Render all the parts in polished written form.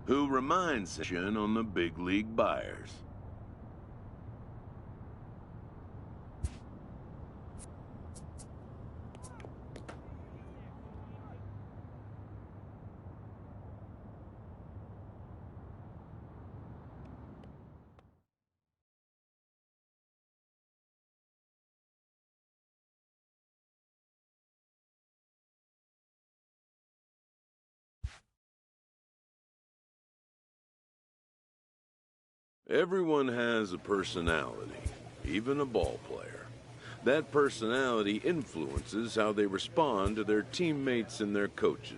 who reminds us on the big league buyers. Everyone has a personality, even a ball player. That personality influences how they respond to their teammates and their coaches.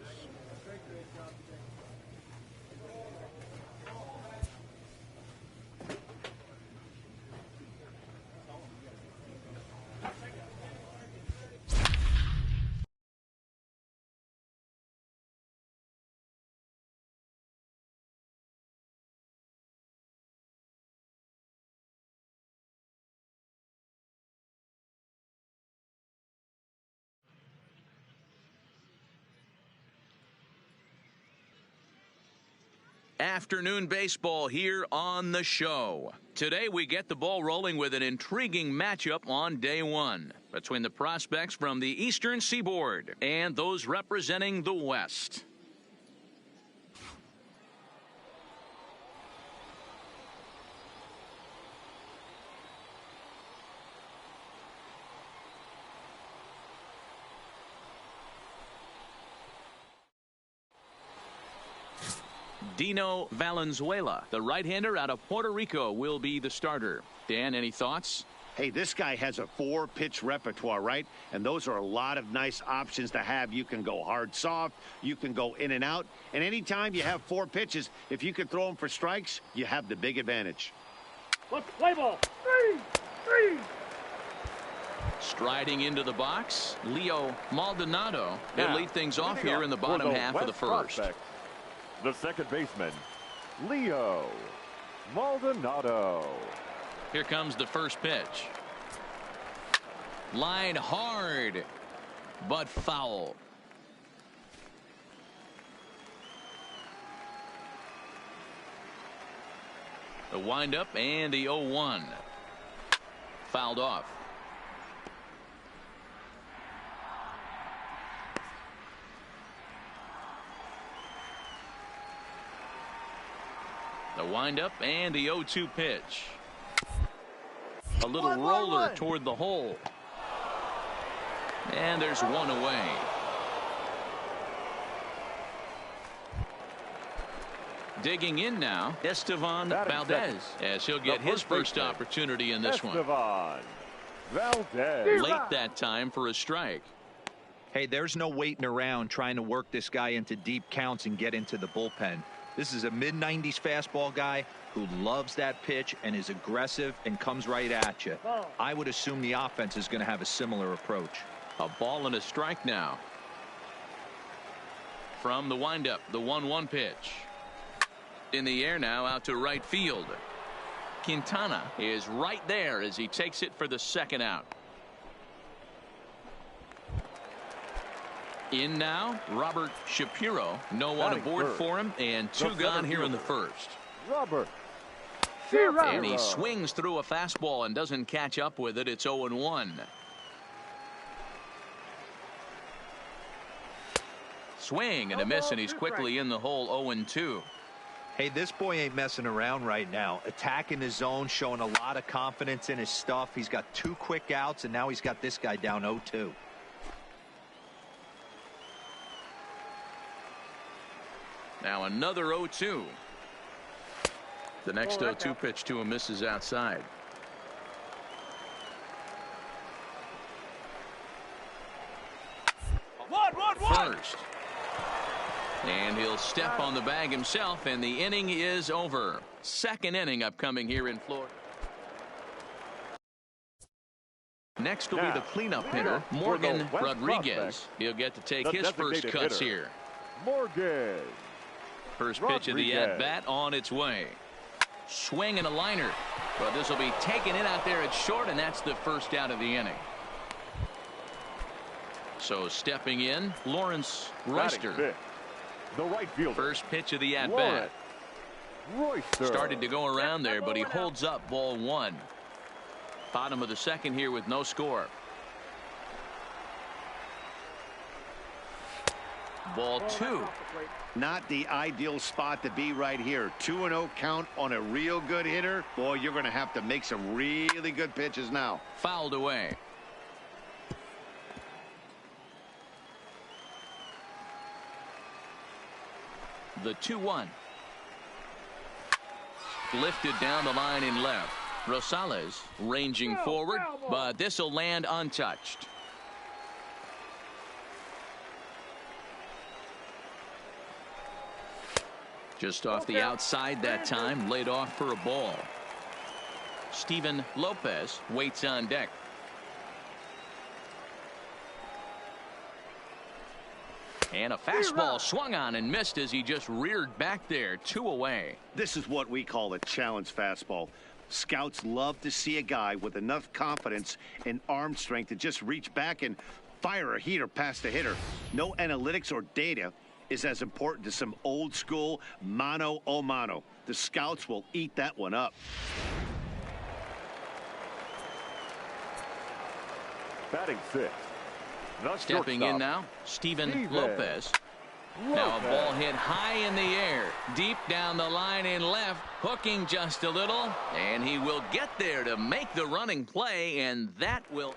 Afternoon baseball here on the show. Today we get the ball rolling with an intriguing matchup on day one between the prospects from the Eastern Seaboard and those representing the West. Dino Valenzuela, the right-hander out of Puerto Rico, will be the starter. Dan, any thoughts? Hey, this guy has a 4-pitch repertoire, right? And those are a lot of nice options to have. You can go hard, soft. You can go in and out. And anytime you have 4 pitches, if you can throw them for strikes, you have the big advantage. Let's play ball. 3. Striding into the box, Leo Maldonado. He'll lead things off here in the bottom half of the first. Prospect, the second baseman, Leo Maldonado. Here comes the first pitch. Line hard, but foul. The windup and the 0-1. Fouled off. The windup and the 0-2 pitch. A little roller toward the hole. And there's one away. Digging in now, Estevan Valdez, as he'll get his first opportunity in this one. Estevan Valdez. Late that time for a strike. Hey, there's no waiting around trying to work this guy into deep counts and get into the bullpen. This is a mid-90s fastball guy who loves that pitch and is aggressive and comes right at you. I would assume the offense is going to have a similar approach. A ball and a strike now. From the windup, the 1-1 pitch. In the air now, out to right field. Quintana is right there as he takes it for the second out. In now, Robert Shapiro. No one aboard for him, and 2 gone here in the first. Robert Shapiro. And he swings through a fastball and doesn't catch up with it. It's 0-1. Swing and a miss, and he's quickly in the hole. 0-2. Hey, this boy ain't messing around right now. Attacking his zone, showing a lot of confidence in his stuff. He's got 2 quick outs, and now he's got this guy down 0-2. Now another 0-2. The next 0-2 pitch to him misses outside. First. And he'll step on the bag himself, and the inning is over. Second inning upcoming here in Florida. Next will be the cleanup hitter, Morgan Rodriguez. He'll get to take his first cuts here. Morgan. First pitch of the at-bat on its way. Swing and a liner. But this will be taken in out there at short, and that's the first out of the inning. So stepping in, Lawrence Royster. The right fielder. First pitch of the at-bat. Royster. Started to go around there, but he holds up ball one. Bottom of the second here with no score. Ball two. Not the ideal spot to be right here. 2-0 count on a real good hitter. Boy, you're going to have to make some really good pitches now. Fouled away. The 2-1. Lifted down the line in left. Rosales ranging forward, but this will land untouched. Just off the outside that time, laid off for a ball. Steven Lopez waits on deck. And a fastball swung on and missed as he just reared back there. 2 away. This is what we call a challenge fastball. Scouts love to see a guy with enough confidence and arm strength to just reach back and fire a heater past the hitter. No analytics or data is as important as some old school mano a mano. The scouts will eat that one up. Batting 6. Stepping in now, Steven Lopez. Now a ball hit high in the air, deep down the line in left, hooking just a little, and he will get there to make the running play, and that will.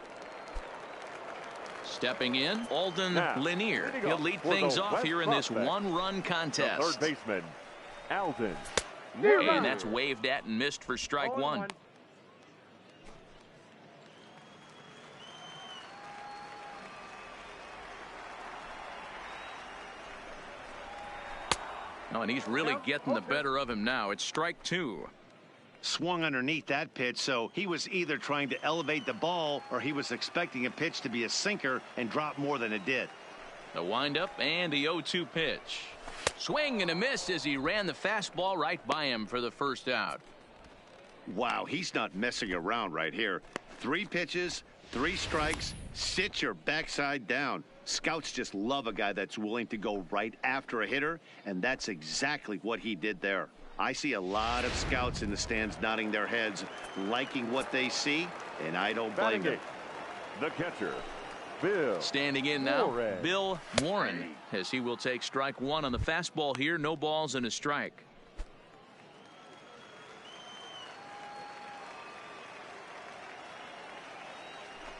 Stepping in, Alden Lanier. He'll lead things off here in this one-run contest. The third baseman, Alden. And that's waved at and missed for strike one. Oh, and he's really getting the better of him now. It's strike two. Swung underneath that pitch, so he was either trying to elevate the ball or he was expecting a pitch to be a sinker and drop more than it did. The windup and the 0-2 pitch. Swing and a miss as he ran the fastball right by him for the first out. Wow, he's not messing around right here. 3 pitches, 3 strikes, sit your backside down. Scouts just love a guy that's willing to go right after a hitter, and that's exactly what he did there. I see a lot of scouts in the stands nodding their heads, liking what they see, and I don't blame them. The catcher, Bill. Standing in now, Bill Warren, as he will take strike one on the fastball here. No balls and a strike.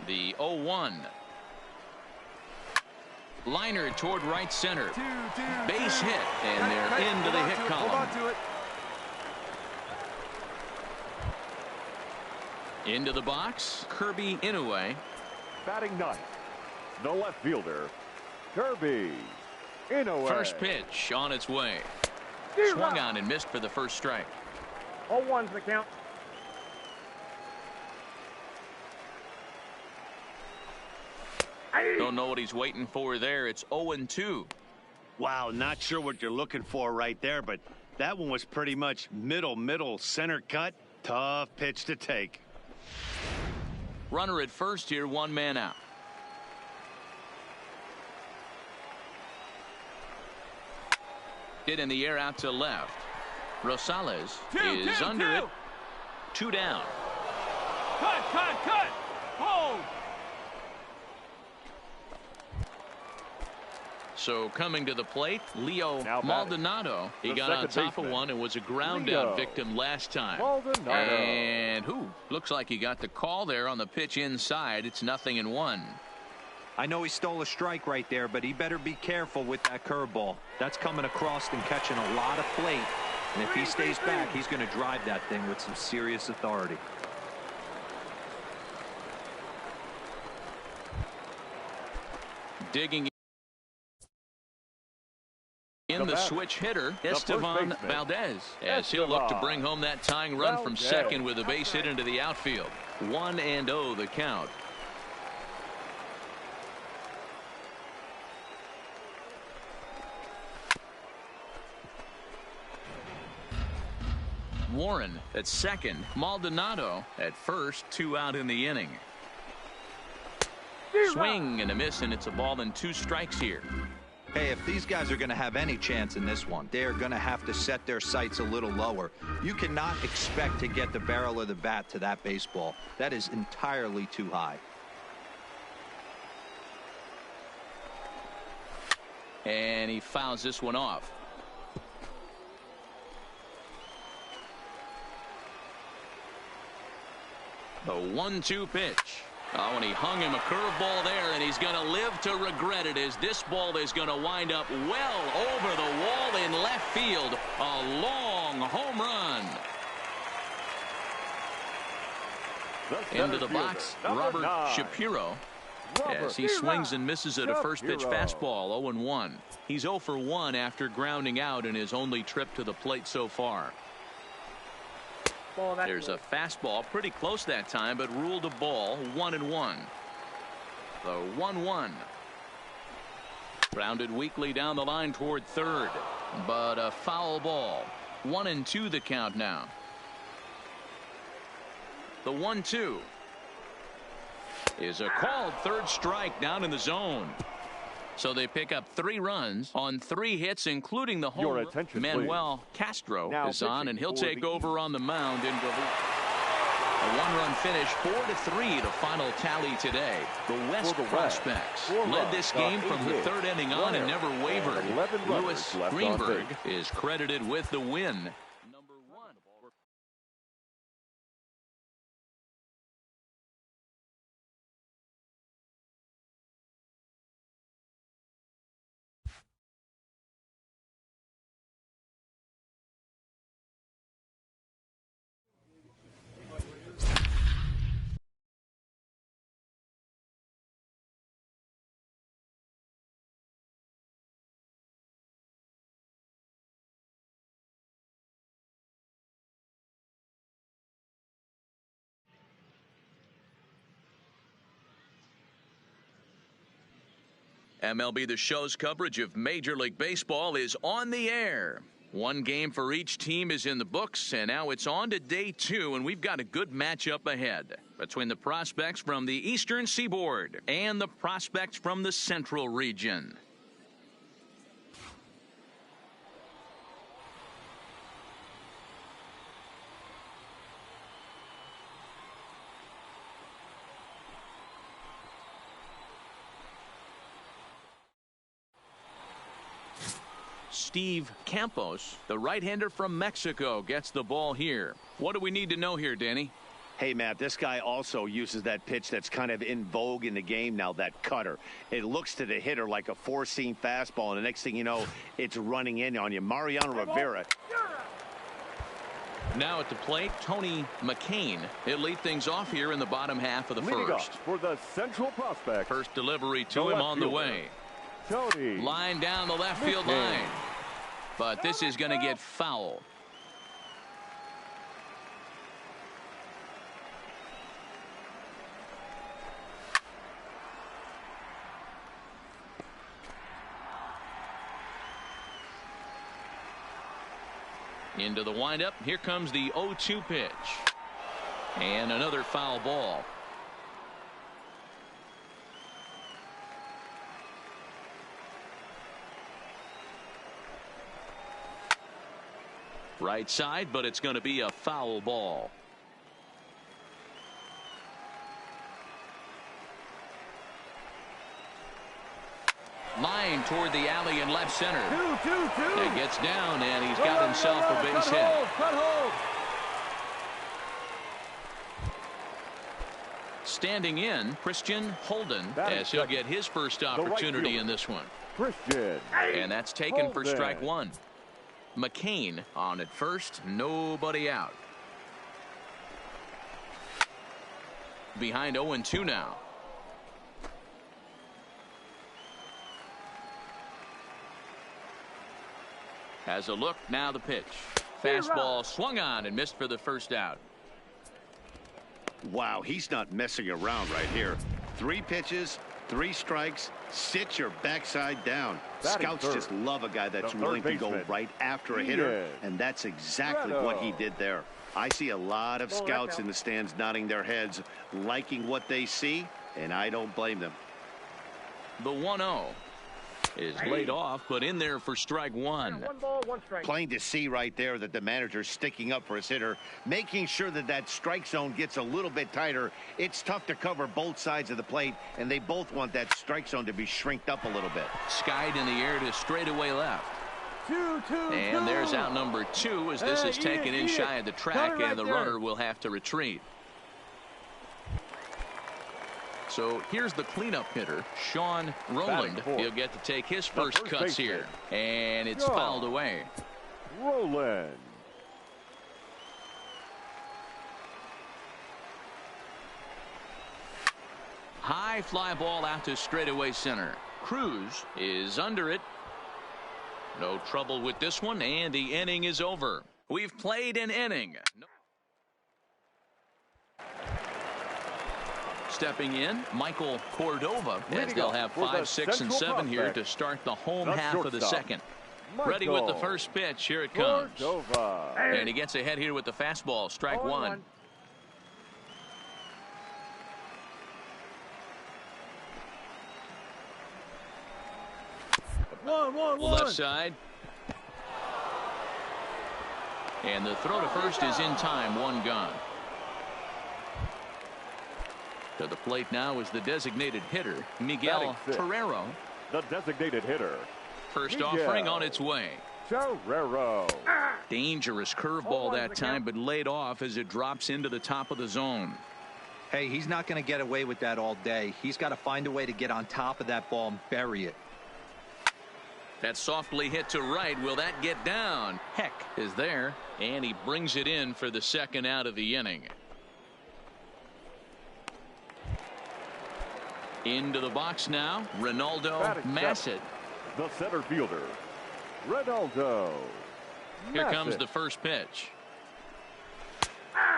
The 0-1. Liner toward right center. Base hit, and they're into the hit column. Into the box, Kirby Inoue. Batting 9, the left fielder, Kirby Inoue. First pitch on its way. Swung on and missed for the first strike. 0-1's the count. Don't know what he's waiting for there. It's 0-2. Wow, not sure what you're looking for right there, but that one was pretty much middle center cut. Tough pitch to take. Runner at first here, 1 man out. Hit in the air out to left. Rosales is under it. 2 down. Cut! Hold! So coming to the plate, Leo Maldonado. He got on top of one and was a ground out victim last time. Maldonado. And looks like he got the call there on the pitch inside. It's 0-1. I know he stole a strike right there, but he better be careful with that curveball. That's coming across and catching a lot of plate. And if he stays back, he's going to drive that thing with some serious authority. Digging in the switch hitter, Estevan Valdez, as he'll look to bring home that tying run from second with a base hit into the outfield. 1-0 the count. Warren at second, Maldonado at first, 2 out in the inning. Swing and a miss, and it's a ball and 2 strikes here. Hey, if these guys are going to have any chance in this one, they're going to have to set their sights a little lower. You cannot expect to get the barrel of the bat to that baseball. That is entirely too high. And he fouls this one off. The 1-2 pitch. Oh, and he hung him a curveball there, and he's going to live to regret it as this ball is going to wind up well over the wall in left field. A long home run. Into the box, Robert Shapiro. As he swings and misses at a first pitch fastball, 0-1. He's 0 for 1 after grounding out in his only trip to the plate so far. There's a fastball pretty close that time, but ruled a ball, 1-1. The 1-1. Grounded weakly down the line toward third, but a foul ball. 1-2 the count now. The 1-2 is a called third strike down in the zone. So they pick up 3 runs on 3 hits, including the home run. Manuel Castro is on, and he'll take over on the mound in relief. A 1-run finish, 4-3 the final tally today. The West Prospects led this game from the 3rd inning on and never wavered. Louis Greenberg is credited with the win. MLB The Show's coverage of Major League Baseball is on the air. 1 game for each team is in the books, and now it's on to day 2, and we've got a good matchup ahead between the prospects from the Eastern Seaboard and the prospects from the Central region. Steve Campos, the right-hander from Mexico, gets the ball here. What do we need to know here, Danny? Hey, Matt, this guy also uses that pitch that's kind of in vogue in the game now, that cutter. It looks to the hitter like a 4-seam fastball, and the next thing you know, it's running in on you. Mariano Rivera. Now at the plate, Tony McCain. He'll lead things off here in the bottom half of the first. For the Central Prospect. First delivery to him on the way. Tony. Line down the left field line. But this is going to get foul. Into the windup. Here comes the 0-2 pitch. And another foul ball. Right side, but it's going to be a foul ball. Line toward the alley in left center. 2-2-2. It gets down, and he's got himself a base hit. Cut hold. Standing in, Christian Holden, as he'll get his first opportunity in this one. Christian. And that's taken for strike 1. McCain on at first, nobody out. Behind 0-2 now. Has a look, now the pitch. Fastball swung on and missed for the first out. Wow, he's not messing around right here. 3 pitches, 3 strikes. Sit your backside down. Scouts just love a guy that's willing to go right after a hitter, and that's exactly what he did there. I see a lot of scouts in the stands nodding their heads, liking what they see, and I don't blame them. The 1-0. is laid off, but in there for strike one. 1 ball, 1 strike. Plain to see right there that the manager's sticking up for his hitter, making sure that that strike zone gets a little bit tighter. It's tough to cover both sides of the plate, and they both want that strike zone to be shrinked up a little bit. Skied in the air to straightaway left. 2-2-2. And there's out number 2 as this is taken in shy of the track, and the runner will have to retreat. So here's the cleanup hitter, Sean Rowland. He'll get to take his first cuts here. And it's fouled away. Rowland. High fly ball out to straightaway center. Cruz is under it. No trouble with this one, and the inning is over. We've played an inning. Stepping in, Michael Cordova, as they'll have 5, 6, and 7 here to start the home half of the second. Ready with the first pitch. Here it comes. Cordova. And he gets ahead here with the fastball. Strike 1. 1-1-1. Left side. And the throw to first is in time. 1 gone. To the plate now is the designated hitter, Miguel Torrero. The designated hitter. First offering on its way. Torrero. Dangerous curveball that time, but laid off as it drops into the top of the zone. Hey, he's not going to get away with that all day. He's got to find a way to get on top of that ball and bury it. That softly hit to right. Will that get down? Heck is there, and he brings it in for the second out of the inning. Into the box now, Ronaldo Massett. The center fielder, Ronaldo. Here comes the first pitch.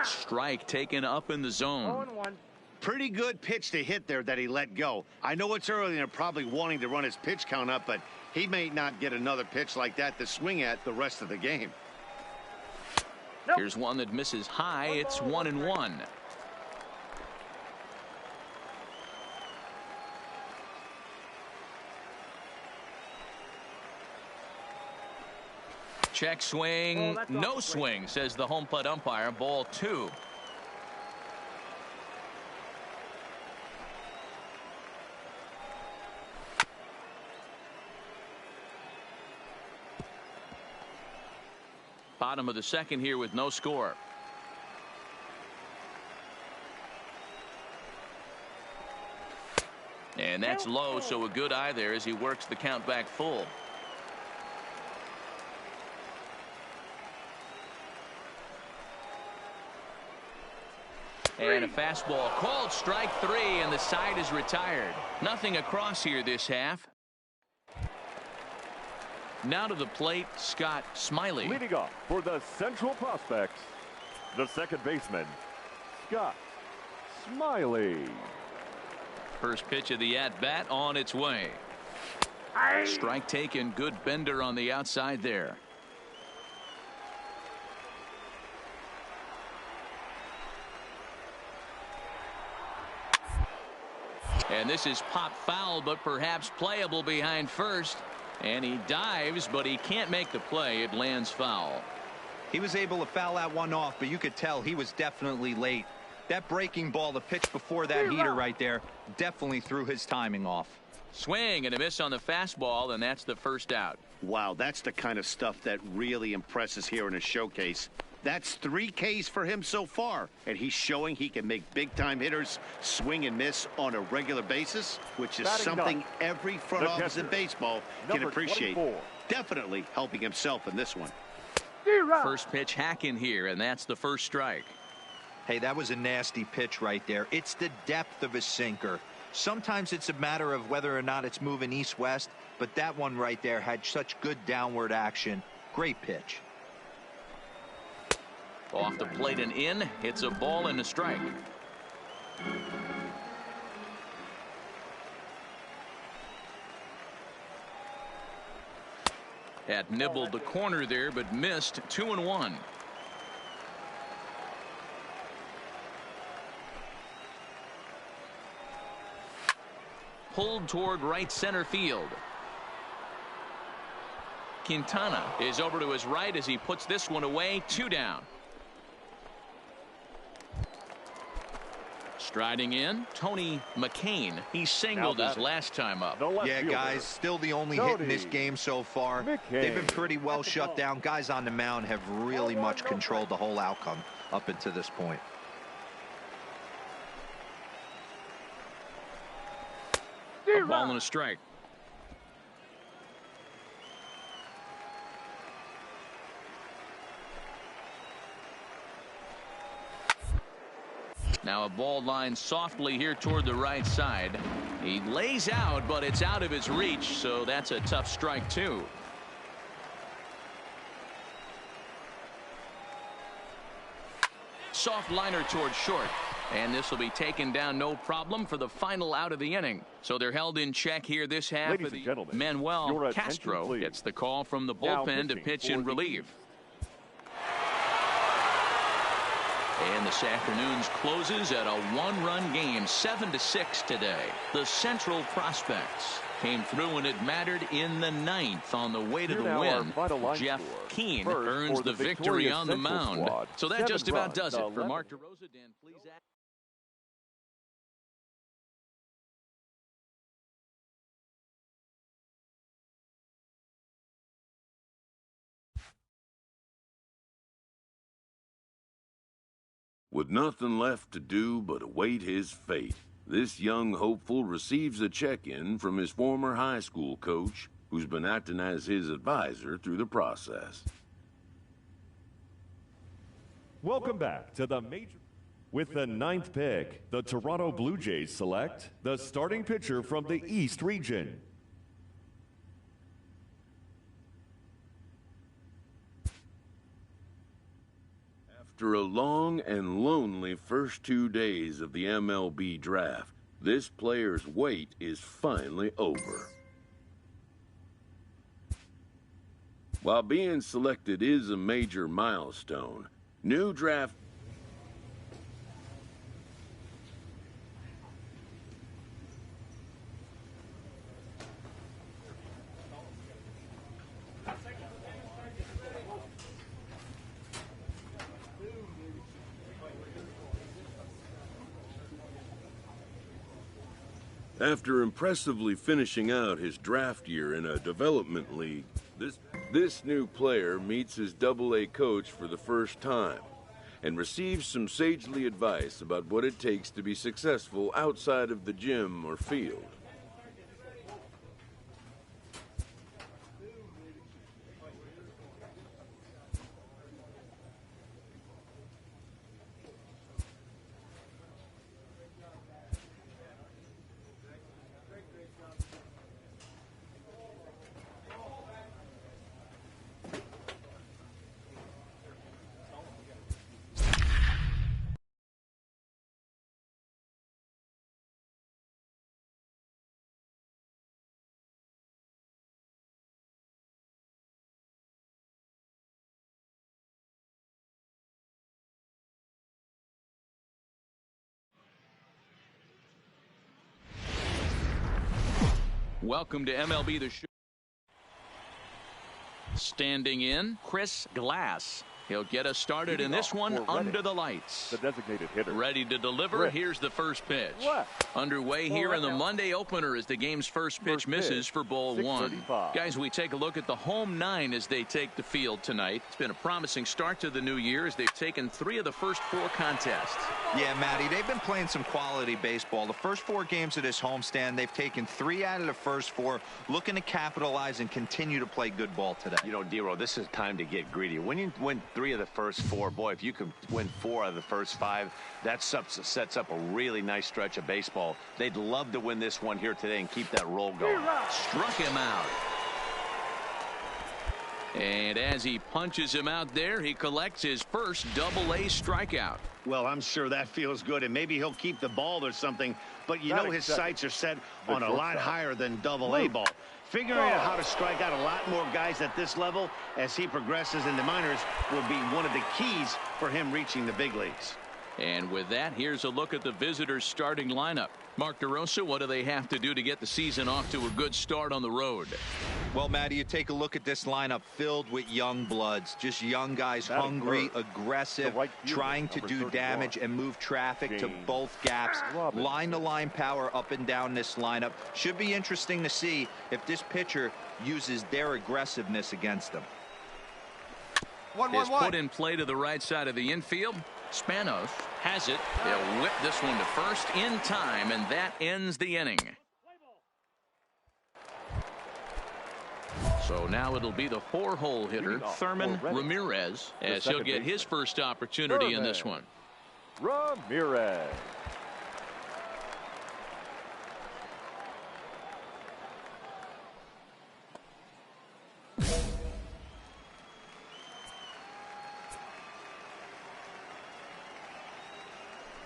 Strike taken up in the zone. 0-1. Pretty good pitch to hit there that he let go. I know it's early and they're probably wanting to run his pitch count up, but he may not get another pitch like that to swing at the rest of the game. Here's one that misses high. It's 1-1. Check swing, no swing, says the home plate umpire. Ball 2. Bottom of the second here with no score. And that's low, so a good eye there as he works the count back full. And a fastball called strike 3, and the side is retired. Nothing across here this half. Now to the plate, Scott Smiley. Leading off for the Central Prospects, the second baseman, Scott Smiley. First pitch of the at-bat on its way. Strike taken, good bender on the outside there. And this is pop foul, but perhaps playable behind first. And he dives, but he can't make the play. It lands foul. He was able to foul that one off, but you could tell he was definitely late. That breaking ball, the pitch before that heater right there, definitely threw his timing off. Swing and a miss on the fastball, and that's the first out. Wow, that's the kind of stuff that really impresses here in a showcase. That's 3 Ks for him so far, and he's showing he can make big-time hitters swing and miss on a regular basis, which is something every front office in baseball can appreciate. 24. Definitely helping himself in this one. First pitch hack in here, and that's the first strike. Hey, that was a nasty pitch right there. It's the depth of his sinker. Sometimes it's a matter of whether or not it's moving east-west, but that one right there had such good downward action. Great pitch. Off the plate and in. It's a ball and a strike. Had nibbled the corner there, but missed. 2-1. Pulled toward right center field. Quintana is over to his right as he puts this one away. 2 down. Striding in, Tony McCain. He singled his last time up. Yeah, guys, still the only hit in this game so far. They've been pretty well shut down. Guys on the mound have really much controlled the whole outcome up until this point. A ball and a strike. Now a ball lined softly here toward the right side. He lays out, but it's out of his reach, so that's a tough strike too. Soft liner toward short. And this will be taken down no problem for the final out of the inning. So they're held in check here this half. Ladies and gentlemen, Manuel Castro please. gets the call from the bullpen to pitch in relief. And this afternoon's closes at a 1-run game, 7-6 today. The Central Prospects came through and it mattered in the 9th on the way to the win. Jeff Keane earns the victory on the mound. So that just about does it for Mark DeRosa. Dan, please add. With nothing left to do but await his fate, this young hopeful receives a check-in from his former high school coach, who's been acting as his advisor through the process. Welcome back to the major. With the 9th pick, the Toronto Blue Jays select the starting pitcher from the East region. After a long and lonely first 2 days of the MLB draft, this player's wait is finally over. While being selected is a major milestone, new draft After impressively finishing out his draft year in a development league, this new player meets his Double-A coach for the first time and receives some sagely advice about what it takes to be successful outside of the gym or field. Welcome to MLB The Show. Standing in, Chris Glass. He'll get us started in this one under the lights. The designated hitter. Ready to deliver. Here's the first pitch. Underway here in the Monday opener as the game's first pitch misses for ball one. Guys, we take a look at the home 9 as they take the field tonight. It's been a promising start to the new year as they've taken 3 of the first 4 contests. Yeah, Matty, they've been playing some quality baseball. The first 4 games of this homestand, they've taken 3 out of the first 4, looking to capitalize and continue to play good ball today. You know, Dero, this is time to get greedy. When you win 3 of the first 4, boy, if you could win 4 out of the first 5, that sets up a really nice stretch of baseball. They'd love to win this one here today and keep that roll going. Struck him out. And as he punches him out there, he collects his first Double-A strikeout. Well, I'm sure that feels good, and maybe he'll keep the ball or something, but you know his sights are set on a lot higher than Double-A ball. Figuring out how to strike out a lot more guys at this level as he progresses in the minors will be one of the keys for him reaching the big leagues. And with that, here's a look at the visitors' starting lineup. Mark DeRosa, what do they have to do to get the season off to a good start on the road? Well, Matty, you take a look at this lineup filled with young bloods, just young guys, hungry, aggressive, trying to do damage and move traffic to both gaps. Line-to-line power up and down this lineup. Should be interesting to see if this pitcher uses their aggressiveness against them. Is put in play to the right side of the infield. Spanos has it. They'll whip this one to first in time, and that ends the inning. So now it'll be the 4-hole hitter, Thurman Ramirez, as he'll get his first opportunity in this one. Ramirez.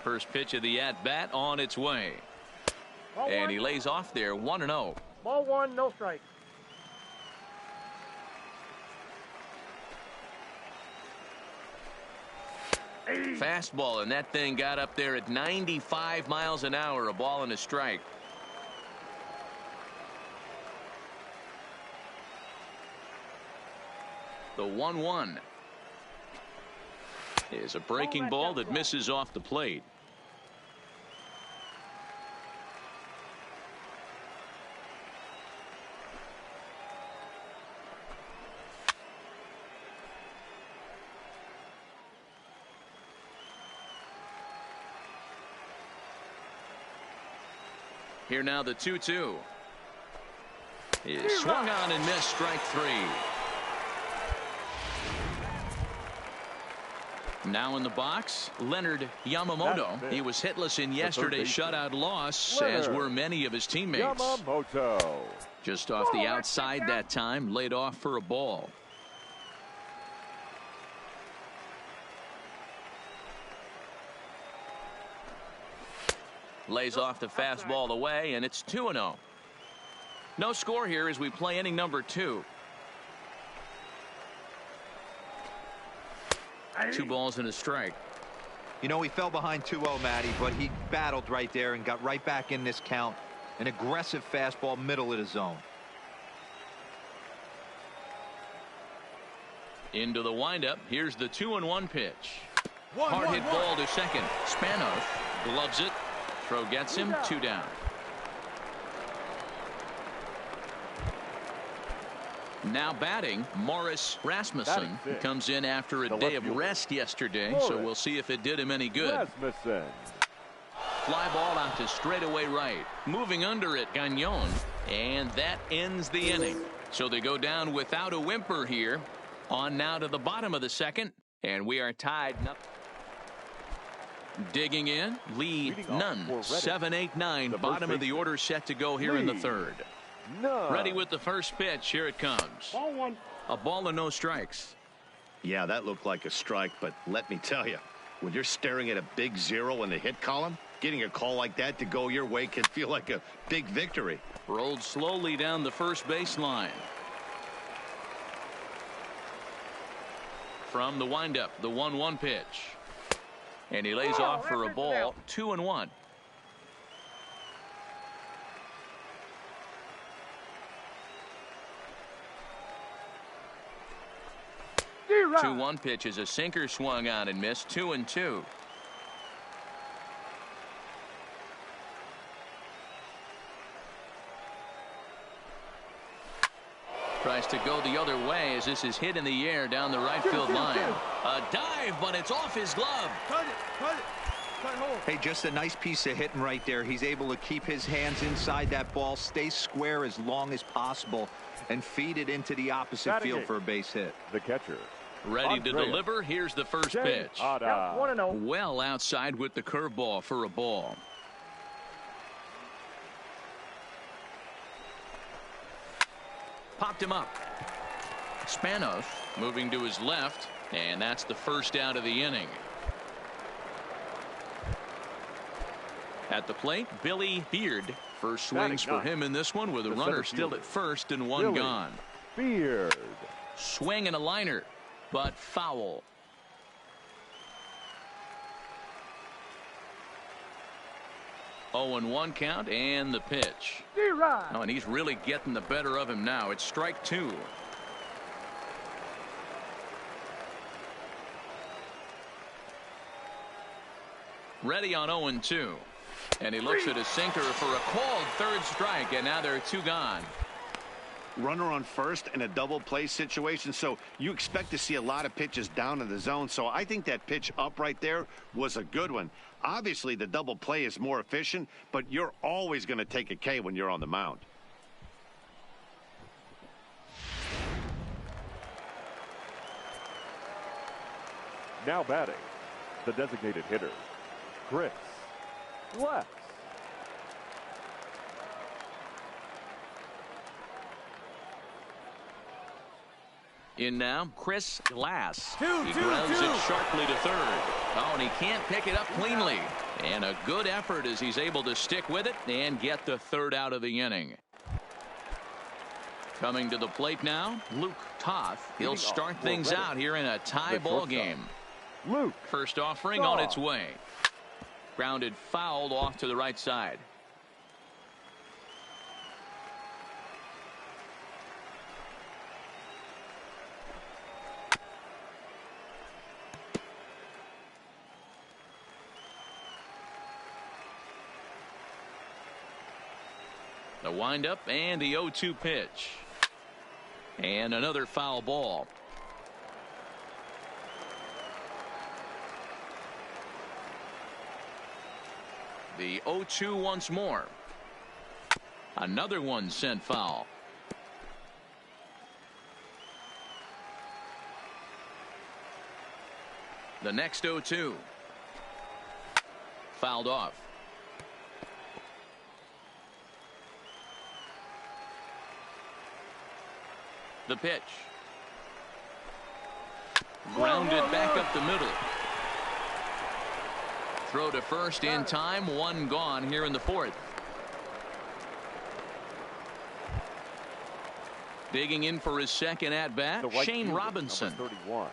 First pitch of the at-bat on its way. And he lays off there 1-0. Ball 1, no strike. Fastball, and that thing got up there at 95 miles an hour, a ball and a strike. The 1-1 is a breaking ball that misses off the plate. Here now the 2-2 is swung on and missed, strike 3. Now in the box, Leonard Yamamoto. He was hitless in yesterday's shutout loss, as were many of his teammates. Yamamoto. Just off the outside that time, laid off for a ball. Lays off the fastball away, and it's 2-0. No score here as we play inning number 2. 2 balls and a strike. You know, he fell behind 2-0, Matty, but he battled right there and got right back in this count. An aggressive fastball, middle of the zone. Into the windup. Here's the 2-1 pitch. Hard hit ball to second. Spanos gloves it. Throw gets him. 2 down. Now batting, Morris Rasmussen comes in after a day of rest yesterday, so we'll see if it did him any good. Rasmussen. Fly ball out to straightaway right. Moving under it, Gagnon, and that ends the inning. So they go down without a whimper here. On now to the bottom of the second, and we are tied. Digging in, Lee Nunn, 7-8-9, bottom of the order set to go here in the third. Ready with the first pitch. Here it comes. Ball 1. A ball and no strikes. Yeah, that looked like a strike, but let me tell you, when you're staring at a big 0 in the hit column, getting a call like that to go your way can feel like a big victory. Rolled slowly down the first baseline. From the windup, the 1-1 pitch. And he lays off for a ball. 2-1. 2-1 pitch is a sinker swung on and missed. 2-2. Tries to go the other way as this is hit in the air down the right field line. A dive, but it's off his glove. Cut it. Cut home. Hey, just a nice piece of hitting right there. He's able to keep his hands inside that ball, stay square as long as possible, and feed it into the opposite field for a base hit. The catcher. Ready to deliver. Here's the first pitch. 1-0. Well outside with the curveball for a ball. Popped him up. Spanos moving to his left, and that's the first out of the inning. At the plate, Billy Beard. First swings for him in this one with a runner still at first and one gone. Beard. Swing and a liner, but foul. 0-1 count and the pitch. D-Rod. Oh, and he's really getting the better of him now. It's strike 2. Ready on 0-2. And he looks at his sinker for a called third strike, and now there are 2 gone. Runner on first in a double play situation, so you expect to see a lot of pitches down in the zone. So I think that pitch up right there was a good one. Obviously, the double play is more efficient, but you're always going to take a K when you're on the mound. Now batting, the designated hitter, Chris West. In now, Chris Glass. He grounds it sharply to third. Oh, and he can't pick it up cleanly. And a good effort as he's able to stick with it and get the third out of the inning. Coming to the plate now, Luke Toth. He'll start things out here in a tie ball game. Luke. First offering on its way. Grounded fouled off to the right side. The windup and the 0-2 pitch. And another foul ball. The 0-2 once more. Another one sent foul. The next 0-2. Fouled off. The pitch. Grounded back up the middle. Throw to first in time. 1 gone here in the 4th. Digging in for his second at bat, Shane Robinson. Number 31,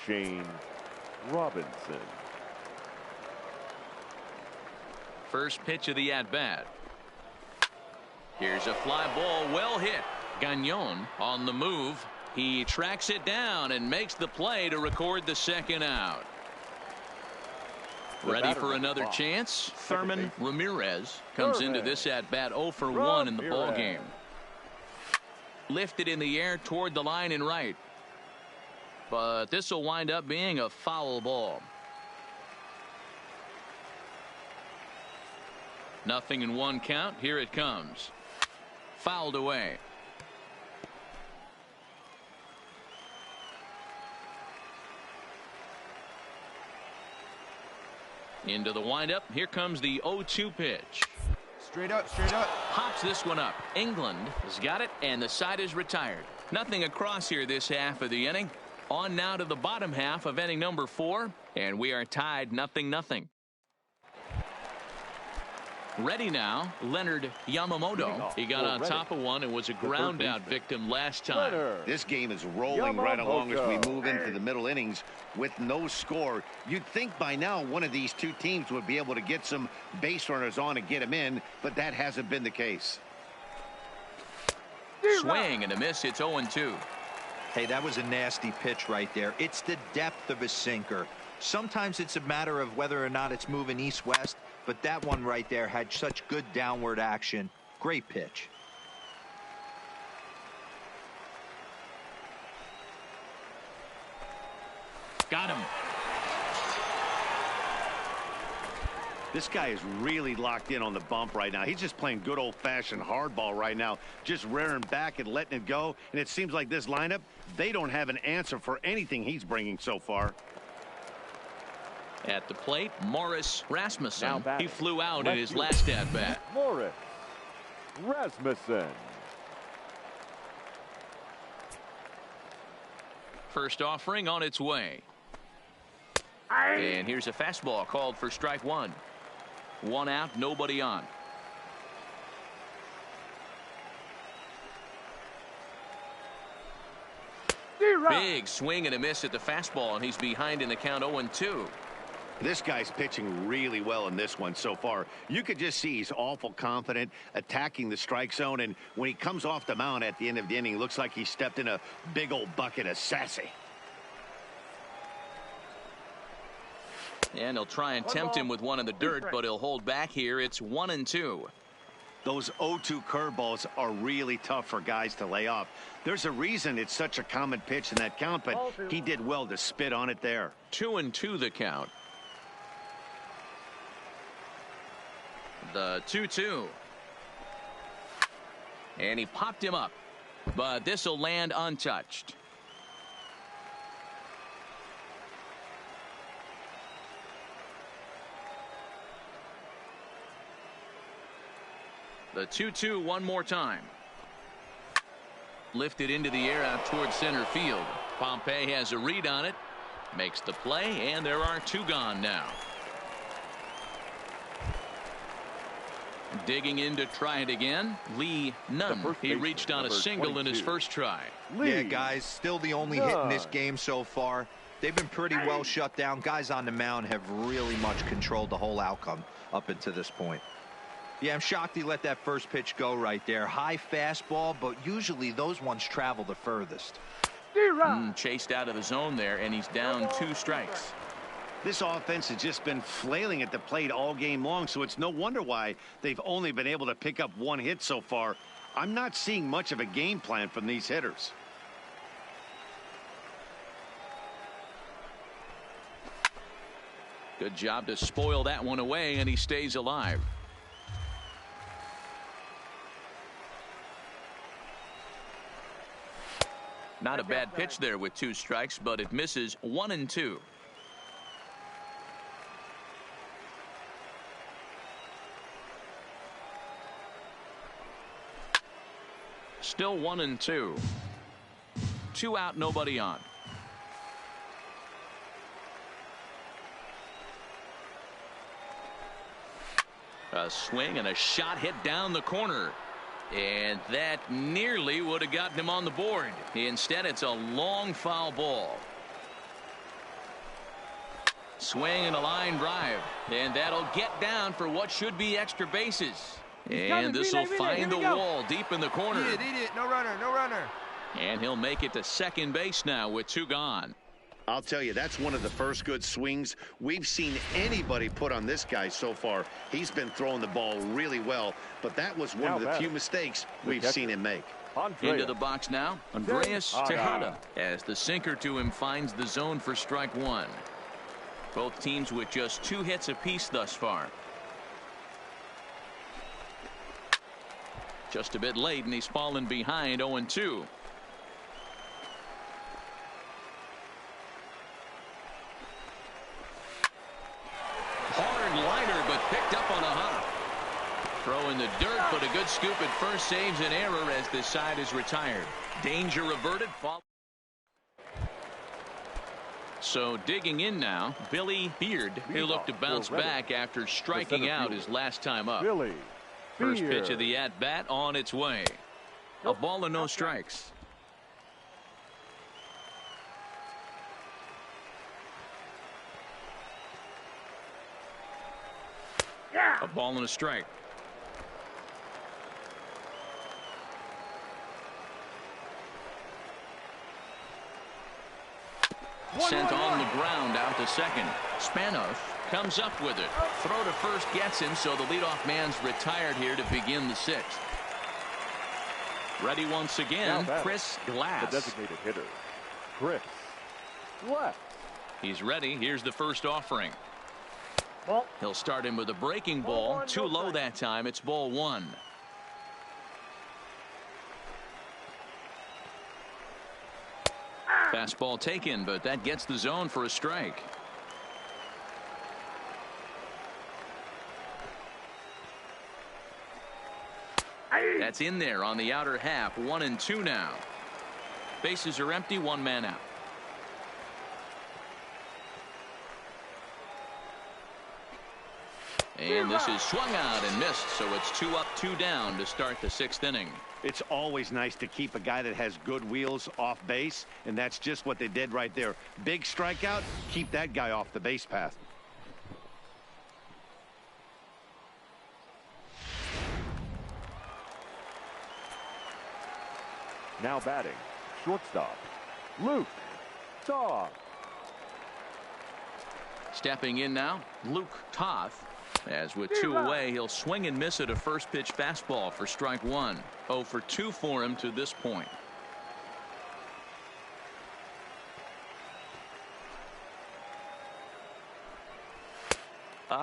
Shane Robinson. First pitch of the at bat. Here's a fly ball, well hit. Gagnon on the move. He tracks it down and makes the play to record the second out. Ready for another chance. Thurman Ramirez comes into this at bat 0 for 1 in the ball game. Lifted in the air toward the line and right. But this will wind up being a foul ball. 0-1 count. Here it comes. Fouled away. Into the windup. Here comes the 0-2 pitch. Straight up, straight up. Hops this one up. England has got it, and the side is retired. Nothing across here this half of the inning. On now to the bottom half of inning number 4, and we are tied 0-0. Ready now, Leonard Yamamoto. He got on top of one and was a ground out victim last time. This game is rolling right along as we move into the middle innings with no score. You'd think by now one of these two teams would be able to get some base runners on and get them in, but that hasn't been the case. Swing and a miss. It's 0-2. Hey, that was a nasty pitch right there. It's the depth of his sinker. Sometimes it's a matter of whether or not it's moving east-west, but that one right there had such good downward action. Great pitch. Got him. This guy is really locked in on the bump right now. He's just playing good old-fashioned hardball right now, just rearing back and letting it go. And it seems like this lineup, they don't have an answer for anything he's bringing so far. At the plate, Morris Rasmussen. He flew out in his last at bat. Morris Rasmussen. First offering on its way. And here's a fastball called for strike 1. 1 out, nobody on. Big swing and a miss at the fastball, and he's behind in the count 0-2. This guy's pitching really well in this one so far. You could just see he's awful confident attacking the strike zone, and when he comes off the mound at the end of the inning, looks like he stepped in a big old bucket of sassy. And he'll try and tempt him with one in the dirt, but he'll hold back here. It's 1-2. Those 0-2 curveballs are really tough for guys to lay off. There's a reason it's such a common pitch in that count, but he did well to spit on it there. 2-2 the count. The 2-2. And he popped him up, but this will land untouched. The 2-2 one more time. Lifted into the air out towards center field. Pompey has a read on it. Makes the play, and there are 2 gone now. Digging in to try it again. Lee Nunn. He reached on a single in his first try. Yeah, guys, still the only hit in this game so far. They've been pretty well shut down. Guys on the mound have really much controlled the whole outcome up until this point. Yeah, I'm shocked he let that first pitch go right there. High fastball, but usually those ones travel the furthest. Chased out of the zone there, and he's down 2 strikes. This offense has just been flailing at the plate all game long, so it's no wonder why they've only been able to pick up 1 hit so far. I'm not seeing much of a game plan from these hitters. Good job to spoil that one away, and he stays alive. Not a bad pitch there with 2 strikes, but it misses 1-2. Still 1-2. 2 out, nobody on. A swing and a shot hit down the corner. And that nearly would have gotten him on the board. Instead, it's a long foul ball. Swing and a line drive. And that'll get down for what should be extra bases. And this will find the wall deep in the corner. Eat it. No runner, no runner. And he'll make it to second base now with 2 gone. I'll tell you, that's one of the first good swings we've seen anybody put on this guy so far. He's been throwing the ball really well, but that was one of the few mistakes we've seen him make. Into the box now, Andreas Tejada, as the sinker to him finds the zone for strike 1. Both teams with just 2 hits apiece thus far. Just a bit late, and he's fallen behind 0-2. Hard liner, but picked up on a hop. Throw in the dirt, but a good scoop at first saves an error as this side is retired. Danger averted. So digging in now, Billy Beard, who looked to bounce back after striking out his last time up. First pitch of the at-bat on its way. A ball and no strikes. A ball and a strike. Sent on the ground out to second. Spanos comes up with it. Throw to first gets him, so the leadoff man's retired here to begin the 6th. Ready once again, Chris Glass. The designated hitter, Chris Glass. He's ready. Here's the first offering. Ball. He'll start him with a breaking ball. Too low that time. It's ball 1. Fastball taken, but that gets the zone for a strike. That's in there on the outer half. 1-2 now. Bases are empty. 1 man out. And this is swung out and missed, so it's 2 up, 2 down to start the 6th inning. It's always nice to keep a guy that has good wheels off base, and that's just what they did right there. Big strikeout, keep that guy off the base path. Now batting, shortstop, Luke Toth. Stepping in now, Luke Toth. As with 2 away, he'll swing and miss at a first pitch fastball for strike 1. 0 for 2 for him to this point.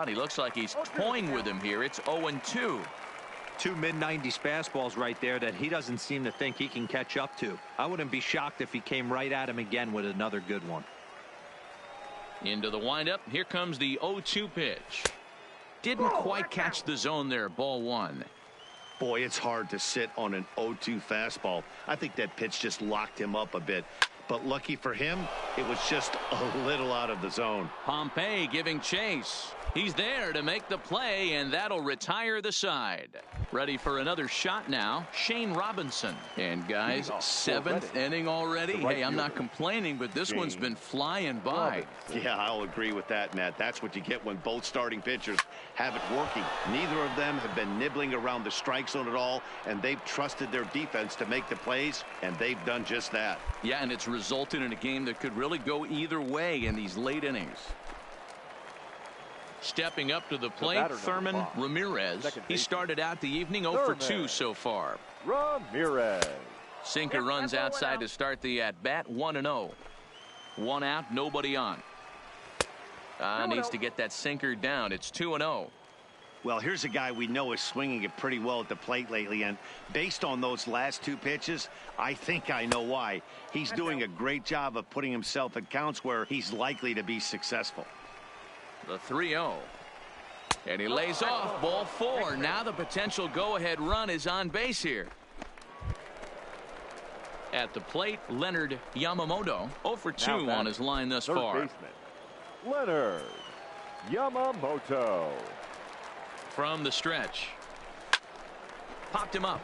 He looks like he's toying with him here. It's 0-2. 2 mid-90s fastballs right there that he doesn't seem to think he can catch up to. I wouldn't be shocked if he came right at him again with another good one. Into the windup. Here comes the 0-2 pitch. Didn't quite catch the zone there. Ball 1. Boy, it's hard to sit on an 0-2 fastball. I think that pitch just locked him up a bit. But lucky for him, it was just a little out of the zone. Pompey giving chase. He's there to make the play, and that'll retire the side. Ready for another shot now, Shane Robinson. And guys, 7th inning already. Hey, I'm not complaining, but this one's been flying by. Yeah, I'll agree with that, Matt. That's what you get when both starting pitchers have it working. Neither of them have been nibbling around the strike zone at all, and they've trusted their defense to make the plays, and they've done just that. Yeah, and it's resulted in a game that could really go either way in these late innings. Stepping up to the plate, Thurman Ramirez. He started out the evening 0 for 2 so far. Ramirez. Sinker runs outside to start the at-bat, 1-0. 1 out, nobody on. Needs to get that sinker down. It's 2-0. Well, here's a guy we know is swinging it pretty well at the plate lately, and based on those last 2 pitches, I think I know why. He's doing a great job of putting himself at counts where he's likely to be successful. The 3-0. And he lays off. Ball 4. Now the potential go-ahead run is on base here. At the plate, Leonard Yamamoto. 0 for 2 on his line thus far. Baseman, Leonard Yamamoto. From the stretch. Popped him up.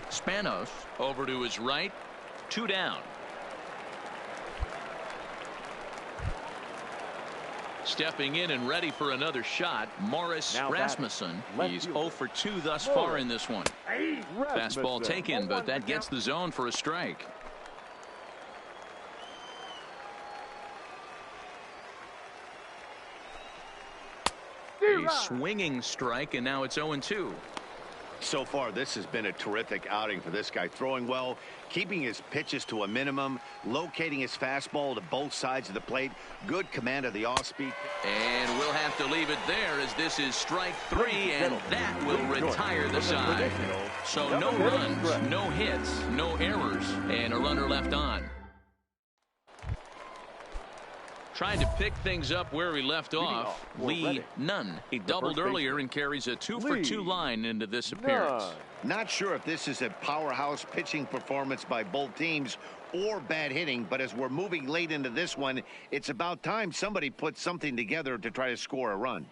Spanos over to his right. 2 down. Stepping in and ready for another shot, Morris Rasmussen. He's 0 for 2 thus far in this one. Fastball taken, but that gets the zone for a strike. A swinging strike, and now it's 0-2. So far, this has been a terrific outing for this guy. Throwing well, keeping his pitches to a minimum, locating his fastball to both sides of the plate, good command of the off-speed. And we'll have to leave it there as this is strike 3, and that will retire the side. So no runs, no hits, no errors, and a runner left on. Trying to pick things up where he left off, Lee Nunn. He doubled earlier and carries a 2 for 2 line into this appearance. Not sure if this is a powerhouse pitching performance by both teams or bad hitting, but as we're moving late into this one, it's about time somebody puts something together to try to score a run.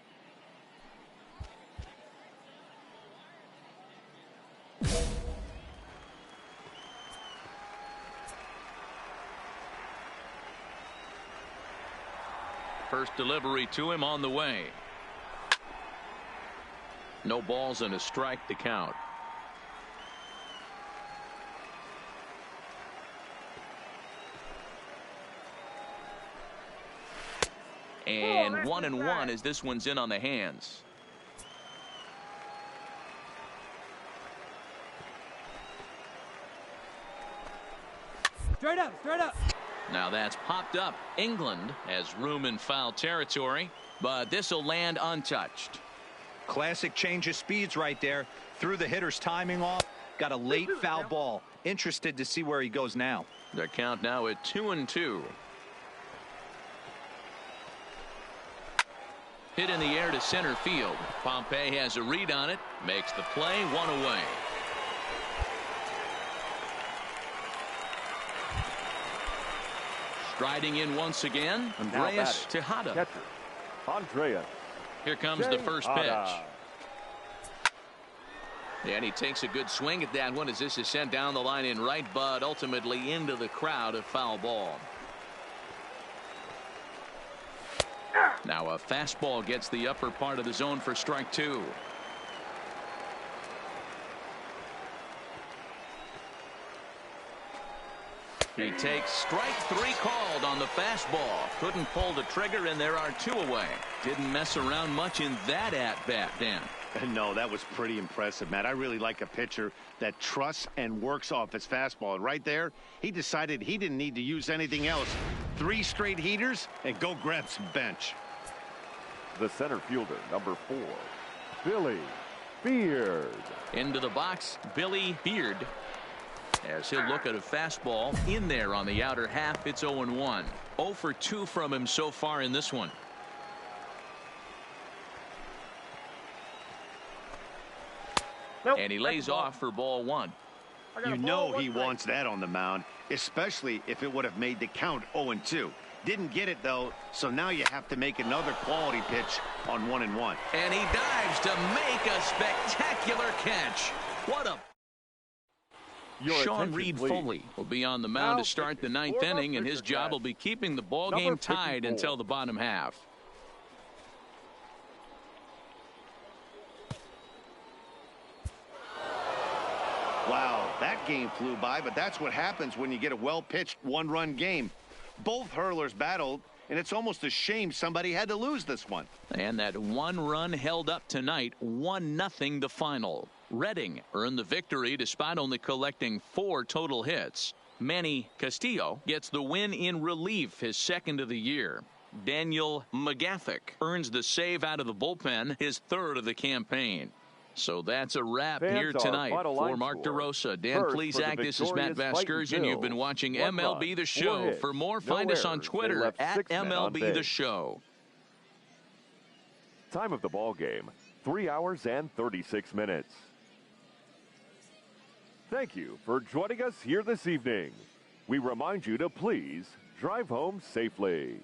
First delivery to him on the way. No balls and a strike to count. And 1-1 as this one's in on the hands. Straight up, straight up. Now that's popped up. England has room in foul territory, but this will land untouched. Classic change of speeds right there. Threw the hitter's timing off. Got a late foul ball. Interested to see where he goes now. The count now at 2-2. Hit in the air to center field. Pompey has a read on it. Makes the play, 1 away. Striding in once again, Andreas Tejada. Catcher, Andreas. Here comes the first pitch. And he takes a good swing at that one as this is sent down the line in right, but ultimately into the crowd, a foul ball. Now a fastball gets the upper part of the zone for strike 2. He takes strike 3 called on the fastball. Couldn't pull the trigger, and there are 2 away. Didn't mess around much in that at-bat, Dan. No, that was pretty impressive, Matt. I really like a pitcher that trusts and works off his fastball. And right there, he decided he didn't need to use anything else. 3 straight heaters and go grab some bench. The center fielder, number 4, Billy Beard. Into the box, Billy Beard. As he'll look at a fastball in there on the outer half. It's 0-1. 0 for 2 from him so far in this one. Nope, And he lays off for ball 1. You know he wants that on the mound, especially if it would have made the count 0-2. Didn't get it, though, so now you have to make another quality pitch on 1-1. And he dives to make a spectacular catch. What a... Sean Reed Foley will be on the mound to start the 9th inning, and his job will be keeping the ball game tied until the bottom half. Wow, that game flew by, but that's what happens when you get a well-pitched 1-run game. Both hurlers battled, and it's almost a shame somebody had to lose this one. And that 1 run held up tonight, 1-0 the final. Redding earned the victory despite only collecting 4 total hits. Manny Castillo gets the win in relief, his 2nd of the year. Daniel McGathick earns the save out of the bullpen, his 3rd of the campaign. So that's a wrap here tonight for Mark DeRosa, Dan Plesac. This is Matt Vasgersian. You've been watching MLB The Show. For more, find us on Twitter at MLB The Show. Time of the ball game, 3 hours and 36 minutes. Thank you for joining us here this evening. We remind you to please drive home safely.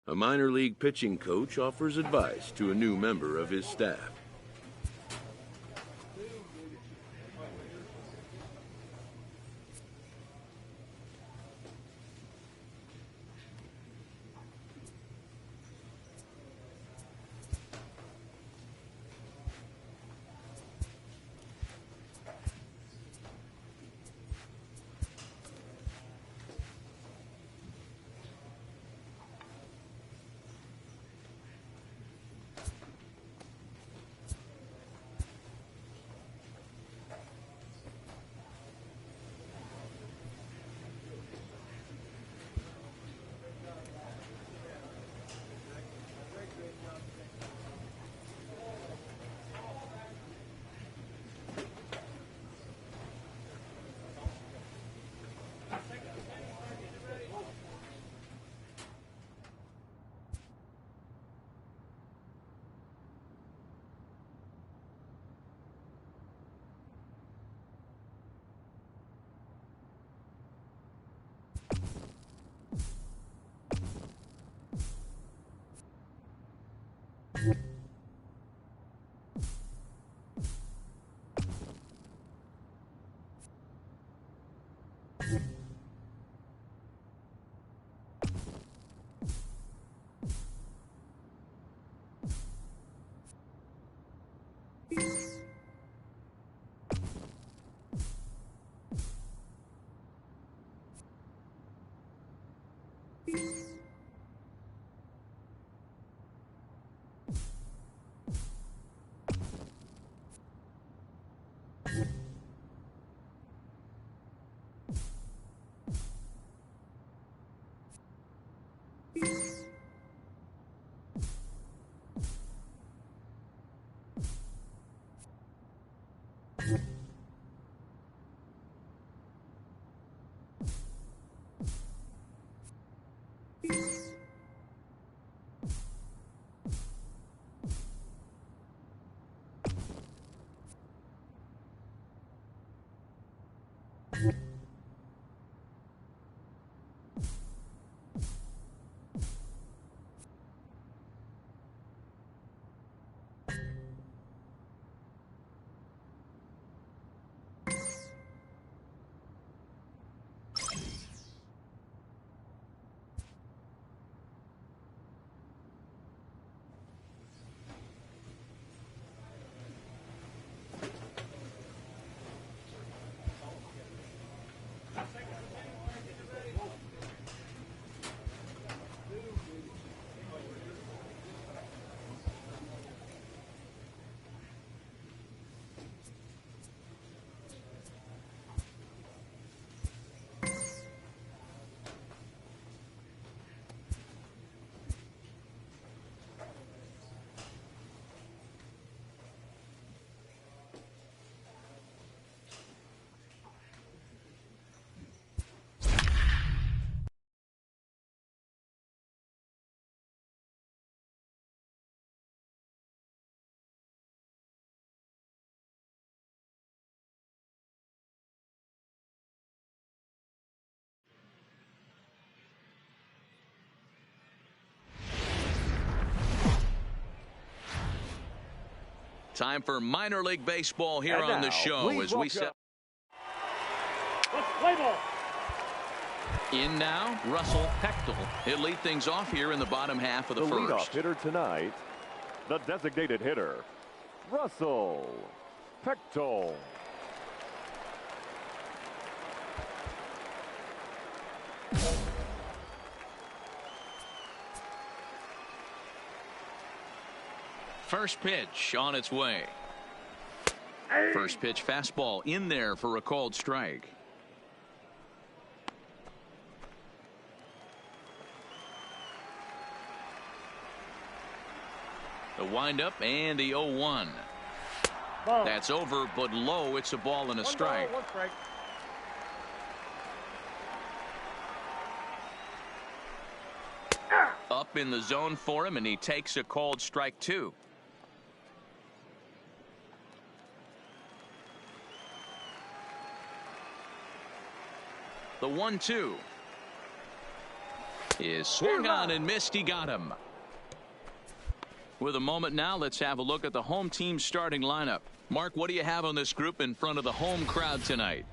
A minor league pitching coach offers advice to a new member of his staff. Time for minor league baseball here on the show as we set. Let's play ball. In now, Russell Pechtel. He'll lead things off here in the bottom half of the first. Leadoff hitter tonight, the designated hitter, Russell Pechtel. First pitch on its way. First pitch fastball in there for a called strike. The windup and the 0-1. That's over but low. It's a ball and a strike. One strike. Up in the zone for him, and he takes a called strike two. The 1-2 is swung on and missed. He got him. With a moment now, let's have a look at the home team's starting lineup. Mark, what do you have on this group in front of the home crowd tonight?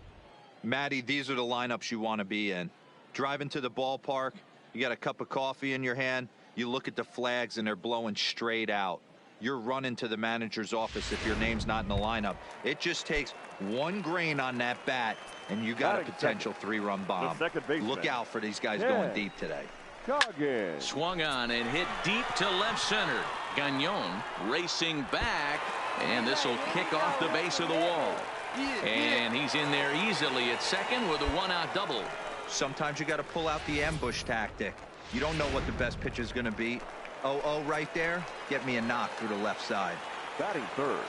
Matty, these are the lineups you want to be in. Driving to the ballpark, you got a cup of coffee in your hand, you look at the flags and they're blowing straight out. You're running to the manager's office if your name's not in the lineup. It just takes one grain on that bat and you got a potential three-run bomb. Look out for these guys going deep today. Swung on and hit deep to left center. Gagnon racing back, and this will kick off the base of the wall. And he's in there easily at second with a one-out double. Sometimes you got to pull out the ambush tactic. You don't know what the best pitch is going to be. 0-0 right there. Get me a knock through the left side. Batting third.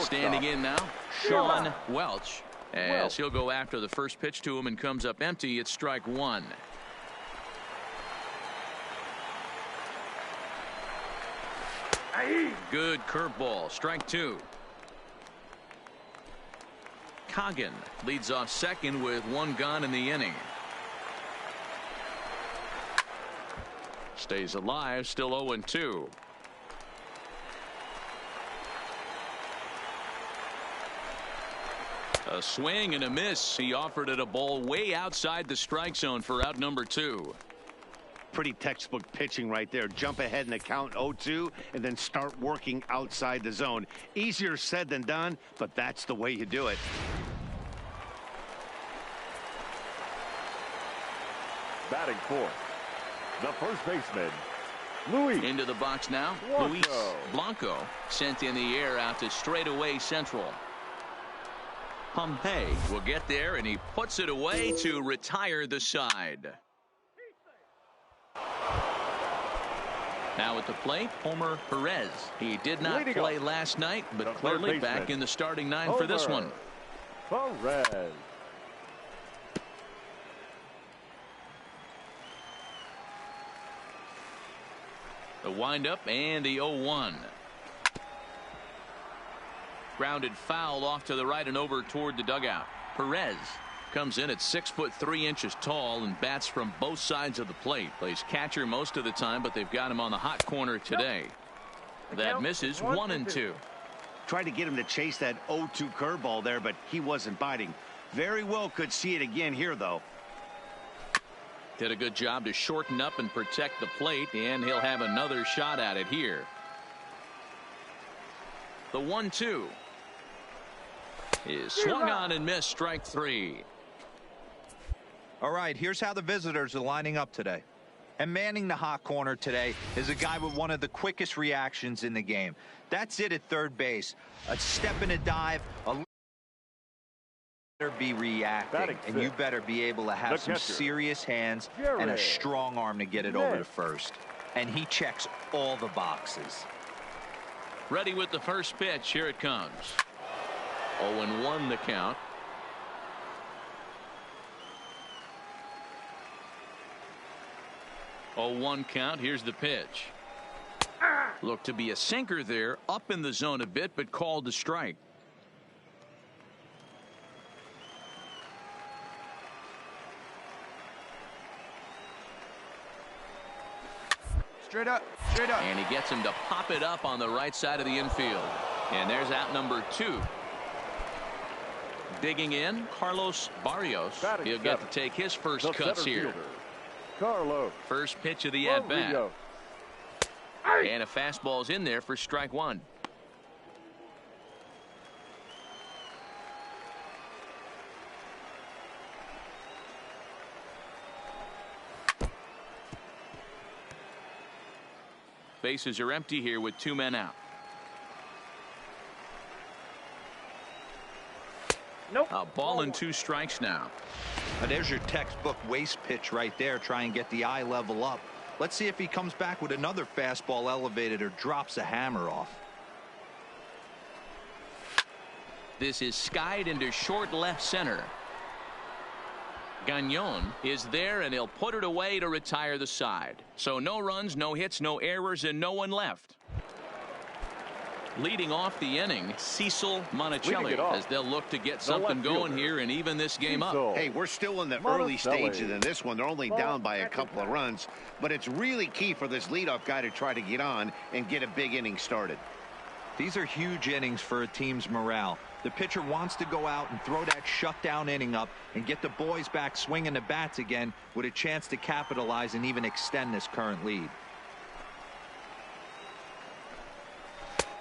Standing in now, Sean Welch, as he'll go after the first pitch to him and comes up empty. It's strike one. Good curveball. Strike two. Coggin leads off second with one gone in the inning. Stays alive, still 0-2. A swing and a miss. He offered it a ball way outside the strike zone for out number two. Pretty textbook pitching right there. Jump ahead in the count 0-2 and then start working outside the zone. Easier said than done, but that's the way you do it. Batting fourth, the first baseman, Into the box now. Luis Blanco sent in the air out to straightaway central. Pompey will get there, and he puts it away to retire the side. Now at the plate, Homer Perez. He did not play last night, but clearly back in the starting nine for this one. Perez. The windup and the 0-1. Grounded foul off to the right and over toward the dugout. Perez comes in at 6'3" tall and bats from both sides of the plate. Plays catcher most of the time, but they've got him on the hot corner today. That misses 1-2. Tried to get him to chase that 0-2 curveball there, but he wasn't biting. Very well could see it again here, though. Did a good job to shorten up and protect the plate, and he'll have another shot at it here. The 1-2 is swung on and missed, strike 3. All right, here's how the visitors are lining up today. And manning the hot corner today is a guy with one of the quickest reactions in the game. That's it at third base. A step and a dive, better be reacting, and you better be able to have some serious hands and a strong arm to get it over to first. And he checks all the boxes. Ready with the first pitch. Here it comes. 0-1 the count. Oh, 1 count. Here's the pitch. Looked to be a sinker there, up in the zone a bit, but called the strike. Straight up, straight up. And he gets him to pop it up on the right side of the infield. And there's out number 2. Digging in, Carlos Barrios. He'll get to take his first cuts here. Carlos. First pitch of the at-bat. And a fastball's in there for strike 1. Bases are empty here with 2 men out. Nope. A ball and 2 strikes now. Now there's your textbook waste pitch right there. Try and get the eye level up. Let's see if he comes back with another fastball elevated or drops a hammer off. This is skied into short left center. Gagnon is there, and he'll put it away to retire the side. So no runs, no hits, no errors, and no one left. Leading off the inning, Cecil Monticelli, as they'll look to get something going here and even this game up. Hey, we're still in the early stages in this one. They're only down by a couple of runs, but it's really key for this leadoff guy to try to get on and get a big inning started. These are huge innings for a team's morale. The pitcher wants to go out and throw that shutdown inning up and get the boys back swinging the bats again with a chance to capitalize and even extend this current lead.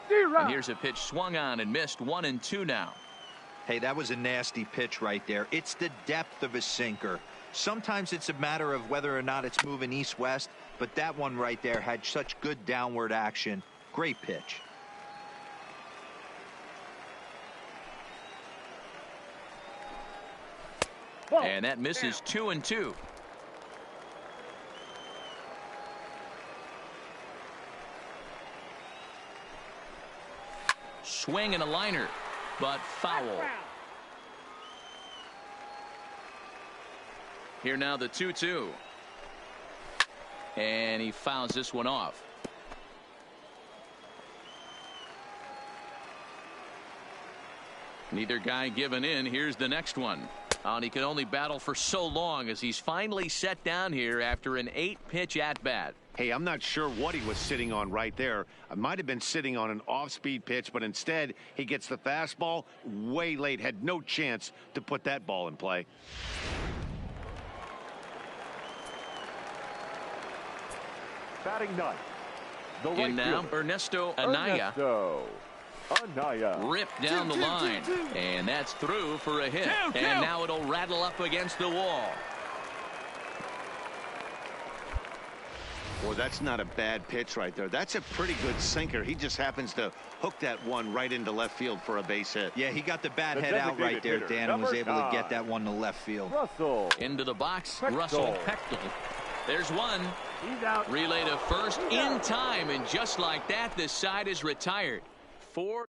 And here's a pitch swung on and missed, 1-2 now. Hey, that was a nasty pitch right there. It's the depth of a sinker. Sometimes it's a matter of whether or not it's moving east-west, but that one right there had such good downward action. Great pitch. And that misses 2-2. Swing and a liner, but foul. Here now the 2-2. And he fouls this one off. Neither guy giving in. Here's the next one. And he can only battle for so long as he's finally set down here after an 8-pitch at-bat. Hey, I'm not sure what he was sitting on right there. I might have been sitting on an off-speed pitch, but instead he gets the fastball way late. Had no chance to put that ball in play. Batting ninth. The right In now, fielder, Ernesto Anaya. Ripped down the line. And that's through for a hit. And now it'll rattle up against the wall. Well, that's not a bad pitch right there. That's a pretty good sinker. He just happens to hook that one right into left field for a base hit. Yeah, he got the bat head out right there, Dan, and was able to get that one to left field. Russell. Into the box, Pechtel. Russell Pechtel. There's one. He's out. Relay to first in time, and just like that, this side is retired. 4.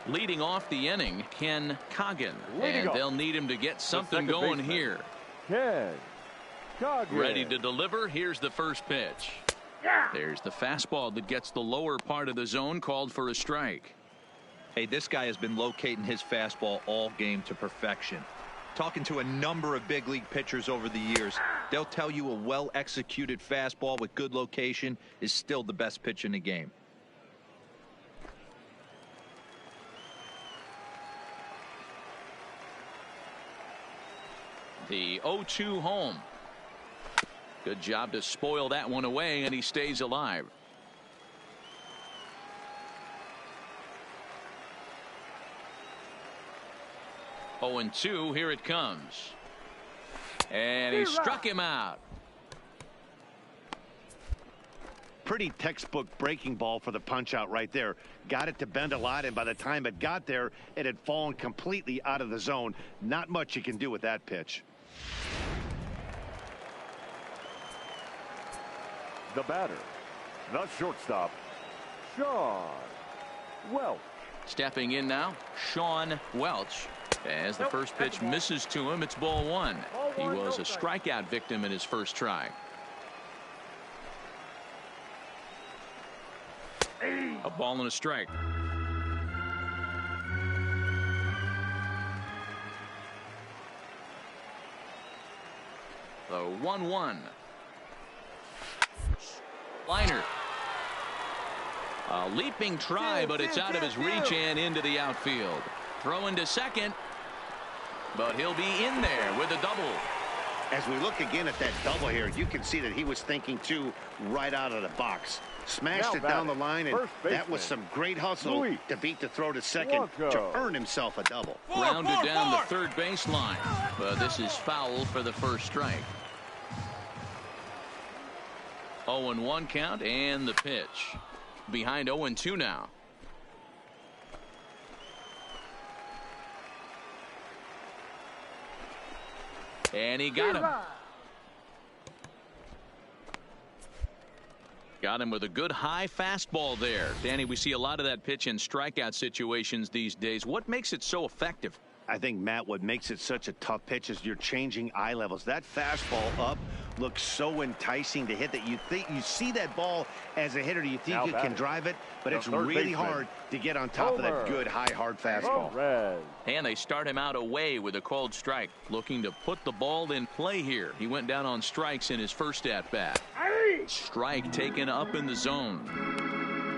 Leading off the inning, Ken Coggin. And they'll need him to get something going here. Ken Coggin. Ready to deliver. Here's the first pitch. There's the fastball that gets the lower part of the zone, called for a strike. Hey, this guy has been locating his fastball all game to perfection. Talking to a number of big league pitchers over the years, they'll tell you a well-executed fastball with good location is still the best pitch in the game. The 0-2 home. Good job to spoil that one away, and he stays alive. Oh, and 2, here it comes. And he struck him out. Pretty textbook breaking ball for the punch out right there. Got it to bend a lot, and by the time it got there, it had fallen completely out of the zone. Not much you can do with that pitch. The batter, the shortstop, Sean Welch. Stepping in now, Sean Welch. As the first pitch misses to him, it's ball 1. He was a strikeout victim in his first try. A ball and a strike. The 1-1. Liner. A leaping try, but it's out of his reach and into the outfield. Throwing to second, but he'll be in there with a double. As we look again at that double here, you can see that he was thinking too right out of the box. Smashed it down the line, and that was some great hustle to beat the throw to second to earn himself a double. Grounded down the third baseline, but this is foul for the first strike. 0-1 count, and the pitch. Behind 0-2 now. And he got him. Got him with a good high fastball there. Danny, we see a lot of that pitch in strikeout situations these days. What makes it so effective? I think, Matt, what makes it such a tough pitch is you're changing eye levels. That fastball up looks so enticing to hit that you think you see that ball as a hitter. You think you can drive it, but it's really hard to get on top of that good high hard fastball. And they start him out away with a called strike, looking to put the ball in play here. He went down on strikes in his first at bat. Strike taken up in the zone.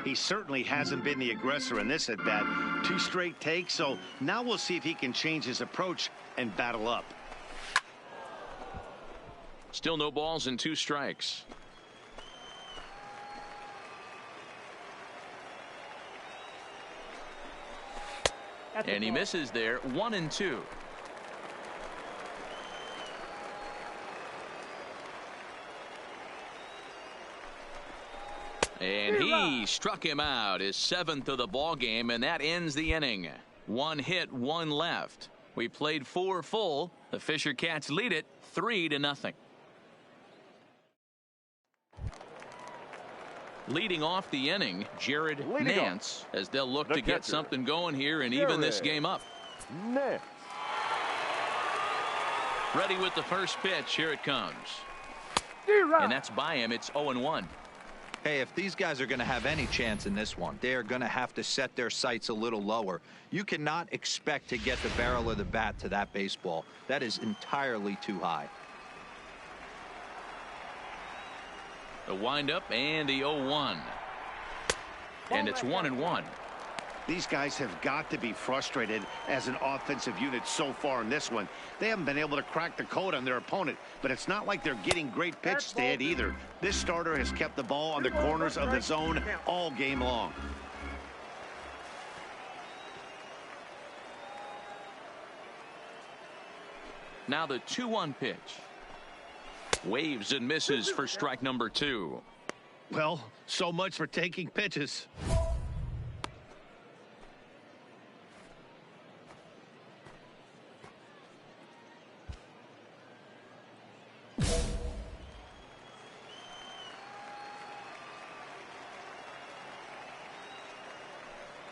He certainly hasn't been the aggressor in this at bat. 2 straight takes, so now we'll see if he can change his approach and battle up. Still no balls and 2 strikes. And he misses there. 1-2. And he struck him out, his 7th of the ball game, and that ends the inning. 1 hit, 1 left. We played 4 full. The Fisher Cats lead it 3-0. Leading off the inning, Jared Nance, as they'll look to get something going here and even this game up. Nance. Ready with the first pitch. Here it comes. And that's by him. It's 0-1. Hey, if these guys are going to have any chance in this one, they are going to have to set their sights a little lower. You cannot expect to get the barrel of the bat to that baseball. That is entirely too high. The windup and the 0-1. And it's 1-1. These guys have got to be frustrated as an offensive unit so far in this one. They haven't been able to crack the code on their opponent, but it's not like they're getting great pitches to hit either. This starter has kept the ball on the corners of the zone all game long. Now the 2-1 pitch. Waves and misses for strike number 2. Well, so much for taking pitches.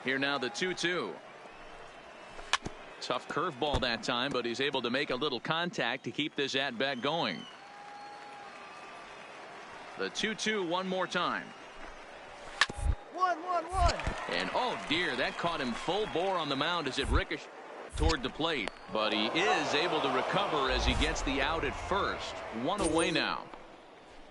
Here now the 2-2. Tough curveball that time, but he's able to make a little contact to keep this at bat going. The 2-2 one more time. 1-1-1. And oh dear, that caught him full bore on the mound as it ricocheted toward the plate. But he is able to recover as he gets the out at first. One away now.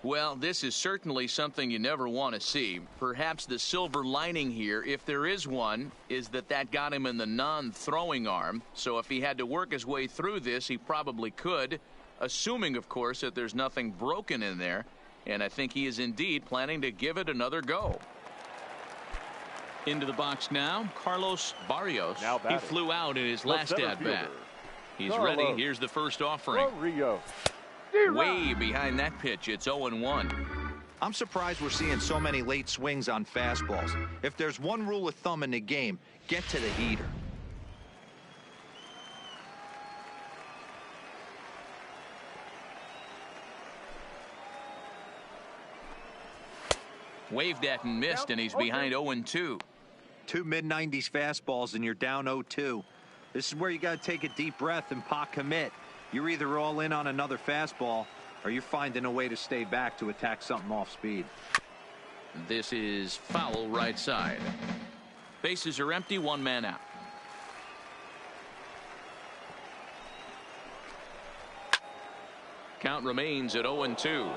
Well, this is certainly something you never want to see. Perhaps the silver lining here, if there is one, is that got him in the non-throwing arm. So if he had to work his way through this, he probably could, assuming, of course, that there's nothing broken in there. And I think he is indeed planning to give it another go. Into the box now, Carlos Barrios. He flew out in his last at-bat. He's ready. Here's the first offering. Way behind that pitch. It's 0-1. I'm surprised we're seeing so many late swings on fastballs. If there's one rule of thumb in the game, get to the heater. Waved at and missed, and he's behind 0-2. 2 mid-90s fastballs and you're down 0-2. This is where you got to take a deep breath and pot commit. You're either all in on another fastball or you're finding a way to stay back to attack something off speed. This is foul right side. Bases are empty, one man out. Count remains at 0-2.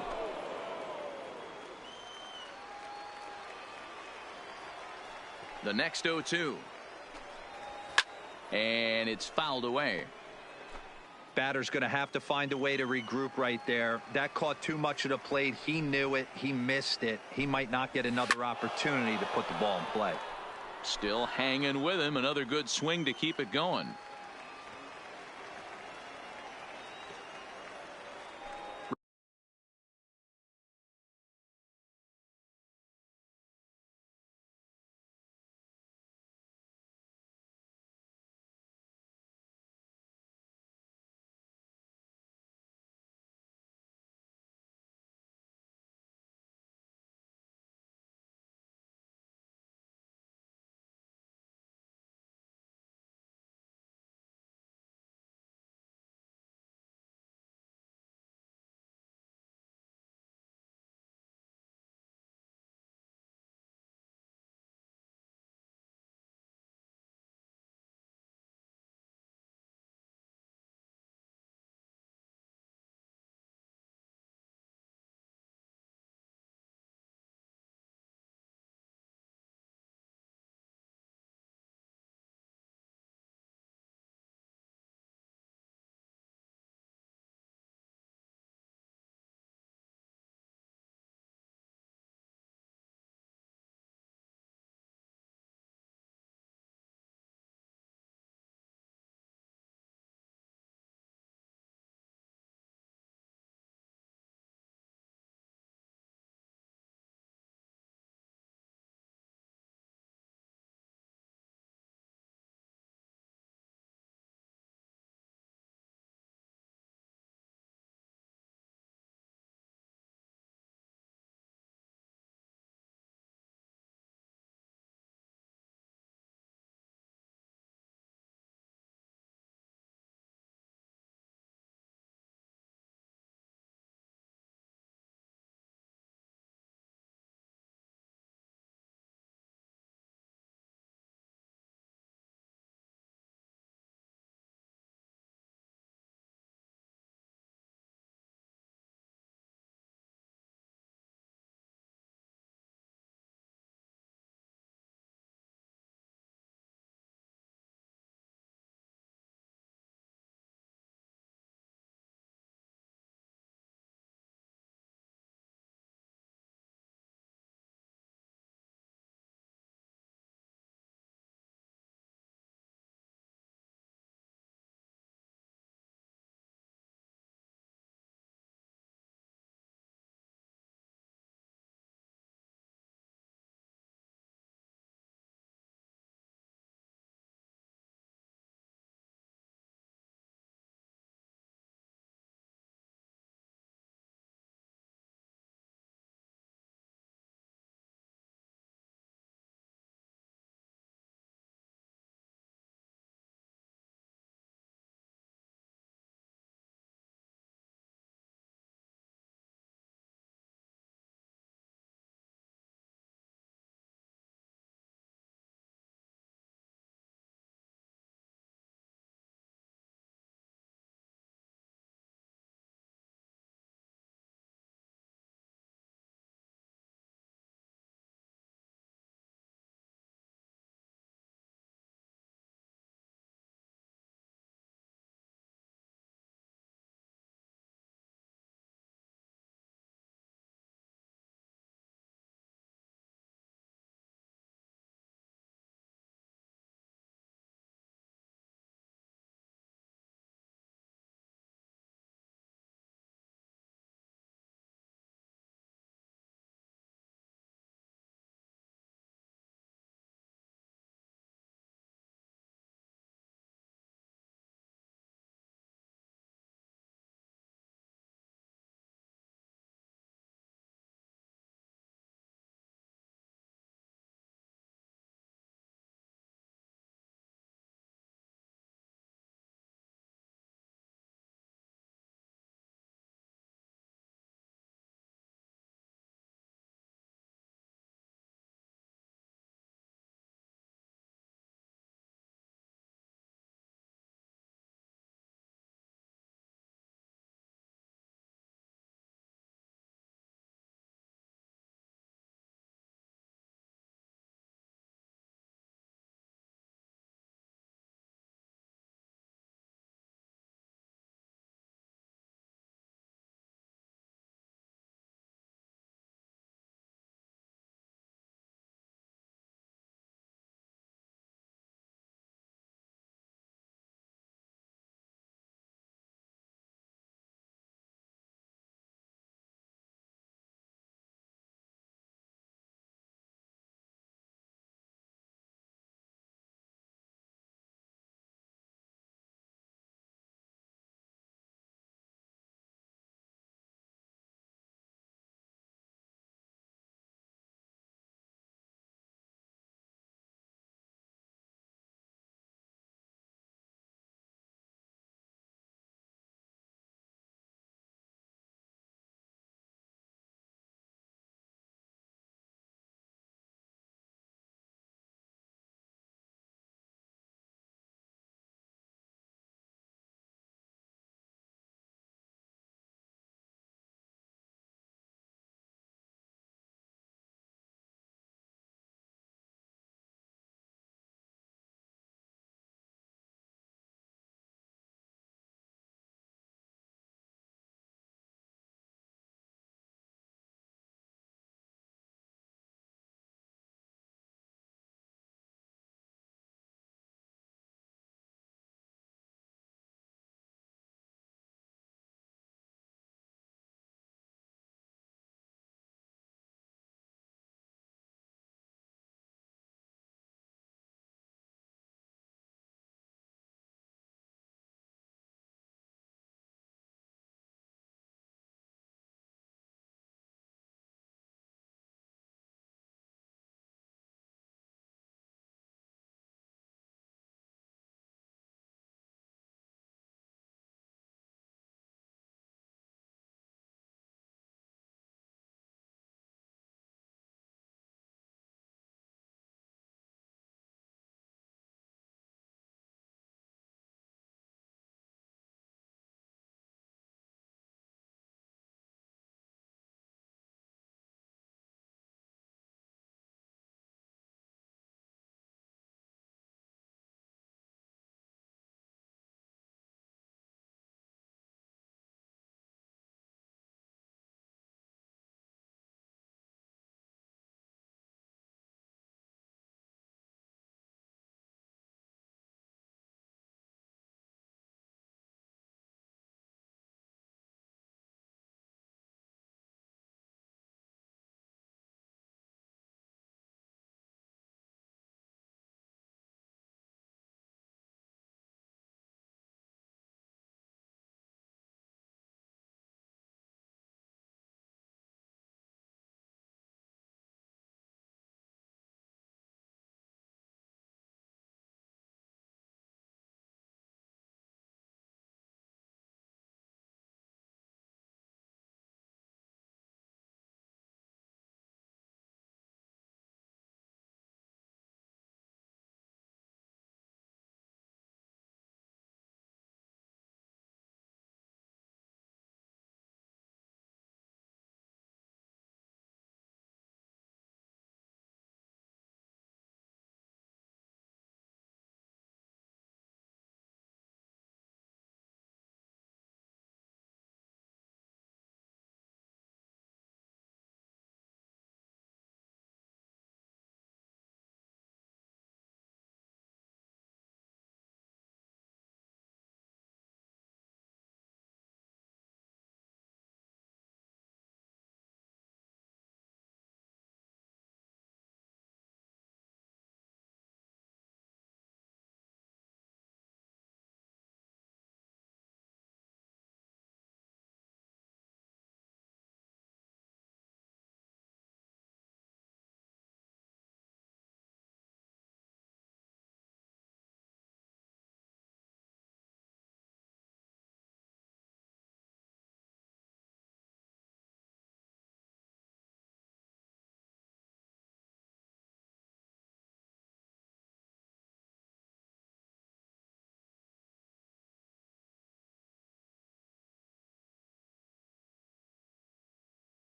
The next 0-2. And it's fouled away. Batter's going to have to find a way to regroup right there. That caught too much of the plate. He knew it. He missed it. He might not get another opportunity to put the ball in play. Still hanging with him. Another good swing to keep it going.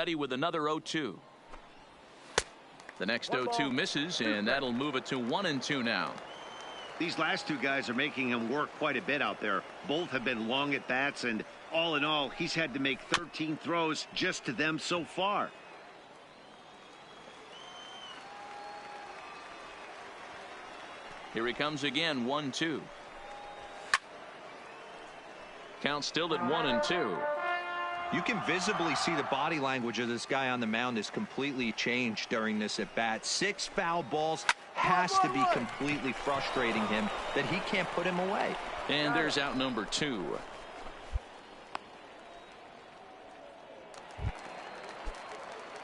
ready with another 0-2. The next 0-2 misses, and that'll move it to 1-2 now. These last two guys are making him work quite a bit out there. Both have been long at bats, and all in all, he's had to make 13 throws just to them so far. Here he comes again, 1-2. Count still at 1-2. You can visibly see the body language of this guy on the mound is completely changed during this at bat. 6 foul balls has to be completely frustrating him that he can't put him away. And there's out number 2.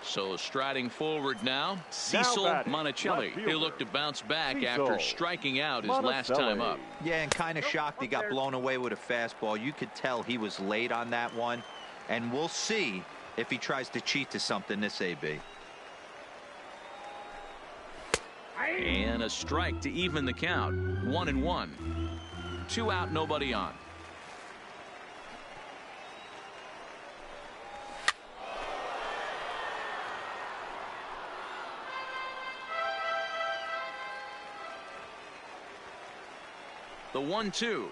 So striding forward now, Cecil Monticelli. He'll look to bounce back after striking out his last time up. Yeah, and kind of shocked he got blown away with a fastball. You could tell he was late on that one. And we'll see if he tries to cheat to something this AB. And a strike to even the count. 1-1. 2 out, nobody on. The 1-2.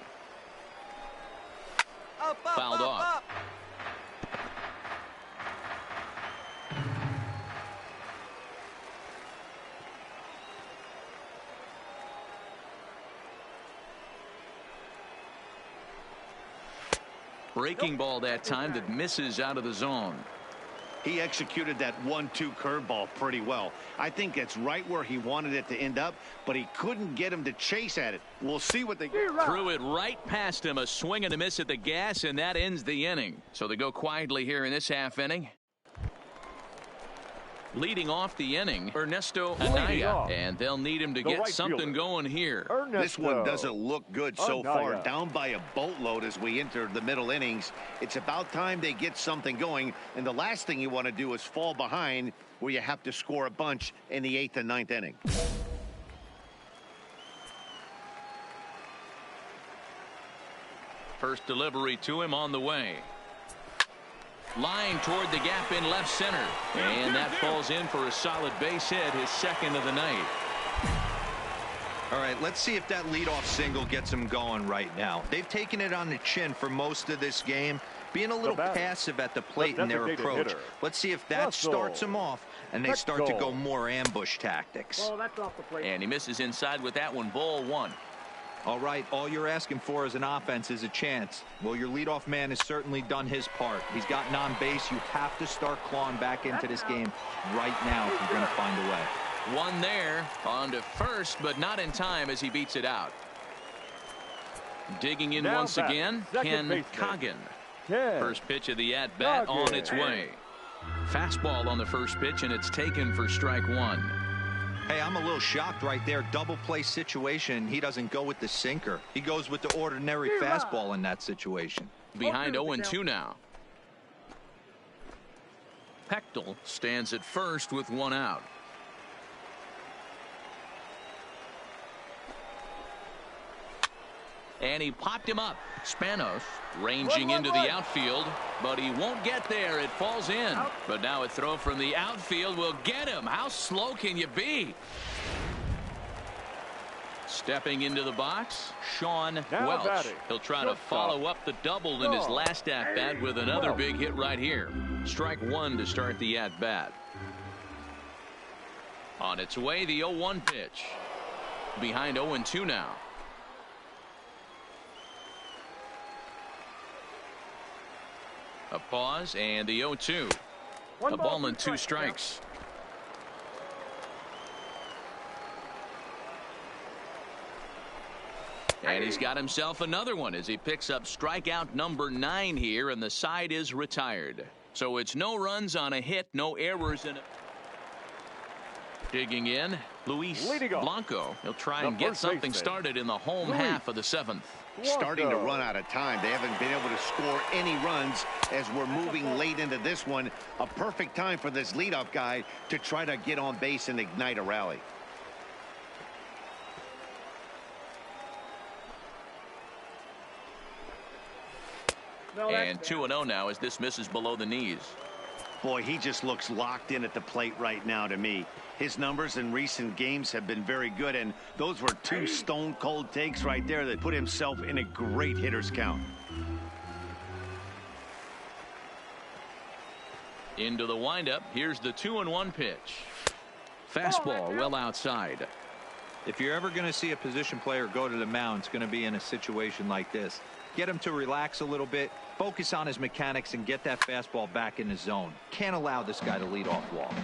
Fouled off. Breaking ball that time that misses out of the zone. He executed that 1-2 curveball pretty well. I think it's right where he wanted it to end up, but he couldn't get him to chase at it. We'll see what they get. Threw it right past him, a swing and a miss at the gas, and that ends the inning. So they go quietly here in this half inning. Leading off the inning, Ernesto Anaya, and they'll need him to get something going here. This one doesn't look good so far, down by a boatload as we enter the middle innings. It's about time they get something going, and the last thing you want to do is fall behind where you have to score a bunch in the 8th and 9th inning. First delivery to him on the way. Line toward the gap in left center. And that falls in for a solid base hit, his second of the night. All right, let's see if that leadoff single gets him going right now. They've taken it on the chin for most of this game, being a little passive at the plate in their approach. Let's see if that starts them off and they start to go more ambush tactics. And he misses inside with that one, ball 1. All right, all you're asking for as an offense is a chance. Well, your leadoff man has certainly done his part. He's gotten on base. You have to start clawing back into this game right now if you're going to find a way. One there, on to first, but not in time as he beats it out. Digging in once again, Ken Coggin. First pitch of the at-bat on its way. Fastball on the first pitch, and it's taken for strike 1. Hey, I'm a little shocked right there. Double play situation. He doesn't go with the sinker. He goes with the ordinary fastball in that situation. Behind 0-2 now. Pechtel stands at first with 1 out. And he popped him up. Spanos ranging into the outfield, but he won't get there. It falls in. But now a throw from the outfield will get him. How slow can you be? Stepping into the box, Sean Welch. He'll try to follow up the double in his last at-bat with another big hit right here. Strike 1 to start the at-bat. On its way, the 0-1 pitch. Behind 0-2 now. A pause and the 0-2. A ball and 2 strikes. And he's got himself another one as he picks up strikeout number 9 here, and the side is retired. So it's no runs on a hit, no errors in it. Digging in, Luis Blanco. He'll try and get something started in the home half of the 7th. Starting to run out of time. They haven't been able to score any runs as we're moving late into this one. A perfect time for this leadoff guy to try to get on base and ignite a rally. And 2-0 now as this misses below the knees. Boy, he just looks locked in at the plate right now to me. His numbers in recent games have been very good, and those were two stone-cold takes right there that put himself in a great hitter's count. Into the windup. Here's the 2-1 pitch. Fastball well outside. If you're ever going to see a position player go to the mound, it's going to be in a situation like this. Get him to relax a little bit, focus on his mechanics, and get that fastball back in his zone. Can't allow this guy to lead off walk.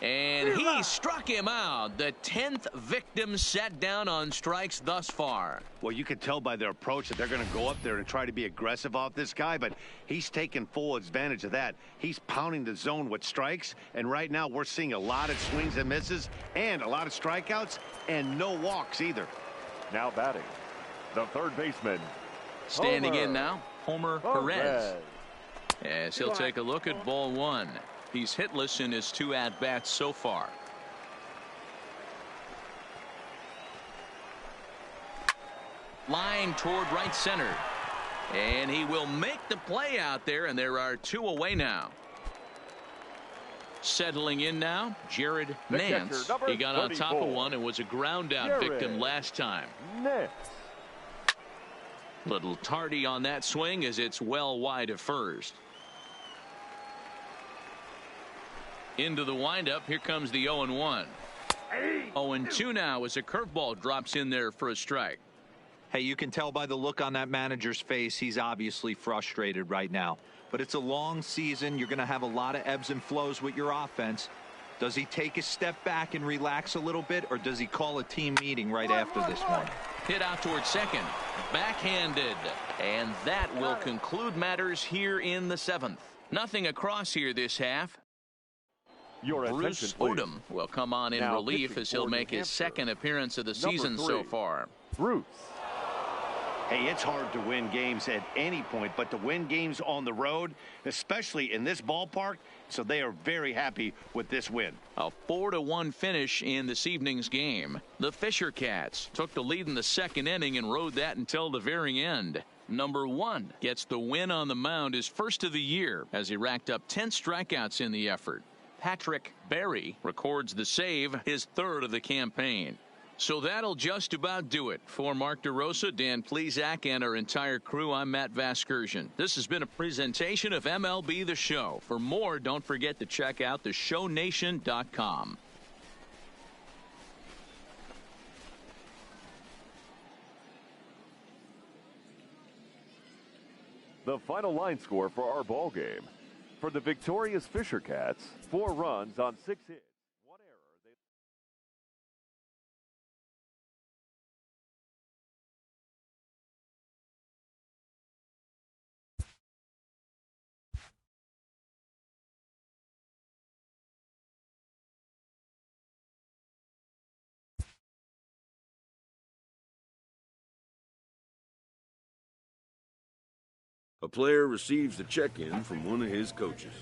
And he struck him out. The 10th victim set down on strikes thus far. Well, you can tell by their approach that they're going to go up there and try to be aggressive off this guy, but he's taking full advantage of that. He's pounding the zone with strikes, and right now we're seeing a lot of swings and misses and a lot of strikeouts and no walks either. Now batting, the third baseman. Standing in now, Homer Perez. As he'll take a look at ball one. He's hitless in his 2 at-bats so far. Line toward right center. And he will make the play out there, and there are 2 away now. Settling in now, Jared Nance. He got on top of one and was a ground-out victim last time. Little tardy on that swing as it's well wide of first. Into the windup. Here comes the 0-1. 0-2 now as a curveball drops in there for a strike. Hey, you can tell by the look on that manager's face, he's obviously frustrated right now. But it's a long season. You're going to have a lot of ebbs and flows with your offense. Does he take a step back and relax a little bit, or does he call a team meeting right after this one? Hit out towards second. Backhanded. And that will conclude matters here in the 7th. Nothing across here this half. Bruce Odom will come on in relief as he'll make his 2nd appearance of the season so far. Bruce. Hey, it's hard to win games at any point, but to win games on the road, especially in this ballpark, so they are very happy with this win. A 4-1 finish in this evening's game. The Fisher Cats took the lead in the 2nd inning and rode that until the very end. Number 1 gets the win on the mound, his first of the year, as he racked up 10 strikeouts in the effort. Patrick Barry records the save, his 3rd of the campaign. So that'll just about do it. For Mark DeRosa, Dan Plesac, and our entire crew, I'm Matt Vasgersian. This has been a presentation of MLB The Show. For more, don't forget to check out theshownation.com. The final line score for our ball game. For the victorious Fisher Cats, 4 runs on 6 hits. A player receives a check-in from one of his coaches.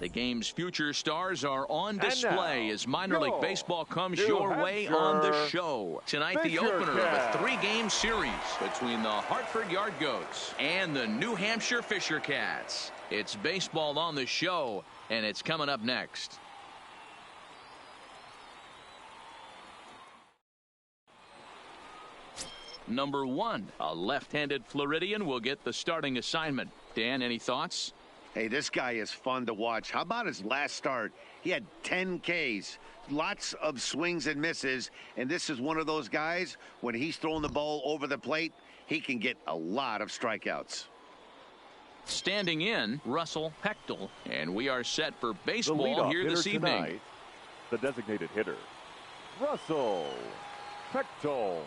The game's future stars are on display as minor league baseball comes your way on the show. Tonight, the opener of a 3-game series between the Hartford Yard Goats and the New Hampshire Fisher Cats. It's baseball on the show, and it's coming up next. Number 1, a left-handed Floridian will get the starting assignment. Dan, any thoughts? Hey, this guy is fun to watch. How about his last start? He had 10 Ks, lots of swings and misses, and this is one of those guys, when he's throwing the ball over the plate, he can get a lot of strikeouts. Standing in, Russell Pechtel, and we are set for baseball here this evening. Tonight, the designated hitter, Russell Pechtel.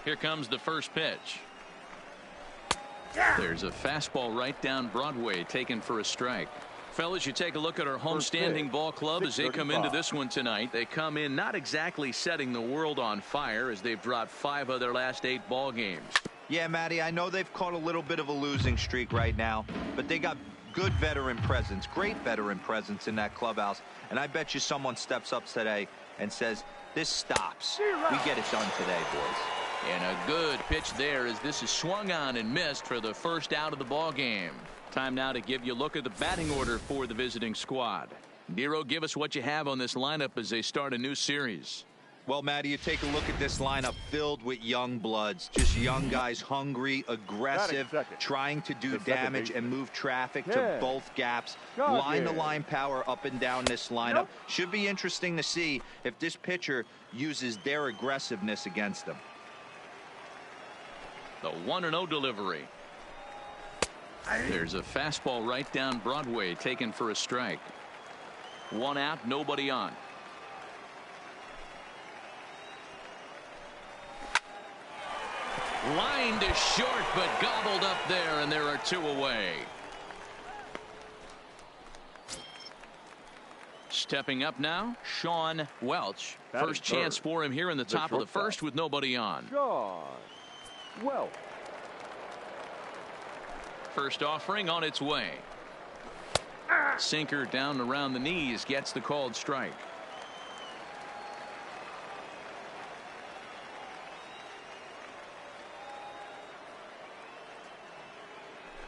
Here comes the first pitch. There's a fastball right down Broadway taken for a strike. Fellas, you take a look at our home-standing ball club as they come into this one tonight. They come in not exactly setting the world on fire as they've dropped 5 of their last 8 ball games. Yeah, Matty, I know they've caught a little bit of a losing streak right now, but they got good veteran presence, great veteran presence in that clubhouse. And I bet you someone steps up today and says, this stops. We get it done today, boys. And a good pitch there as this is swung on and missed for the first out of the ball game. Time now to give you a look at the batting order for the visiting squad. Nero, give us what you have on this lineup as they start a new series. Well, Matty, you take a look at this lineup filled with young bloods, just young guys, hungry, aggressive, trying to do damage and move traffic to both gaps. Line the line power up and down this lineup. Should be interesting to see if this pitcher uses their aggressiveness against them. The 1-0 delivery. There's a fastball right down Broadway, taken for a strike. 1 out, nobody on. Lined is short, but gobbled up there, and there are 2 away. Stepping up now, Sean Welch. First chance for him here in the top of the first with nobody on. Sean Welch. First offering on its way. Sinker down around the knees, gets the called strike.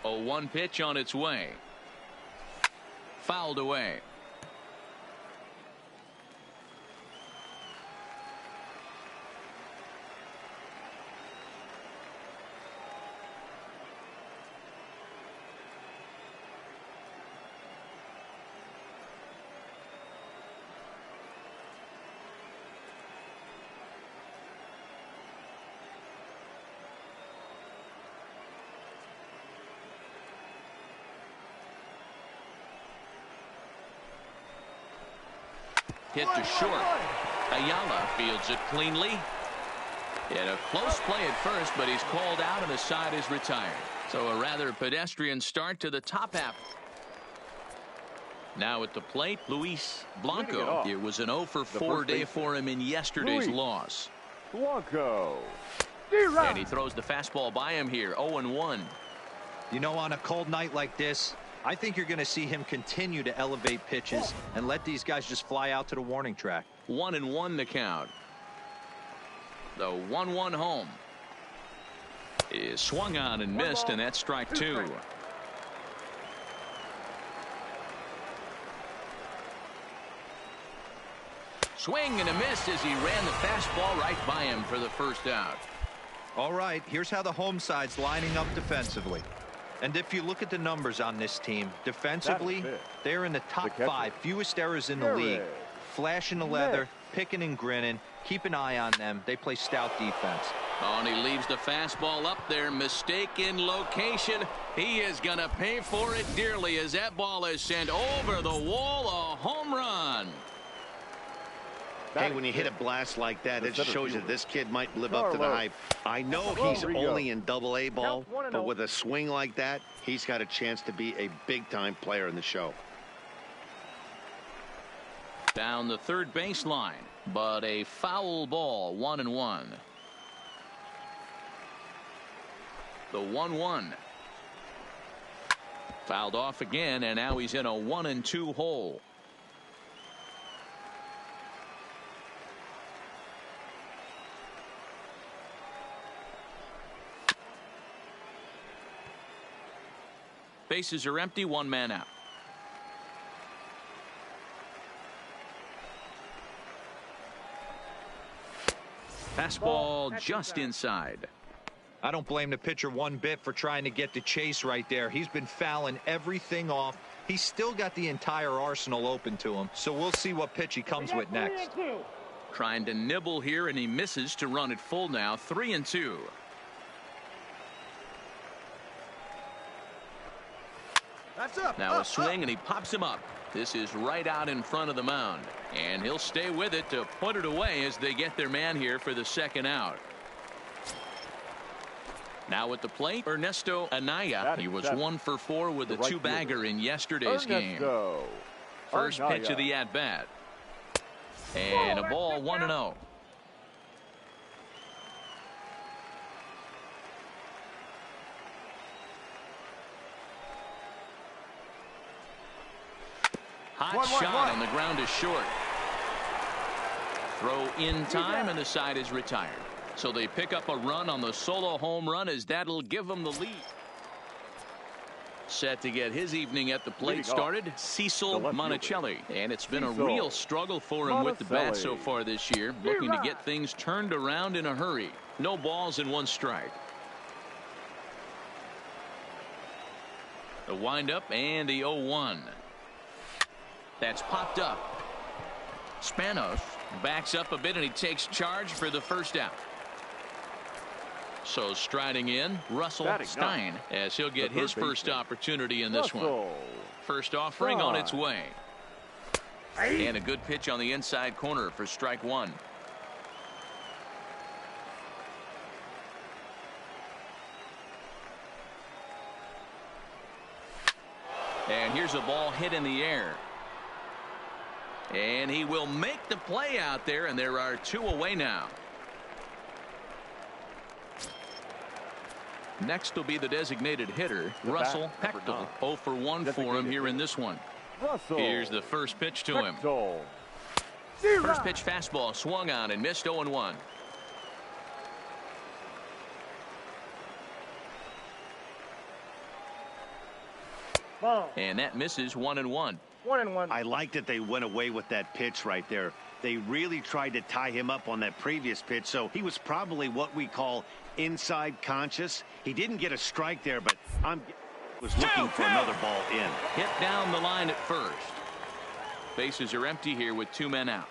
A 1 pitch on its way. Fouled away. Hit to short. Ayala fields it cleanly. And a close play at first, but he's called out and the side is retired. So a rather pedestrian start to the top half. Now at the plate, Luis Blanco. It was an 0 for 4 day for him in yesterday's loss. Blanco. And he throws the fastball by him here, 0-1. You know, on a cold night like this, I think you're going to see him continue to elevate pitches and let these guys just fly out to the warning track. 1-1 the count. The 1-1 home is swung on and missed, and that's strike 2. Swing and a miss as he ran the fastball right by him for the first out. All right, here's how the home side's lining up defensively. And if you look at the numbers on this team, defensively, they're in the top 5, fewest errors in the league. Flashing the leather, picking and grinning. Keep an eye on them. They play stout defense. Oh, and he leaves the fastball up there. Mistake in location. He is going to pay for it dearly as that ball is sent over the wall. A home run. Hey, when you hit a blast like that, it just shows you this kid might live up to the hype. I know he's only in Double-A ball, but with a swing like that, he's got a chance to be a big-time player in the show. Down the third baseline, but a foul ball, 1-1. The 1-1. Fouled off again, and now he's in a 1-2 hole. Bases are empty, 1 man out. Fastball just inside. I don't blame the pitcher one bit for trying to get the chase right there. He's been fouling everything off. He's still got the entire arsenal open to him. So we'll see what pitch he comes with next. Trying to nibble here, and he misses to run it full now. 3-2. Now a swing, and he pops him up. This is right out in front of the mound, and he'll stay with it to put it away as they get their man here for the second out. Now at the plate, Ernesto Anaya. He was 1 for 4 with a 2-bagger in yesterday's game. First pitch of the at-bat. And a ball, 1-0. Hot shot, and the ground is short. Throw in time, and the side is retired. So they pick up a run on the solo home run as that'll give them the lead. Set to get his evening at the plate started, Cecil Monticelli. And it's been a real struggle for him with the bat so far this year, looking to get things turned around in a hurry. No balls and 1 strike. The windup and the 0-1. That's popped up. Spanos backs up a bit and he takes charge for the first out. So striding in, Russell Stein, as he'll get his first opportunity in this one. First offering on its way. And a good pitch on the inside corner for strike 1. And here's a ball hit in the air. And he will make the play out there, and there are 2 away now. Next will be the designated hitter, Russell Pechtel. 0 for 1 for him here in this one. Here's the first pitch to him. First pitch fastball swung on and missed. 0-1. And that misses. 1-1. 1-1. I like that they went away with that pitch right there. They really tried to tie him up on that previous pitch, so he was probably what we call inside conscious. He didn't get a strike there, but was looking for another ball in. Hit down the line at first. Bases are empty here with 2 men out.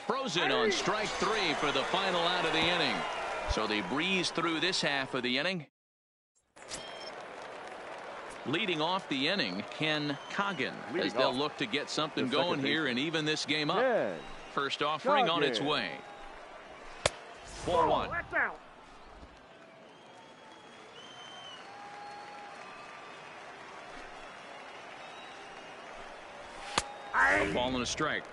Frozen on strike 3 for the final out of the inning. So they breeze through this half of the inning. Leading off the inning, Ken Coggin, as they'll look to get something going here and even this game up. First offering on its way. 4-1. A ball and a strike.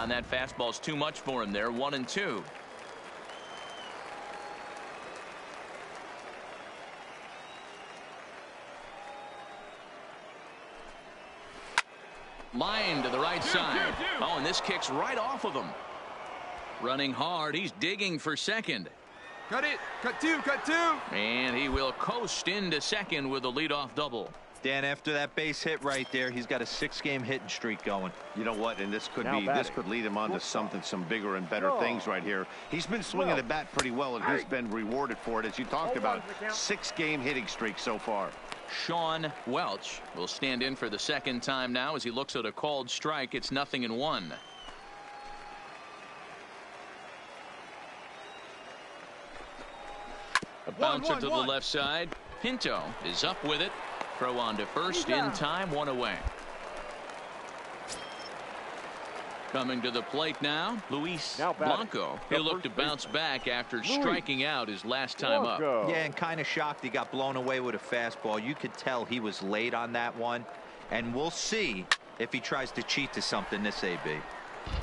And that fastball's too much for him there. 1-2. Line to the right side. Oh, and this kicks right off of him. Running hard. He's digging for second. Cut it. Cut 2. Cut 2. And he will coast into second with a leadoff double. Dan, after that base hit right there, he's got a 6-game hitting streak going. You know what? And this could lead him on to some bigger and better things right here. He's been swinging the bat pretty well, and he's been rewarded for it, as you talked about. 6-game hitting streak so far. Sean Welch will stand in for the second time now as he looks at a called strike. It's 0-1. A bouncer to the left side. Pinto is up with it. Throw on to first in time. 1 away. Coming to the plate now, Luis Blanco. He'll look to bounce back after striking out his last time up. Yeah, and kind of shocked he got blown away with a fastball. You could tell he was late on that one, and we'll see if he tries to cheat to something this AB.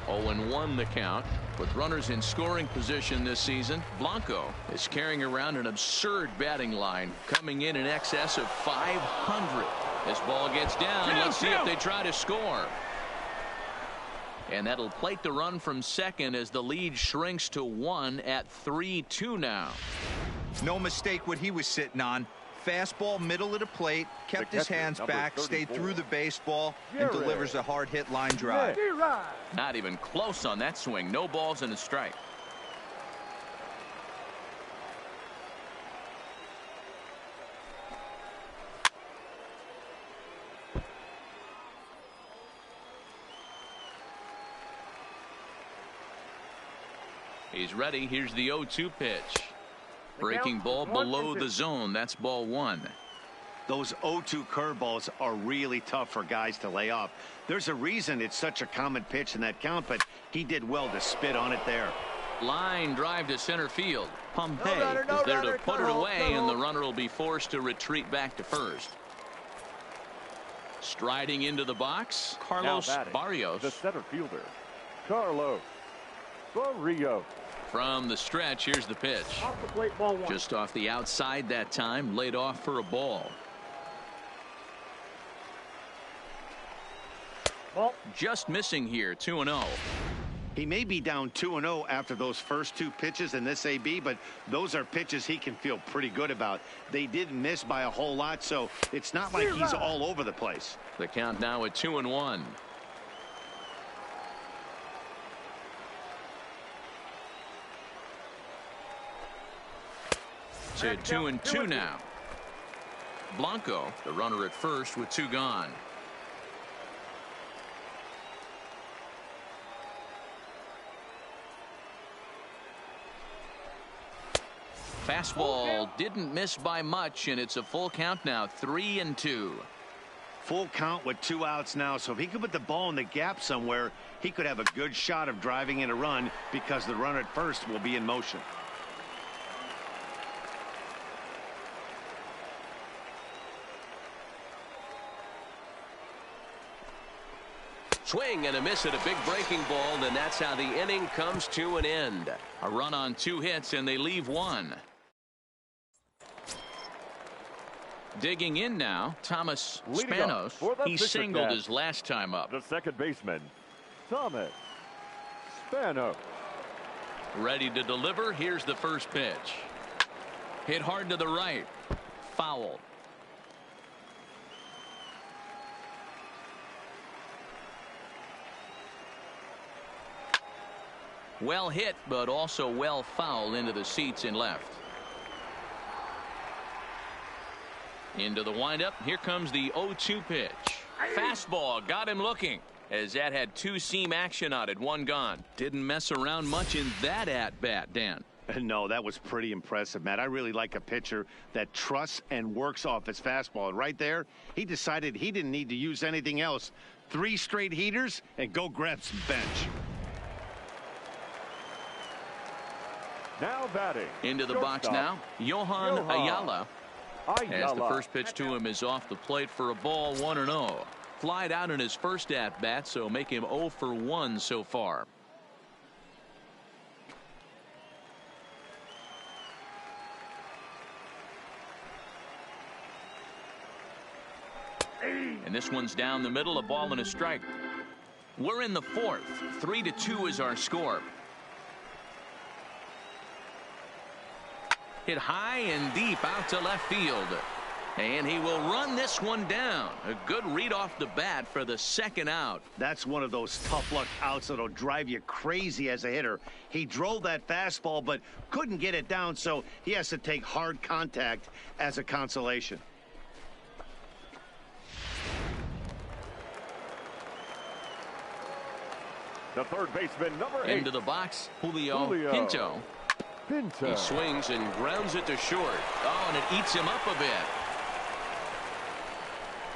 0-1 the count. With runners in scoring position this season, Blanco is carrying around an absurd batting line, coming in excess of 500. This ball gets down. Let's see if they try to score. And that'll plate the run from second as the lead shrinks to 1 at 3-2 now. No mistake what he was sitting on. Fastball, middle of the plate, kept his hands back, stayed through the baseball, and delivers a hard hit line drive. Not even close on that swing. No balls and a strike. He's ready. Here's the 0-2 pitch. Breaking ball below the zone. That's ball 1. Those 0-2 curveballs are really tough for guys to lay off. There's a reason it's such a common pitch in that count, but he did well to spit on it there. Line drive to center field. Pompey is there to put it away, and the runner will be forced to retreat back to first. Striding into the box, Carlos Barrios. The center fielder, Carlos Rio. From the stretch, here's the pitch. Off the plate, ball one. Just off the outside that time, laid off for a ball. Ball. Just missing here, 2-0. He may be down 2-0 after those first two pitches in this AB, but those are pitches he can feel pretty good about. They didn't miss by a whole lot, so it's not like he's all over the place. The count now at 2-1. To 2-2 now. Blanco, the runner at first with two gone. Fastball didn't miss by much, and it's a full count now, 3-2. Full count with 2 outs now, so if he could put the ball in the gap somewhere, he could have a good shot of driving in a run because the runner at first will be in motion. Swing and a miss at a big breaking ball, and that's how the inning comes to an end. A run on 2 hits, and they leave 1. Digging in now, Thomas Spanos. He singled his last time up. The second baseman, Thomas Spanos. Ready to deliver. Here's the first pitch. Hit hard to the right. Foul. Well hit, but also well fouled into the seats in left. Into the windup. Here comes the 0-2 pitch. Fastball got him looking, as that had 2-seam action on it. 1 gone. Didn't mess around much in that at bat, Dan. No, that was pretty impressive, Matt. I really like a pitcher that trusts and works off his fastball. And right there, he decided he didn't need to use anything else. 3 straight heaters and go grab some bench. Now batting. Into the box now, Johan Ayala. As the first pitch to him is off the plate for a ball, 1-0. Flied out in his first at bat, so make him 0 for 1 so far. And this one's down the middle, a ball and a strike. We're in the 4th. 3-2 is our score. Hit high and deep out to left field. And he will run this one down. A good read off the bat for the second out. That's one of those tough luck outs that'll drive you crazy as a hitter. He drove that fastball but couldn't get it down, so he has to take hard contact as a consolation. The third baseman, number 8. Into the box, Julio Pinto. He swings and grounds it to short. Oh, and it eats him up a bit.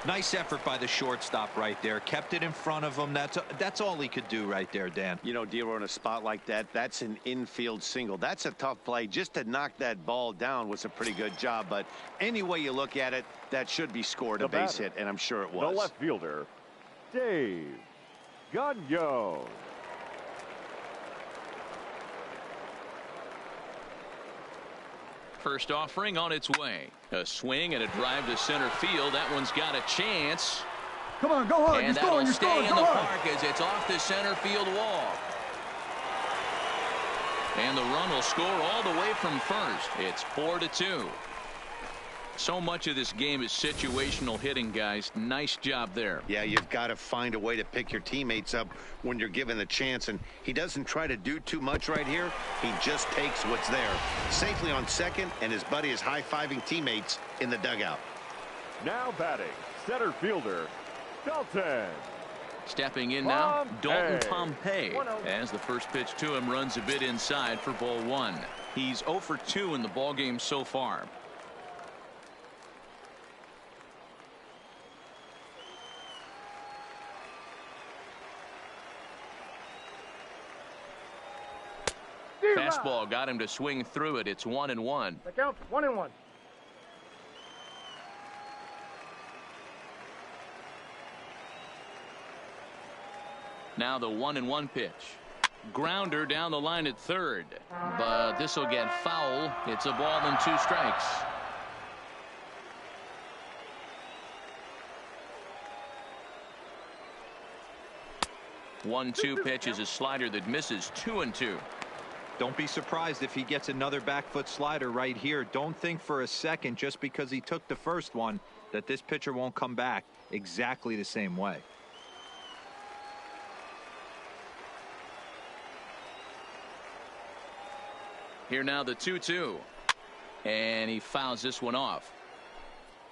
Nice effort by the shortstop right there. Kept it in front of him. That's all he could do right there, Dan. You know, Dealer, in a spot like that, that's an infield single. That's a tough play. Just to knock that ball down was a pretty good job. But any way you look at it, that should be scored a base hit, and I'm sure it was. The left fielder, Dave Gagnon. First offering on its way. A swing and a drive to center field. That one's got a chance. Come on, go hard. And You're scoring. that'll You're stay scoring. in Go the hard. park as it's off the center field wall. And the run will score all the way from first. It's 4-2. So much of this game is situational hitting, guys. Nice job there. Yeah, you've got to find a way to pick your teammates up when you're given the chance, and he doesn't try to do too much right here. He just takes what's there. Safely on second, and his buddy is high-fiving teammates in the dugout. Now batting, center fielder, Dalton. Stepping in now, Dalton Pompey, as the first pitch to him runs a bit inside for ball 1. He's 0 for 2 in the ballgame so far. Fastball got him to swing through it. It's 1-1. The count 1-1. Now the 1-1 pitch. Grounder down the line at third, but this will get foul. It's a ball and 2 strikes. One-two pitch is a slider that misses 2-2. Don't be surprised if he gets another back foot slider right here. Don't think for a second just because he took the first one that this pitcher won't come back exactly the same way. Here now the 2-2, and he fouls this one off.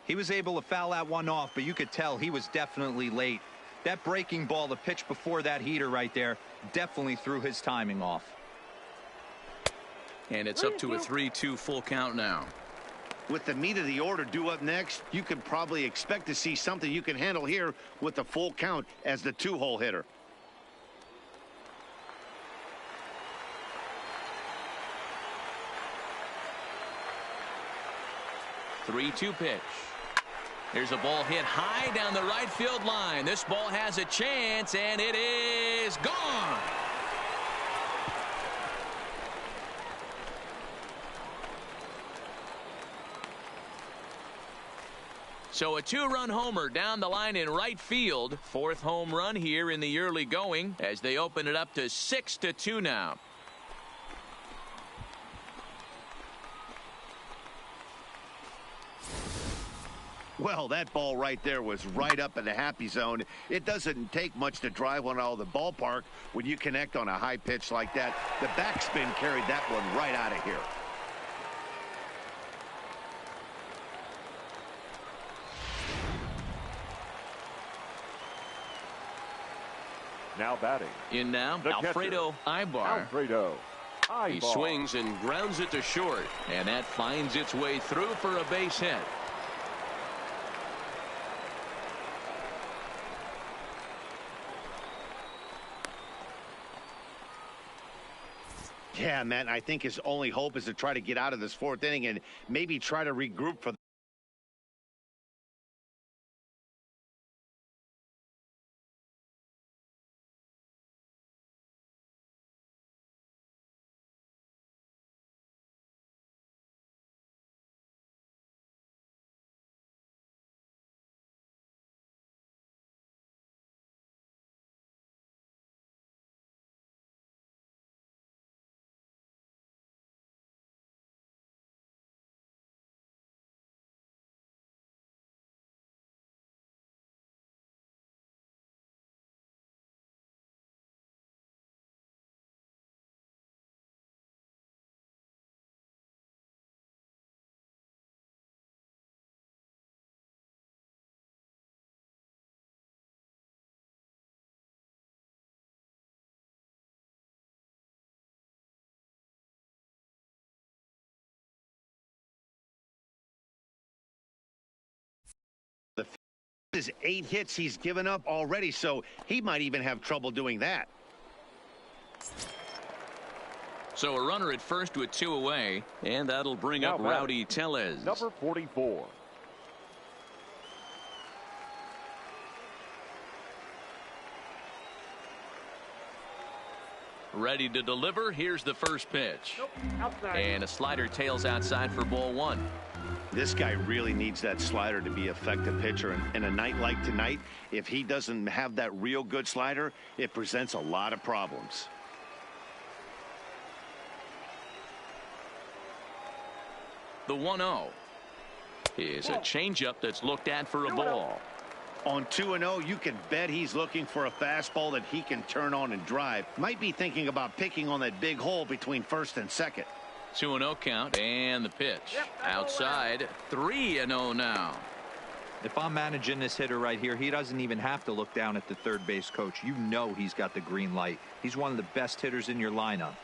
He was able to foul that one off, but you could tell he was definitely late. That breaking ball, the pitch before that heater right there, definitely threw his timing off. And it's up to a 3-2 full count now. With the meat of the order due up next, you can probably expect to see something you can handle here with the full count as the 2-hole hitter. Three-two pitch. Here's a ball hit high down the right field line. This ball has a chance, and it is gone. So a 2-run homer down the line in right field. 4th home run here in the early going as they open it up to 6-2 now. Well, that ball right there was right up in the happy zone. It doesn't take much to drive one out of the ballpark when you connect on a high pitch like that. The backspin carried that one right out of here. Now batting. In now, The Alfredo Ibar. Alfredo Ibar. He swings and grounds it to short. And that finds its way through for a base hit. Yeah, man, I think his only hope is to try to get out of this 4th inning and maybe try to regroup for his 8 hits he's given up already, so he might even have trouble doing that. So a runner at first with 2 away, and that'll bring Now up Rowdy Tellez. Number 44. Ready to deliver. Here's the first pitch. Nope, outside. And a slider tails outside for ball 1. This guy really needs that slider to be an effective pitcher. And in a night like tonight, if he doesn't have that real good slider, it presents a lot of problems. The 1-0 is a changeup that's looked at for a ball. On 2-0, you can bet he's looking for a fastball that he can turn on and drive. Might be thinking about picking on that big hole between 1st and 2nd. 2-0 count, and the pitch. Outside, 3-0 now. If I'm managing this hitter right here, he doesn't even have to look down at the third base coach. You know he's got the green light. He's one of the best hitters in your lineup.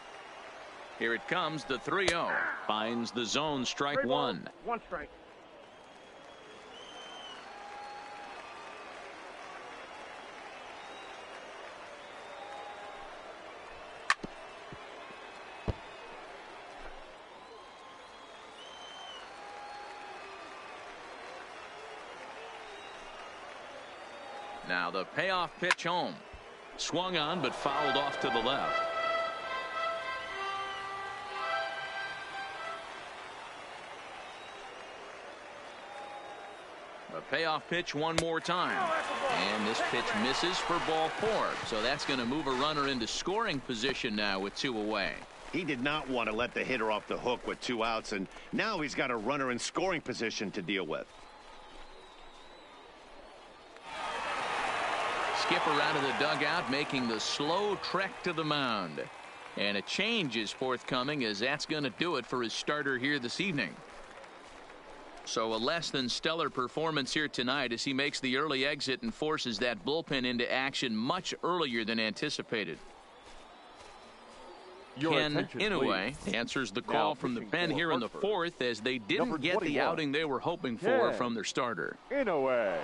Here it comes, the 3-0. Finds the zone, strike 1. 1 strike. Now the payoff pitch home. Swung on but fouled off to the left. payoff pitch one more time. And this pitch misses for ball 4. So that's going to move a runner into scoring position now with 2 away. He did not want to let the hitter off the hook with 2 outs, and now he's got a runner in scoring position to deal with. Skipper out of the dugout, making the slow trek to the mound. And a change is forthcoming, as that's going to do it for his starter here this evening. So a less than stellar performance here tonight as he makes the early exit and forces that bullpen into action much earlier than anticipated. Ken Inoue answers the call from the pen here in the 4th, as they didn't get the outing they were hoping for from their starter. Inoue.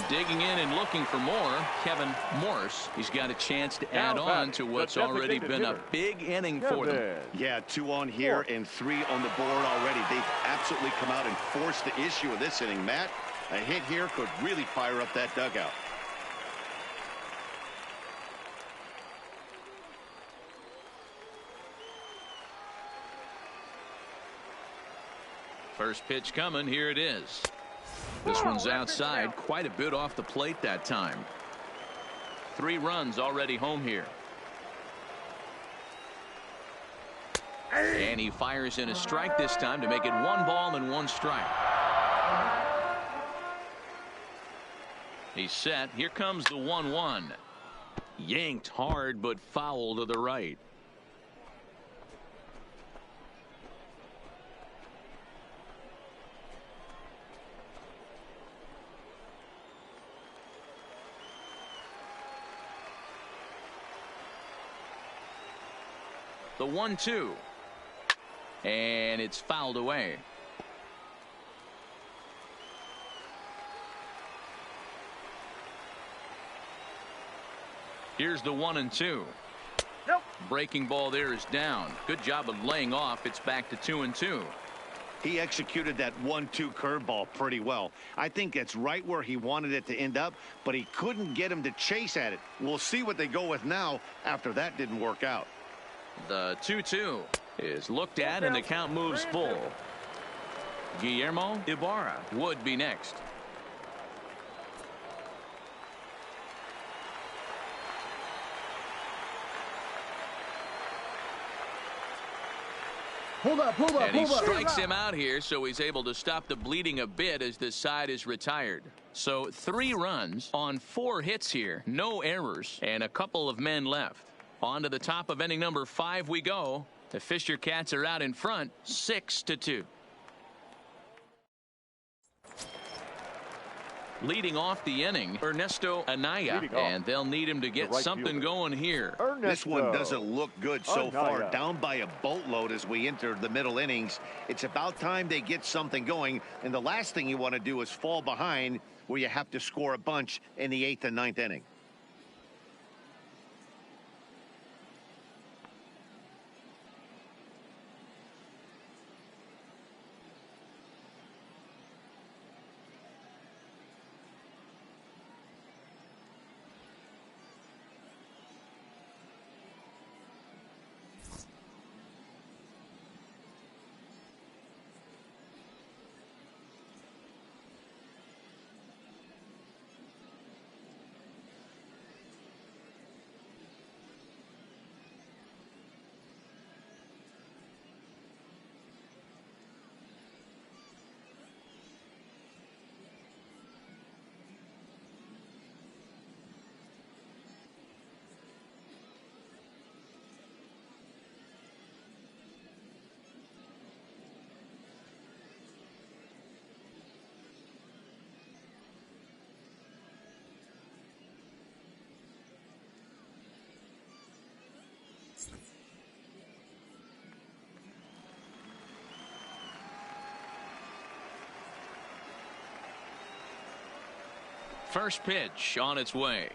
Digging in and looking for more, Kevin Morse. He's got a chance to add on to what's already been a big inning for them. Yeah, 2 on here and 3 on the board already. They've absolutely come out and forced the issue of this inning, Matt. A hit here could really fire up that dugout. First pitch coming. Here it is. This one's outside, quite a bit off the plate that time. 3 runs already home here. And he fires in a strike this time to make it 1 ball and 1 strike. He's set. Here comes the 1-1. Yanked hard, but foul to the right. The 1-2. And it's fouled away. Here's the 1-2. Nope. Breaking ball there is down. Good job of laying off. It's back to 2-2. He executed that 1-2 curveball pretty well. I think that's right where he wanted it to end up, but he couldn't get him to chase at it. We'll see what they go with now after that didn't work out. The 2-2 is looked at, and the count moves full. Guillermo Ibarra would be next. And he strikes him out here, so he's able to stop the bleeding a bit as this side is retired. So 3 runs on 4 hits here, no errors, and a couple of men left. On to the top of inning number 5 we go. The Fisher Cats are out in front, 6-2. Leading off the inning, Ernesto Anaya, and they'll need him to get something going here. This one doesn't look good so far. Down by a boatload as we enter the middle innings. It's about time they get something going, and the last thing you want to do is fall behind where you have to score a bunch in the 8th and 9th inning. First pitch on its way.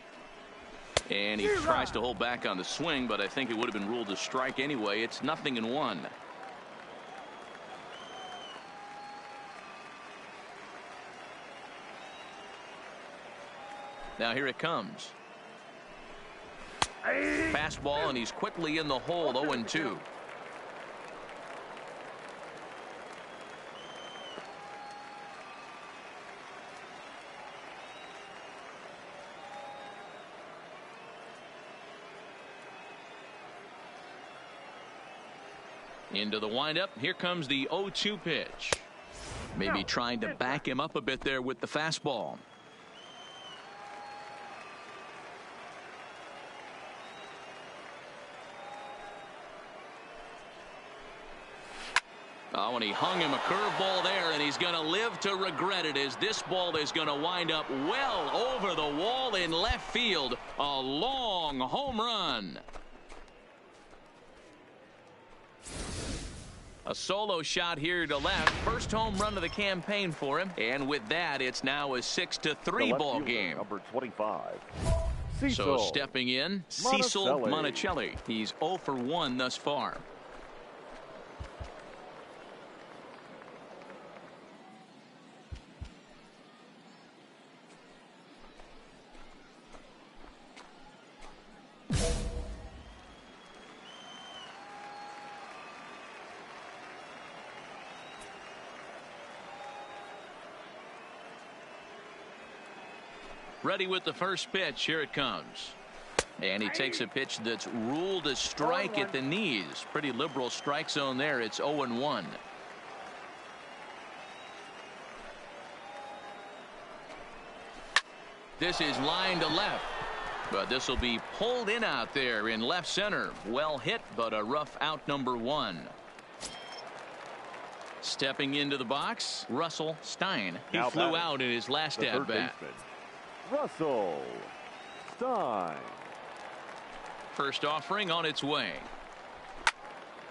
And he tries to hold back on the swing, but I think it would have been ruled a strike anyway. It's 0-1. Now here it comes. Fastball, and he's quickly in the hole, 0-2. Into the windup. Here comes the 0-2 pitch. Maybe trying to back him up a bit there with the fastball. Oh, and he hung him a curveball there, and he's going to live to regret it as this ball is going to wind up well over the wall in left field. A long home run. A solo shot here to left. First home run of the campaign for him. And with that, it's now a 6-3 ball game. Number 25. So stepping in, Cecil Monticelli. He's 0 for 1 thus far. Ready with the first pitch. Here it comes. And he takes a pitch that's ruled a strike at the knees. Pretty liberal strike zone there. It's 0-1. This is line to left. But this will be pulled in out there in left center. Well hit, but a rough out, number 1. Stepping into the box, Russell Stein. He flew out in his last at bat. Russell Stein. First offering on its way.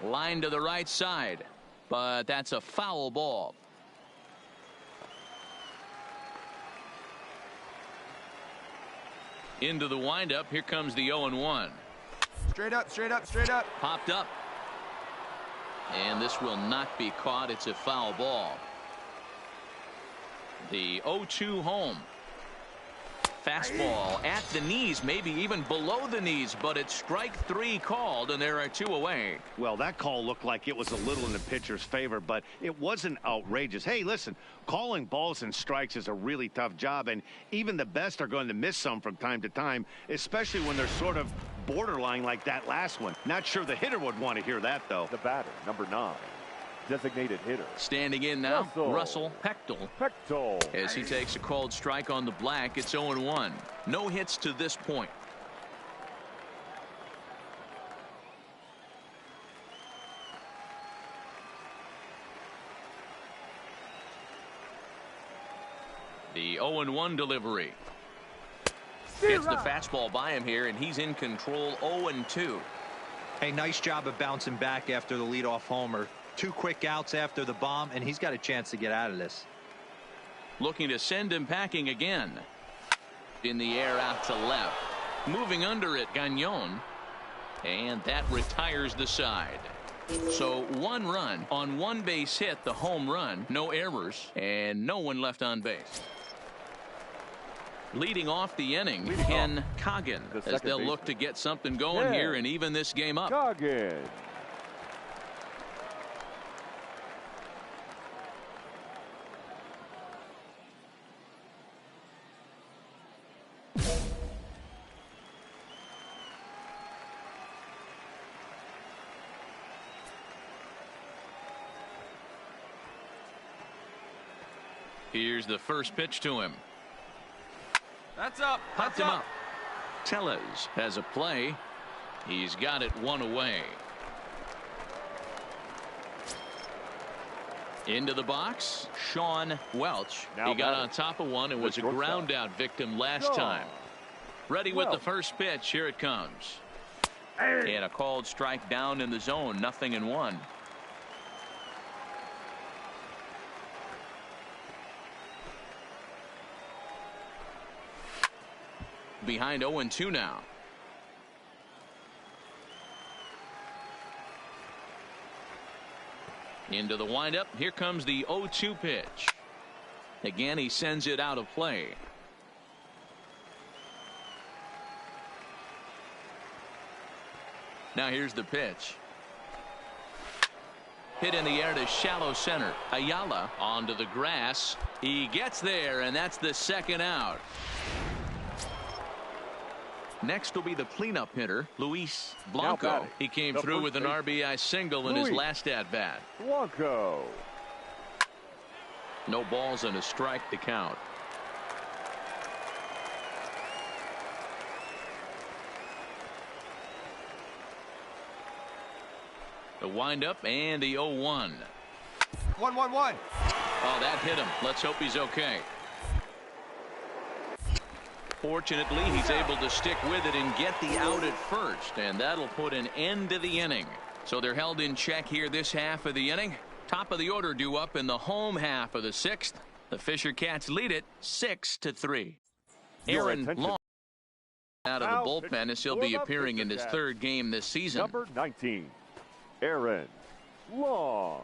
Line to the right side, but that's a foul ball. Into the windup. Here comes the 0-1. Straight up, straight up, straight up. Popped up. And this will not be caught. It's a foul ball. The 0-2 home. Fastball at the knees, maybe even below the knees, but it's strike 3 called, and there are 2 away. Well, that call looked like it was a little in the pitcher's favor, but it wasn't outrageous. Hey, listen, calling balls and strikes is a really tough job, and even the best are going to miss some from time to time, especially when they're sort of borderline like that last one. Not sure the hitter would want to hear that, though. The batter, number 9. Designated hitter. Standing in now, Russell Pechtel. As he takes a called strike on the black, it's 0-1. No hits to this point. The 0-1 delivery. Hits the fastball by him here, and he's in control. 0-2. Hey, nice job of bouncing back after the leadoff homer. 2 quick outs after the bomb, and he's got a chance to get out of this. Looking to send him packing again. In the air out to left. Moving under it, Gagnon. And that retires the side. So 1 run on 1 base hit, the home run. No errors, and no one left on base. Leading off the inning, Ken Coggin, as they'll look to get something going here and even this game up. Coggin. Here's the first pitch to him. That's up. Popped him up. Tellez has a play. He's got it 1 away. Into the box, Sean Welch. He got on top of one and was a ground out victim last time. Ready with the first pitch. Here it comes. And a called strike down in the zone. 0-1. Behind 0-2 now. Into the windup. Here comes the 0-2 pitch. Again, he sends it out of play. Now here's the pitch. Hit in the air to shallow center. Ayala onto the grass. He gets there, and that's the second out. Next will be the cleanup hitter, Luis Blanco. He came through with an RBI single in his last at-bat. Blanco. No balls and a strike to count. The windup and the 0-1. 1-1-1. Oh, that hit him. Let's hope he's okay. Fortunately, he's able to stick with it and get the out at first, and that'll put an end to the inning. So they're held in check here this half of the inning. Top of the order due up in the home half of the sixth. The Fisher Cats lead it 6-3. Aaron Long out of the bullpen as he'll be appearing in his third game this season. Number 19, Aaron Long.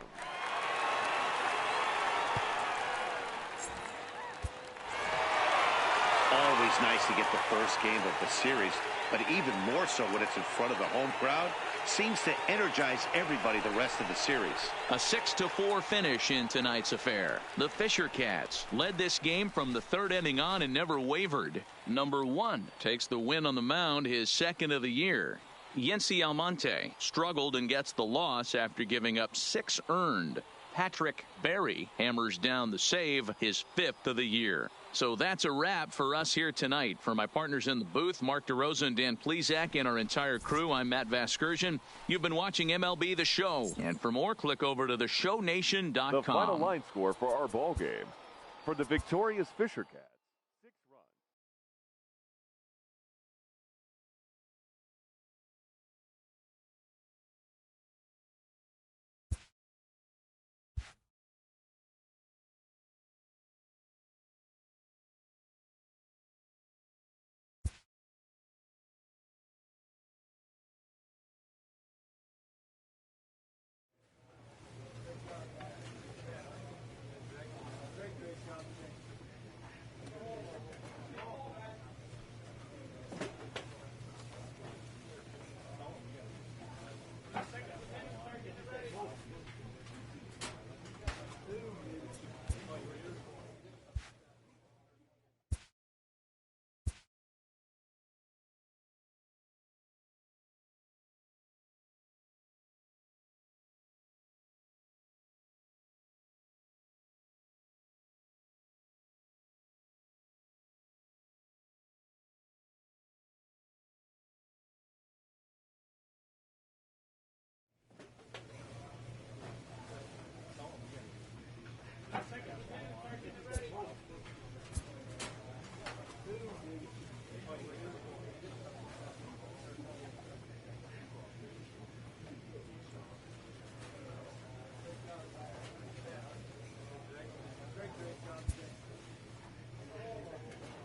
Always nice to get the first game of the series, but even more so when it's in front of the home crowd. Seems to energize everybody the rest of the series. A 6-4 finish in tonight's affair. The Fisher Cats led this game from the third inning on and never wavered. Number 1 takes the win on the mound, his second of the year. Yency Almonte struggled and gets the loss after giving up 6 earned. Patrick Berry hammers down the save, his 5th of the year. So that's a wrap for us here tonight. For my partners in the booth, Mark DeRosa and Dan Plesac, and our entire crew, I'm Matt Vasgersian. You've been watching MLB The Show. And for more, click over to theshownation.com. The final line score for our ball game. For the victorious Fisher Cats, 6 runs.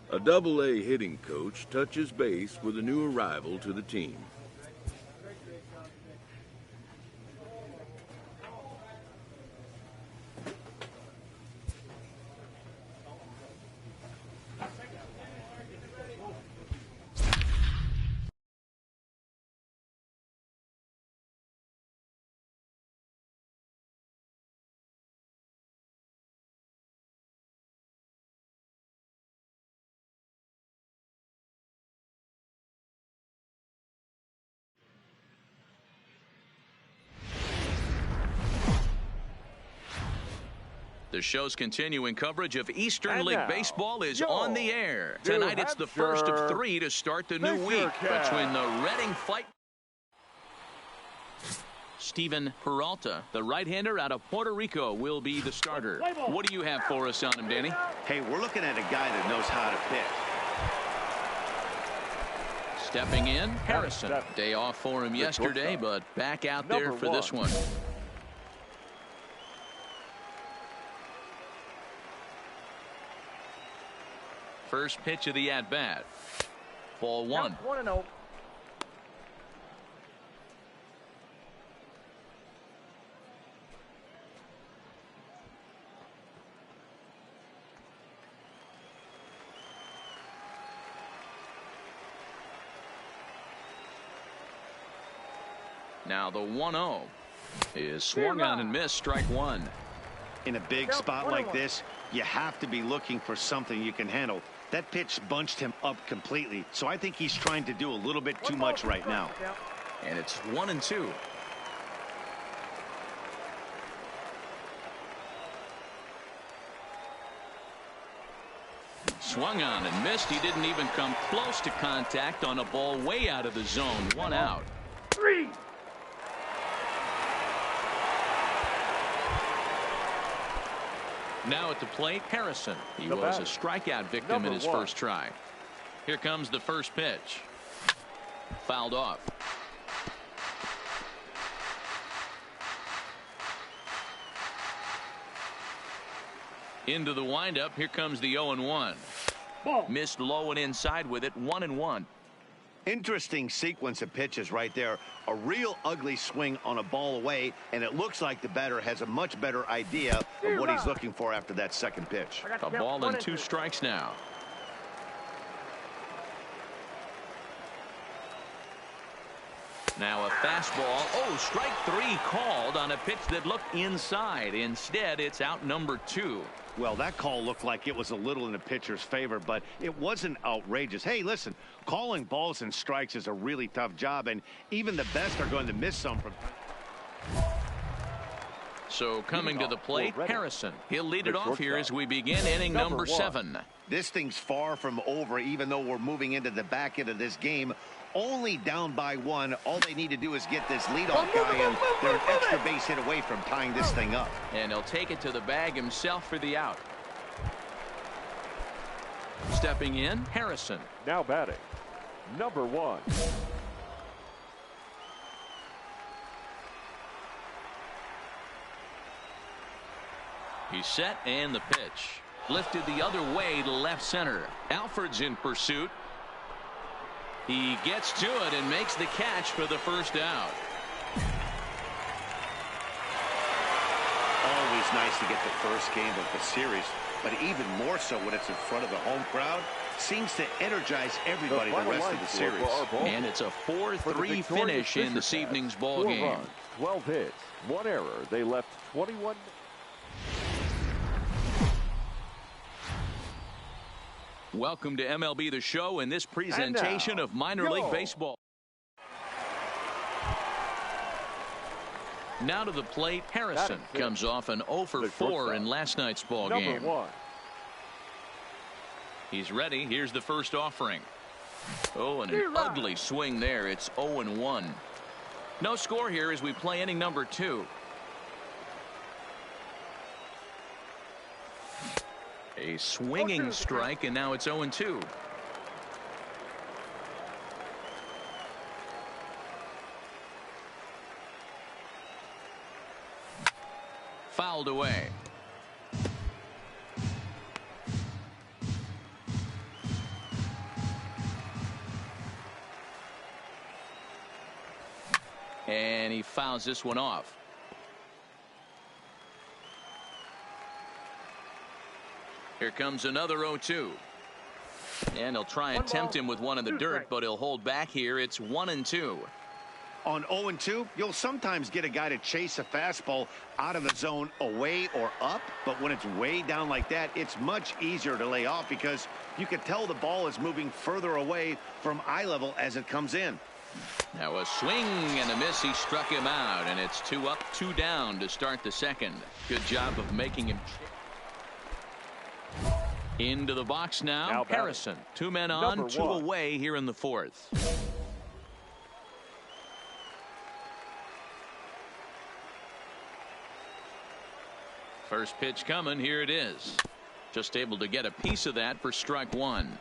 A Double-A hitting coach touches base with a new arrival to the team. The show's continuing coverage of Eastern League now, Baseball is on the air. Tonight it's the first of 3 to start the new week between the Reading fight. Steven Peralta, the right-hander out of Puerto Rico, will be the starter. What do you have for us on him, Danny? Hey, we're looking at a guy that knows how to pitch. Stepping in, Harrison. Day off for him yesterday, but back out there for this one. First pitch of the at-bat. Ball 1. 1-0. Now the 1-0 is swung on and missed, strike one. In a big spot like this, you have to be looking for something you can handle. That pitch bunched him up completely, so I think he's trying to do a little bit too much right now. And it's 1-2. Swung on and missed. He didn't even come close to contact on a ball way out of the zone. One out. 3. Now at the plate, Harrison. He was a strikeout victim in his first try. Here comes the first pitch. Fouled off. Into the windup. Here comes the 0-1. Missed low and inside with it. 1-1. Interesting sequence of pitches right there. A real ugly swing on a ball away, and it looks like the batter has a much better idea of what he's looking for after that second pitch. A ball and 2 strikes now. Now a fastball. Oh, strike 3 called on a pitch that looked inside. Instead, it's out number 2. Well, that call looked like it was a little in the pitcher's favor, but it wasn't outrageous. Hey, listen, calling balls and strikes is a really tough job, and even the best are going to miss some from. So coming to the plate, Harrison. He'll lead it off here as we begin inning number 7. This thing's far from over, even though we're moving into the back end of this game. Only down by 1. All they need to do is get this leadoff guy, and they're an extra base hit away from tying this thing up. And he'll take it to the bag himself for the out. Stepping in, Harrison. Now batting, number 1. He's set, and the pitch. Lifted the other way to left center. Alford's in pursuit. He gets to it and makes the catch for the first out. Always nice to get the first game of the series, but even more so when it's in front of the home crowd. Seems to energize everybody the rest of the series. And it's a 4-3 finish in this evening's ball game. 4 runs, 12 hits, 1 error. They left 21. Welcome to MLB The Show and this presentation of minor league baseball. Now to the plate, Harrison comes off an 0 for 4 in last night's ball game. Number 1. He's ready. Here's the first offering. Oh, and an ugly swing there. It's 0-1. No score here as we play inning number 2. A swinging strike, and now it's 0-2. Fouled away. And he fouls this one off. Here comes another 0-2. And he'll try and tempt him with one in the dirt, but he'll hold back here. It's 1-2. On 0-2, you'll sometimes get a guy to chase a fastball out of the zone away or up, but when it's way down like that, it's much easier to lay off because you can tell the ball is moving further away from eye level as it comes in. Now a swing and a miss. He struck him out, and it's 2 up, 2 down to start the second. Good job of making him. Into the box now Harrison. 2 men on, 2 away here in the 4th. First pitch coming. Here it is. Just able to get a piece of that for strike 1.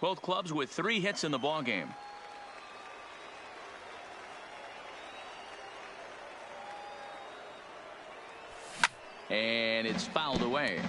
Both clubs with 3 hits in the ball game. And it's fouled away.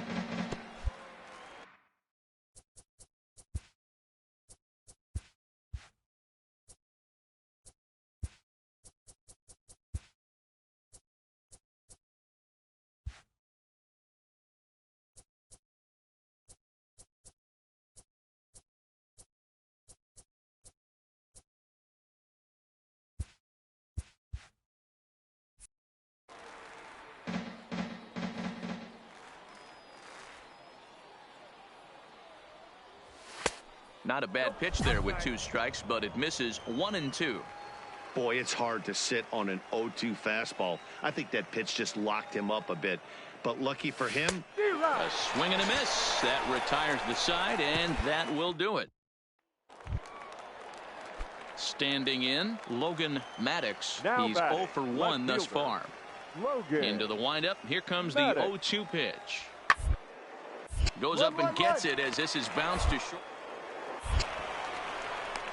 Not a bad pitch there with 2 strikes, but it misses 1-2. Boy, it's hard to sit on an 0-2 fastball. I think that pitch just locked him up a bit. But lucky for him, a swing and a miss. That retires the side, and that will do it. Standing in, Logan Maddox. He's 0 for 1 thus far. Logan. Into the windup. Here comes the Maddox. 0-2 pitch. Goes up and gets it as this is bounced to short.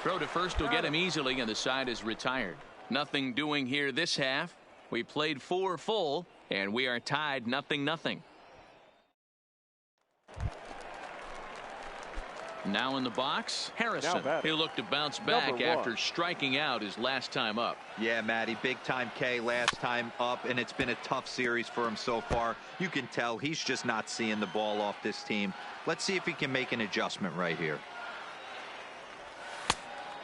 Throw to first will get him easily, and the side is retired. Nothing doing here this half. We played 4 full, and we are tied 0-0. Now in the box, Harrison. He'll look to bounce back after striking out his last time up. Yeah, Matty, big time K last time up, and it's been a tough series for him so far. You can tell he's just not seeing the ball off this team. Let's see if he can make an adjustment right here.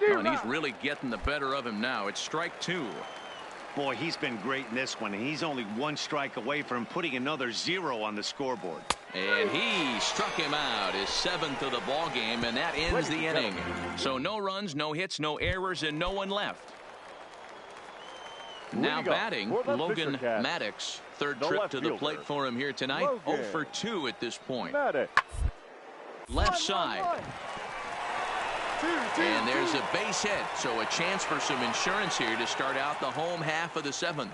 Oh, and he's really getting the better of him now. It's strike 2. boy, he's been great in this one. He's only 1 strike away from putting another 0 on the scoreboard. And he struck him out, his 7th of the ball game, and that ends the inning. So no runs, no hits, no errors, and no one left. Now batting, Logan Maddox. 3rd trip to the plate for him here tonight. 0 for 2 at this point. Left side. And there's a base hit, so a chance for some insurance here to start out the home half of the 7th.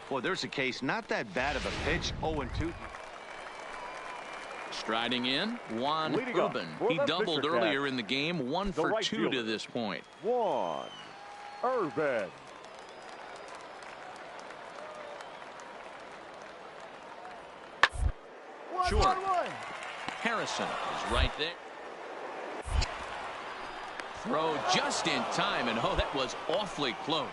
Boy, there's a case, not that bad of a pitch. 0-2. Striding in, Juan Urban. He doubled earlier in the game. 1 for 2 to this point. Juan Urban. Short. Harrison is right there. Throw just in time, and oh, that was awfully close.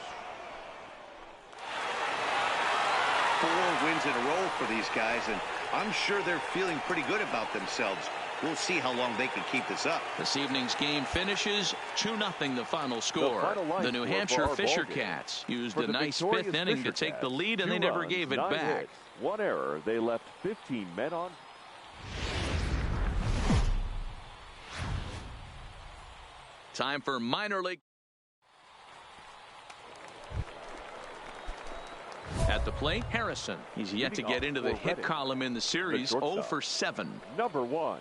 4 wins in a row for these guys, and I'm sure they're feeling pretty good about themselves. We'll see how long they can keep this up. This evening's game finishes 2-0 the final score. The New Hampshire Fisher Cats used a nice 5th inning to take the lead, and they never gave it back. 1 error. They left 15 men on. Time for minor league. At the plate, Harrison. He's yet to get into the hit column in the series. 0 for 7. Number 1.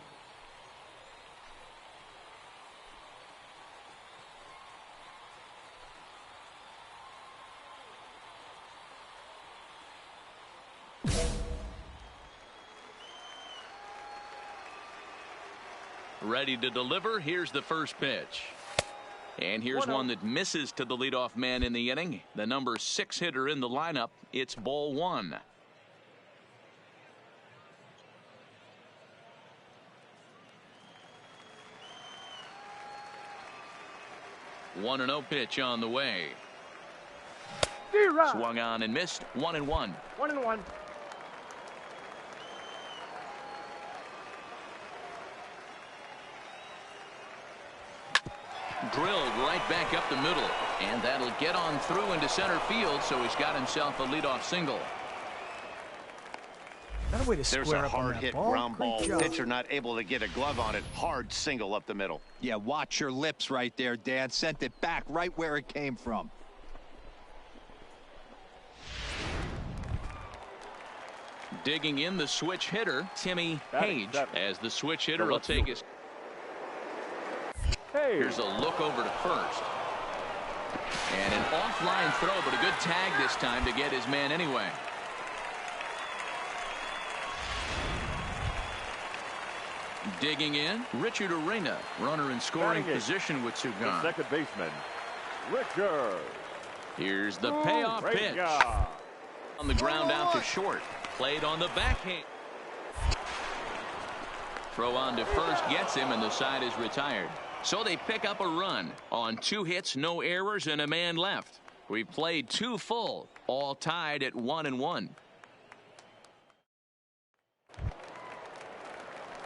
Ready to deliver. Here's the first pitch. And here's one that misses to the leadoff man in the inning. The number 6 hitter in the lineup. It's ball 1. One and 0 pitch on the way. Swung on and missed. 1-1. 1-1. Drilled right back up the middle, and that'll get on through into center field, so he's got himself a leadoff single. There's a hard hit ground ball. Pitcher not able to get a glove on it. Hard single up the middle. Yeah, watch your lips right there, Dan. Sent it back right where it came from. Digging in the switch hitter, Timmy Page, as the switch hitter will take his. Here's a look over to first. And an offline throw, but a good tag this time to get his man anyway. Digging in, Richard Arena, runner in scoring position with 2 gone. The second baseman, Richard. Here's the payoff pitch. On the ground out to short. Played on the backhand. Throw on to first gets him, and the side is retired. So they pick up a run on 2 hits, no errors, and a man left. We've played 2 full, all tied at 1-1.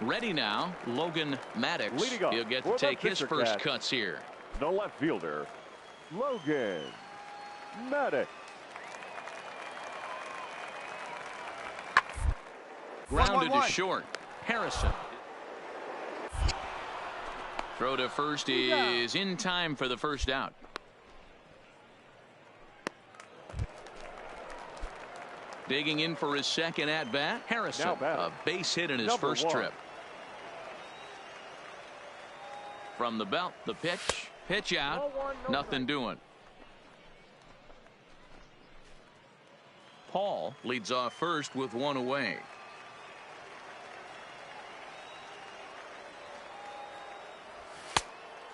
Ready now, Logan Maddox. He'll get to take his first cuts here. The left fielder, Logan Maddox. Grounded to short. Harrison. Throw to first is in time for the first out. Digging in for his second at-bat, Harrison. A base hit in his first trip. From the belt, the pitch. Pitch out. Nothing doing. Paul leads off first with one away.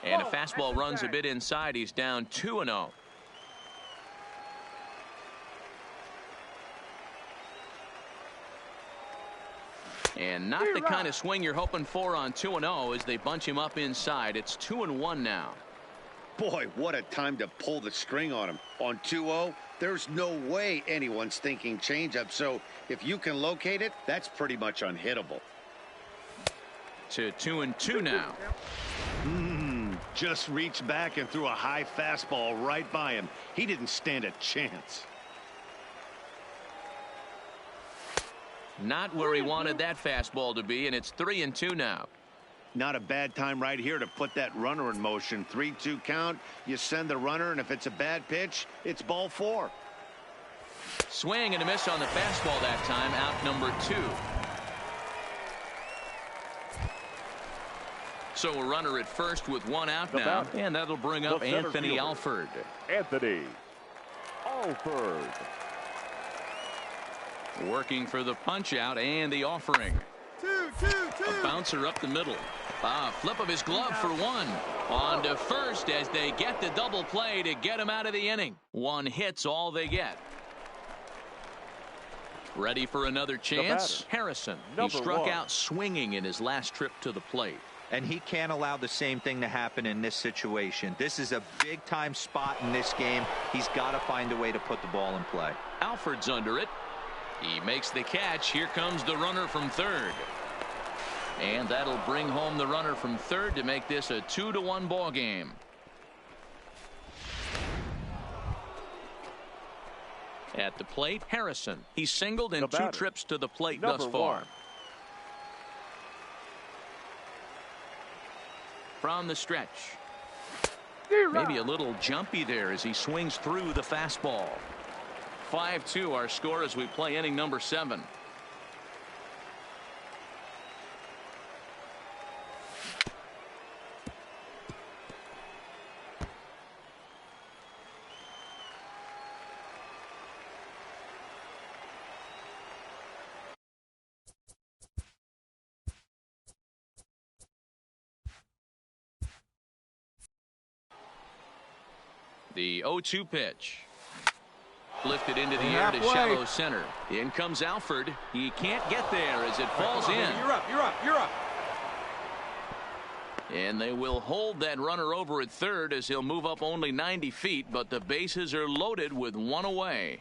And a fastball runs a bit inside. He's down 2-0. And not the kind of swing you're hoping for on 2-0 as they bunch him up inside. It's 2-1 now. Boy, what a time to pull the string on him. On 2-0, there's no way anyone's thinking changeup. So if you can locate it, that's pretty much unhittable. To 2-2 now. Just reached back and threw a high fastball right by him. He didn't stand a chance. Not where he wanted that fastball to be, and it's 3-2 now. Not a bad time right here to put that runner in motion. 3-2 count. You send the runner, and if it's a bad pitch, it's ball 4. Swing and a miss on the fastball that time. Out number 2. So a runner at first with one out now, and that'll bring up Anthony Alford. Anthony Alford. Working for the punch out and the offering. A bouncer up the middle. Flip of his glove for one. On to first as they get the double play to get him out of the inning. One hit's all they get. Ready for another chance. Harrison. He struck out swinging in his last trip to the plate. And he can't allow the same thing to happen in this situation. This is a big-time spot in this game. He's got to find a way to put the ball in play. Alford's under it. He makes the catch. Here comes the runner from third. And that'll bring home the runner from third to make this a 2-1 ball game. At the plate, Harrison. He's singled in 2 trips to the plate thus far. From the stretch. Maybe a little jumpy there as he swings through the fastball. 5-2 our score as we play inning number 7. The 0-2 pitch. Lifted into the air to shallow center. In comes Alford. He can't get there as it falls in. You're up. And they will hold that runner over at third as he'll move up only 90 feet, but the bases are loaded with one away.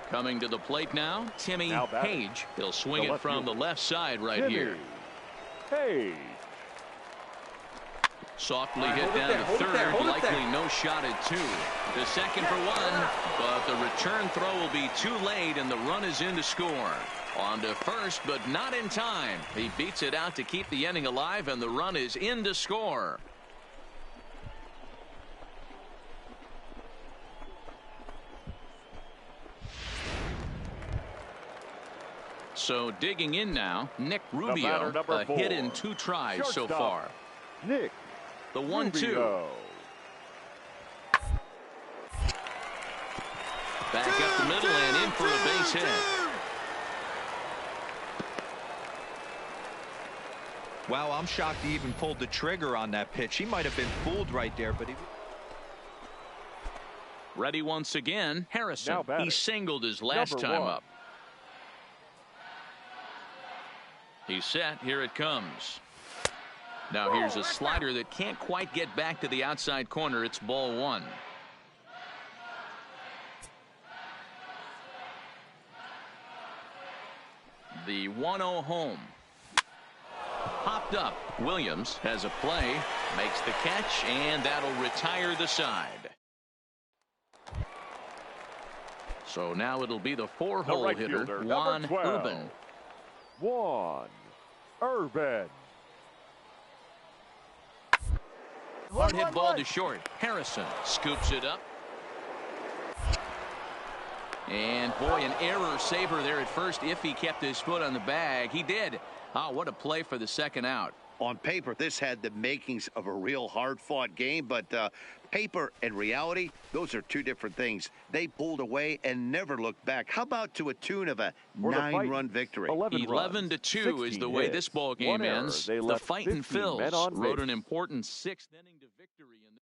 Coming to the plate now, Timmy Page. He'll swing it from the left side right here. Page. Softly hit down to third, likely no shot at 2. The second for 1, but the return throw will be too late, and the run is in to score. On to first, but not in time. He beats it out to keep the inning alive, and the run is in to score. So digging in now, Nick Rubio, a hit in 2 tries so far. Nick. The 1-2. Back up the middle and in for a base hit. Wow, I'm shocked he even pulled the trigger on that pitch. He might have been fooled right there, but he... Ready once again, Harrison. He singled his last time up. He's set. Here it comes. Now here's a slider that can't quite get back to the outside corner. It's ball 1. The 1-0 home. Popped up. Williams has a play, makes the catch, and that'll retire the side. So now it'll be the 4-hole hitter, Juan Urban. Juan Urban. Hard hit ball to short. Harrison scoops it up. And boy, an error saver there at first. If he kept his foot on the bag, he did. Oh, what a play for the second out. On paper, this had the makings of a real hard-fought game, but paper and reality, those are two different things. They pulled away and never looked back. How about to a tune of a 9-run victory? 11-2 is the way this ball game ends. The Fightin' Phils wrote an important 6th inning to victory in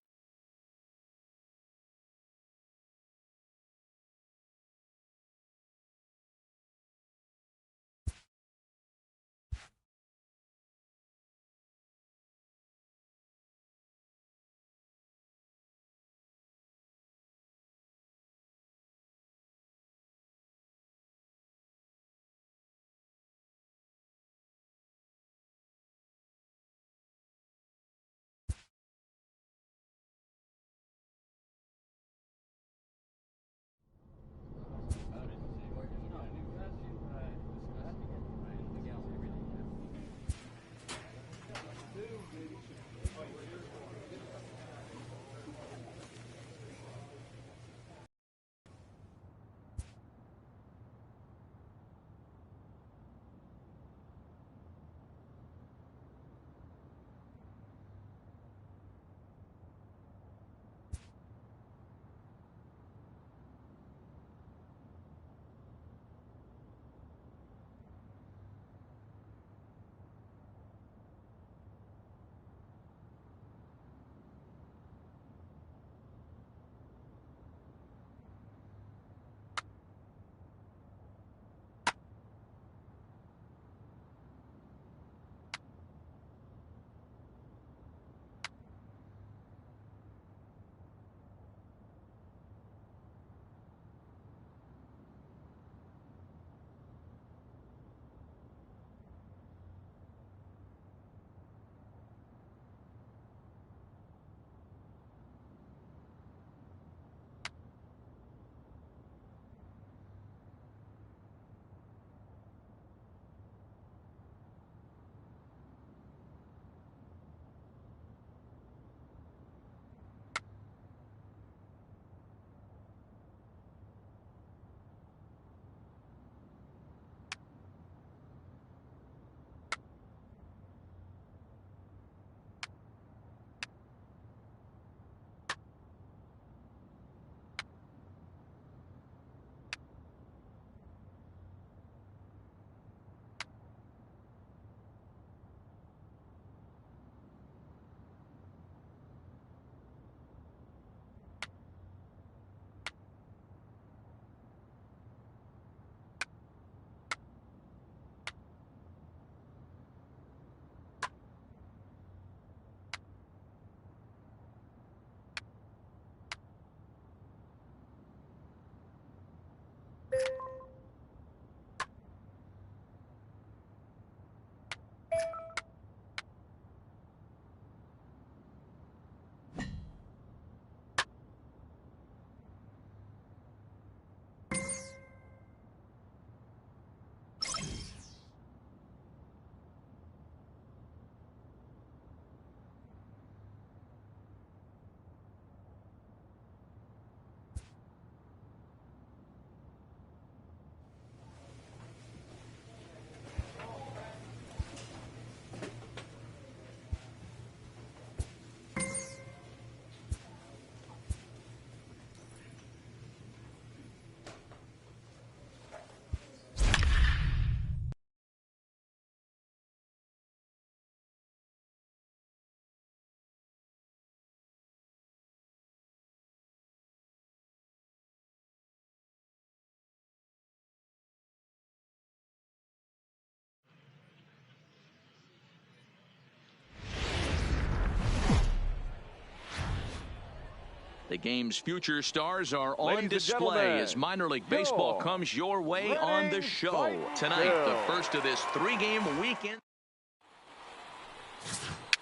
The game's future stars are on display as minor league baseball comes your way on the show. Tonight, the first of this 3-game weekend.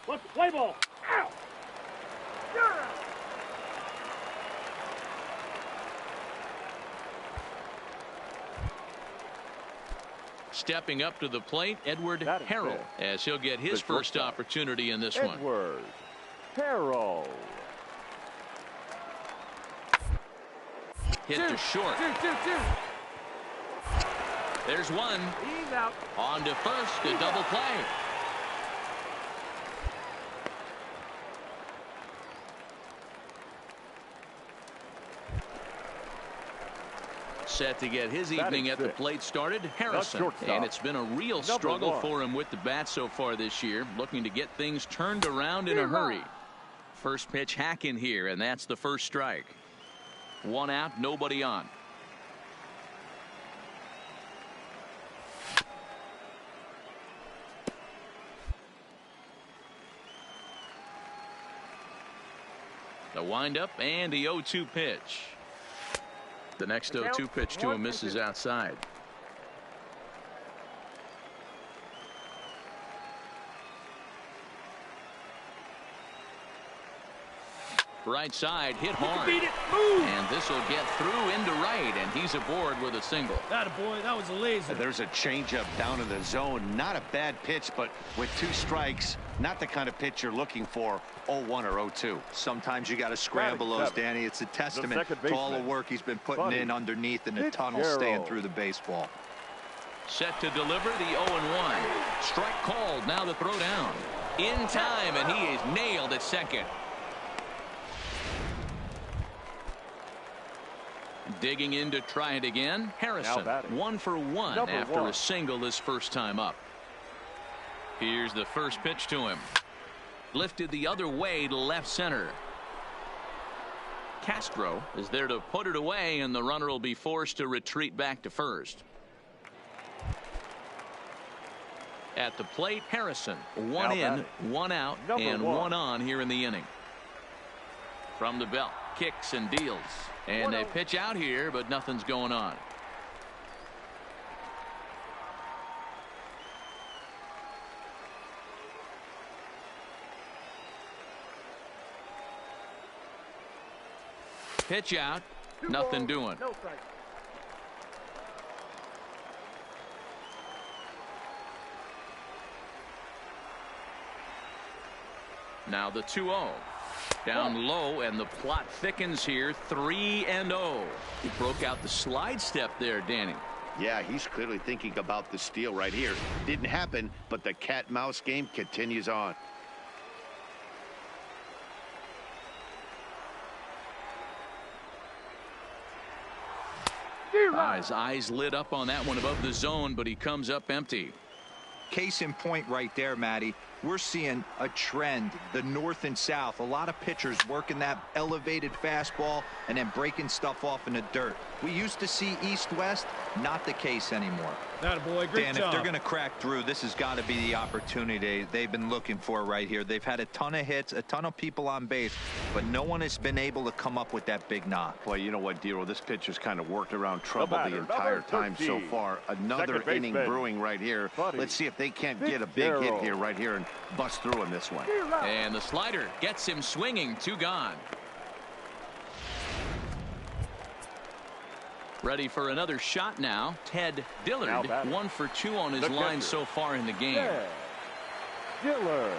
Let's play ball. Ow! Yeah! Stepping up to the plate, Edward Harrell, as he'll get his first opportunity in this one. Harrell. Hit to short. Two. There's one. He's out. On to first, a double play. Set to get his evening at the plate started, Harrison. And it's been a real struggle for him with the bat so far this year, looking to get things turned around in a hurry. First pitch hacking here, and that's the first strike. One out, nobody on. The windup and the 0-2 pitch. The next 0-2 pitch to him misses outside. Right side hit hard. And this will get through into right, and he's aboard with a single. Attaboy, that was a laser. There's a changeup down in the zone. Not a bad pitch, but with 2 strikes, not the kind of pitch you're looking for. 0-1 or 0-2. Sometimes you got to scramble those, Danny. It's a testament to all the work he's been putting in underneath in the tunnel, staying through the baseball. Set to deliver the 0-1. Strike called. Now the throw down. In time, and he is nailed at second. Digging in to try it again. Harrison 1 for 1 after a single his first time up. Here's the first pitch to him. Lifted the other way to left center. Castro is there to put it away, and the runner will be forced to retreat back to first. At the plate, Harrison. 1 in, 1 out, and 1 on here in the inning. From the belt, kicks and deals. And they pitch out here, but nothing's going on. Pitch out, nothing doing. No strike. Now the 2-0. Down low, and the plot thickens here. 3-0. He broke out the slide step there, Danny. Yeah, he's clearly thinking about the steal right here. Didn't happen, but the cat-mouse game continues on. His eyes lit up on that one above the zone, but he comes up empty. Case in point right there, Matty. We're seeing a trend, the north and south. A lot of pitchers working that elevated fastball and then breaking stuff off in the dirt. We used to see east-west, not the case anymore. Attaboy, great Dan, job. if they're going to crack through, this has got to be the opportunity they've been looking for right here. They've had a ton of hits, a ton of people on base, but no one has been able to come up with that big knock. Well, you know what, Dero, this pitcher's kind of worked around trouble the entire time so far. Another inning brewing right here. Let's see if they can't get a big hit here right here and bust through in this one. And the slider gets him swinging. 2 gone. Ready for another shot now. Ted Dillard, 1 for 2 on his line so far in the game. Dillard.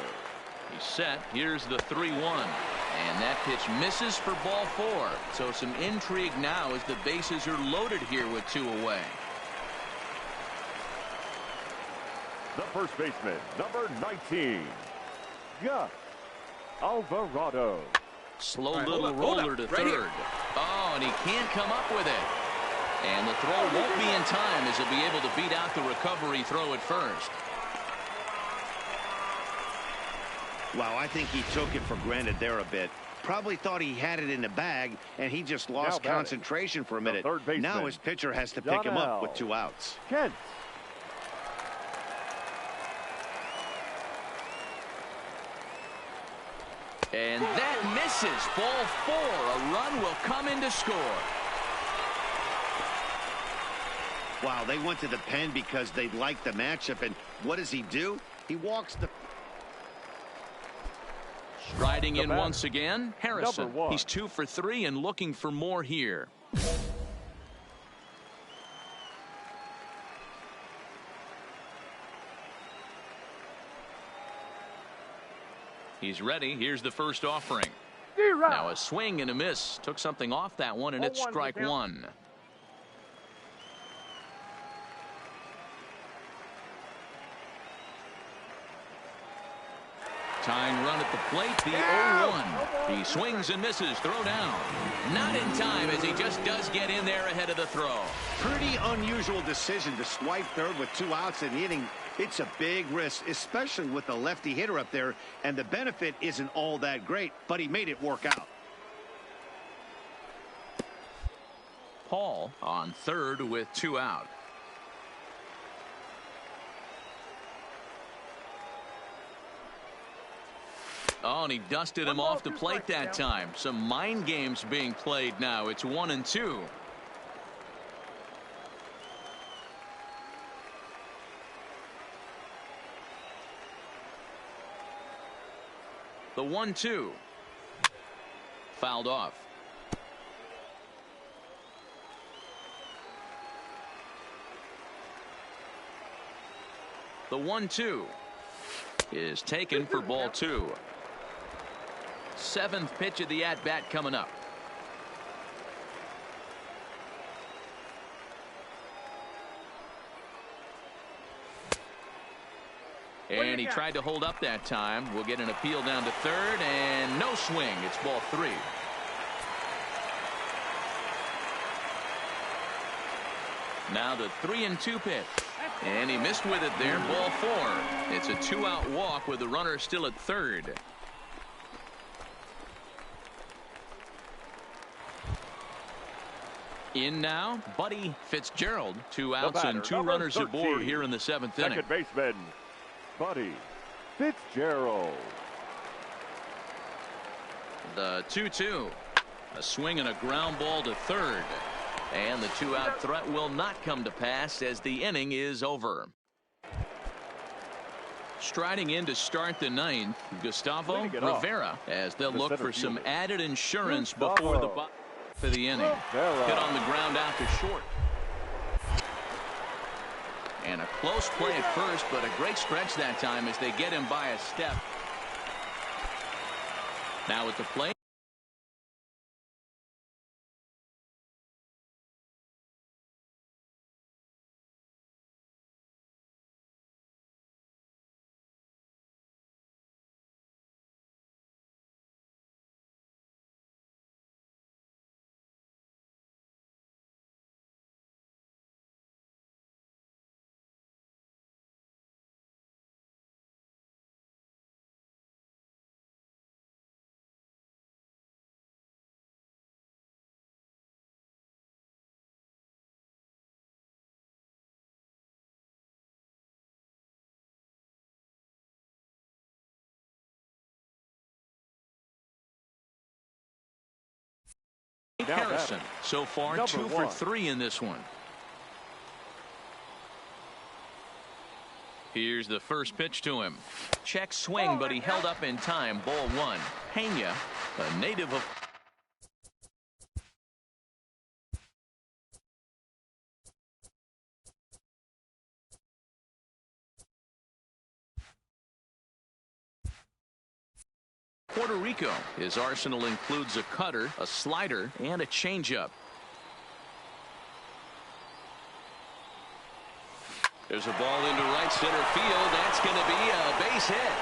He's set. Here's the 3-1. And that pitch misses for ball 4. So some intrigue now as the bases are loaded here with 2 away. The first baseman, number 19, Gus Alvarado. Slow little roller to third. Oh, and he can't come up with it. And the throw won't be in time as he'll be able to beat out the recovery throw at first. Wow, I think he took it for granted there a bit. Probably thought he had it in the bag, and he just lost concentration for a minute. Now his pitcher has to pick him up with 2 outs. Kent. And that misses. Ball 4. A run will come in to score. Wow, they went to the pen because they liked the matchup, and what does he do? He walks the... Striding in once again, Harrison. He's 2 for 3 and looking for more here. He's ready. Here's the first offering. Now a swing and a miss. Took something off that one, and it's strike one. Tying run at the plate, the 0-1. He swings and misses, throw down. Not in time, as he just does get in there ahead of the throw. Pretty unusual decision to swipe third with 2 outs in the inning. It's a big risk, especially with the lefty hitter up there, and the benefit isn't all that great, but he made it work out. Paul on third with 2 out. Oh, and he dusted him off the plate that time. Some mind games being played now. It's 1-2. The 1-2. Fouled off. The 1-2 is taken for ball 2. 7th pitch of the at-bat coming up. And he tried to hold up that time. We'll get an appeal down to third, and no swing. It's ball 3. Now the 3-2 pitch. And he missed with it there. Ball 4. It's a 2-out walk with the runner still at third. In now, Buddy Fitzgerald. 2 outs and 2 runners aboard here in the 7th inning. Second baseman, Buddy Fitzgerald. The 2-2. A swing and a ground ball to third. And the 2-out threat will not come to pass as the inning is over. Striding in to start the 9th, Gustavo Rivera, as they'll look for some added insurance before the bottom of the inning. Hit on the ground out to short. And a close play at first, but a great stretch that time as they get him by a step. Now at the plate. Harrison so far 2 for 3 in this one. Here's the first pitch to him. Check swing, but he held up in time. Ball 1. Pena, a native of Puerto Rico. His arsenal includes a cutter, a slider, and a changeup. There's a ball into right center field. That's going to be a base hit.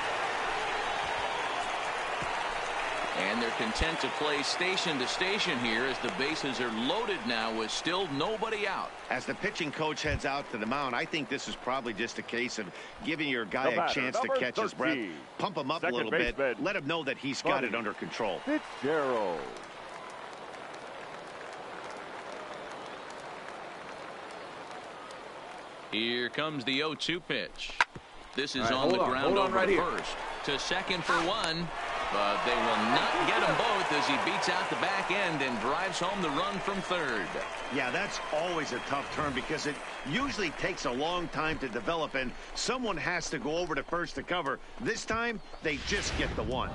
And they're content to play station to station here as the bases are loaded now with still nobody out. As the pitching coach heads out to the mound, I think this is probably just a case of giving your guy a chance to catch his breath, pump him up a little bit, let him know that he's got it under control. Fitzgerald. Here comes the 0-2 pitch. This is on the ground over to first. To second for 1. But they will not get them both as he beats out the back end and drives home the run from third. Yeah, that's always a tough turn because it usually takes a long time to develop, and someone has to go over to first to cover. This time, they just get the 1.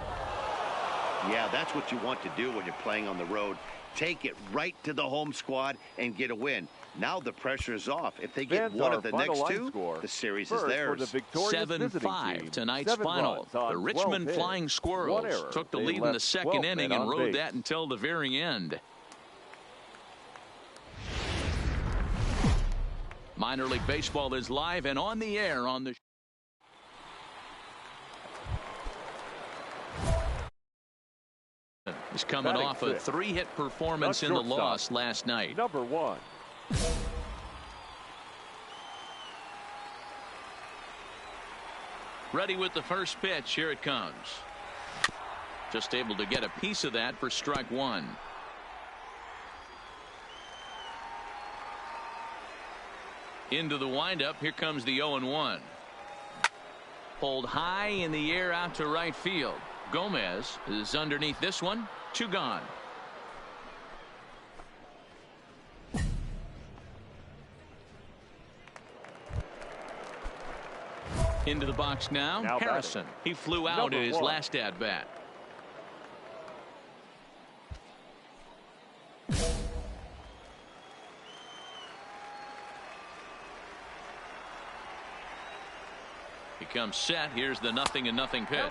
Yeah, that's what you want to do when you're playing on the road. Take it right to the home squad and get a win. Now the pressure is off. If they get Fans, one our of the final next line two, score. the series First, is theirs. for the victorious visiting 7-5 team, tonight's 7 final. runs on The 12 Richmond hits. Flying One Squirrels error. took the They lead in the left second 12 inning men and on rode base. that until the very end. Minor League Baseball is live and on the air on the He's coming Batting off a fifth. 3-hit performance in the Shortstop. loss last night. Number 1. Ready with the first pitch. Here it comes. Just able to get a piece of that for strike one. Into the windup. Here comes the 0-1. Pulled high in the air out to right field. Gomez is underneath this one. 2 gone. Into the box now Harrison. Batting. He flew out Number in his 1. last at bat. He comes set. Here's the 0-0 pitch.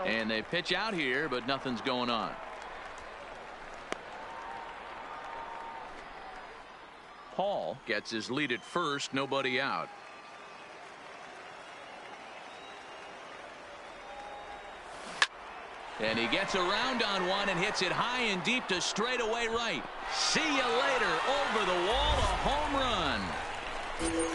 And they pitch out here, but nothing's going on. Paul gets his lead at first. Nobody out. And he gets around on one and hits it high and deep to straightaway right. See you later. Over the wall, a home run.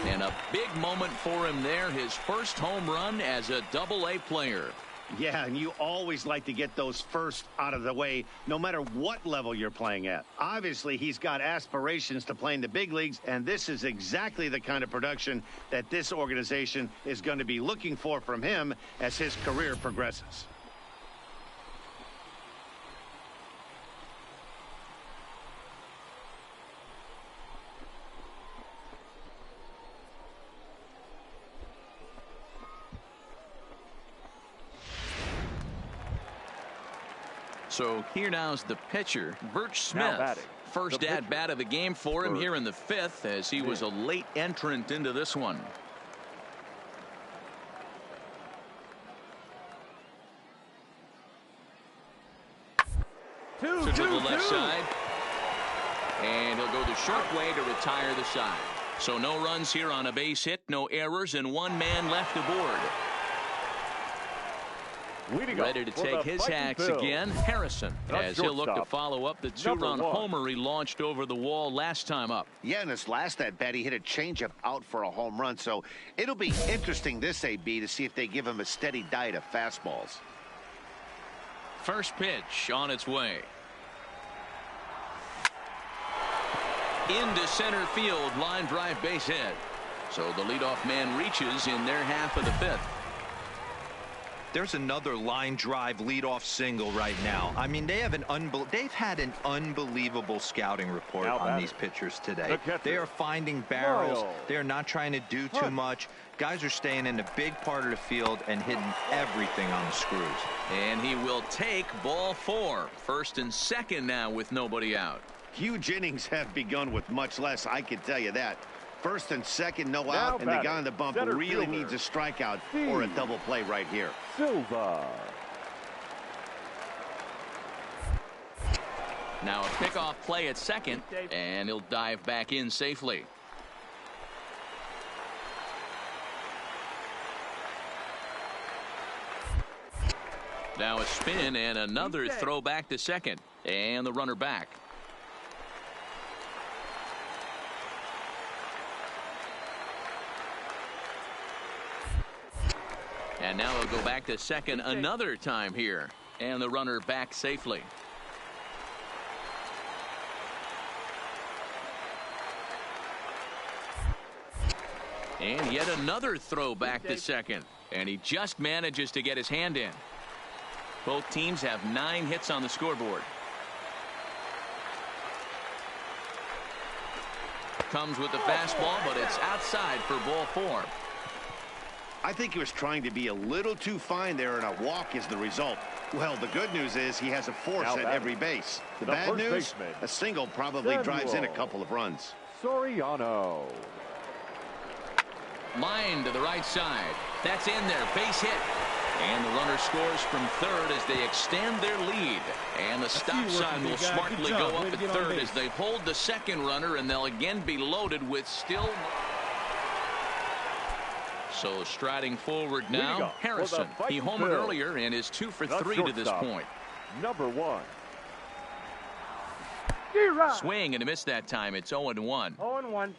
And a big moment for him there. His first home run as a Double-A player. Yeah, and you always like to get those first out of the way, no matter what level you're playing at. Obviously, he's got aspirations to play in the big leagues, and this is exactly the kind of production that this organization is going to be looking for from him as his career progresses. So here now's the pitcher, Birch Smith. batting. First The at bat of the game for him here in the 5th, as he was a late entrant into this one. To the left side. And he'll go the short way to retire the side. So no runs here on a base hit, no errors, and 1 man left aboard. Ready to take his hacks again. Harrison, as he'll look to follow up the 2-run homer he launched over the wall last time up. Yeah, in his last at bat, he hit a changeup out for a home run. So it'll be interesting this AB to see if they give him a steady diet of fastballs. First pitch on its way. Into center field, line drive, base hit. So the leadoff man reaches in their half of the 5th. There's another line drive leadoff single right now. I mean, they've had an unbelievable scouting report on these pitchers today. They are finding barrels. They are not trying to do too much. Guys are staying in a big part of the field and hitting everything on the screws. And he will take ball 4. First and second now with nobody out. Huge innings have begun with much less, I can tell you that. First and second, no out, and the guy on the bump really needs a strikeout or a double play right here. Silva. Now a pickoff play at second, and he'll dive back in safely. Now a spin and another throw back to second, and the runner back. And now he'll go back to second another time here. And the runner back safely. And yet another throw back to second. And he just manages to get his hand in. Both teams have 9 hits on the scoreboard. Comes with the fastball, but it's outside for ball 4. I think he was trying to be a little too fine there, and a walk is the result. Well, the good news is he has a force at every base. The bad news, a single probably drives in a couple of runs. Soriano. Line to the right side. That's in there. Base hit. And the runner scores from third as they extend their lead. And the stop sign will smartly go up at third as they hold the second runner, and they'll again be loaded with still. So striding forward now, Harrison. He homered earlier and is 2 for 3 to this point. Number 1. Swing and a miss that time. It's 0-1. 0-1.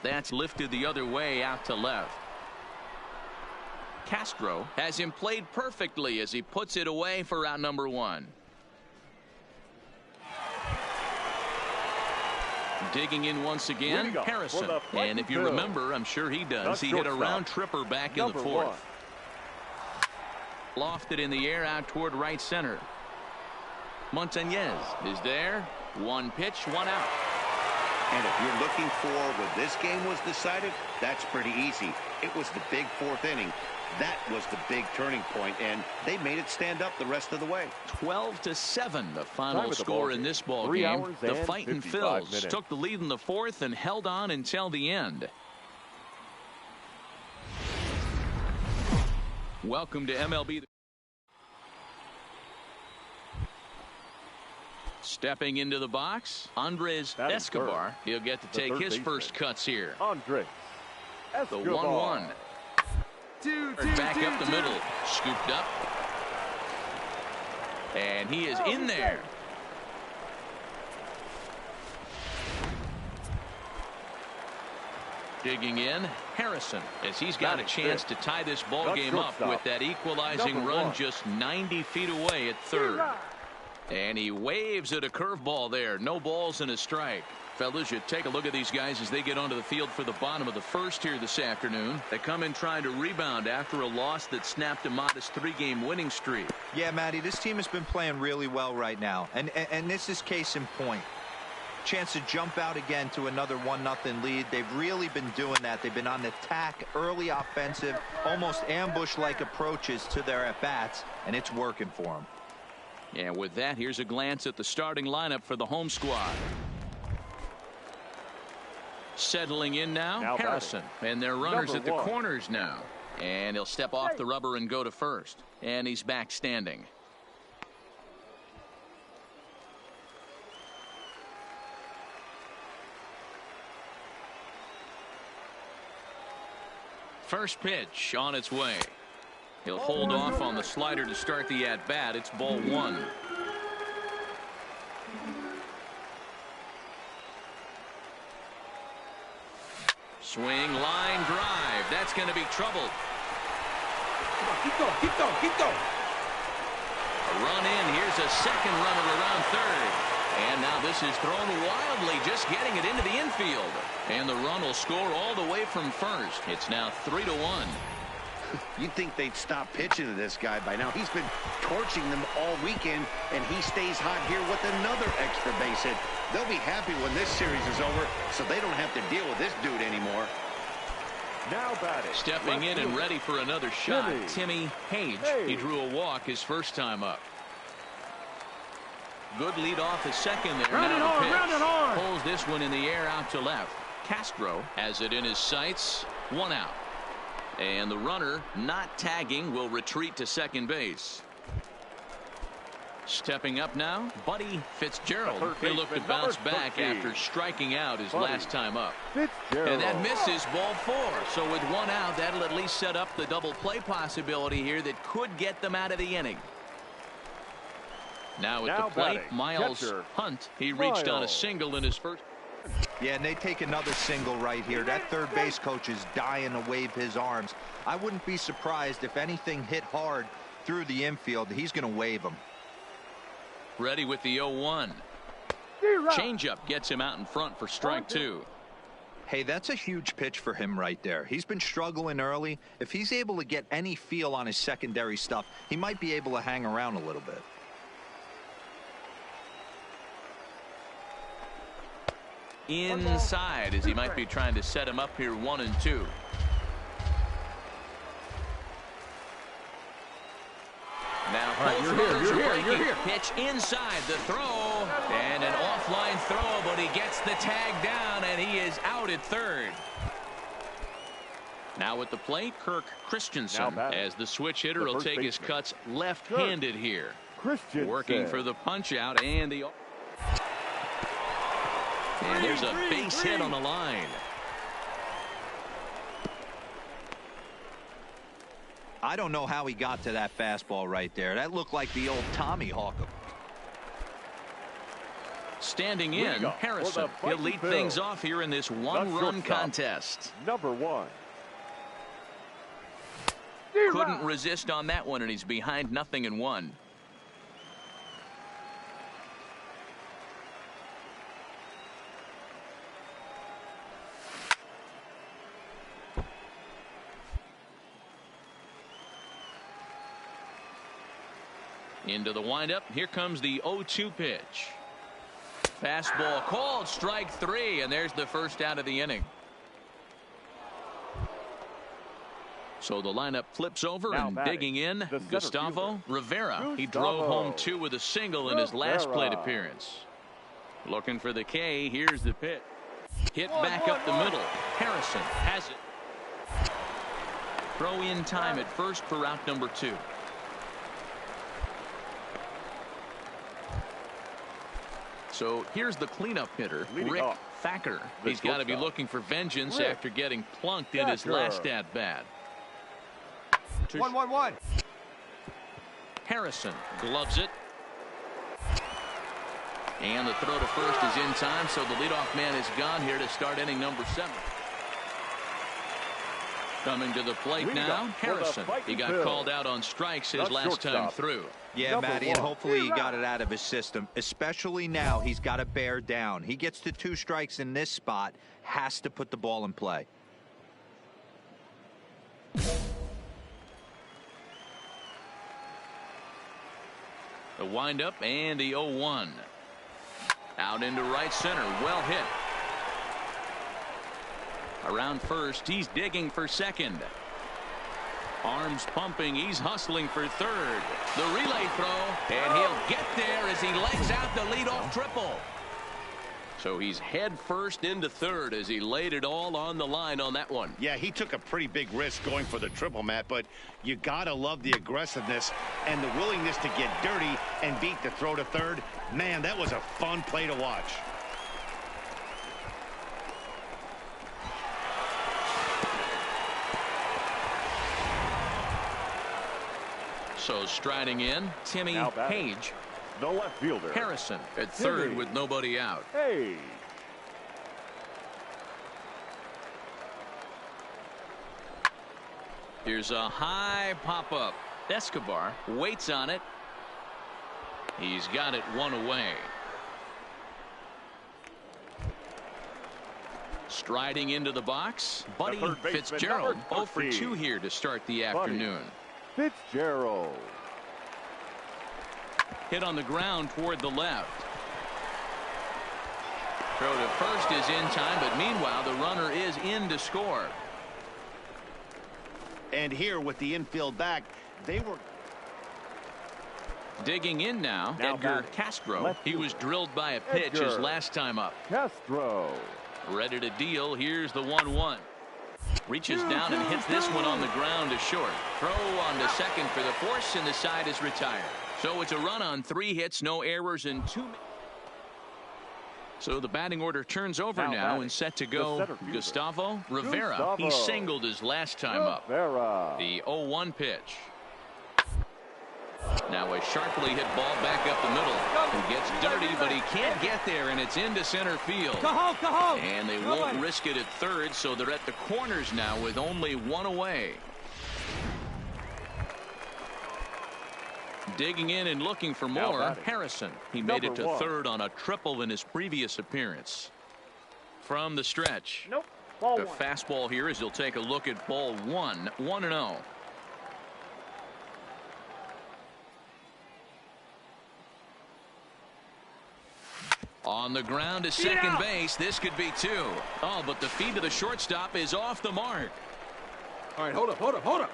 That's lifted the other way out to left. Castro has him played perfectly as he puts it away for out number 1. Digging in once again, Harrison. And if you remember, I'm sure he does, he hit a round tripper back in the 4th. Lofted in the air out toward right center. Montañez is there. 1 pitch, 1 out. And if you're looking for where this game was decided, that's pretty easy. It was the big 4th inning. That was the big turning point, and they made it stand up the rest of the way. 12-7, the final score in this ball game. The Fightin' Phils took the lead in the 4th and held on until the end. Welcome to MLB. Stepping into the box, Andres Escobar. He'll get to take his first cuts here. Andres The 1-1. Back up the middle. Scooped up. And he is in there. Digging in, Harrison, as he's got a chance to tie this ball game up with that equalizing run just 90 feet away at third. And he waves at a curveball there. No balls and a strike. Fellas, you take a look at these guys as they get onto the field for the bottom of the 1st here this afternoon. They come in trying to rebound after a loss that snapped a modest 3-game winning streak. Yeah, Matty, this team has been playing really well right now. And this is case in point. Chance to jump out again to another 1-0 lead. They've really been doing that. They've been on the attack, early offensive, almost ambush-like approaches to their at-bats, and it's working for them. And with that, here's a glance at the starting lineup for the home squad. Settling in now Harrison. And their runners at the corners now. And he'll step off the rubber and go to first. And he's back standing. First pitch on its way. He'll hold off on the slider to start the at-bat. It's ball 1. Swing, line, drive. That's going to be trouble. Come on, keep going, keep going, keep going. A run in. Here's a second runner around third. And now this is thrown wildly, just getting it into the infield. And the run will score all the way from first. It's now 3-1. You'd think they'd stop pitching to this guy by now. He's been torching them all weekend, and he stays hot here with another extra base hit. They'll be happy when this series is over, so they don't have to deal with this dude anymore. Now batting. Stepping in and ready for another shot, Timmy Page. He drew a walk his first time up. Good lead off his second there. Round it on. Pulls this one in the air out to left. Castro has it in his sights. 1 out. And the runner, not tagging, will retreat to second base. Stepping up now, Buddy Fitzgerald. He'll look to bounce back after striking out his last time up. And that misses ball 4. So with 1 out, that'll at least set up the double play possibility here that could get them out of the inning. Now at the plate, Miles Hunt. He reached on a single in his first. Yeah, and they take another single right here. That third base coach is dying to wave his arms. I wouldn't be surprised if anything hit hard through the infield. He's going to wave them. Ready with the 0-1. Changeup gets him out in front for strike 2. Hey, that's a huge pitch for him right there. He's been struggling early. If he's able to get any feel on his secondary stuff, he might be able to hang around a little bit. Inside, as he might be trying to set him up here 1-2. Both runners are breaking. Pitch inside the throw. And an offline throw, but he gets the tag down, and he is out at third. Now at the plate, Kirk Christensen, as the switch hitter will take his cuts left-handed here. Working for the punch-out, and there's a base hit on the line. I don't know how he got to that fastball right there. That looked like the old Tommy Hawk. Standing in, Harrison. He'll lead things off here in this one-run contest. Number 1. Couldn't resist on that one, and he's behind 0-1. Into the windup. Here comes the 0-2 pitch. Fastball called, strike 3, and there's the first out of the inning. So the lineup flips over, and digging in, Gustavo Rivera. He drove home 2 with a single in his last plate appearance. Looking for the K. Here's the pitch. Hit back up the middle. Harrison has it. Throw in time at first for out number 2. So here's the cleanup hitter, Rick Thacker. He's got to be looking for vengeance after getting plunked in his last at-bat. 1-1-1. Harrison gloves it. And the throw to first is in time, so the leadoff man is gone here to start inning number 7. Coming to the plate now, Harrison. He got called out on strikes his last time through. Yeah, Matty, and hopefully he got it out of his system. Especially now, he's got to bear down. He gets to 2 strikes in this spot, has to put the ball in play. The windup and the 0-1. Out into right center. Well hit. Around first. He's digging for second. Arms pumping. He's hustling for third. The relay throw. And he'll get there as he legs out the leadoff triple. So he's head first into third as he laid it all on the line on that one. Yeah, he took a pretty big risk going for the triple, Matt, but you gotta love the aggressiveness and the willingness to get dirty and beat the throw to third. Man, that was a fun play to watch. So striding in, Timmy Page. The left fielder, Harrison at third with nobody out. Hey. Here's a high pop-up. Escobar waits on it. He's got it 1 away. Striding into the box, Buddy Fitzgerald. 0 for 2 here to start the afternoon. Fitzgerald. Hit on the ground toward the left. Throw to first is in time, but meanwhile the runner is in to score. And here with the infield back, they were digging in now Edgar Castro. He was drilled by a pitch his last time up. Castro. Ready to deal. Here's the 1-1. Reaches down and hits this one on the ground to short. Throw on to second for the force, and the side is retired. So it's a run on 3 hits, no errors, and 2. So the batting order turns over now and set to go Gustavo Rivera. He singled his last time up. The 0-1 pitch. Now a sharply hit ball back up the middle. He gets dirty, but he can't get there, and it's into center field. And they won't risk it at third, so they're at the corners now with only 1 away. Digging in and looking for more, Harrison. He made it to third on a triple in his previous appearance. From the stretch. Ball the 1. fastball here as he'll take a look at ball 1. 1-0. On the ground to second base. This could be 2. Oh, but the feed to the shortstop is off the mark. All right, hold up.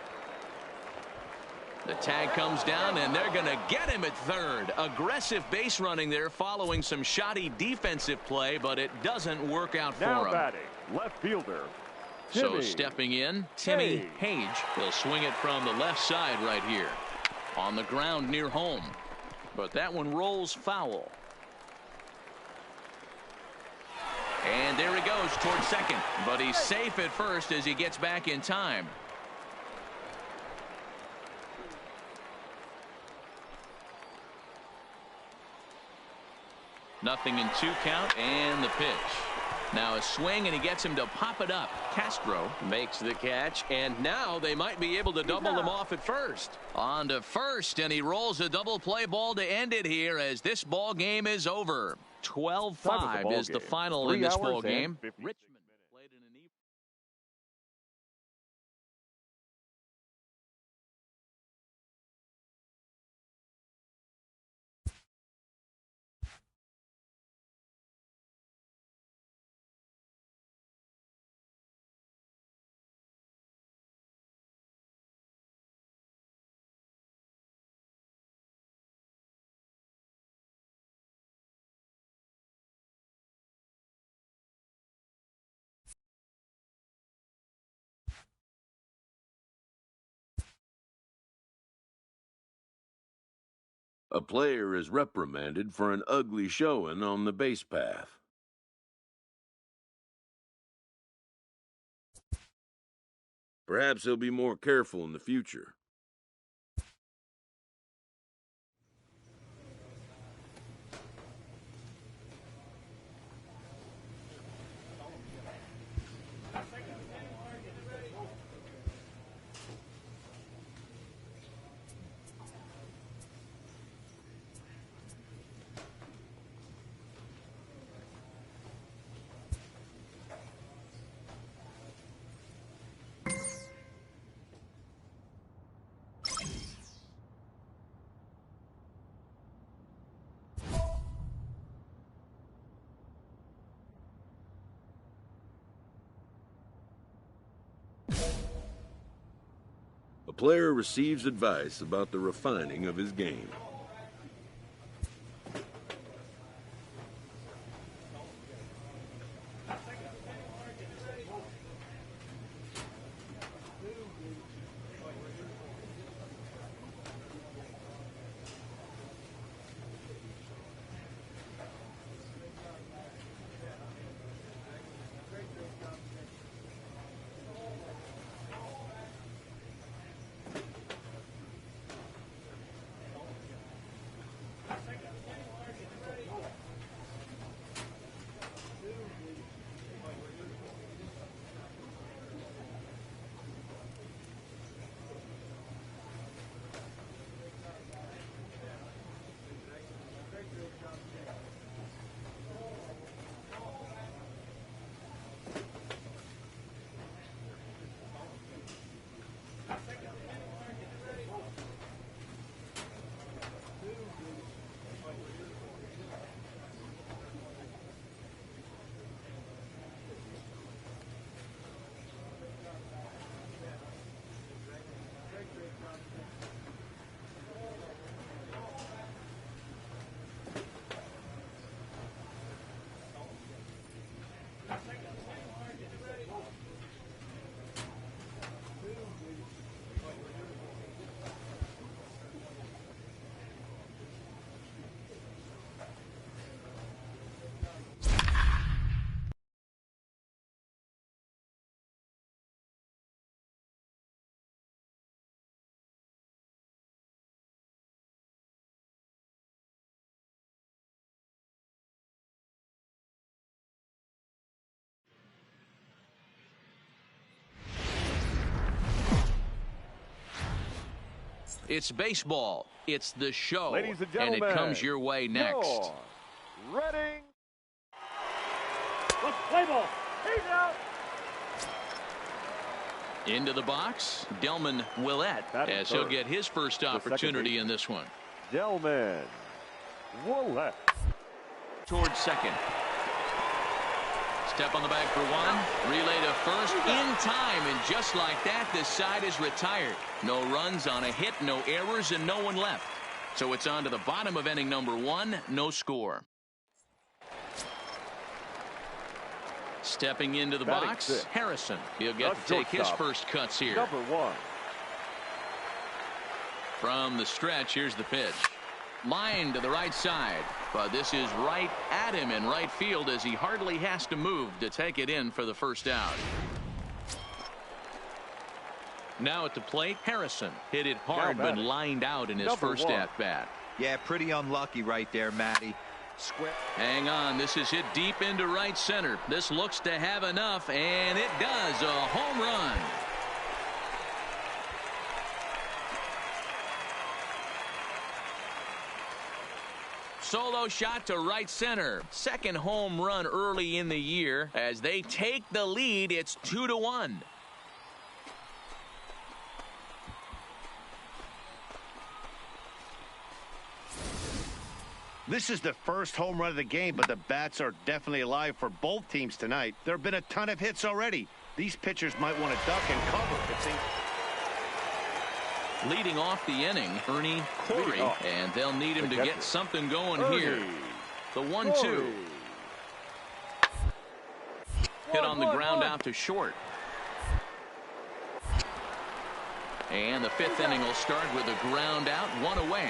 The tag comes down, and they're going to get him at third. Aggressive base running there following some shoddy defensive play, but it doesn't work out for him. Now batting, left fielder, So Timmy stepping in, Timmy Hage. He'll swing it from the left side right here. On the ground near home. But that one rolls foul. And there he goes towards second. But he's safe at first as he gets back in time. Nothing in 2 count, and the pitch. Now a swing, and he gets him to pop it up. Castro Makes the catch, and now they might be able to double them off at first. on to first, and he rolls a double play ball to end it here as this ball game is over. 12-5 is the final in this ball game. Richmond played in an even. A player is reprimanded for an ugly showing on the base path. Perhaps he'll be more careful in the future. A player receives advice about the refining of his game. It's baseball. It's the show. Ladies and gentlemen, it comes your way next. Ready? Let's play ball. He's out. Into the box, Delman Willett, as he'll get his first opportunity in this one. Delman Willett. Towards second. Step on the bag for one. Relay to first in time, and just like that, this side is retired. No runs on a hit, no errors, and no one left. So it's on to the bottom of inning number one, no score. Stepping into the box, Harrison. He'll get to take his first cuts here. Number 1. From the stretch, here's the pitch. Line to the right side, but this is right at him in right field as he hardly has to move to take it in for the first out. Now at the plate, Harrison hit it hard but lined out in his first at-bat. Yeah, pretty unlucky right there, Matty. Square. Hang on, this is hit deep into right center. This looks to have enough, and it does. A home run. Solo shot to right center. Second home run early in the year. As they take the lead, it's 2-1. This is the first home run of the game, but the bats are definitely alive for both teams tonight. There have been a ton of hits already. These pitchers might want to duck and cover. Leading off the inning, Ernie Corey, and they'll need him to get something going here. The 1-2. Hit on the ground out to short. And the fifth inning will start with a ground out, one away.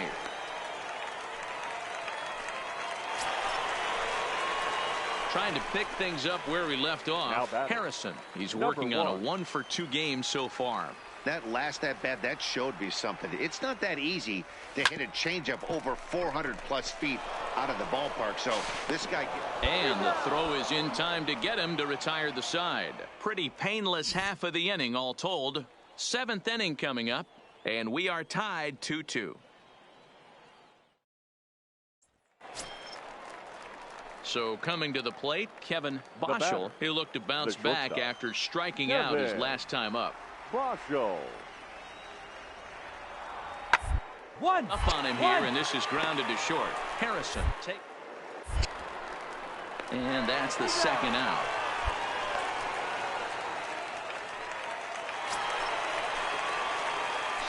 Trying to pick things up where we left off. Harrison, he's working on a 1-for-2 game so far. That last at-bat, that showed me something. It's not that easy to hit a changeup over 400-plus feet out of the ballpark. So this guy... And the throw is in time to get him to retire the side. Pretty painless half of the inning, all told. Seventh inning coming up, and we are tied 2-2. So coming to the plate, Kevin Boschel. He'll look to bounce back after striking out his last time up. Boschel. Up on him here, and this is grounded to short. Harrison. And that's the second out.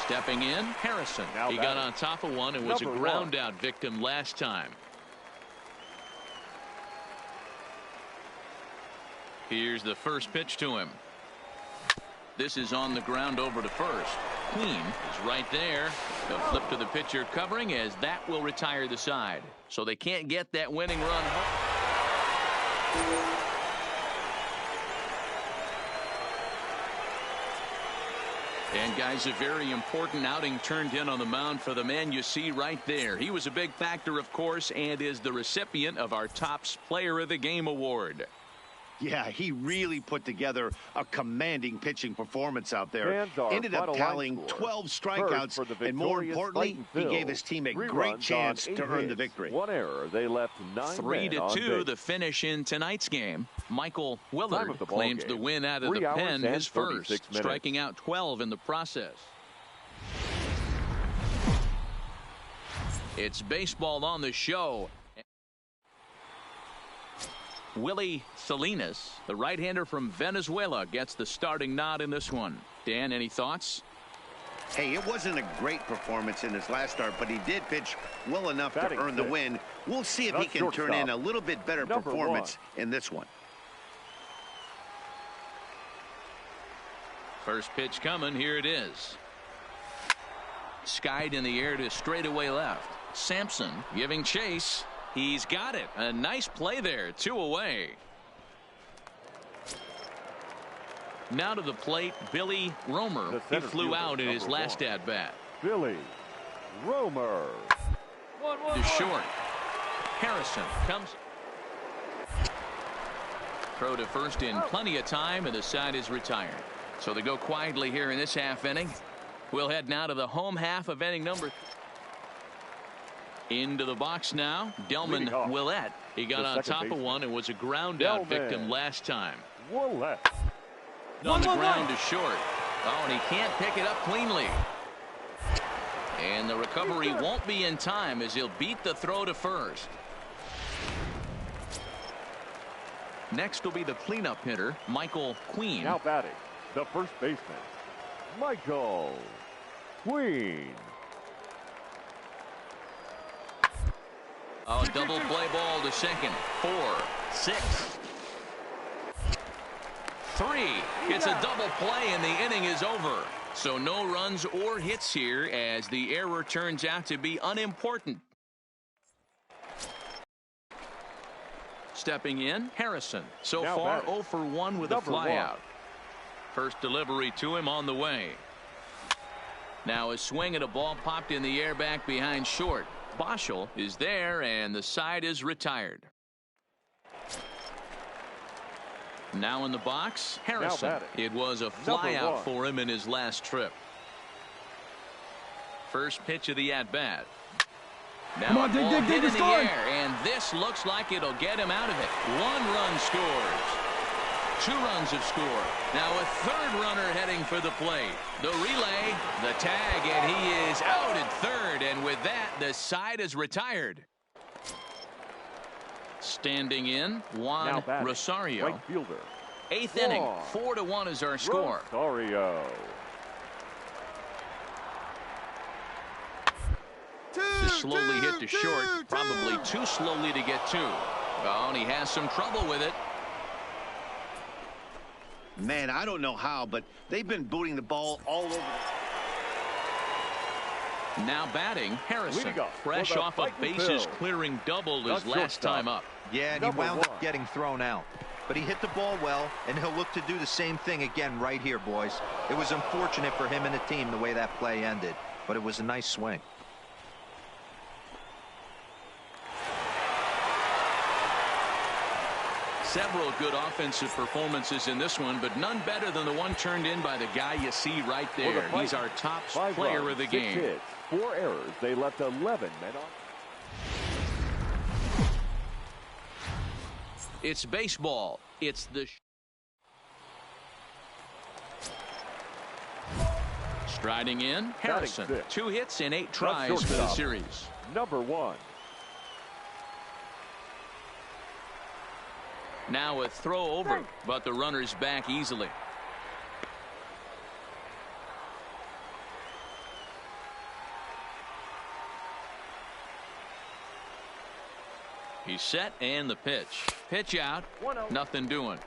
Stepping in, Harrison. He got on top of one and was a ground out victim last time. Here's the first pitch to him. This is on the ground over to first. Queen is right there. They'll flip to the pitcher covering as that will retire the side. So they can't get that winning run home. And guys, a very important outing turned in on the mound for the man you see right there. He was a big factor, of course, and is the recipient of our Topps Player of the Game award. Yeah, he really put together a commanding pitching performance out there. Ended up tallying 12 strikeouts, and more importantly, he gave his team a great chance to earn the victory. One error, they left 3-2 the finish in tonight's game. Michael Willard claims the win out of the pen, his first, striking out 12 in the process. It's baseball on the show. Willie Salinas, the right-hander from Venezuela, gets the starting nod in this one. Dan, any thoughts? Hey, it wasn't a great performance in his last start, but he did pitch well enough to earn the win. We'll see if he can turn in a little bit better performance in this one. First pitch coming. Here it is. Skied in the air to straightaway left. Sampson giving chase. He's got it. A nice play there. 2 away. Now to the plate, Billy Romer. He flew out in his last at-bat. Billy Romer. To short. Harrison comes. Throw to first in plenty of time, and the side is retired. So they go quietly here in this half inning. We'll head now to the home half of inning number 3. Into the box now, Delman Willett. He got on top of one and was a ground out victim last time. Willett. On the ground to short. Oh, and he can't pick it up cleanly. And the recovery won't be in time as he'll beat the throw to first. Next will be the cleanup hitter, Michael Queen. Now batting, the first baseman, Michael Queen. A double play ball to second. 4, 6, 3. It's a double play and the inning is over. So no runs or hits here as the error turns out to be unimportant. Stepping in, Harrison. So now far, batting, 0 for 1 with a flyout. First delivery to him on the way. Now a swing at a ball popped in the air back behind short. Boschel is there and the side is retired. Now in the box, Harrison. It was a flyout for him in his last trip. First pitch of the at-bat. Now Come on, dig, hit dig, in the score. air, and this looks like it'll get him out of it. 1 run scores. 2 runs have scored. Now a third runner heading for the plate. The relay, the tag, and he is out at third. And with that, the side is retired. Standing in, Juan Rosario. Right fielder. 8th inning, 4-1 is our score. Rosario. This slowly hit to short, probably too slowly to get to. Oh, and he has some trouble with it. Man, I don't know how, but they've been booting the ball all over. Now batting, Harrison. Fresh off a bases clearing double his last time up. Yeah, and he wound up getting thrown out. But he hit the ball well, and he'll look to do the same thing again right here, boys. It was unfortunate for him and the team the way that play ended, but it was a nice swing. Several good offensive performances in this one, but none better than the one turned in by the guy you see right there. He's our top player of the game. 6 hits, 4 errors. They left 11 men on. It's baseball. It's the striding in, Harrison. 2 hits and 8 tries for the series. Number 1. Now a throw over, but the runner's back easily. He's set and the pitch. Pitch out. Nothing doing.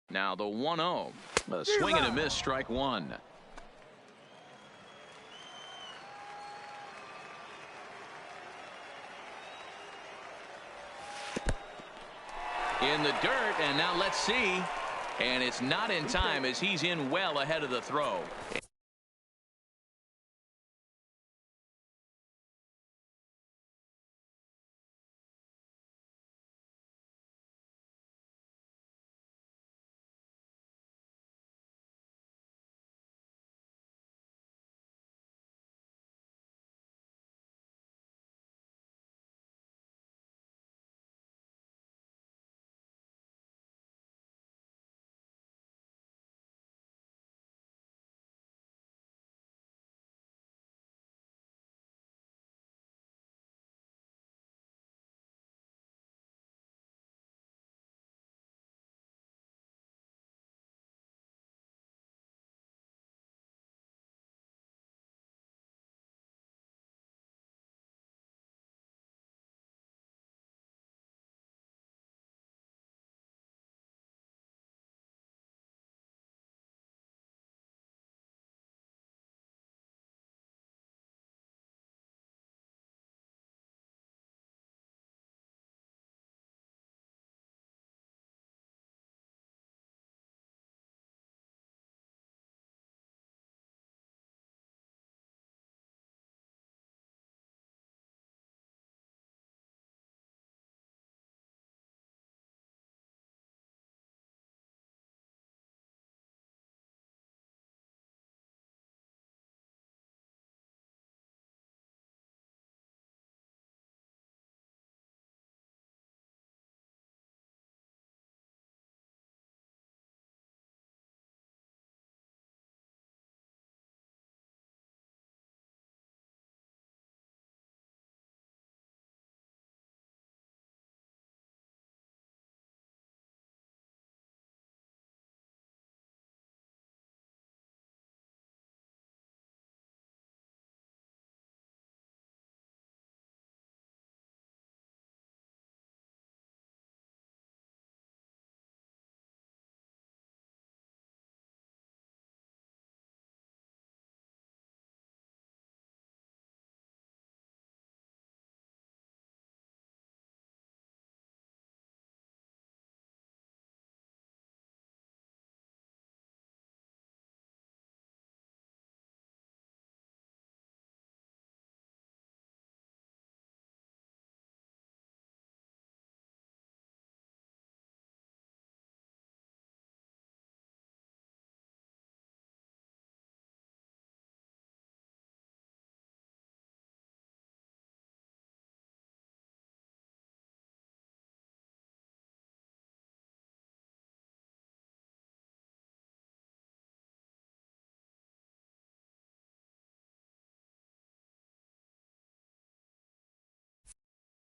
Now the 1-0. A swing and a miss, strike 1. In the dirt, and now let's see. And it's not in time as he's in well ahead of the throw.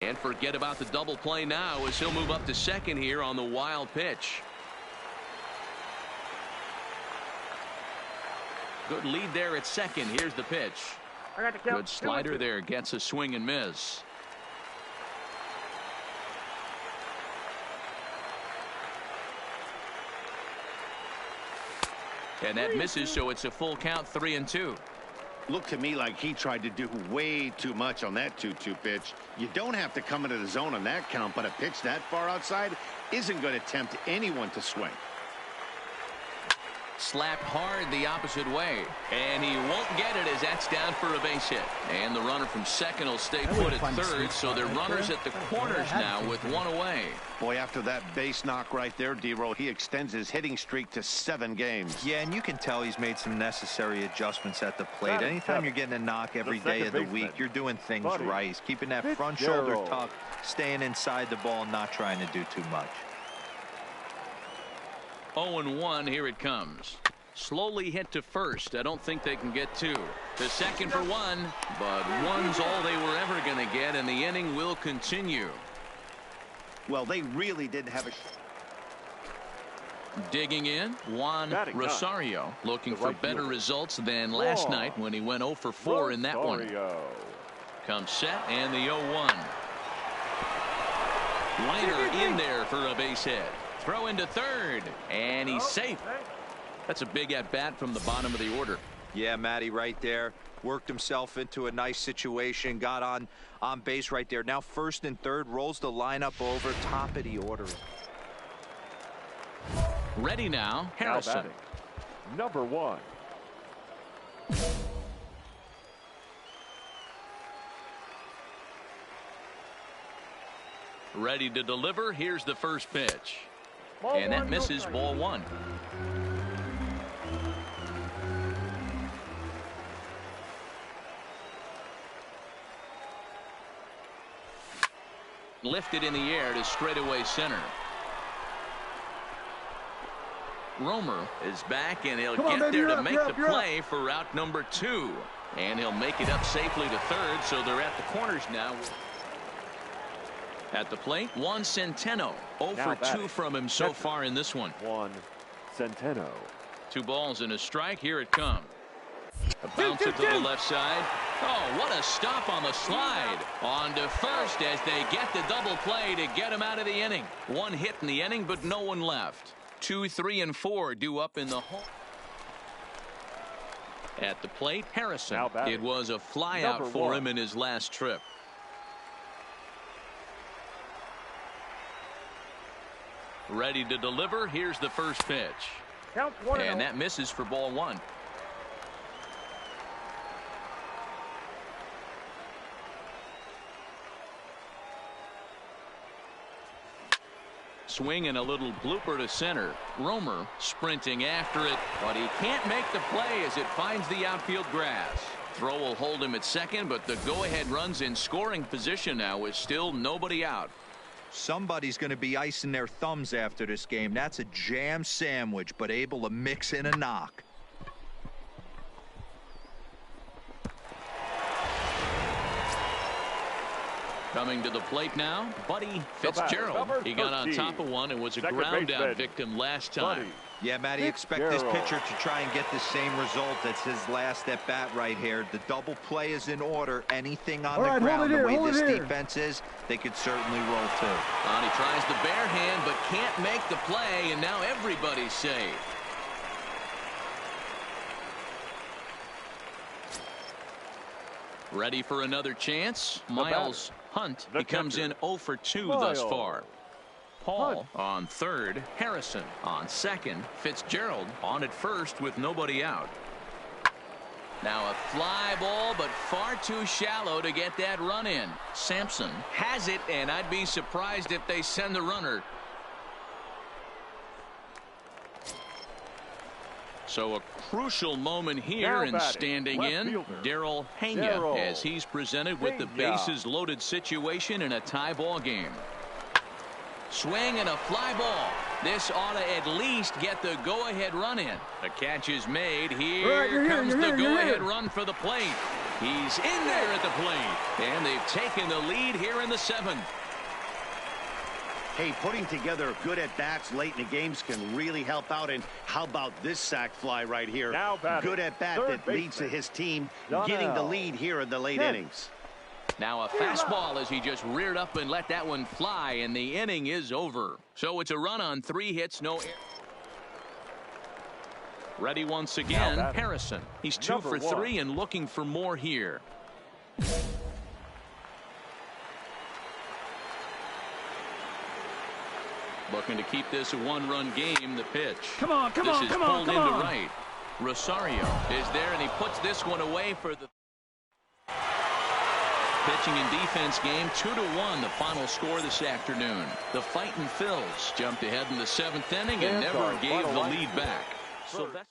And forget about the double play now as he'll move up to second here on the wild pitch. Good lead there at second. Here's the pitch. I got the count. Good slider there. Gets a swing and miss. And that misses, so it's a full count, 3-2. Looked to me like he tried to do way too much on that 2-2 pitch. You don't have to come into the zone on that count, but a pitch that far outside isn't going to tempt anyone to swing. Slapped hard the opposite way, and he won't get it as that's down for a base hit. And the runner from second will stay put at third, so they're runners at the corners now with one away. Boy, after that base knock right there, D-Roll, he extends his hitting streak to 7 games. Yeah, and you can tell he's made some necessary adjustments at the plate. Anytime you're getting a knock every day of the week, you're doing things right. He's keeping that front shoulder tucked, staying inside the ball, not trying to do too much. 0-1, here it comes. Slowly hit to first. I don't think they can get 2. To second for 1, but 1's all they were ever going to get, and the inning will continue. Well, they really didn't have a... Digging in, Juan Rosario, looking for better results than last night when he went 0 for 4 in that one. Comes set, and the 0-1. Liner in there for a base hit. Throw into third, and he's safe. That's a big at-bat from the bottom of the order. Yeah, Matty, right there. Worked himself into a nice situation. Got on base right there. Now first and third. Rolls the lineup over. Top of the order. Ready now, Harrison. Number 1. Ready to deliver. Here's the first pitch. And that misses, ball 1. Lifted in the air to straightaway center. Romer is back, and he'll get there to make the play for route number 2. And he'll make it up safely to third, so they're at the corners now. At the plate, Juan Centeno. 0 for 2 from him so far in this one. Juan Centeno. 2 balls and a strike. Here it comes. A bounce it to the left side. Oh, what a stop on the slide. On to first as they get the double play to get him out of the inning. 1 hit in the inning, but no one left. 2, 3, and 4 due up in the hole. At the plate, Harrison. It was a flyout for him in his last trip. Ready to deliver. Here's the first pitch. And that misses for ball 1. Swing and a little blooper to center. Romer sprinting after it, but he can't make the play as it finds the outfield grass. Throw will hold him at second, but the go-ahead run's in scoring position now with still nobody out. Somebody's going to be icing their thumbs after this game. That's a jam sandwich, but able to mix in a knock. Coming to the plate now, Buddy Fitzgerald. He got on top of one and was a ground-out victim last time. Yeah, Matty, expect this pitcher to try and get the same result. That's his last at-bat right here. The double play is in order. Anything on the ground, the way this defense is, they could certainly roll too. And he tries the bare hand, but can't make the play, and now everybody's safe. Ready for another chance. Miles Hunt. He comes in 0 for 2 thus far. Paul on third. Harrison on second. Fitzgerald on at first with nobody out. Now a fly ball, but far too shallow to get that run in. Sampson has it, and I'd be surprised if they send the runner. So a crucial moment here, and standing in, Daryl Hania, as he's presented with the bases loaded situation in a tie ball game. Swing and a fly ball. This ought to at least get the go-ahead run in. The catch is made. Here comes the go-ahead run for the plate. He's in there at the plate. And they've taken the lead here in the 7th. Hey, putting together good at-bats late in the games can really help out. And how about this sac fly right here? Good at-bat that leads to his team getting the lead here in the late innings. Now a fastball as he just reared up and let that one fly, and the inning is over. So it's a run on 3 hits, no errors. Ready once again, Harrison. He's 2 for 3 and looking for more here. Looking to keep this a 1-run game. The pitch. Come on, come on, this is come on, pulled come into on. right. Rosario is there, and he puts this one away for the pitching and defense game. 2-1, the final score this afternoon. The Fightin' Phils jumped ahead in the 7th inning and never gave the lead back. Sylvester.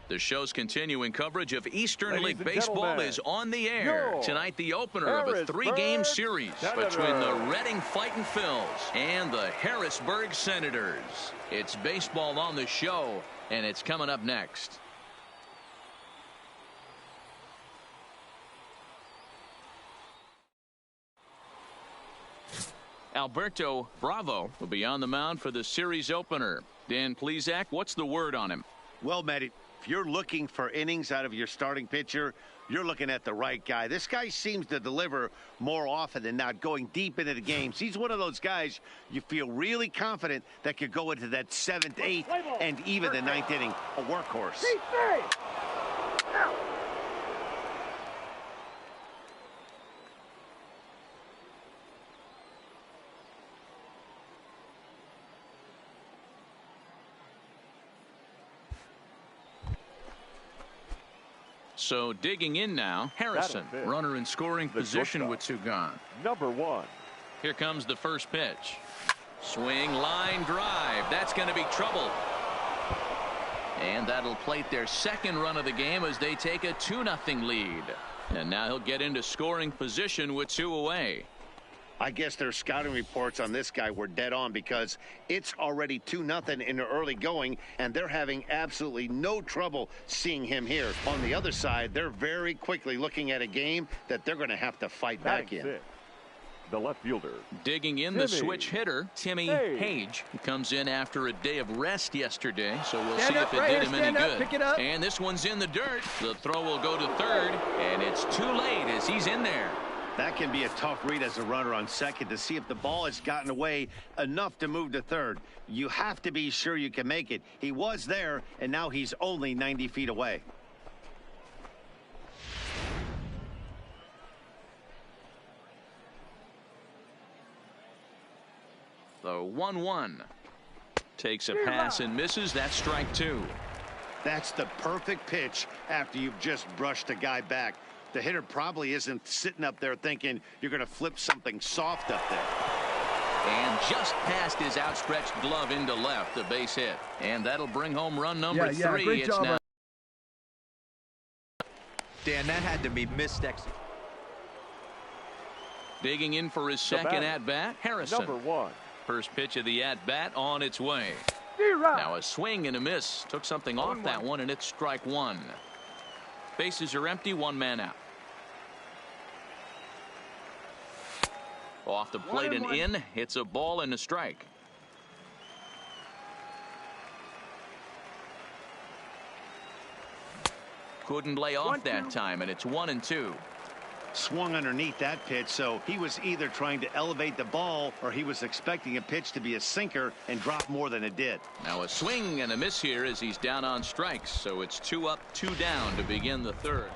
The show's continuing coverage of Eastern League Baseball is on the air. Tonight, the opener of a 3-game series between the Reading Fightin' Phils and the Harrisburg Senators. It's baseball on the show, and it's coming up next. Alberto Bravo will be on the mound for the series opener. Dan Plesac, what's the word on him? Well, Matt, if you're looking for innings out of your starting pitcher, you're looking at the right guy. This guy seems to deliver more often than not, going deep into the games. He's one of those guys you feel really confident that could go into that 7th, 8th, and even the 9th inning. A workhorse. So digging in now, Harrison, runner in scoring position with 2 gone. Number 1. Here comes the first pitch. Swing, line drive. That's going to be trouble. And that'll plate their 2nd run of the game as they take a 2-0 lead. And now he'll get into scoring position with 2 away. I guess their scouting reports on this guy were dead on, because it's already 2-0 in the early going, and they're having absolutely no trouble seeing him here. On the other side, they're very quickly looking at a game that they're going to have to fight back in. The left fielder. Digging in, the switch hitter, Timmy Hage. He comes in after a day of rest yesterday, so we'll see if it did him any good. Pick it up. And this one's in the dirt. The throw will go to 3rd, and it's too late as he's in there. That can be a tough read as a runner on 2nd to see if the ball has gotten away enough to move to 3rd. You have to be sure you can make it. He was there, and now he's only 90 feet away. The 1-1. Takes a pass and misses. That's strike two. That's the perfect pitch after you've just brushed a guy back. The hitter probably isn't sitting up there thinking you're going to flip something soft up there. And just past his outstretched glove into left, a base hit. And that'll bring home run number three. Great It's job. now. Dan, that had to be missed execution. Digging in for his second at-bat, Harrison. Number 1. First pitch of the at-bat on its way. Zero. Now a swing and a miss. Took something off that one, and it's strike one. Bases are empty, one man out. Off the plate and in. It's a ball and a strike. Couldn't lay off that time, and it's 1-2. Swung underneath that pitch, so he was either trying to elevate the ball or he was expecting a pitch to be a sinker and drop more than it did. Now a swing and a miss here as he's down on strikes, so it's 2 up, 2 down to begin the third.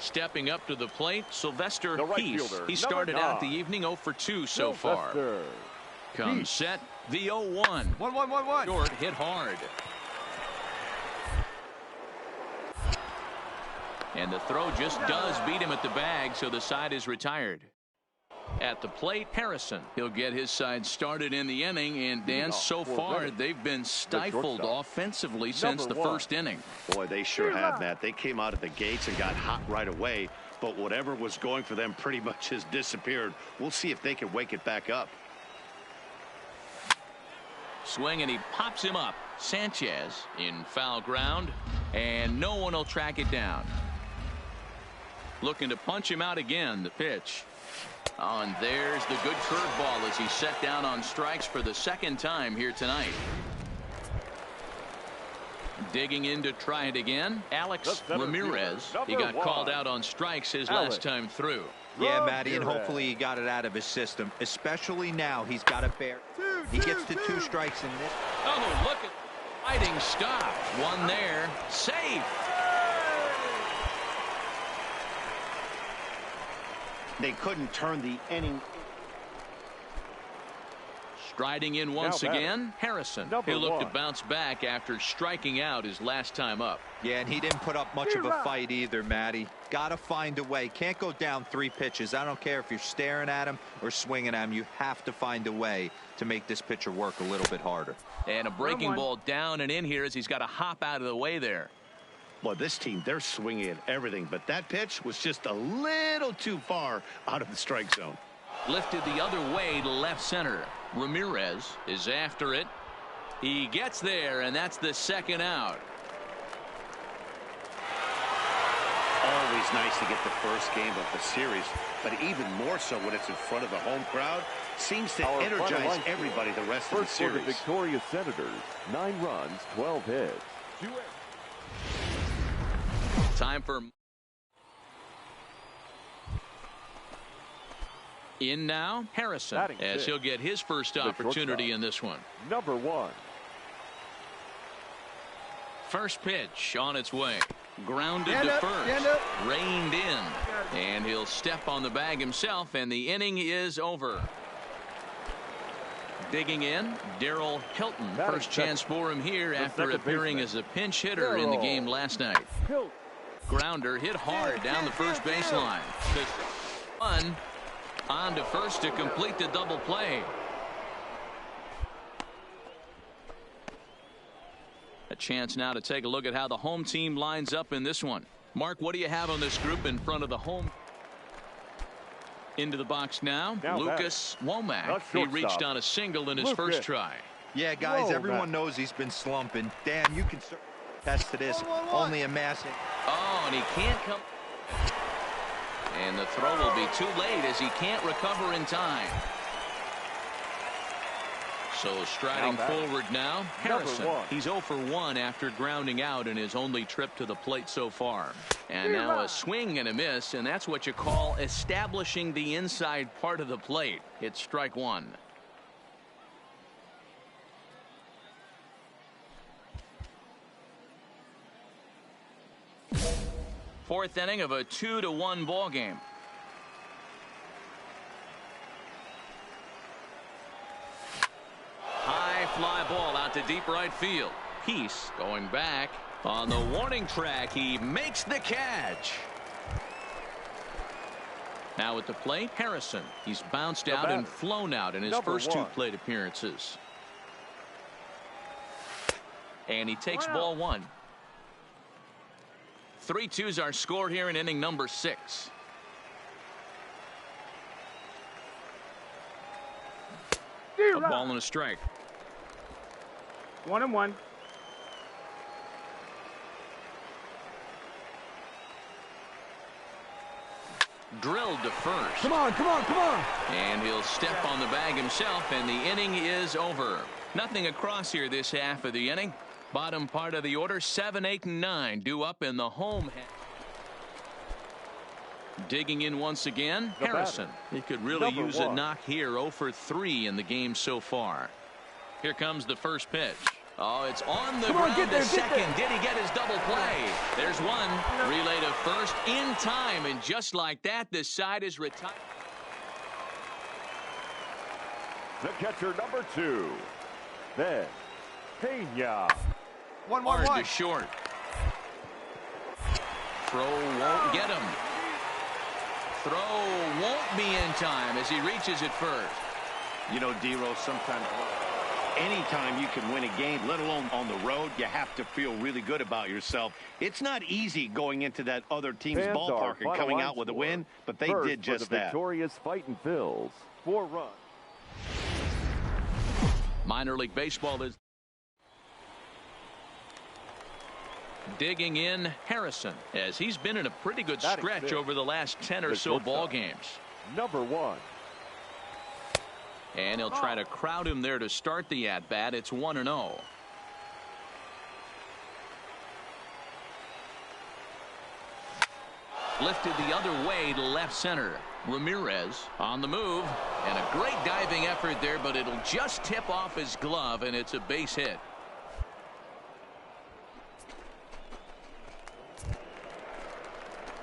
Stepping up to the plate, Sylvester The right Heath. fielder, He started number out the 9. evening 0 for 2 so far. Sylvester Comes Heath. set, the 0-1. 1-1-1-1. Short, hit hard. And the throw just does beat him at the bag, so the side is retired. At the plate, Harrison. He'll get his side started in the inning, and Dan, so far they've been stifled offensively since the first inning. Boy, they sure have, Matt. They came out of the gates and got hot right away, but whatever was going for them pretty much has disappeared. We'll see if they can wake it back up. Swing, and he pops him up. Sanchez in foul ground, and no one will track it down. Looking to punch him out again. The pitch. Oh, and there's the good curveball as he's set down on strikes for the second time here tonight. Digging in to try it again, Alex Ramirez. He got called out on strikes his last time through. Yeah, Matty, and hopefully he got it out of his system, especially now. He's got to bear. He gets to 2 strikes in this. Oh, look at fighting stop. One there. Safe. They couldn't turn the inning. Striding in once again, Harrison. He'll look to 1. bounce back after striking out his last time up. Yeah, and he didn't put up much of a fight either, Matty. Got to find a way. Can't go down 3 pitches. I don't care if you're staring at him or swinging at him. You have to find a way to make this pitcher work a little bit harder. And a breaking ball down and in here as he's got to hop out of the way there. Well, this team, they're swinging at everything, but that pitch was just a little too far out of the strike zone. Lifted the other way to left center. Ramirez is after it. He gets there, and that's the second out. Always nice to get the first game of the series, but even more so when it's in front of the home crowd. Seems to energize everybody the rest of the First for the series. victorious Senators, 9 runs, 12 hits. Time for in now, Harrison, as he'll get his first opportunity in this one. Number 1. First pitch on its way. Grounded to first. Reined in. And he'll step on the bag himself, and the inning is over. Digging in, Darryl Hilton. First chance for him here after appearing as a pinch hitter in the game last night. Grounder hit hard down the first baseline. One on to first to complete the double play. A chance now to take a look at how the home team lines up in this one. Mark, what do you have on this group in front of the home? Into the box now Lucas Womack. He reached on a single in his first try. Yeah, guys, everyone knows he's been slumping. Dan, you can attest to this. Only amassing. Oh, and he can't come. And the throw will be too late as he can't recover in time. So striding forward now, Harrison. He's 0 for 1 after grounding out in his only trip to the plate so far. And now a swing and a miss, and that's what you call establishing the inside part of the plate. It's strike one. Fourth inning of a 2-1 ball game. High fly ball out to deep right field. Peace going back on the warning track. He makes the catch. Now at the plate, Harrison. He's bounced out and flown out in his first 2 plate appearances. And he takes ball 1. 3-2's our score here in inning number 6. A ball and a strike. 1-1. Drilled to first. Come on, come on, come on. And he'll step on the bag himself, and the inning is over. Nothing across here this half of the inning. Bottom part of the order, 7, 8, and 9 due up in the home half. Digging in once again, Harrison. He could really use a knock here. 0 for 3 in the game so far. Here comes the first pitch. Oh, it's on the ground to second. Did he get his double play? There's one. Relay to first in time, and just like that, the side is retired. The catcher, number 2, Ben Pena. 1-1-1. Hard to short. Throw won't get him. Throw won't be in time as he reaches it first. You know, D-Rose, sometimes anytime you can win a game, let alone on the road, you have to feel really good about yourself. It's not easy going into that other team's ballpark and coming out with a win, but they did just that. Victorious Fightin' Phils, 4 runs. Minor League Baseball is digging in Harrison, as he's been in a pretty good stretch over the last 10 or so ball games. Number 1. And he'll try to crowd him there to start the at-bat. It's 1-0. Lifted the other way to left center. Ramirez on the move, and a great diving effort there, but it'll just tip off his glove, and it's a base hit.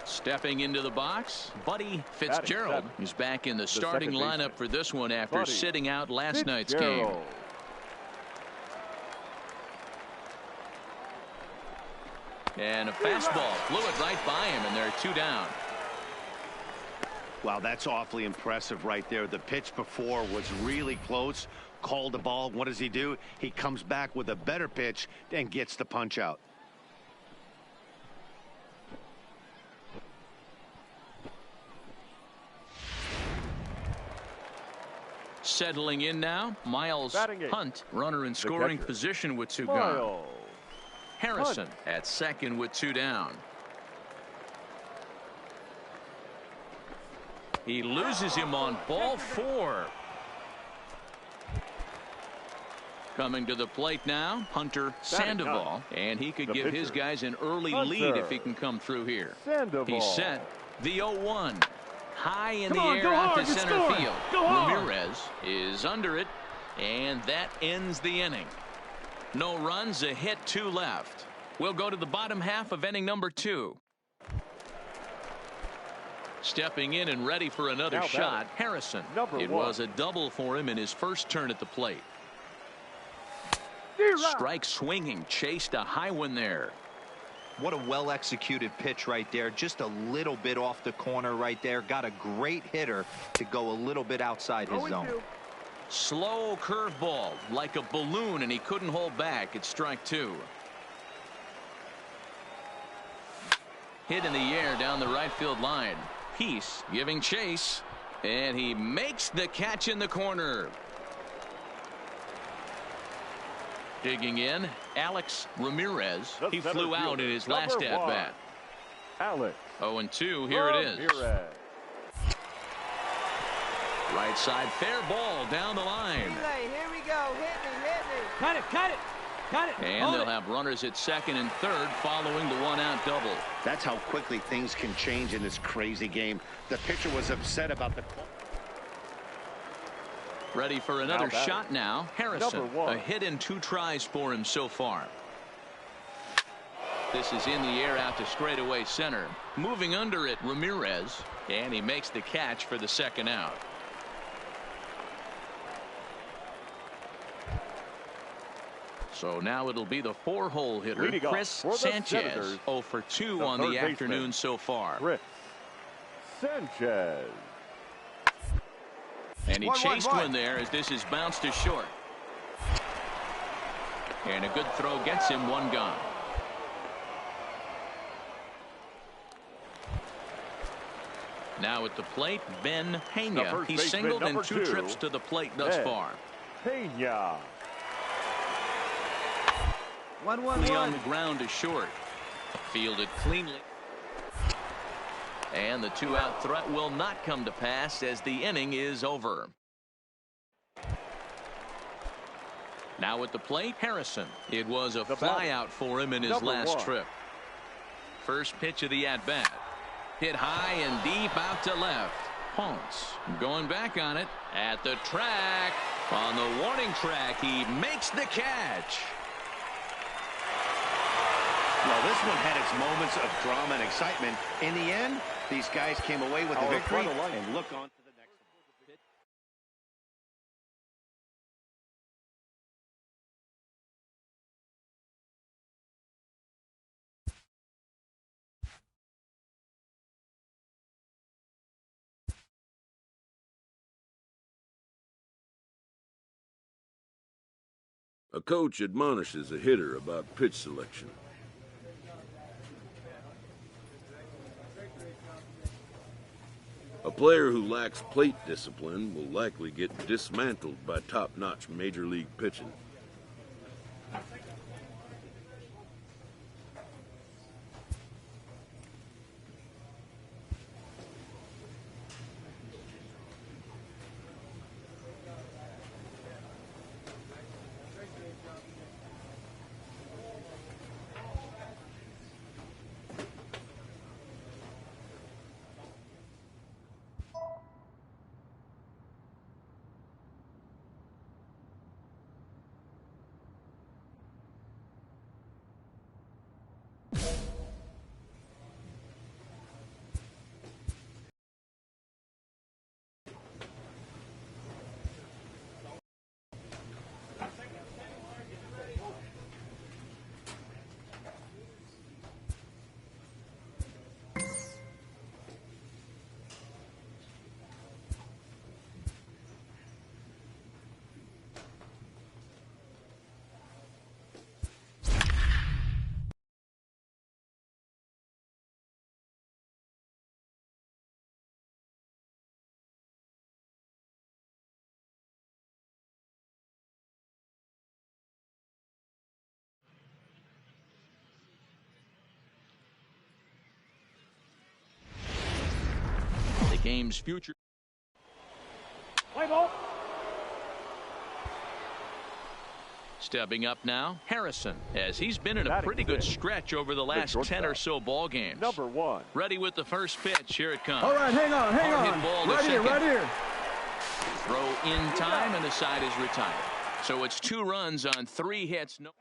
Stepping into the box, Buddy Fitzgerald is back in the starting lineup for this one after sitting out last night's game. And a fastball flew it right by him, and they're 2 down. Wow, that's awfully impressive right there. The pitch before was really close. Called the ball. What does he do? He comes back with a better pitch and gets the punch out. Settling in now, Miles Hunt, runner in scoring position with 2 gone. Harrison at second with 2 down. He loses him on ball 4. Coming to the plate now, Hunter Sandoval, and he could give his guys an early lead if he can come through here. He's set. The 0-1. High in the air out to center field. Ramirez is under it, and that ends the inning. No runs, a hit, 2 left. We'll go to the bottom half of inning number 2. Stepping in and ready for another shot, Harrison. It was a double for him in his first turn at the plate. Strike swinging, chased a high one there. What a well-executed pitch right there. Just a little bit off the corner right there. Got a great hitter to go a little bit outside his zone. Slow curveball like a balloon, and he couldn't hold back. It's strike 2. Hit in the air down the right field line. Peace giving chase, and he makes the catch in the corner. Digging in, Alex Ramirez. He flew out in his last at-bat. Alex. 0-2, here it is. Right side, fair ball down the line. Here we go, hit me. Cut it, cut it. Got it. And they'll have runners at second and third following the 1-out double. That's how quickly things can change in this crazy game. The pitcher was upset about the... Ready for another shot now. Harrison, a hit in 2 tries for him so far. This is in the air out to straightaway center. Moving under it, Ramirez, and he makes the catch for the 2nd out. So now it'll be the 4-hole hitter, Leading off Chris for the Sanchez. Senators, 0 for 2 the on third the baseman, afternoon so far. Chris Sanchez. And he 1-1-1. chased one there as this is bounced to short. And a good throw gets him one gone. Now at the plate, Ben Pena. He's singled in 2 trips to the plate thus far. Pena. 1-1-1. On the ground is short. Fielded cleanly. And the 2-out threat will not come to pass as the inning is over. Now at the plate, Harrison. It was a flyout for him in his last trip. First pitch of the at-bat. Hit high and deep out to left. Ponce going back on it at the track. On the warning track, he makes the catch. Well, this one had its moments of drama and excitement. In the end, these guys came away with the victory and look on to the next one. A coach admonishes a hitter about pitch selection. A player who lacks plate discipline will likely get dismantled by top-notch major league pitching. Game's future. Play ball. Stepping up now, Harrison, as he's been in a pretty good stretch over the last 10 or so ball games. Number 1. Ready with the first pitch. Here it comes. All right, hang on. Hard-hit ball to second. Right here. Throw in time, and the side is retired. So it's 2 runs on 3 hits. No.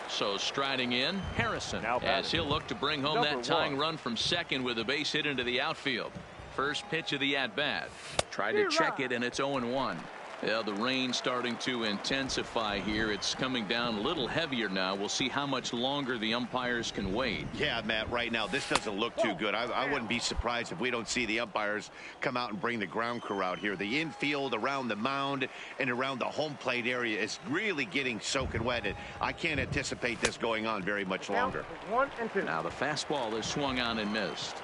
So striding in, Harrison, as he'll look to bring home that tying run from second with a base hit into the outfield. First pitch of the at-bat. Tried to check it, and it's 0-1. Yeah, the rain starting to intensify here. It's coming down a little heavier now. We'll see how much longer the umpires can wait. Yeah, Matt, right now, this doesn't look too good. I wouldn't be surprised if we don't see the umpires come out and bring the ground crew out here. The infield around the mound and around the home plate area is really getting soaking wet. And I can't anticipate this going on very much longer. 1 and 2. Now the fastball is swung on and missed.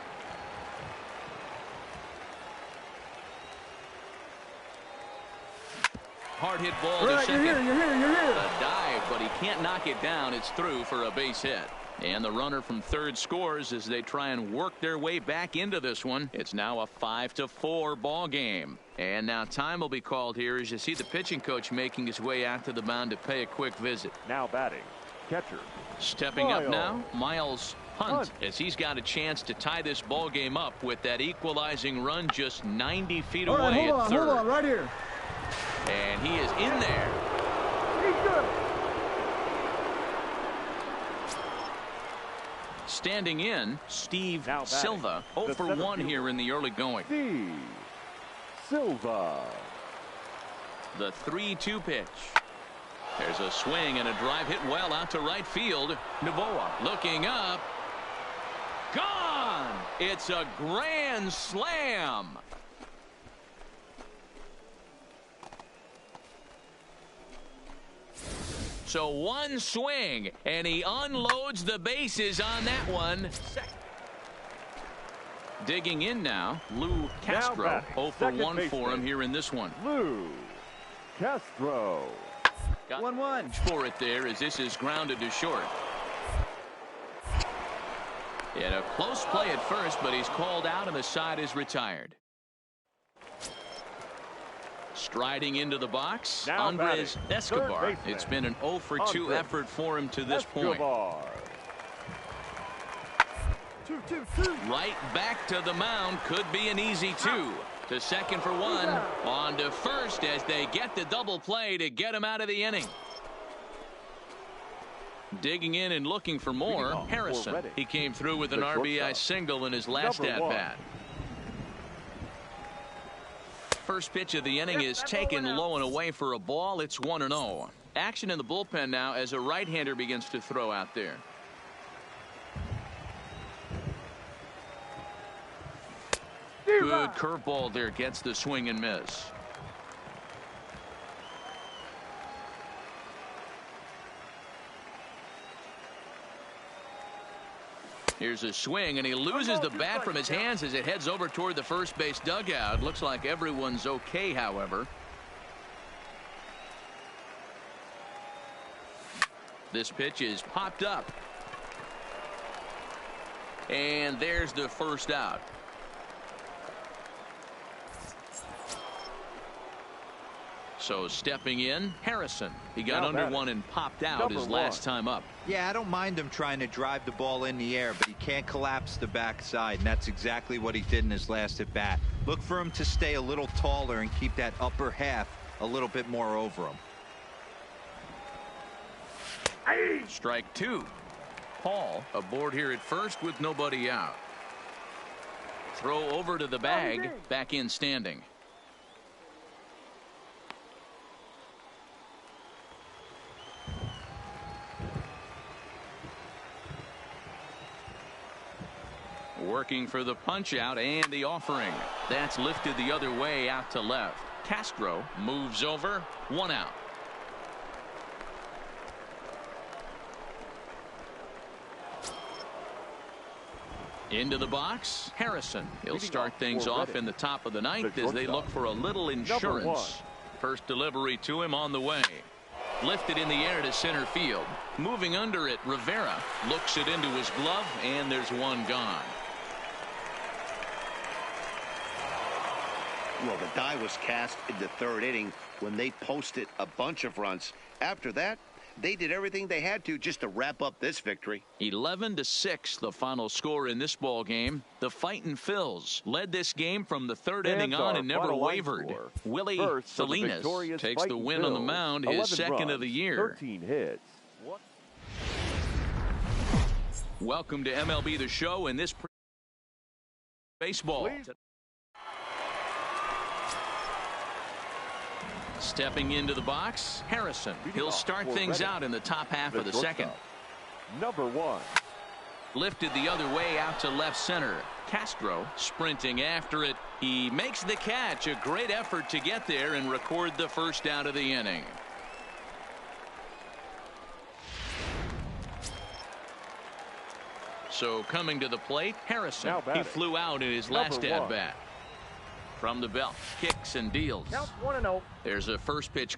Hard hit ball to second. You're here. A dive, but he can't knock it down. It's through for a base hit. And the runner from third scores as they try and work their way back into this one. It's now a 5-4 ball game. And now time will be called here as you see the pitching coach making his way out to the mound to pay a quick visit. Now batting, catcher. Stepping up now, Miles Hunt, as he's got a chance to tie this ball game up with that equalizing run just 90 feet away at third. Hold on, right here. And he is in there. He's good. Standing in, Steve Silva, 0 for 1 here in the early going. Steve Silva. The 3-2 pitch. There's a swing and a drive hit well out to right field. Novoa looking up. Gone! It's a grand slam. So one swing, and he unloads the bases on that one. Digging in now, Lou Castro. 0 for 1 for him here in this one. Lou Castro. Got 1-1 for it there as this is grounded to short. And a close play at first, but he's called out and the side is retired. Striding into the box, Now Andres batting, Escobar. It's been an 0 for 2 Andres effort for him to this point. Escobar. 2-2-2. Right back to the mound. Could be an easy 2. To second for 1. On to first as they get the double play to get him out of the inning. Digging in and looking for more, Harrison. He came through with an RBI single in his last at-bat. First pitch of the inning is taken low and away for a ball. It's 1-0. Action in the bullpen now as a right-hander begins to throw out there. Good curveball there, gets the swing and miss. Here's a swing, and he loses the bat from his hands as it heads over toward the first base dugout. Looks like everyone's okay, however. This pitch is popped up. And there's the first out. So stepping in, Harrison. He got under one and popped out his last time up. Yeah, I don't mind him trying to drive the ball in the air, but he can't collapse the backside, and that's exactly what he did in his last at bat. Look for him to stay a little taller and keep that upper half a little bit more over him. Strike 2. Paul aboard here at first with nobody out. Throw over to the bag, back in standing. Working for the punch out and the offering. That's lifted the other way out to left. Castro moves over. 1 out. Into the box, Harrison. He'll start things off in the top of the ninth as they look for a little insurance. First delivery to him on the way. Lifted in the air to center field. Moving under it, Rivera looks it into his glove, and there's one gone. Well, the die was cast in the third inning when they posted a bunch of runs. After that, they did everything they had to just to wrap up this victory. 11-6 the final score in this ball game. The Fightin' Phils led this game from the third inning on and never wavered. Willie Salinas takes the win on the mound, his second of the year. 13 hits. Welcome to MLB The Show and this baseball. Stepping into the box, Harrison. He'll start things out in the top half of the second. Number 1. Lifted the other way out to left center. Castro sprinting after it. He makes the catch. A great effort to get there and record the first out of the inning. So coming to the plate, Harrison. He flew out in his last at-bat. From the belt, kicks and deals. Count 1-0. There's a first pitch.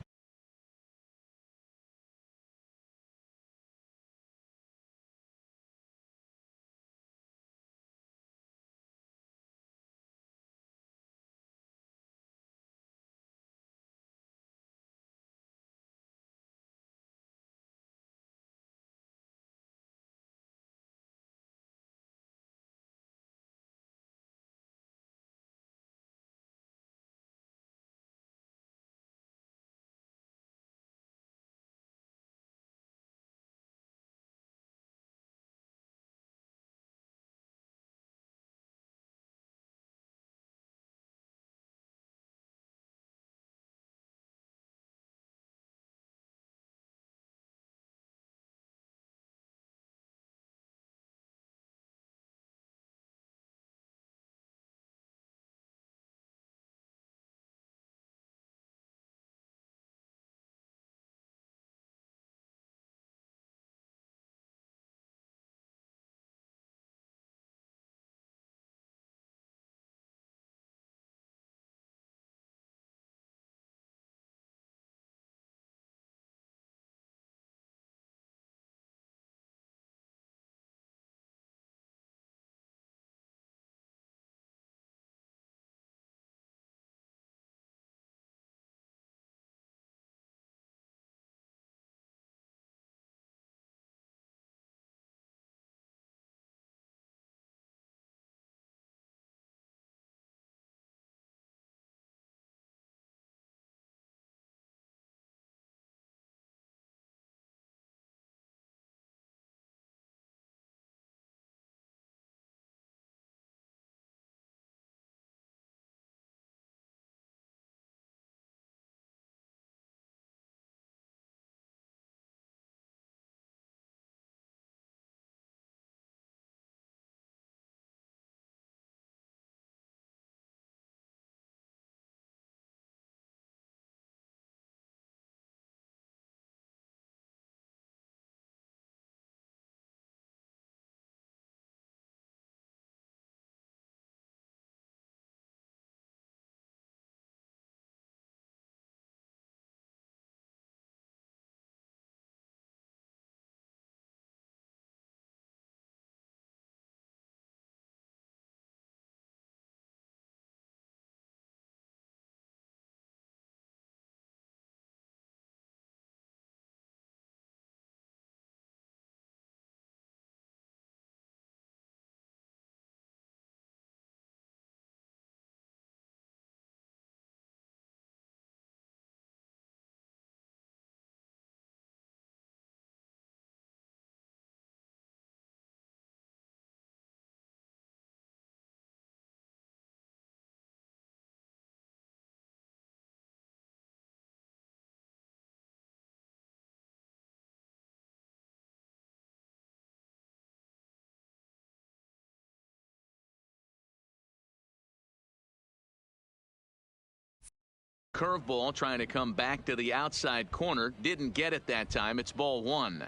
Curveball trying to come back to the outside corner. Didn't get it that time. It's ball one.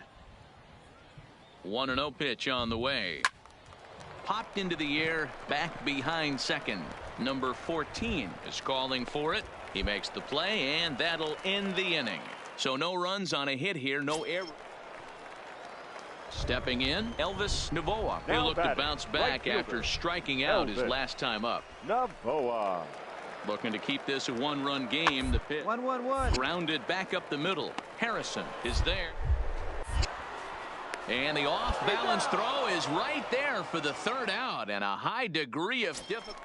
1-0 pitch on the way. Popped into the air, back behind second. Number 14 is calling for it. He makes the play, and that'll end the inning. So no runs on a hit here, no error. Stepping in, Elvis Navoa. He'll look to bounce back after striking out his last time up. Navoa. Looking to keep this a one-run game. The pitch 1-1-1. grounded back up the middle. Harrison is there. And the off-balance throw is right there for the third out, and a high degree of difficulty.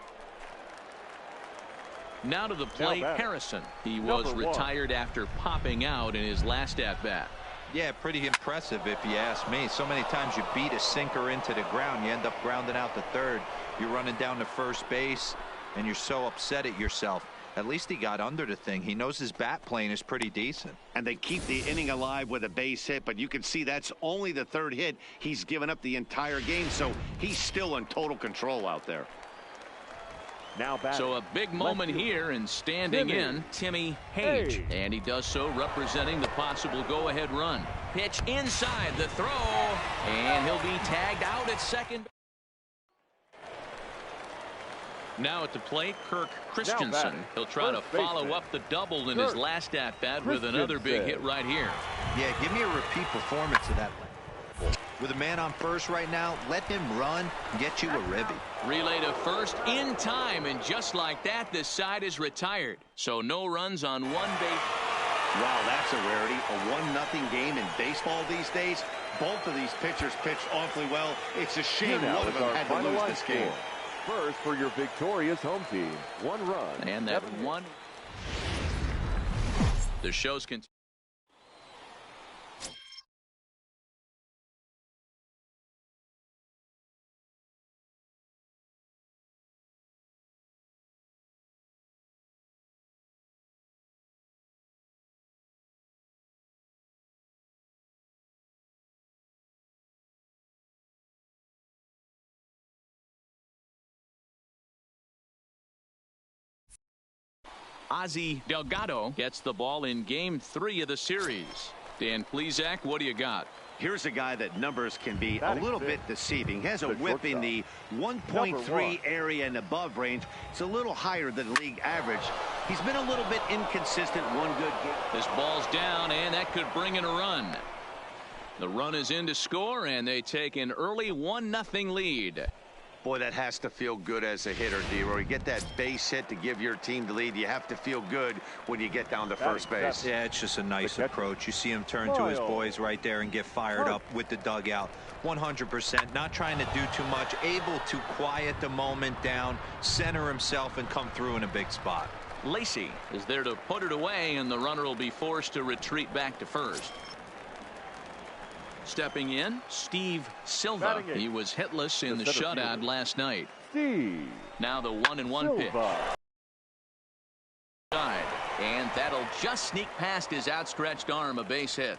Now to the plate, Harrison. He was retired after popping out in his last at-bat. Yeah, pretty impressive if you ask me. So many times you beat a sinker into the ground, you end up grounding out the third. You're running down to first base, and you're so upset at yourself. At least he got under the thing. He knows his bat plane is pretty decent. And they keep the inning alive with a base hit, but you can see that's only the third hit. He's given up the entire game, so he's still in total control out there. Now back. So a big moment here, and standing in, Timmy Hage. And he does so representing the possible go-ahead run. Pitch inside the throw, and he'll be tagged out at second. Now at the plate, Kirk Christensen. He'll try to follow up the double in his last at-bat with another big hit right here. Yeah, give me a repeat performance of that. With a man on first right now, let him run and get you a ribby. Relay to first in time, and just like that, this side is retired. So no runs on one base. Wow, that's a rarity. A 1-0 game in baseball these days. Both of these pitchers pitched awfully well. It's a shame one of them had to lose this game. First for your victorious home team. 1 run. And that one. The show's continue. Ozzie Delgado gets the ball in game 3 of the series. Dan Plesac, what do you got? Here's a guy that numbers can be a little bit deceiving. He has a whip in the 1.3 area and above range. It's a little higher than league average. He's been a little bit inconsistent. One good game. This ball's down, and that could bring in a run. The run is in to score, and they take an early 1-0 lead. Boy, that has to feel good as a hitter, D-Roy. You get that base hit to give your team the lead. You have to feel good when you get down to first base. Yeah, it's just a nice approach. You see him turn to his boys right there and get fired up with the dugout. 100%, not trying to do too much, able to quiet the moment down, center himself, and come through in a big spot. Lacey is there to put it away, and the runner will be forced to retreat back to first. Stepping in, Steve Silva. He was hitless in the shutout last night. Steve. Now the 1-1 pitch. And that'll just sneak past his outstretched arm, a base hit.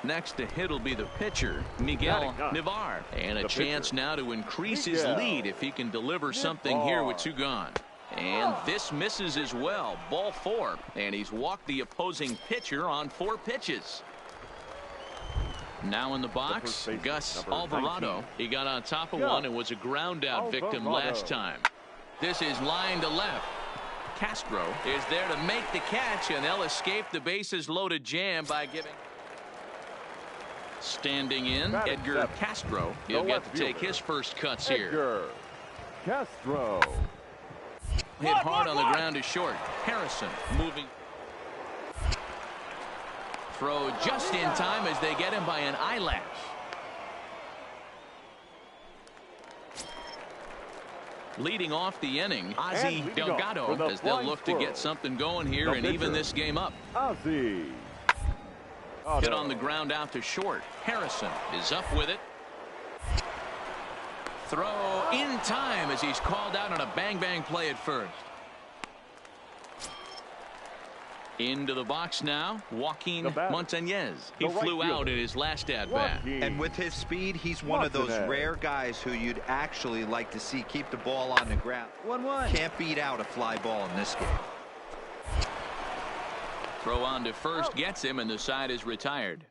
Next to hit will be the pitcher, Miguel Navar. And a chance now to increase his lead if he can deliver something here with 2 gone. And this misses as well. Ball 4. And he's walked the opposing pitcher on 4 pitches. Now in the box, Gus Alvarado. He got on top of one and was a ground out victim last time. This is line to left. Castro is there to make the catch, and they'll escape the bases loaded jam by giving. Standing in, Edgar Castro. He'll get to take his first cuts here. Castro. Hit hard on the ground to short. Harrison moving. Throw just in time as they get him by an eyelash. Leading off the inning, Ozzie Delgado, as they'll look to get something going here and even this game up. Ozzie. Hit on the ground out to short. Harrison is up with it. Throw in time as he's called out on a bang-bang play at first. Into the box now, Joaquin Montañez. He right flew out fielder. in his last at-bat. And with his speed, he's one of those rare guys who you'd actually like to see keep the ball on the ground. 1-1. Can't beat out a fly ball in this game. Throw on to first gets him, and the side is retired.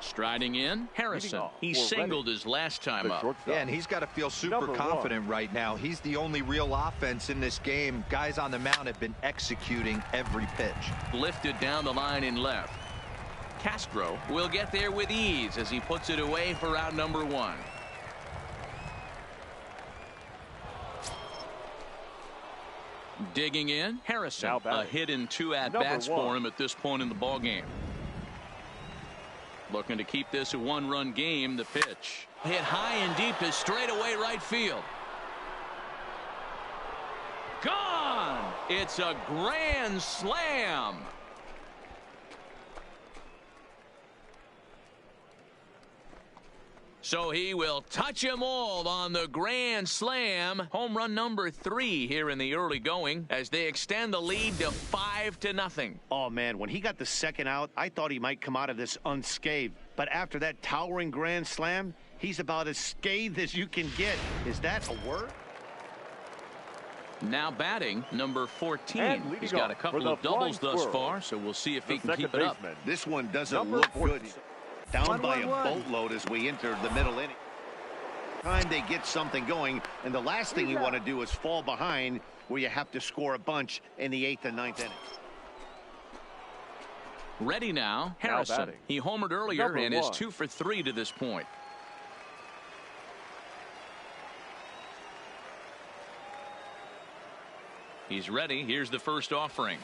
Striding in, Harrison. He singled his last time up. Yeah, and he's got to feel super confident right now. He's the only real offense in this game. Guys on the mound have been executing every pitch. Lifted down the line in left. Castro will get there with ease as he puts it away for out number 1. Digging in, Harrison. A hit in 2 at-bats for him at this point in the ball game. Looking to keep this a 1-run game. The pitch hit high and deep to straightaway right field. Gone. It's a grand slam. So he will touch them all on the grand slam. Home run number 3 here in the early going as they extend the lead to 5-0. Oh, man, when he got the second out, I thought he might come out of this unscathed. But after that towering grand slam, he's about as scathed as you can get. Is that a word? Now batting, number 14. He's got a couple of doubles thus far, so we'll see if he can keep it up. This one doesn't look good. Down by a boatload as we enter the middle inning. Time they get something going, and the last thing you want to do is fall behind where you have to score a bunch in the 8th and 9th inning. Ready now, Harrison. He homered earlier and is 2 for 3 to this point. He's ready. Here's the first offering.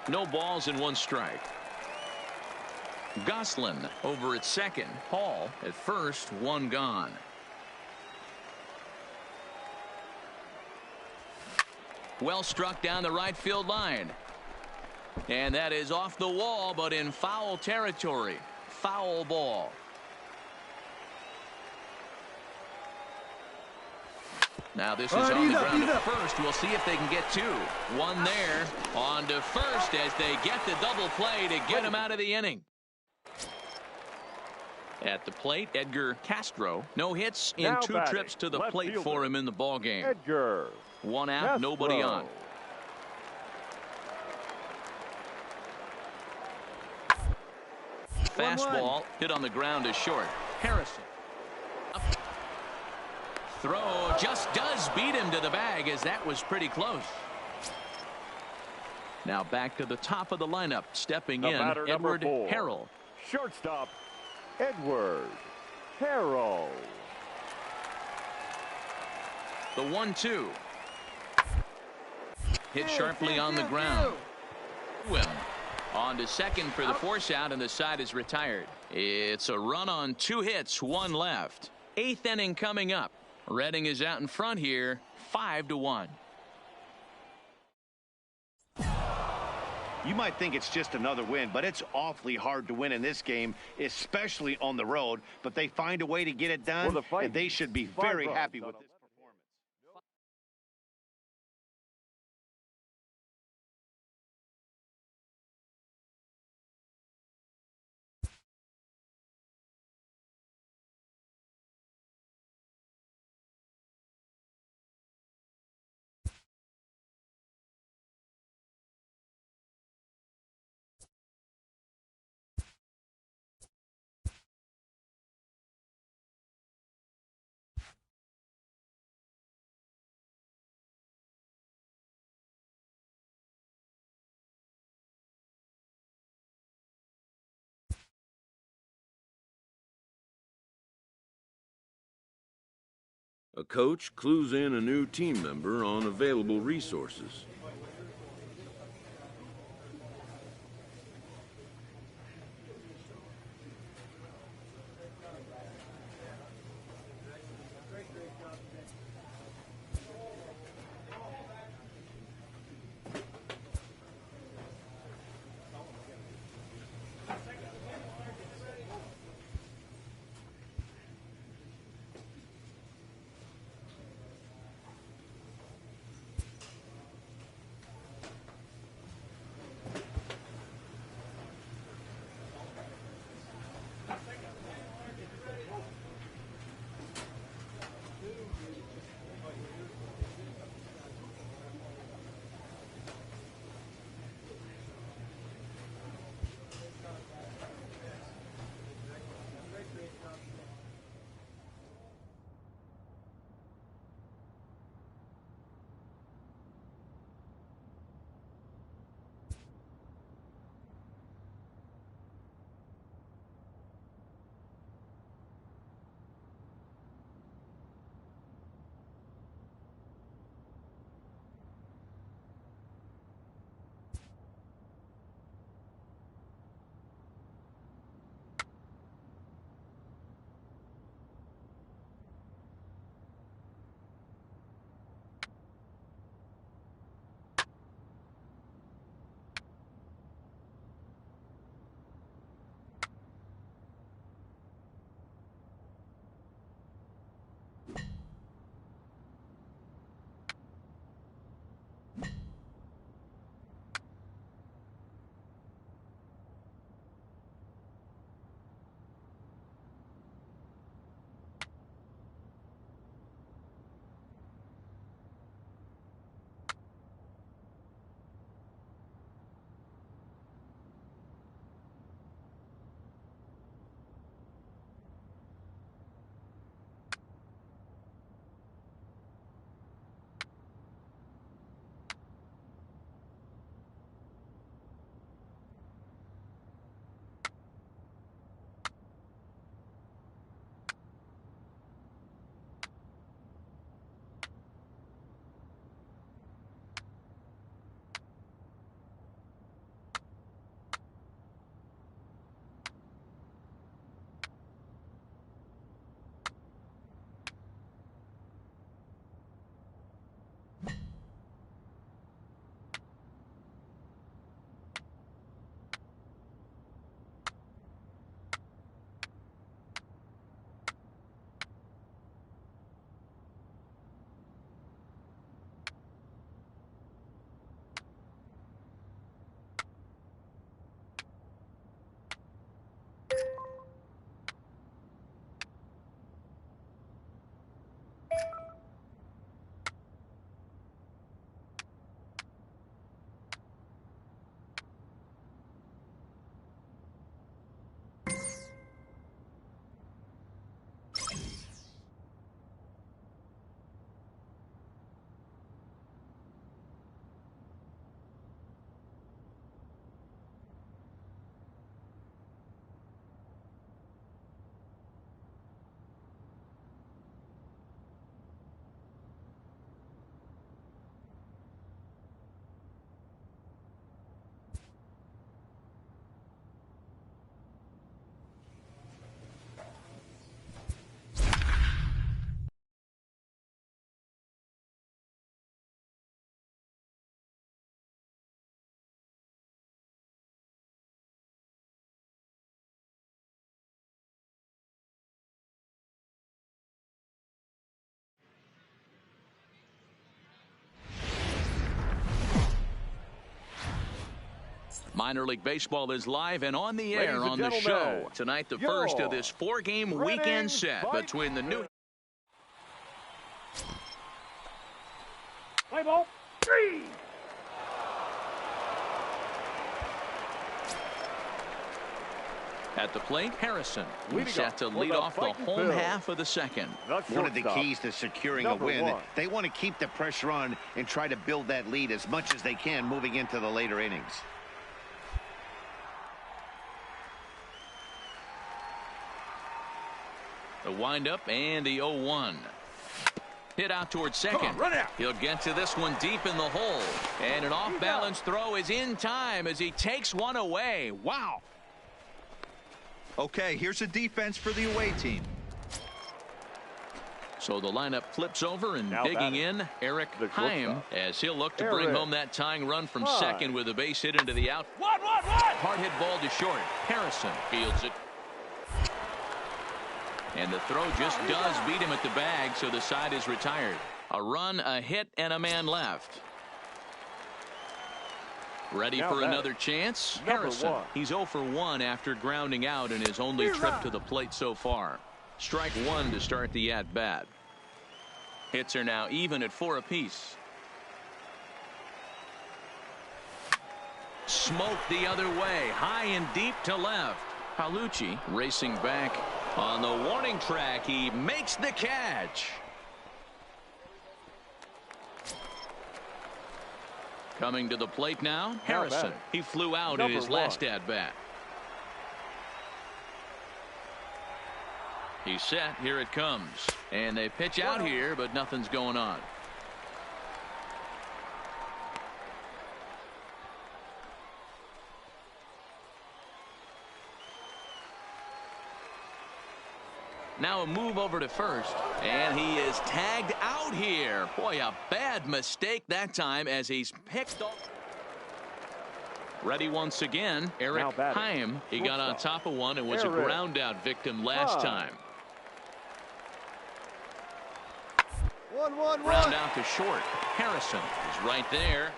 No balls and 1 strike. Goslin over at second. Hall at first. 1 gone. Well struck down the right field line. And that is off the wall, but in foul territory. Foul ball. Now this is on the ground at first. We'll see if they can get 2. 1 there. On to first as they get the double play to get him out of the inning. At the plate, Edgar Castro. No hits in 2 trips to the plate for him in the ball game. Edgar 1 out, nobody on. Fastball hit on the ground is short. Harrison. Up. Throw just does beat him to the bag as that was pretty close. Now back to the top of the lineup. Stepping in, Edward Harrell. Shortstop, Edward Harrell. The 1-2. Hit sharply on the ground. Win. On to second for the force out, and the side is retired. It's a run on 2 hits, 1 left. 8th inning coming up. Redding is out in front here, 5-1. You might think it's just another win, but it's awfully hard to win in this game, especially on the road. But they find a way to get it done, and they should be very happy with this performance. A coach clues in a new team member on available resources. Minor League Baseball is live and on the air Ladies and on the gentlemen, show. Tonight, the your first of this 4-game weekend set fight. between the new... Play ball. 3. At the plate, Harrison. Leading He's set off to for lead the off the fighting home Phil. half of the second. One of the keys to securing a Number win, 1. they want to keep the pressure on and try to build that lead as much as they can moving into the later innings. The windup and the 0-1. Hit out towards second. Run out. He'll get to this one deep in the hole. And an off-balance throw is in time as he takes one away. Wow. Okay, here's a defense for the away team. So the lineup flips over and Now digging batting, in, Eric the Heim, shortstop. as he'll look to bring Eric home that tying run from Heim. second with a base hit into the out. 1, 1, 1. Hard hit ball to short. Harrison fields it. And the throw just does beat him at the bag, so the side is retired. A run, a hit, and a man left. Ready Now for batting, another chance? number Harrison. 1. He's 0 for 1 after grounding out in his only trip to the plate so far. Strike 1 to start the at-bat. Hits are now even at 4 apiece. Smoke the other way, high and deep to left. Palucci racing back on the warning track. He makes the catch. Coming to the plate now, Harrison. He flew out in his last at-bat. He's set. Here it comes. And they pitch out here, but nothing's going on. Now a move over to first, and he is tagged out here. Boy, a bad mistake that time as he's picked off. Ready once again, Eric Heim. He got on top of one and was a ground out victim last time. 1, 1, 1. Ground out to short. Harrison is right there.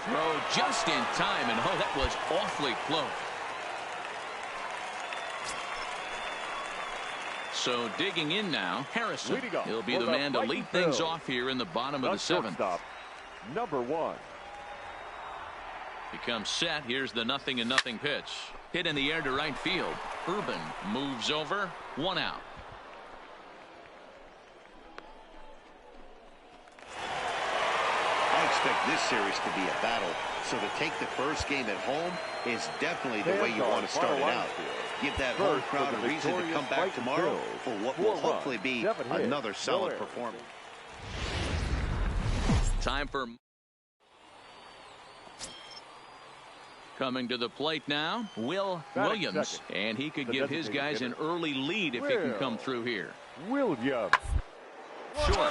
Throw just in time, and oh, that was awfully close. So digging in now, Harrison. He'll be the man to lead things off here in the bottom of the 7th. Number 1. He comes set. Here's the 0-0 pitch. Hit in the air to right field. Urban moves over. 1 out. I expect this series to be a battle, so to take the first game at home is definitely the way you want to start it out. Give that home crowd a reason to come back tomorrow for what will hopefully be another solid performance. Time for... Coming to the plate now, Will Williams. And he could give his guys an early lead if he can come through here. Williams. Short.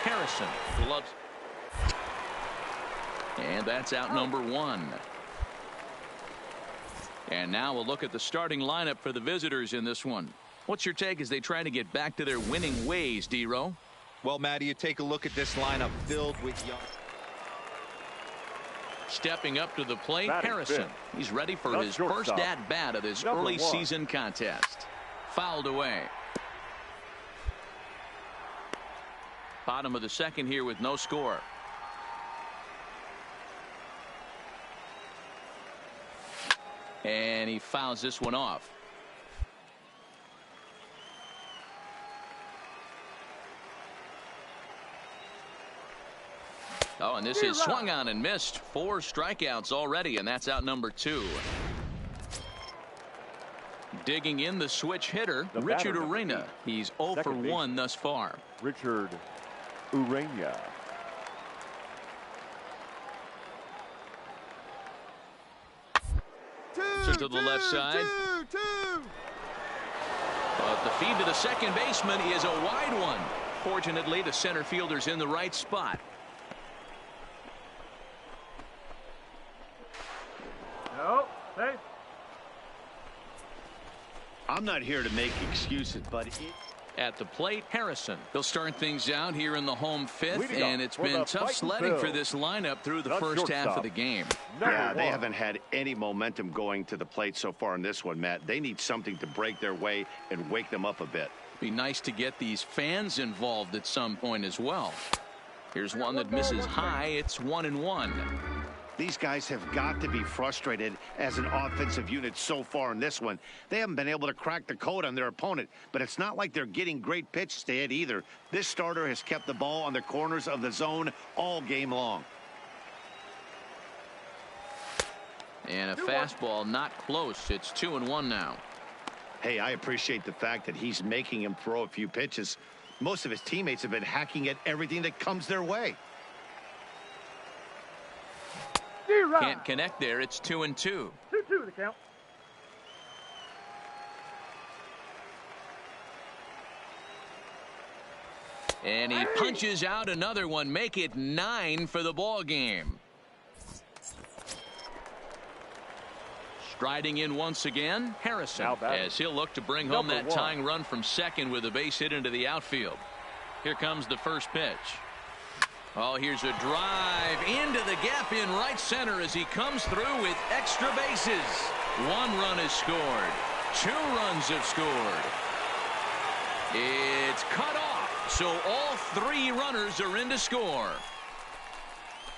Harrison. Gloves. And that's out number 1. And now we'll look at the starting lineup for the visitors in this one. What's your take as they try to get back to their winning ways, D-Row? Well, Matty, you take a look at this lineup filled with young. Stepping up to the plate, Harrison. He's ready for his first at-bat of this early season contest. Fouled away. Bottom of the 2nd here with no score. And he fouls this one off. Oh, and this is swung on and missed. 4 strikeouts already, and that's out number 2. Digging in the switch hitter, Richard Urena. He's 0 for 1 thus far. Richard Urena. To the left side. But the feed to the second baseman is a wide one. Fortunately, the center fielder's in the right spot. No. Hey. I'm not here to make excuses, but At the plate, Harrison. They'll start things out here in the home fifth, and it's been tough sledding for this lineup through the first half of the game. Yeah, they haven't had any momentum going to the plate so far in this one, Matt. They need something to break their way and wake them up a bit. Be nice to get these fans involved at some point as well. Here's one that misses high. It's 1-1. These guys have got to be frustrated as an offensive unit so far in this one. They haven't been able to crack the code on their opponent, but it's not like they're getting great pitches to hit either. This starter has kept the ball on the corners of the zone all game long. And a fastball not close. It's 2-1 now. Hey, I appreciate the fact that he's making him throw a few pitches. Most of his teammates have been hacking at everything that comes their way. Can't connect there. It's 2-2. 2-2 the count. And he punches out another one. Make it 9 for the ball game. Striding in once again, Harrison, as he'll look to bring home that tying run from second with a base hit into the outfield. Here comes the first pitch. Oh, here's a drive into the gap in right center as he comes through with extra bases. 1 run is scored. 2 runs have scored. It's cut off, so all 3 runners are in to score.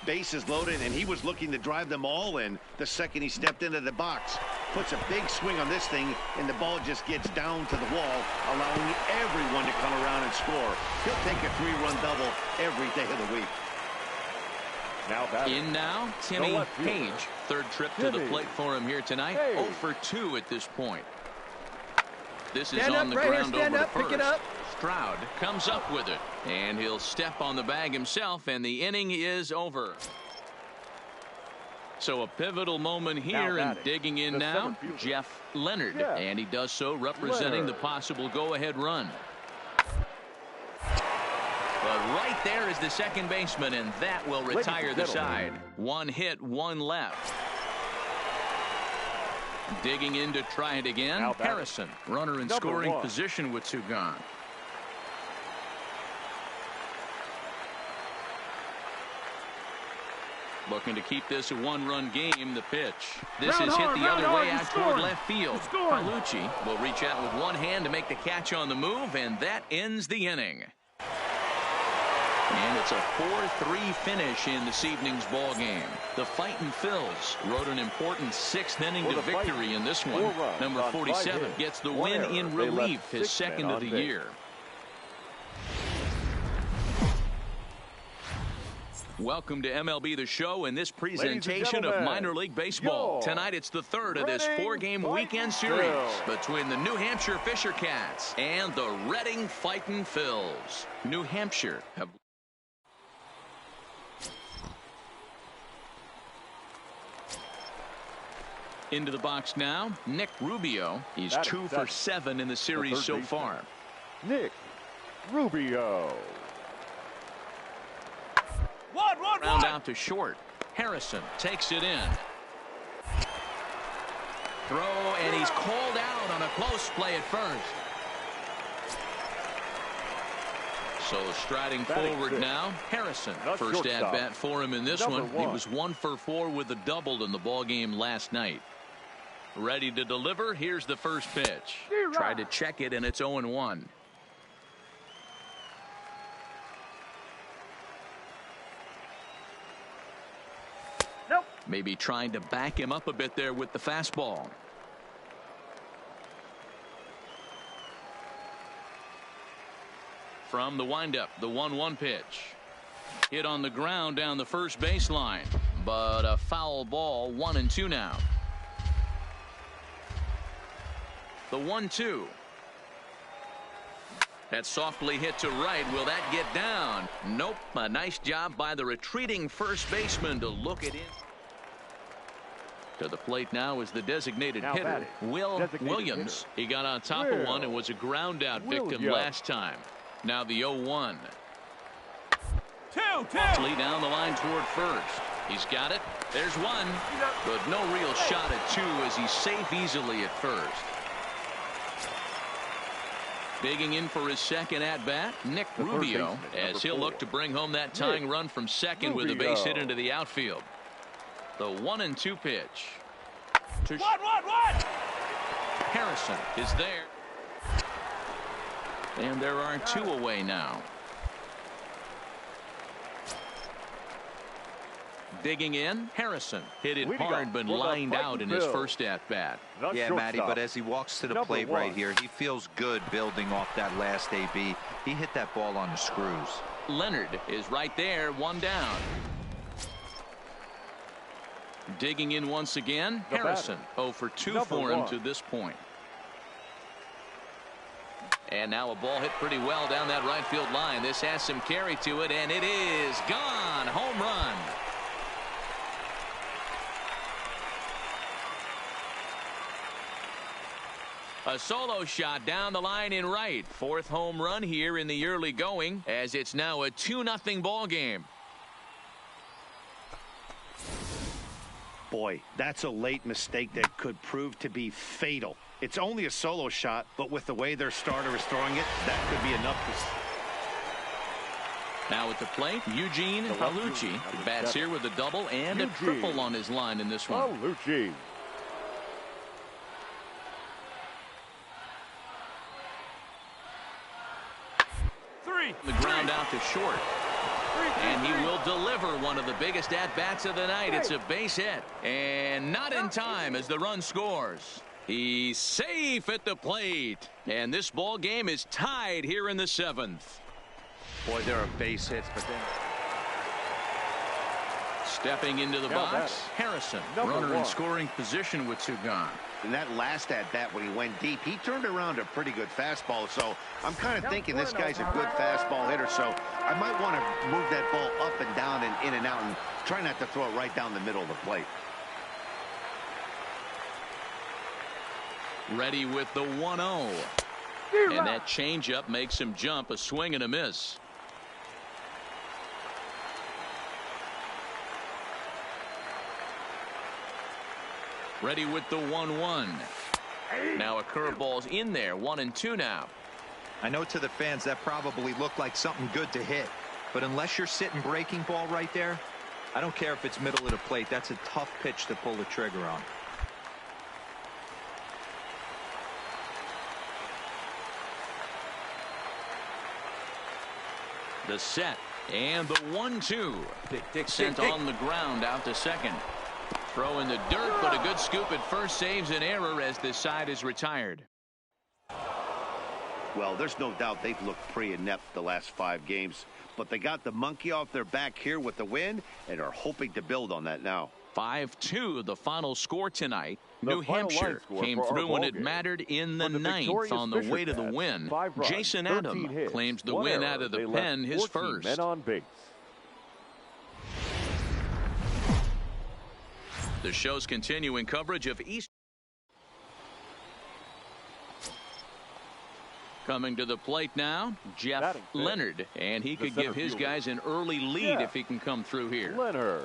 Bases loaded, and he was looking to drive them all in the second he stepped into the box. Puts a big swing on this thing, and the ball just gets down to the wall, allowing everyone to come around and score. He'll take a 3-run double every day of the week. In now, Timmy Page. Third trip to the plate for him here tonight. 0 for 2 at this point. This is on the ground over to first. Stroud comes up with it, and he'll step on the bag himself, and the inning is over. So a pivotal moment here, and digging in now, Jeff Leonard, and he does so representing the possible go-ahead run. But right there is the second baseman, and that will retire the side. 1 hit, 1 left. Digging in to try it again, Harrison. Runner in scoring position with 2 gone. Looking to keep this a 1-run game. The pitch. This is hit the other way out toward left field. Palucci will reach out with 1 hand to make the catch on the move, and that ends the inning. And it's a 4-3 finish in this evening's ball game. The Fightin' Phils rode an important 6th inning to victory in this one. Number 47 gets the win in relief, his 2nd of the year. Welcome to MLB The Show and this presentation of minor league baseball. Tonight it's the 3rd of this 4-game weekend series between the New Hampshire Fisher Cats and the Reading Fightin' Phils. New Hampshire have into the box now. Nick Rubio. He's 2 for 7 in the series so far. Nick Rubio. Round out to short. Harrison takes it in. Throw, and he's called out on a close play at first. So striding forward now, Harrison. First at bat for him in this one. He was 1 for 4 with a double in the ball game last night. Ready to deliver. Here's the first pitch. Tried to check it, and it's 0-1. Maybe trying to back him up a bit there with the fastball. From the windup, the 1-1 pitch. Hit on the ground down the first baseline, but a foul ball. 1-2 now. The 1-2. That softly hit to right. Will that get down? Nope. A nice job by the retreating first baseman to look it in. To the plate now is the designated hitter, Will Williams. He got on top of one and was a ground out victim last time. Now the 0-1. 2-2. Lee down the line toward first. He's got it. There's one, but no real shot at 2 as he's safe easily at first. Digging in for his second at-bat, Nick Rubio, as he'll look to bring home that tying run from second with a base hit into the outfield. The 1-2 pitch. Harrison is there. And there are two away now. Digging in, Harrison hit it hard but lined out in his first at-bat. Yeah, Matty, but as he walks to the plate right here, he feels good building off that last AB. He hit that ball on the screws. Leonard is right there, one down. Digging in once again, Harrison 0 for 2 for him to this point. And now a ball hit pretty well down that right field line. This has some carry to it, and it is gone. Home run. A solo shot down the line in right. Fourth home run here in the early going, as it's now a 2-0 ball game. Boy, that's a late mistake that could prove to be fatal. It's only a solo shot, but with the way their starter is throwing it, that could be enough. Now at the plate, Eugene Palucci bats here with a double and a triple on his line in this one. Palucci. The ground out to short. And he will deliver one of the biggest at-bats of the night. It's a base hit. And not in time as the run scores. He's safe at the plate. And this ball game is tied here in the 7th. Boy, there are base hits, but then... Stepping into the box, Harrison. Runner in scoring position with 2 gone. In that last at-bat when he went deep, he turned around a pretty good fastball. So I'm kind of thinking this guy's a good fastball hitter. So I might want to move that ball up and down and in and out and try not to throw it right down the middle of the plate. Ready with the 1-0. And that changeup makes him jump, a swing and a miss. Ready with the 1-1. Now a curveball's in there. 1-2 now. I know to the fans that probably looked like something good to hit, but unless you're sitting breaking ball right there, I don't care if it's middle of the plate. That's a tough pitch to pull the trigger on. The set and the 1-2. Sent on the ground out to second. Throw in the dirt, but a good scoop at first saves an error as this side is retired. Well, there's no doubt they've looked pretty inept the last 5 games, but they got the monkey off their back here with the win and are hoping to build on that now. 5-2 the final score tonight. New Hampshire came through when it mattered in the 9th on the way to the win. Jason Adam claims the win out of the pen, his first. Men on base. The show's continuing coverage of East. Coming to the plate now, Jeff Leonard, and he could give his guys an early lead if he can come through here. Leonard.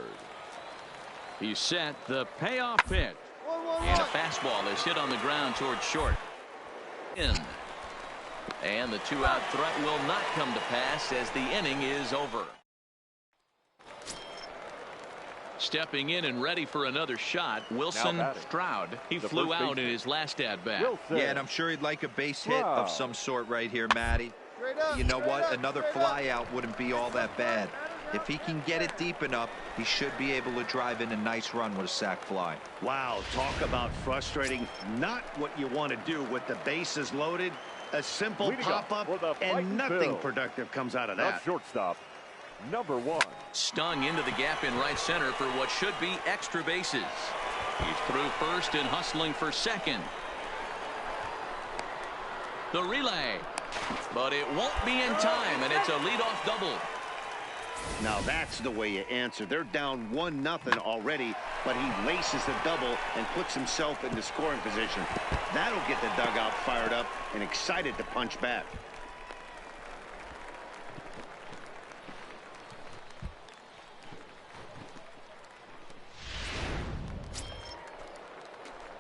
He's set the payoff pitch. And a fastball is hit on the ground towards short. And the 2-out threat will not come to pass as the inning is over. Stepping in and ready for another shot, Wilson Stroud. He flew out in his last at-bat. Yeah, and I'm sure he'd like a base hit of some sort right here, Matty. You know what? Another fly out wouldn't be all that bad. If he can get it deep enough, he should be able to drive in a nice run with a sac fly. Wow, talk about frustrating. Not what you want to do with the bases loaded. A simple pop-up and nothing productive comes out of that. Shortstop, number 1. Stung into the gap in right center for what should be extra bases. He's through first and hustling for second. The relay. But it won't be in time, and it's a leadoff double. Now that's the way you answer. They're down 1-0 already, but he laces the double and puts himself into scoring position. That'll get the dugout fired up and excited to punch back.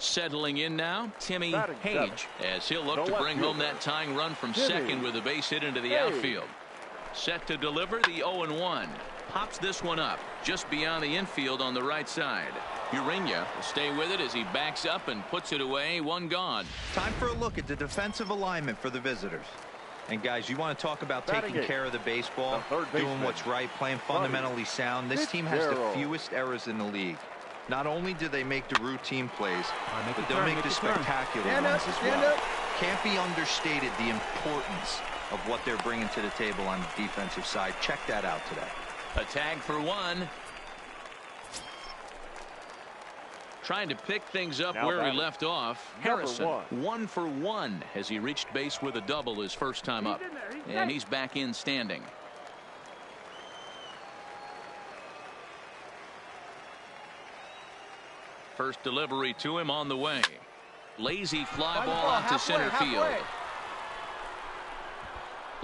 Settling in now, Timmy Hage, as he'll look to bring home that tying run from second with a base hit into the outfield. Set to deliver the 0-1. Pops this one up just beyond the infield on the right side. Urena will stay with it as he backs up and puts it away. One gone. Time for a look at the defensive alignment for the visitors. And guys, you want to talk about taking care of the baseball, doing what's right, playing fundamentally sound. This team has the fewest errors in the league. Not only do they make the routine plays, but they'll make the spectacular ones as well. Can't be understated the importance of what they're bringing to the table on the defensive side. Check that out today. A tag for one. Trying to pick things up where he left off. Harrison, 1 for 1 as he reached base with a double his first time up. And he's back in standing. First delivery to him on the way. Lazy fly ball out to center field.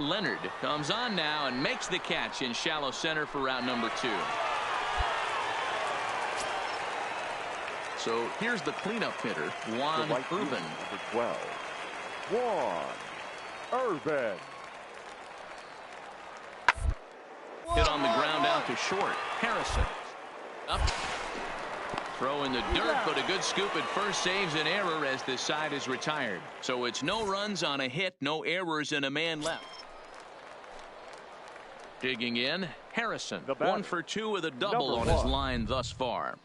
Leonard comes on now and makes the catch in shallow center for route number 2. So here's the cleanup hitter, Juan Urban. Number 12, Juan Urban. Hit on the ground out to short. Harrison up. Throw in the dirt, but a good scoop at first saves an error as this side is retired. So it's no runs on a hit, no errors, and a man left. Digging in, Harrison, 1 for 2 with a double on his line thus far.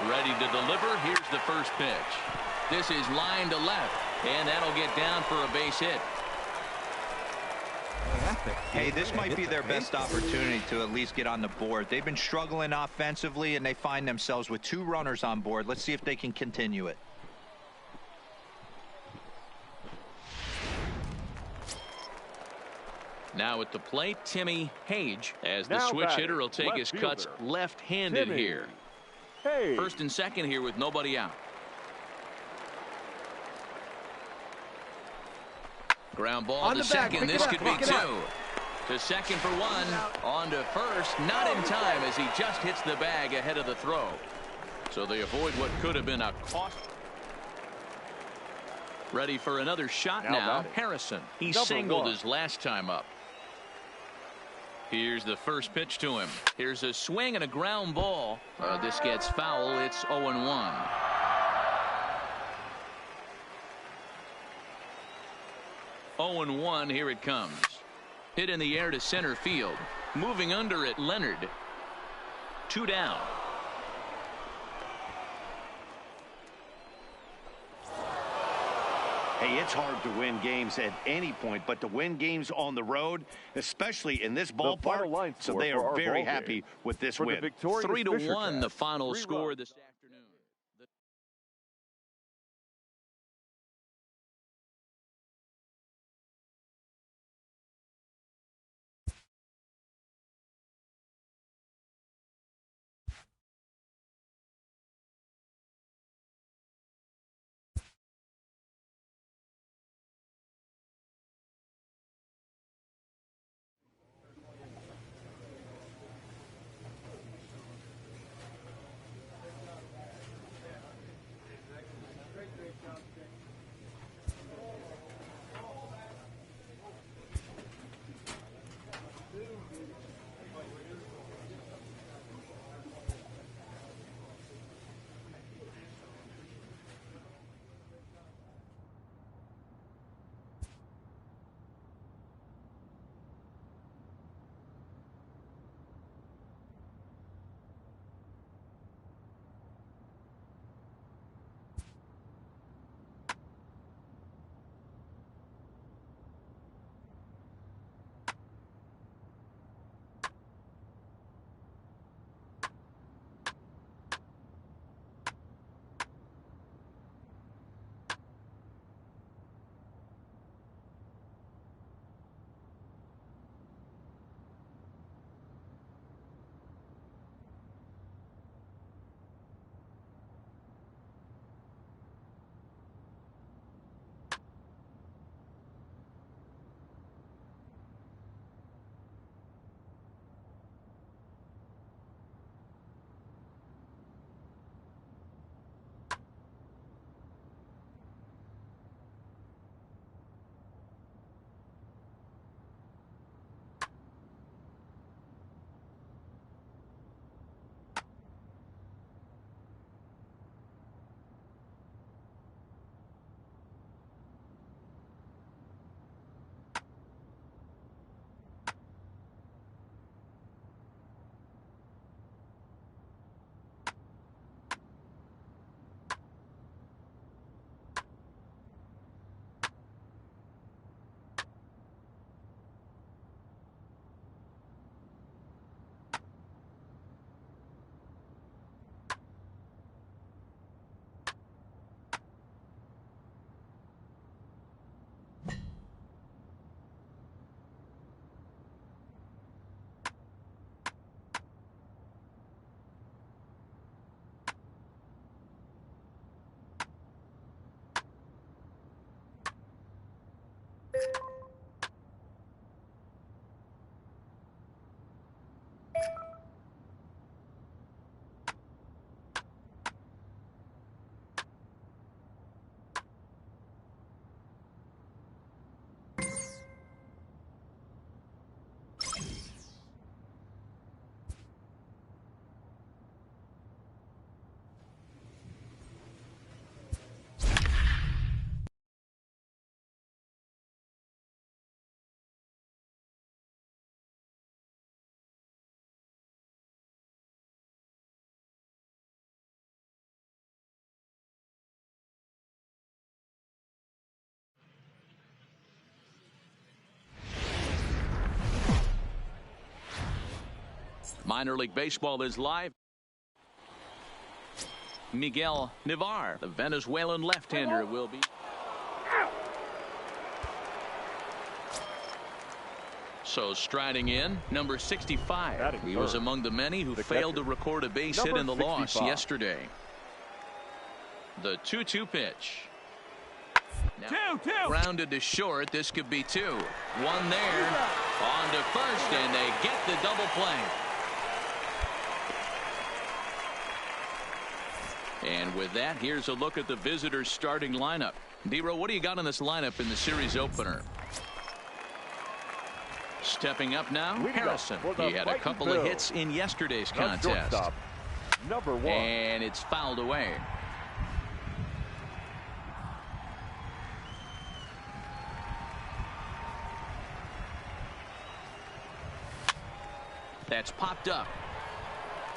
Ready to deliver. Here's the first pitch. This is line to left, and that'll get down for a base hit. Hey, this might be their best opportunity to at least get on the board. They've been struggling offensively, and they find themselves with 2 runners on board. Let's see if they can continue it. Now at the plate, Timmy Hage, as the switch hitter will take his cuts left-handed here. First and second here with nobody out. Ground ball to second. This could be 2. To second for 1. On to first. Not in time as he just hits the bag ahead of the throw. So they avoid what could have been a cost. Ready for another shot now. Harrison. He singled his last time up. Here's the first pitch to him. Here's a swing and a ground ball. This gets foul. It's 0-1. Here it comes. Hit in the air to center field. Moving under it, Leonard. 2 down. Hey, it's hard to win games at any point, but to win games on the road, especially in this ballpark, so they are very happy with this win. 3-1 the final score this afternoon. Minor League Baseball is live. Miguel Navar, the Venezuelan left-hander, will be. So striding in, number 65. He was among the many who failed to record a base hit in the loss yesterday. The 2-2 pitch. Now, grounded to short. This could be 2. 1 there. On to first, and they get the double play. And with that, here's a look at the visitors' starting lineup. D-Row, what do you got on this lineup in the series opener? Stepping up now, Harrison. He had a couple of hits in yesterday's contest. Number 1. And it's fouled away. That's popped up.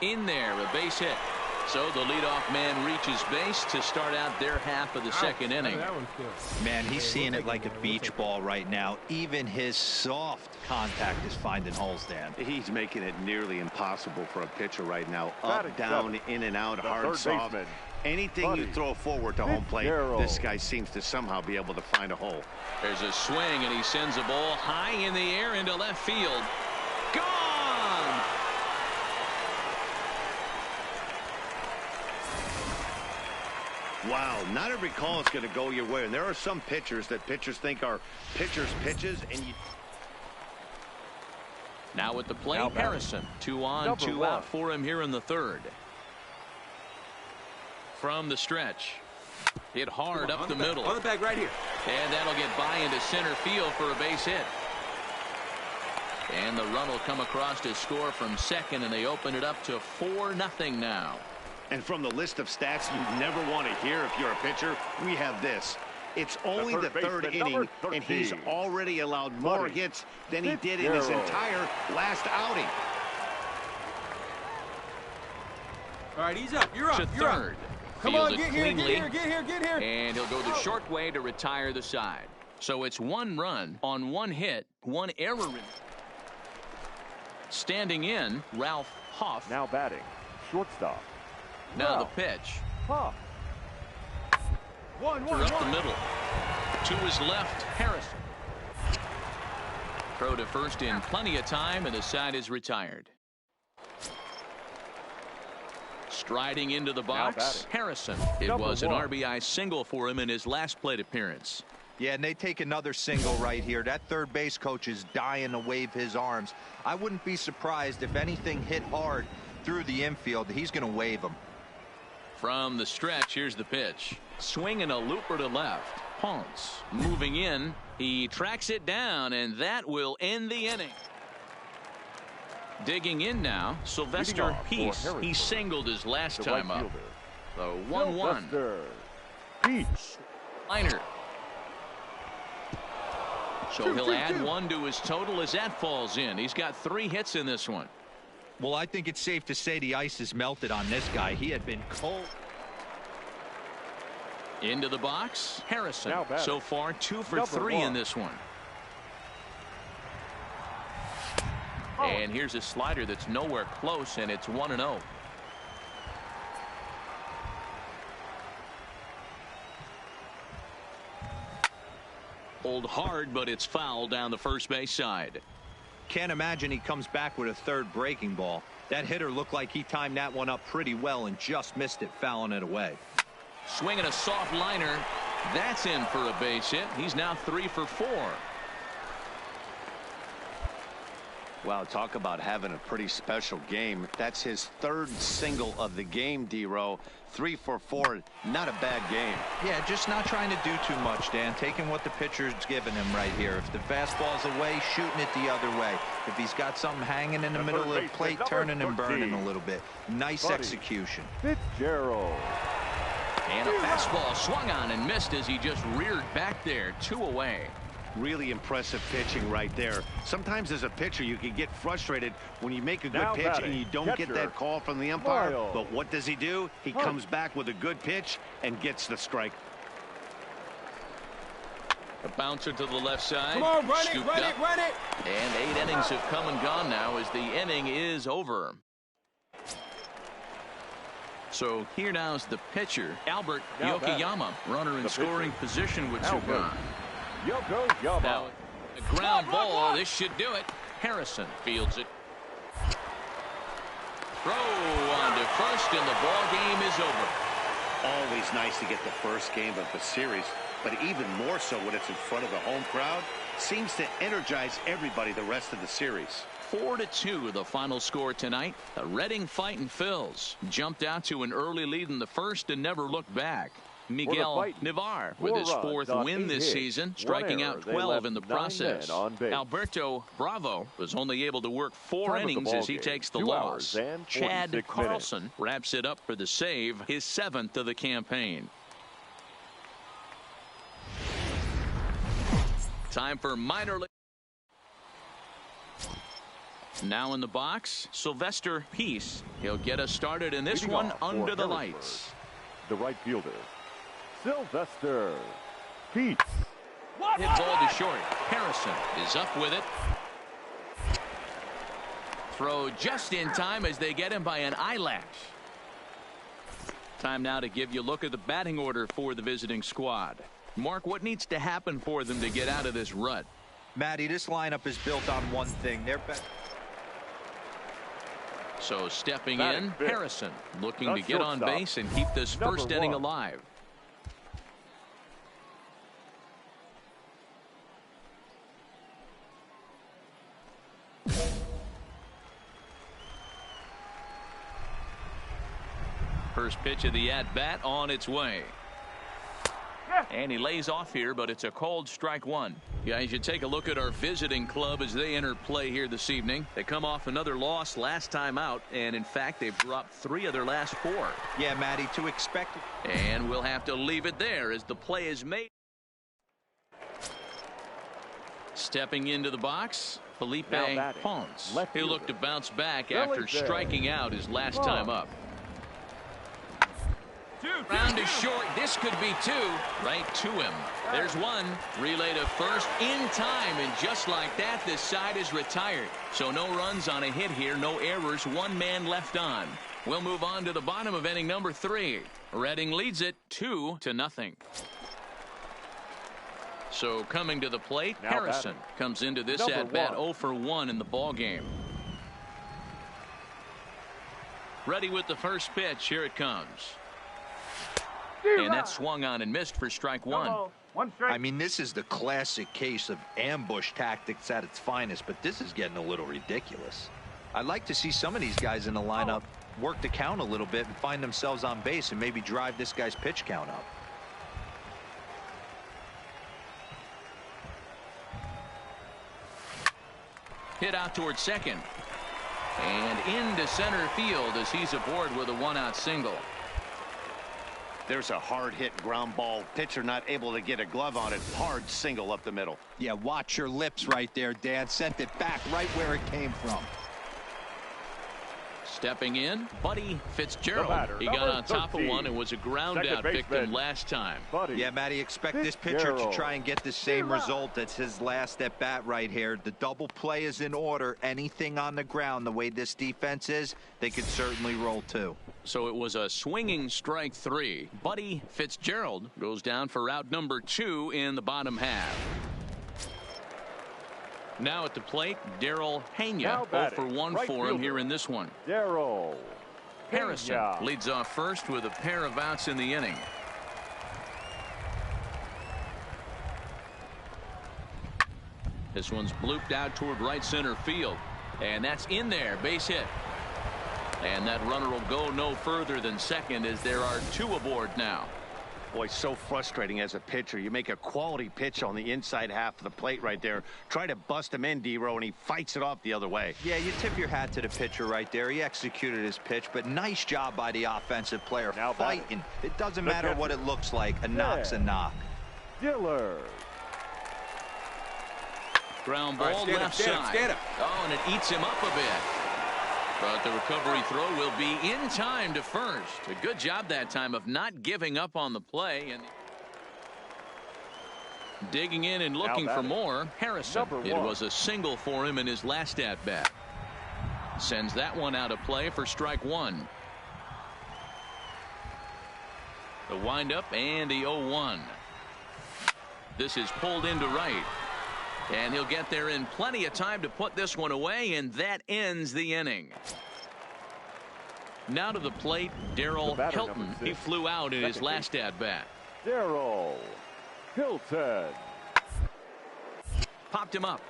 In there, a base hit. So the leadoff man reaches base to start out their half of the second inning. Man, he's seeing it like a beach ball right now. Even his soft contact is finding holes, Dan. He's making it nearly impossible for a pitcher right now. Up, down, in and out, hard, soft. Anything you throw forward to home plate, this guy seems to somehow be able to find a hole. There's a swing, and he sends a ball high in the air into left field. Gone! Wow, not every call is going to go your way. And there are some pitchers that pitchers think are pitchers' pitches. And you... Now at the plate, Harrison. 2 on, 2 out for him here in the third. From the stretch. Hit hard up the middle. On the bag right here. And that'll get by into center field for a base hit. And the run will come across to score from second, and they open it up to 4-0 now. And from the list of stats you never want to hear if you're a pitcher, we have this. It's only the third inning, and he's already allowed more hits than he did in his entire last outing. All right, he's up. You're up. You're third. Come on, get here, get here. And he'll go the short way to retire the side. So it's 1 run on 1 hit, 1 error. Standing in, Ralph Hoff. Now batting, shortstop. Now the pitch. Hoff. 1-1 up the middle. To his left, Harrison. Throw to first in plenty of time, and the side is retired. Striding into the box, Harrison. It was an RBI single for him in his last plate appearance. Yeah, and they take another single right here. That third base coach is dying to wave his arms. I wouldn't be surprised if anything hit hard through the infield. He's going to wave them. From the stretch, here's the pitch. Swinging a looper to left. Ponce moving in. He tracks it down, and that will end the inning. Digging in now, Sylvester Peace. He singled his last time up. The 1-1. Liner. So he'll add 1 to his total as that falls in. He's got 3 hits in this one. Well, I think it's safe to say the ice is melted on this guy. He had been cold. Into the box, Harrison. So far, 2 for 3 in this one. And here's a slider that's nowhere close, and it's 1-0. Pulled hard, but it's fouled down the first base side. Can't imagine he comes back with a third breaking ball. That hitter looked like he timed that one up pretty well and just missed it, fouling it away. Swinging a soft liner. That's in for a base hit. He's now 3 for 4. Wow, talk about having a pretty special game. That's his 3rd single of the game, D-Row. 3 for 4, not a bad game. Yeah, just not trying to do too much, Dan. Taking what the pitcher's giving him right here. If the fastball's away, shooting it the other way. If he's got something hanging in the middle of the plate, turning and burning a little bit. Nice execution. Fitzgerald. And a fastball swung on and missed as he just reared back there. 2 away. Really impressive pitching right there. Sometimes as a pitcher you can get frustrated when you make a good pitch and you don't get that call from the umpire. But what does he do? He comes back with a good pitch and gets the strike. A bouncer to the left side. Come on, run it, Scooped run up. it, run it. And 8 innings have come and gone now as the inning is over. So here now is the pitcher, Albert Yokoyama, runner in scoring position with 2 gone. Yokoyama. Now, a ground ball. This should do it. Harrison fields it. Throw on to first, and the ball game is over. Always nice to get the first game of the series, but even more so when it's in front of the home crowd. Seems to energize everybody the rest of the series. 4-2 the final score tonight. The Reading Fightin' Phils jumped out to an early lead in the first and never looked back. Miguel Navar with his 4th win this season, striking out 12 in the process. Alberto Bravo was only able to work 4 innings as he takes the loss. Chad Carlson wraps it up for the save, his 7th of the campaign. Time for minor league. Now in the box, Sylvester Peace. He'll get us started in this one under the lights. The right fielder, Sylvester Peace. Hit ball to short. Harrison is up with it. Throw just in time as they get him by an eyelash. Time now to give you a look at the batting order for the visiting squad. Mark, what needs to happen for them to get out of this rut? Matty, this lineup is built on one thing. They're better. So stepping in, Harrison looking to get on base and keep this first inning alive. First pitch of the at-bat on its way. And he lays off here, but it's a called strike 1. Guys, you take a look at our visiting club as they enter play here this evening. They come off another loss last time out, and in fact, they've dropped 3 of their last 4. Yeah, Matty, to expect it. And we'll have to leave it there as the play is made. Stepping into the box, Felipe Ponce. He'll look to bounce back after striking out his last time up. Round is short. This could be 2. Right to him. There's 1. Relay to first in time, and just like that, this side is retired. So no runs on a hit here, no errors, 1 man left on. We'll move on to the bottom of inning number 3. Reading leads it 2-0. So coming to the plate, Harrison comes into this at-bat 0 for 1 in the ball game. Ready with the first pitch. Here it comes. And that swung on and missed for strike 1. I mean, this is the classic case of ambush tactics at its finest, but this is getting a little ridiculous. I'd like to see some of these guys in the lineup work the count a little bit and find themselves on base and maybe drive this guy's pitch count up. Hit out towards second. And into center field as he's aboard with a 1-out single. There's a hard hit ground ball. Pitcher not able to get a glove on it. Hard single up the middle. Yeah, watch your lips right there, Dan. Sent it back right where it came from. Stepping in, Buddy Fitzgerald. He got on top of one and was a ground out victim last time. Yeah, Matty, expect this pitcher to try and get the same result as his last at bat right here. The double play is in order. Anything on the ground, the way this defense is, they could certainly roll 2. So it was a swinging strike 3. Buddy Fitzgerald goes down for out number 2 in the bottom half. Now at the plate, Daryl Hanya. 0 for 1 for him here in this one. Daryl Harrison leads off first with a pair of outs in the inning. This one's blooped out toward right center field. And that's in there. Base hit. And that runner will go no further than second as there are 2 aboard now. Boy, so frustrating as a pitcher. You make a quality pitch on the inside half of the plate right there. Try to bust him in, D-Row, and he fights it off the other way. Yeah, you tip your hat to the pitcher right there. He executed his pitch, but nice job by the offensive player. Now fighting. It doesn't matter what it looks like. A knock's a knock. Diller. Ground ball left side. Oh, and it eats him up a bit. But the recovery throw will be in time to first. A good job that time of not giving up on the play. And Digging in and looking for more. Harrison. It was a single for him in his last at bat. Sends that one out of play for strike one. The windup and the 0-1. This is pulled into right. And he'll get there in plenty of time to put this one away, and that ends the inning. Now to the plate, Darrell Hilton. He flew out in his last at-bat. Darrell Hilton. Popped him up.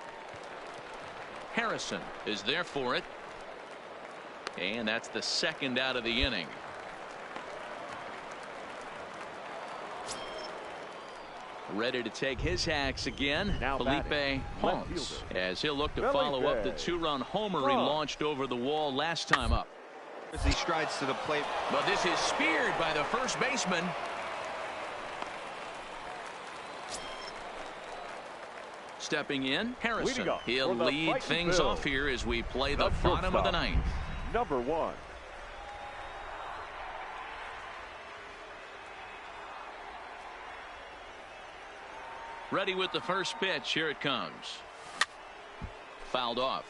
Harrison is there for it. And that's the second out of the inning. Ready to take his hacks again. Now Felipe Holmes, as he'll look to follow up the two-run homer he launched over the wall last time up. As he strides to the plate. But this is speared by the first baseman. Stepping in, Harrison. He'll lead things off here as we play the bottom of the ninth. Number 1. Ready with the first pitch. Here it comes. Fouled off.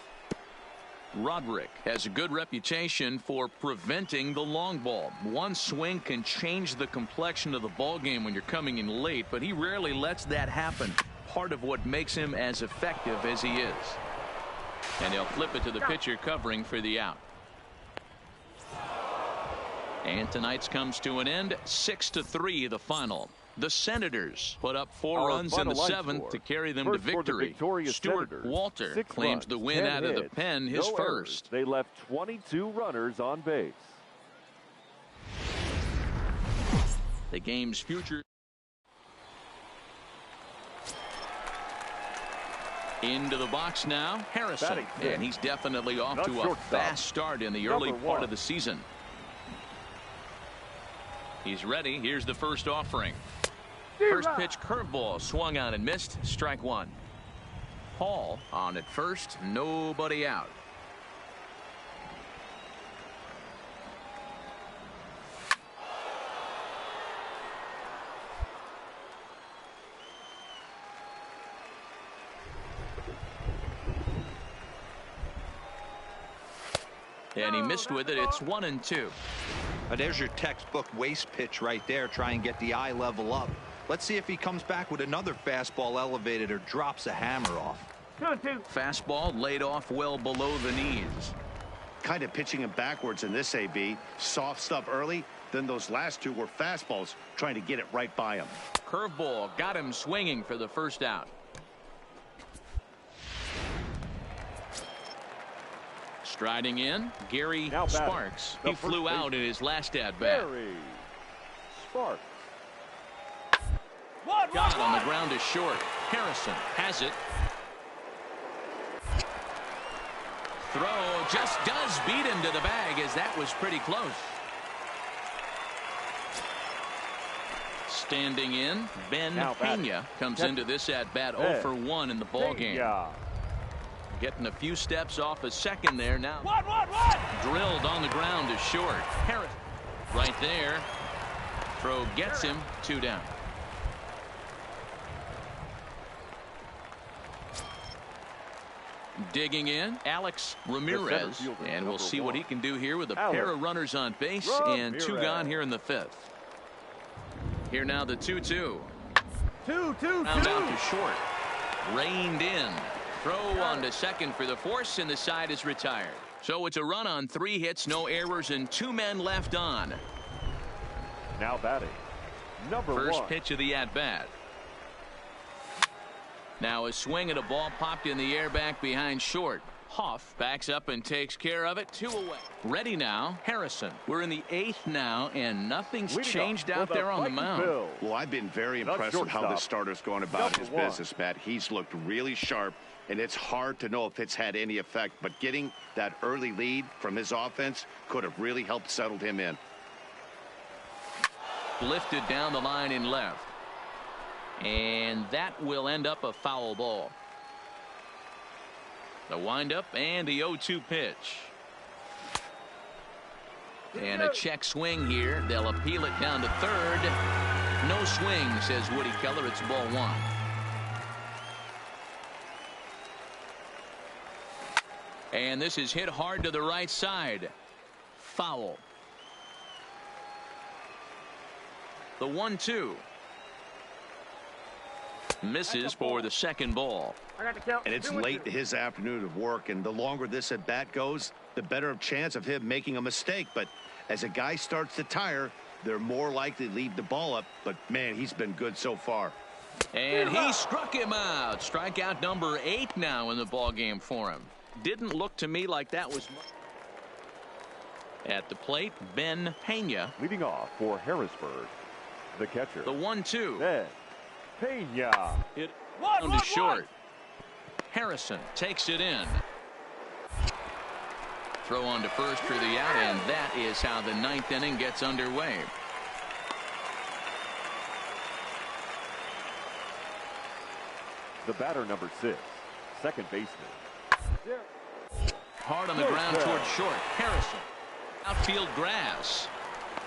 Roderick has a good reputation for preventing the long ball. One swing can change the complexion of the ball game when you're coming in late, but he rarely lets that happen. Part of what makes him as effective as he is. And he'll flip it to the pitcher covering for the out. And tonight's comes to an end. 6-3 the final. The Senators put up 4 runs in the 7th to carry them to victory. Stuart Walter claims the win out of the pen, his first. They left 22 runners on base. The game's future. Into the box now, Harrison. And he's definitely off to a fast start in the early part of the season. He's ready. Here's the first offering. First pitch curveball swung on and missed. Strike one. Hall on at first. Nobody out. And he missed with it. It's 1-2. There's your textbook waste pitch right there. Try and get the eye level up. Let's see if he comes back with another fastball elevated or drops a hammer off. 2-2. Fastball laid off well below the knees. Kind of pitching him backwards in this AB. Soft stuff early. Then those last two were fastballs trying to get it right by him. Curveball got him swinging for the first out. Striding in, Gary Sparks. He flew out in his last at-bat. Gary Sparks. Got on the ground is short. Harrison has it. Throw just does beat him to the bag, as that was pretty close. Standing in, Ben Pena comes into this at-bat 0 for 1 in the ball game. Getting a few steps off a second there now. Drilled on the ground is short. Harris right there. Throw gets him. 2 down. Digging in, Alex Ramirez, and we'll see what he can do here with a pair of runners on base and 2 gone here in the 5th. Here now the 2-2. 2-2-2. Out to short. Reined in. Throw on to second for the force, and the side is retired. So it's a run on 3 hits, no errors, and 2 men left on. Now batting, number 1. First pitch of the at-bat. Now a swing at a ball popped in the air back behind short. Hoff backs up and takes care of it. 2 away. Ready now, Harrison. We're in the 8th now, and nothing's changed out there on the mound. Well, I've been very impressed with how this starter's going about his business, Matt. He's looked really sharp, and it's hard to know if it's had any effect, but getting that early lead from his offense could have really helped settle him in. Lifted down the line in left. And that will end up a foul ball. The windup and the 0-2 pitch. And a check swing here. They'll appeal it down to third. No swing, says Woody Keller. It's ball 1. And this is hit hard to the right side. Foul. The 1-2. Misses for the second ball. And it's late in his afternoon of work, and the longer this at bat goes, the better chance of him making a mistake. But as a guy starts to tire, they're more likely to leave the ball up. But man, he's been good so far. And he struck him out. Strikeout number 8 now in the ball game for him. Didn't look to me like that was much. At the plate, Ben Pena. Leading off for Harrisburg, the catcher. The 1-2. Ben Pena. It down to short. Harrison takes it in. Throw on to first for the out, and that is how the 9th inning gets underway. The batter, number 6, second baseman. Hard on the ground towards short. Harrison. Outfield grass.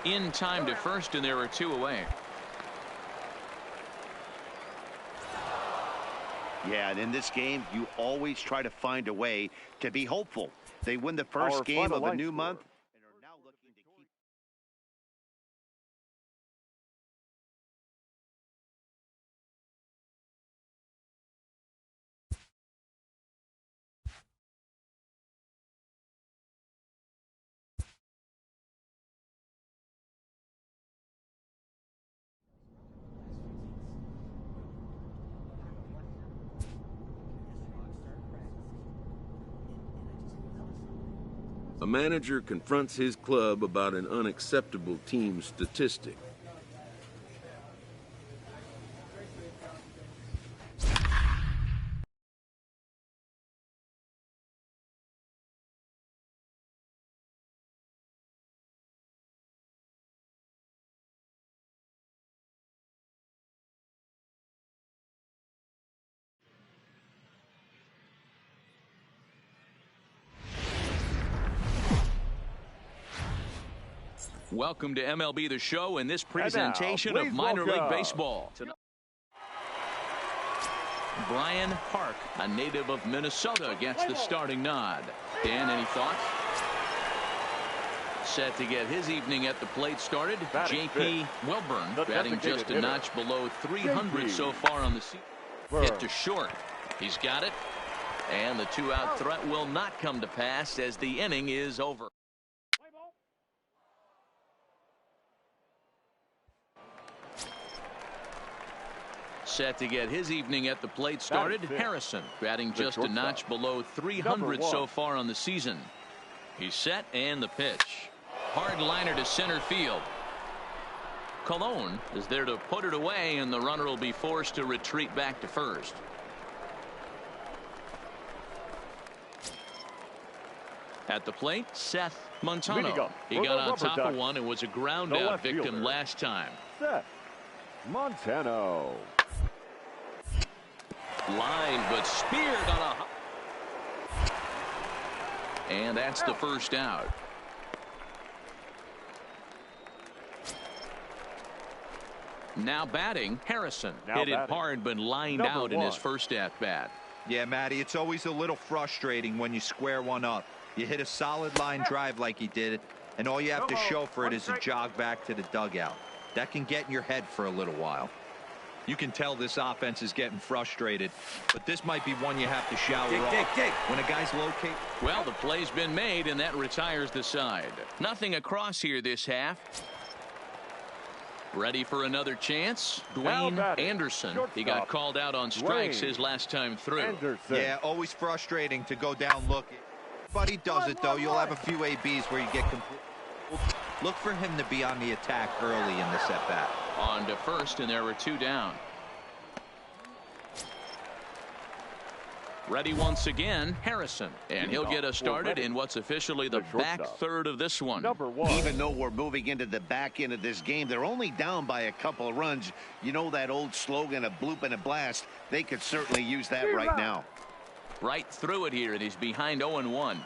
In time to first, and there are 2 away. Yeah, and in this game, you always try to find a way to be hopeful. They win the first game of a new month and are now looking to keep. A manager confronts his club about an unacceptable team statistic. Welcome to MLB The Show and this presentation of minor league baseball. Brian Park, a native of Minnesota, gets the starting nod. Dan, any thoughts? Set to get his evening at the plate started. J.P. Wilburn batting just a notch below 300 so far on the season. Hit to short. He's got it. And the 2-out threat will not come to pass as the inning is over. Set to get his evening at the plate started. Harrison batting just a notch below 300 so far on the season. He's set, and the pitch. Hard liner to center field. Colon is there to put it away, and the runner will be forced to retreat back to first. At the plate, Seth Montano. He got on top of one and was a ground out victim last time. Seth Montano. Line, but speared on a... And that's the first out. Now batting, Harrison. Hit it hard, but lined out in his first at-bat. Yeah, Matty, it's always a little frustrating when you square one up. You hit a solid line drive like he did, and all you have to show for it is a jog back to the dugout. That can get in your head for a little while. You can tell this offense is getting frustrated, but this might be one you have to shower off. When a guy's located. Well, the play's been made, and that retires the side. Nothing across here this half. Ready for another chance? Dwayne Anderson. He got called out on strikes his last time through. Yeah, always frustrating to go down looking. But he does it, though. You'll have a few ABs where you get complete. Look for him to be on the attack early in this at-bat. On to first, and there were 2 down. Ready once again, Harrison. And he'll get us started in what's officially the back third of this one. Even though we're moving into the back end of this game, they're only down by a couple of runs. You know that old slogan, a bloop and a blast. They could certainly use that right now. Right through it here, and he's behind 0-1.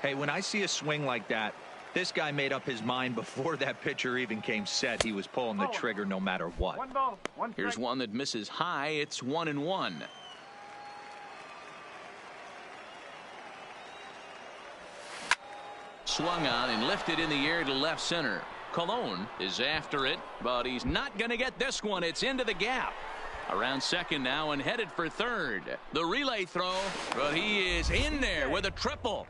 Hey, when I see a swing like that, this guy made up his mind before that pitcher even came set. He was pulling the trigger no matter what. Here's one that misses high. It's 1-1. swung on and lifted in the air to left center. Cologne is after it, but he's not going to get this one. It's into the gap. Around second now and headed for third. The relay throw, but he is in there with a triple.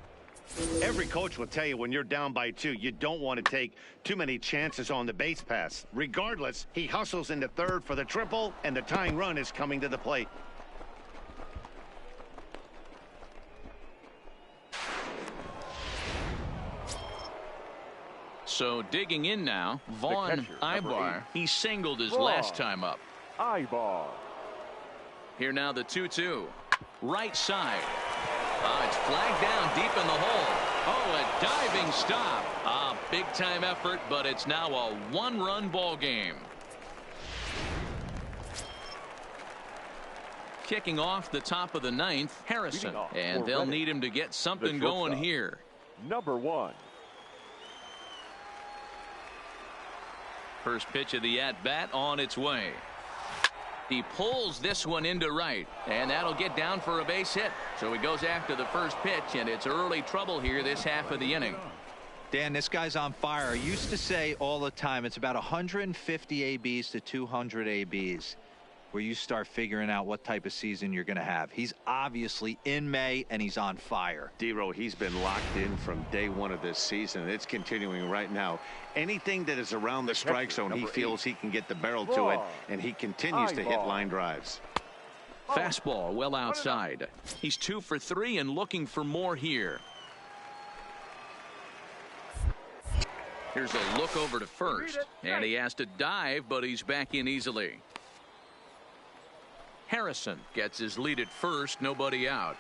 Every coach will tell you when you're down by 2, you don't want to take too many chances on the base pass. Regardless, he hustles into third for the triple, and the tying run is coming to the plate. So digging in now, Vaughn Ibar. He singled his last time up. Ibar. Here now the 2-2. Right side. It's flagged down deep in the hole. Oh, a diving stop. Big time effort, but it's now a one-run ball game. Kicking off the top of the 9th, Harrison. And they'll need him to get something going here. Number 1. First pitch of the at-bat on its way. He pulls this one into right, and that'll get down for a base hit. So he goes after the first pitch, and it's early trouble here this half of the inning. Dan, this guy's on fire. I used to say all the time it's about 150 ABs to 200 ABs where you start figuring out what type of season you're going to have. He's obviously in May, and he's on fire. D-Row, he's been locked in from day 1 of this season, and it's continuing right now. Anything that is around the strike zone, he feels he can get the barrel to it, and he continues to hit line drives. Fastball well outside. He's 2 for 3 and looking for more here. Here's a look over to first, and he has to dive, but he's back in easily. Harrison gets his lead at first, nobody out.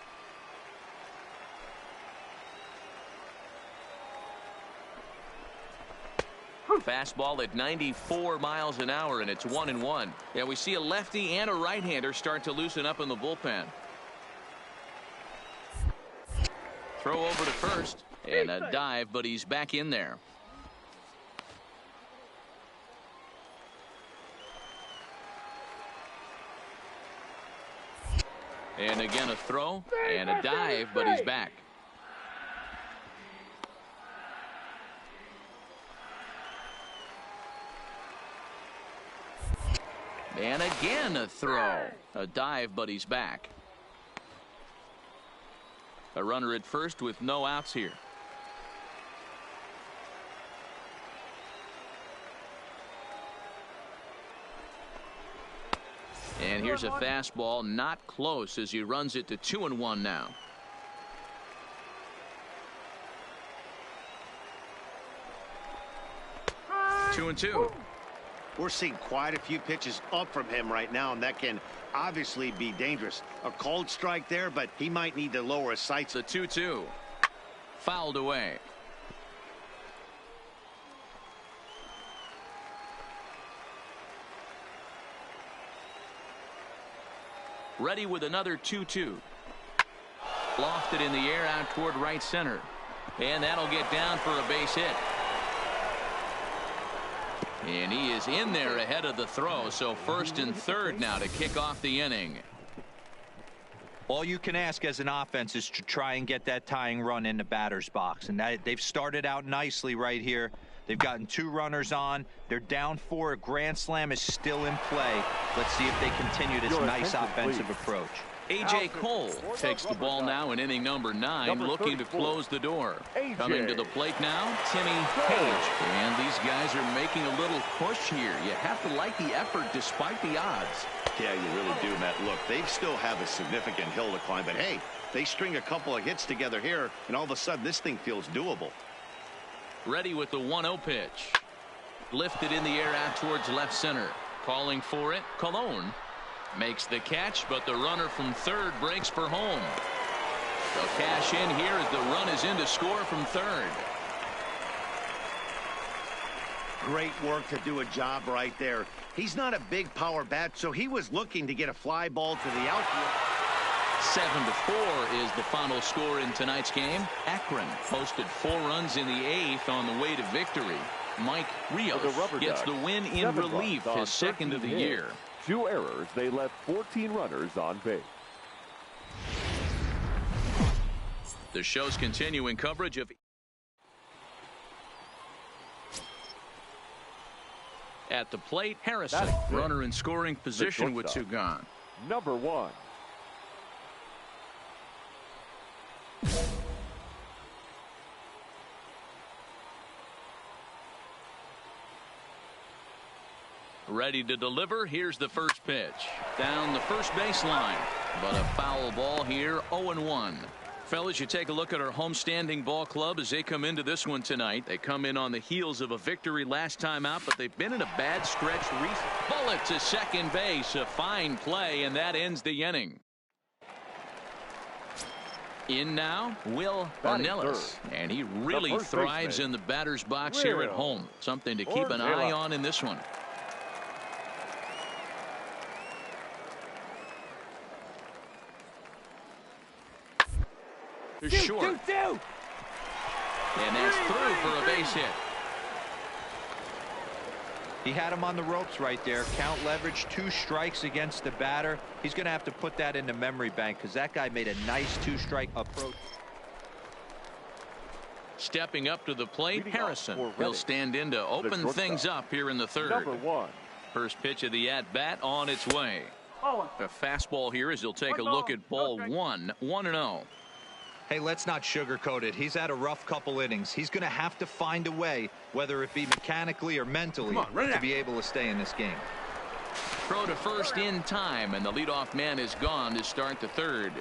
Fastball at 94 miles an hour, and it's 1-1. Yeah, we see a lefty and a right-hander start to loosen up in the bullpen. Throw over to first, and a dive, but he's back in there. And again a throw and a dive, but he's back. And again a throw. A dive, but he's back. A runner at first with no outs here. And here's a fastball, not close, as he runs it to 2-1 now. 2-2. We're seeing quite a few pitches up from him right now, and that can obviously be dangerous. A cold strike there, but he might need to lower his sights. The 2-2. Fouled away. Ready with another 2-2. Lofted in the air out toward right center. And that'll get down for a base hit. And he is in there ahead of the throw. So first and third now to kick off the inning. All you can ask as an offense is to try and get that tying run in the batter's box. And they've started out nicely right here. They've gotten 2 runners on. They're down 4. A grand slam is still in play. Let's see if they continue this nice offensive approach. A.J. Cole takes the ball now in inning number 9, looking to close the door. Coming to the plate now, Timmy Page. And these guys are making a little push here. You have to like the effort despite the odds. Yeah, you really do, Matt. Look, they still have a significant hill to climb, but hey, they string a couple of hits together here, and all of a sudden this thing feels doable. Ready with the 1-0 pitch. Lifted in the air out towards left center. Calling for it, Cologne. Makes the catch, but the runner from third breaks for home. They'll cash in here as the run is in to score from third. Great work to do a job right there. He's not a big power bat, so he was looking to get a fly ball to the outfield. 7-4 is the final score in tonight's game. Akron posted 4 runs in the 8th on the way to victory. Mike Rios gets the win in relief, his second of the year. 2 errors. They left 14 runners on base. The show's continuing coverage of At the plate, Harrison. Runner in scoring position with 2 gone. Number 1. Ready to deliver. Here's the first pitch. Down the first baseline. But a foul ball here, 0-1. Fellas, you take a look at our homestanding ball club as they come into this one tonight. They come in on the heels of a victory last time out, but they've been in a bad stretch recently. Bullet to second base. A fine play, and that ends the inning. In now, Will Ornelas, and he really thrives in the batter's box here at home. Something to keep an eye on in this one. Short. And that's through for a base hit. He had him on the ropes right there. Count leverage, 2 strikes against the batter. He's going to have to put that in the memory bank because that guy made a nice 2-strike approach. Stepping up to the plate, Harrison. He'll stand in to open things up here in the 3rd. Number 1. First pitch of the at-bat on its way. A fastball here as he'll take a look at ball 1. 1-0. Hey, let's not sugarcoat it. He's had a rough couple innings. He's going to have to find a way, whether it be mechanically or mentally, to be able to stay in this game. Throw to first in time, and the leadoff man is gone to start the 3rd.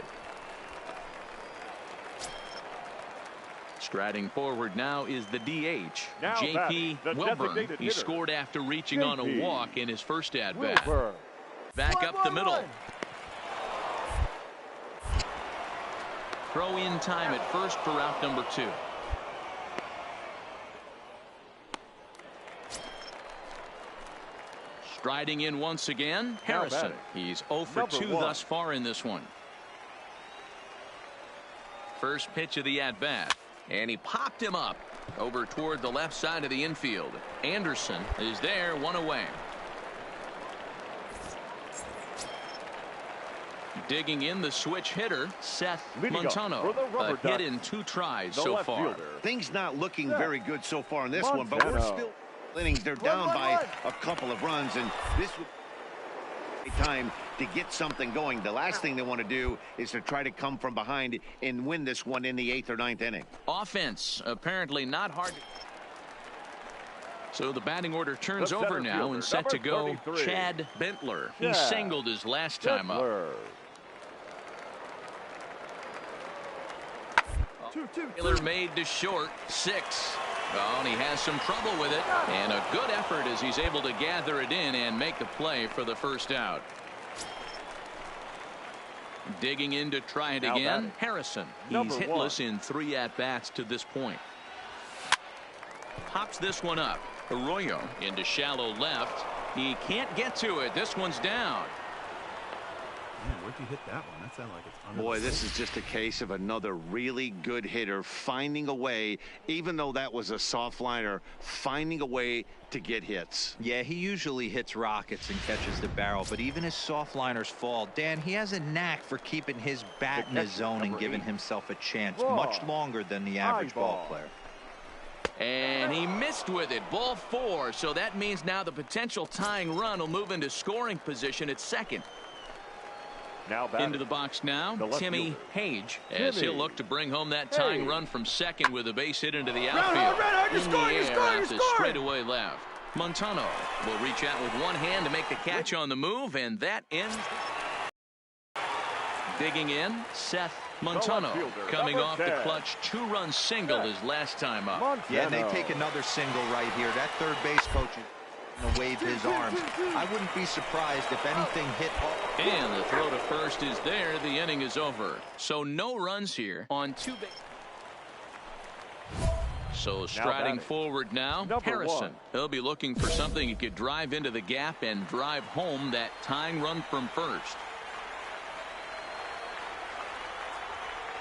Striding forward now is the DH, J.P. Wilburn. He scored after reaching on a walk in his first at-bat. Back up the middle. Throw in time at first for out number 2. Striding in once again, Harrison. He's 0 for 2 thus far in this one. First pitch of the at-bat. And he popped him up over toward the left side of the infield. Anderson is there, 1 away. Digging in the switch hitter, Seth Montano. A hit in 2 tries so far. Things not looking very good so far in this one, but we're still innings. They're down by a couple of runs, and this would be time to get something going. The last thing they want to do is to try to come from behind and win this one in the 8th or 9th inning. Offense apparently not hard. So the batting order turns over now and set to go Chad Bentler. He singled his last time up. Taylor made to short, 6. Oh, and he has some trouble with it. And a good effort as he's able to gather it in and make the play for the first out. Digging in to try it again, Harrison. He's hitless in 3 at-bats to this point. Pops this one up. Arroyo into shallow left. He can't get to it. This one's down. Man, where'd you hit that one? That sounded like it's under. Boy, this is just a case of another really good hitter finding a way, even though that was a soft liner, finding a way to get hits. Yeah, he usually hits rockets and catches the barrel, but even his soft liners fall. Dan, he has a knack for keeping his bat in his zone and giving himself a chance much longer than the average ball player. And he missed with it. Ball 4. So that means now the potential tying run will move into scoring position at second. Into the box now, Timmy Hage, as he'll look to bring home that tying run from second with a base hit into the outfield. In the air after straightaway left. Montano will reach out with one hand to make the catch on the move, and that ends. Digging in, Seth Montano coming off the clutch 2-run single his last time up. Yeah, and they take another single right here. That third base coach to wave his arms. I wouldn't be surprised if anything hit. And the throw to first is there. The inning is over. So no runs here on 2 bases. So striding forward now, Harrison. He'll be looking for something he could drive into the gap and drive home that tying run from first.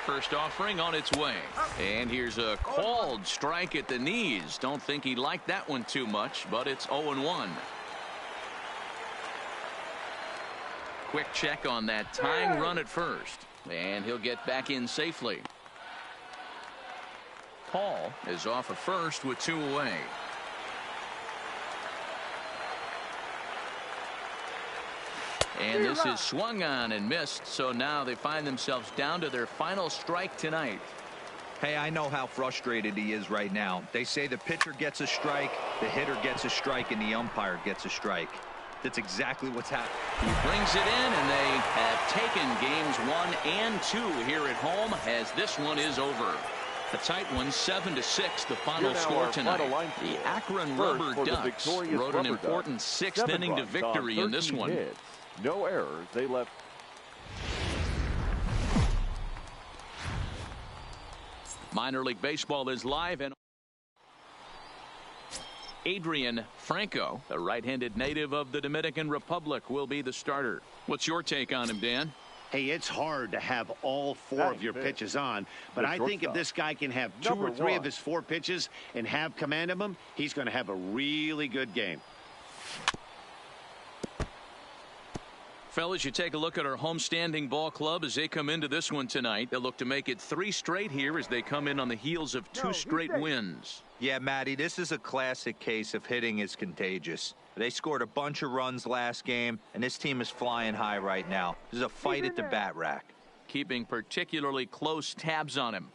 First offering on its way. And here's a called strike at the knees. Don't think he liked that one too much, but it's 0-1. Quick check on that tying run at first. And he'll get back in safely. Paul is off of first with 2 away. And this is swung on and missed, so now they find themselves down to their final strike tonight. Hey, I know how frustrated he is right now. They say the pitcher gets a strike, the hitter gets a strike, and the umpire gets a strike. That's exactly what's happening. He brings it in, and they have taken games 1 and 2 here at home as this one is over. A tight one, 7-6, the final score tonight. The Akron Rubber Ducks wrote an important 6th inning to victory in this one. Hits. No errors. They left. Minor League Baseball is live, and Adrian Franco, the right-handed native of the Dominican Republic, will be the starter. What's your take on him, Dan? Hey, it's hard to have all 4 of your pitches on, but I think if this guy can have 2 or 3 of his 4 pitches and have command of them, he's going to have a really good game. Fellas, you take a look at our homestanding ball club as they come into this one tonight. They'll look to make it 3 straight here as they come in on the heels of 2 straight wins. Yeah, Matty, this is a classic case of hitting is contagious. They scored a bunch of runs last game, and this team is flying high right now. This is a fight at the bat rack. Keeping particularly close tabs on him.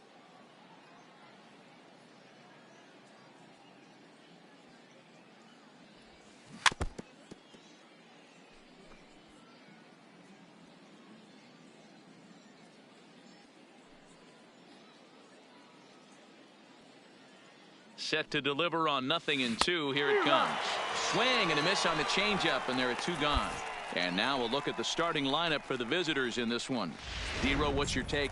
Set to deliver on 0-2. Here it comes. Swing and a miss on the changeup, and there are 2 gone. And now we'll look at the starting lineup for the visitors in this one. Dero, what's your take?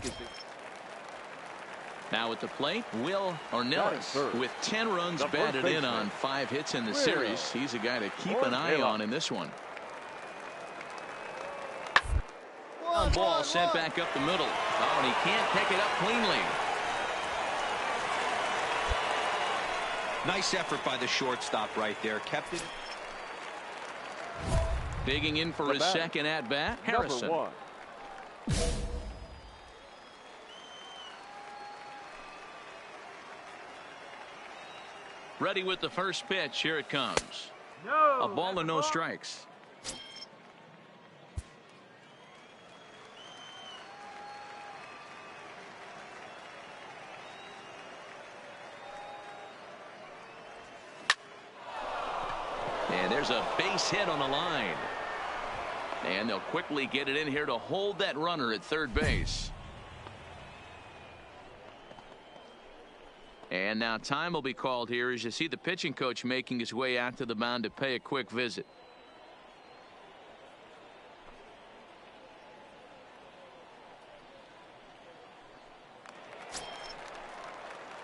Now at the plate, Will Ornelas with 10 runs batted in on 5 hits in the series. He's a guy to keep an eye on in this one. Ball sent back up the middle. Oh, and he can't pick it up cleanly. Nice effort by the shortstop right there. Kept it. Digging in for his second at-bat, Harrison. Ready with the first pitch. Here it comes. A ball and no strikes. And there's a base hit on the line. And they'll quickly get it in here to hold that runner at third base. And now time will be called here as you see the pitching coach making his way out to the mound to pay a quick visit.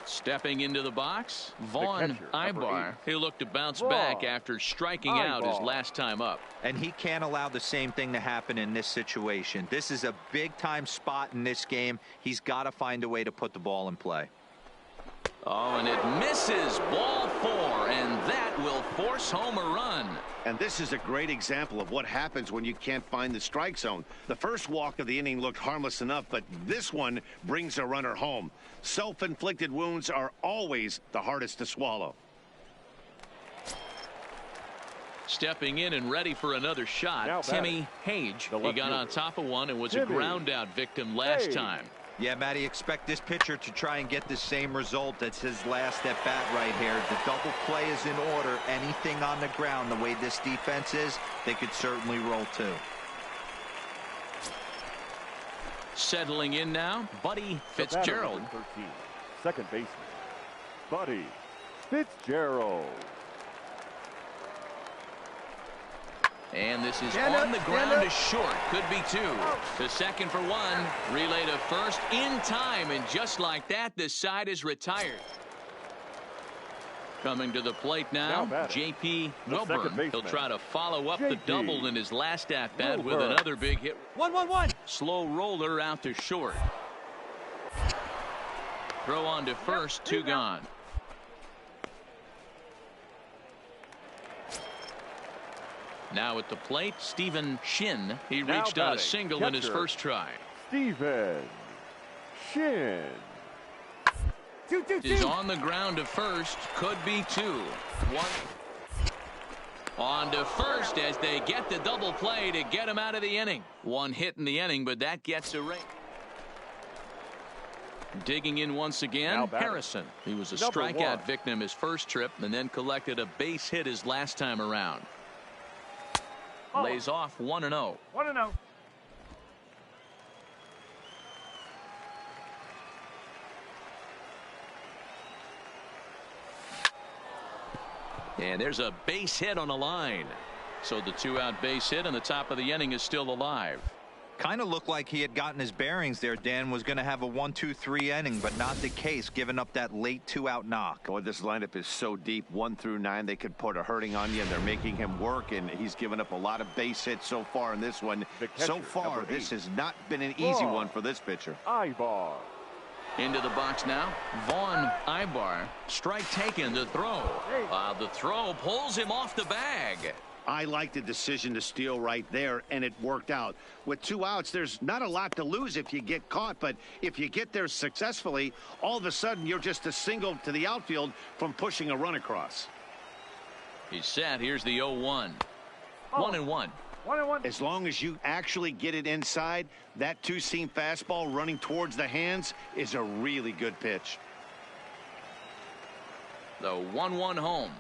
Stepping into the box, Vaughn Ibar. He'll look to bounce back after striking out his last time up. And he can't allow the same thing to happen in this situation. This is a big-time spot in this game. He's got to find a way to put the ball in play. Oh, and it misses. Ball 4, and that will force home a run. And this is a great example of what happens when you can't find the strike zone. The first walk of the inning looked harmless enough, but this one brings a runner home. Self-inflicted wounds are always the hardest to swallow. Stepping in and ready for another shot, Timmy Hage. He got on top of one and was a ground-out victim last time. Yeah, Matty, expect this pitcher to try and get the same result as his last at bat right here. The double play is in order. Anything on the ground, the way this defense is, they could certainly roll too. Settling in now, Buddy Fitzgerald. 13, second baseman, Buddy Fitzgerald. And this is on the ground to short. Could be 2. To second for 1. Relay to first in time. And just like that, the side is retired. Coming to the plate now J.P. Wilburn. He'll try to follow up the double in his last at-bat with another big hit. 1-1-1. Slow roller out to short. Throw on to first. 2 gone. Now at the plate, Stephen Shin. He reached on a single in his first try. Stephen Shin. Is on the ground to first. Could be 2. 1. On to first as they get the double play to get him out of the inning. One hit in the inning, but that gets a rate. Digging in once again, Harrison. He was a strikeout victim his first trip and then collected a base hit his last time around. Lays off 1-0. 1-0. And there's a base hit on the line. So the 2-out base hit on the top of the inning is still alive. Kind of looked like he had gotten his bearings there. Dan was going to have a 1-2-3 inning, but not the case, giving up that late 2-out knock. Oh, this lineup is so deep, 1 through 9. They could put a hurting on you, and they're making him work, and he's given up a lot of base hits so far in this one. So far, this has not been an easy one for this pitcher. Ibar. Into the box now, Vaughn Ibar. Strike taken to throw. The throw pulls him off the bag. I like the decision to steal right there, and it worked out. With 2 outs, there's not a lot to lose if you get caught, but if you get there successfully, all of a sudden you're just a single to the outfield from pushing a run across. He's set. Here's the 0-1. 1-1. 1-1. As long as you actually get it inside, that two-seam fastball running towards the hands is a really good pitch. The 1-1 home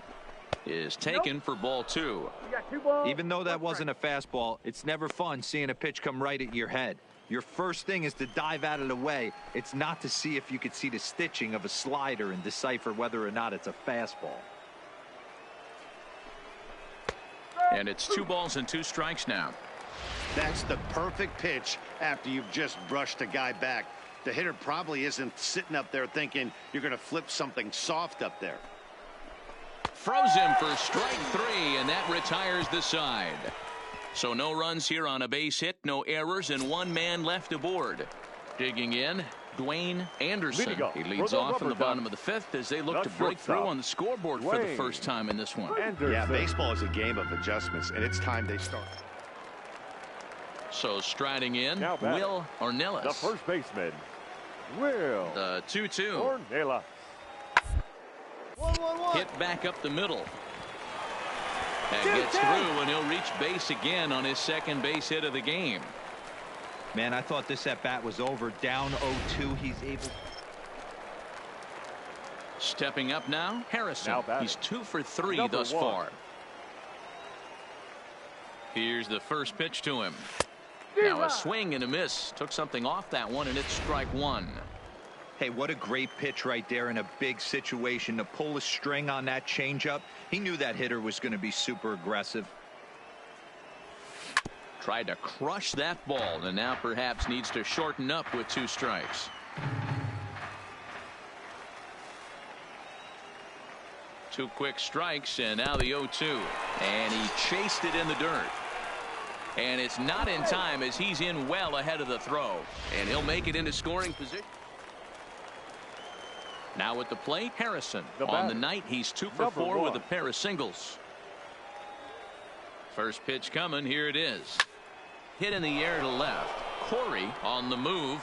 is taken for ball 2. You got 2 balls. Even though that wasn't a fastball, it's never fun seeing a pitch come right at your head. Your first thing is to dive out of the way. It's not to see if you could see the stitching of a slider and decipher whether or not it's a fastball. And it's 2 balls and 2 strikes now. That's the perfect pitch after you've just brushed a guy back. The hitter probably isn't sitting up there thinking you're going to flip something soft up there. Froze him for strike 3, and that retires the side. So no runs here on a base hit, no errors, and 1 man left aboard. Digging in, Dwayne Anderson. He leads off in the bottom of the 5th as they look to break through on the scoreboard for the first time in this one. Yeah, baseball is a game of adjustments, and it's time they start. So striding in, Will Ornelas. The first baseman, Will. The 2-2. Ornelas. 1-1-1. Hit back up the middle. That gets through, and he'll reach base again on his second base hit of the game. Man, I thought this at-bat was over. Down 0-2. He's able. Stepping up now, Harrison. He's 2 for 3 thus far. Here's the first pitch to him. Now a swing and a miss. Took something off that one, and it's strike 1. Hey, what a great pitch right there in a big situation to pull a string on that changeup. He knew that hitter was going to be super aggressive. Tried to crush that ball, and now perhaps needs to shorten up with 2 strikes. Two quick strikes, and now the 0-2. And he chased it in the dirt. And it's not in time as he's in well ahead of the throw. And he'll make it into scoring position. Now at the plate, Harrison. On the night, he's 2 for 4 with a pair of singles. First pitch coming. Here it is. Hit in the air to left. Corey on the move.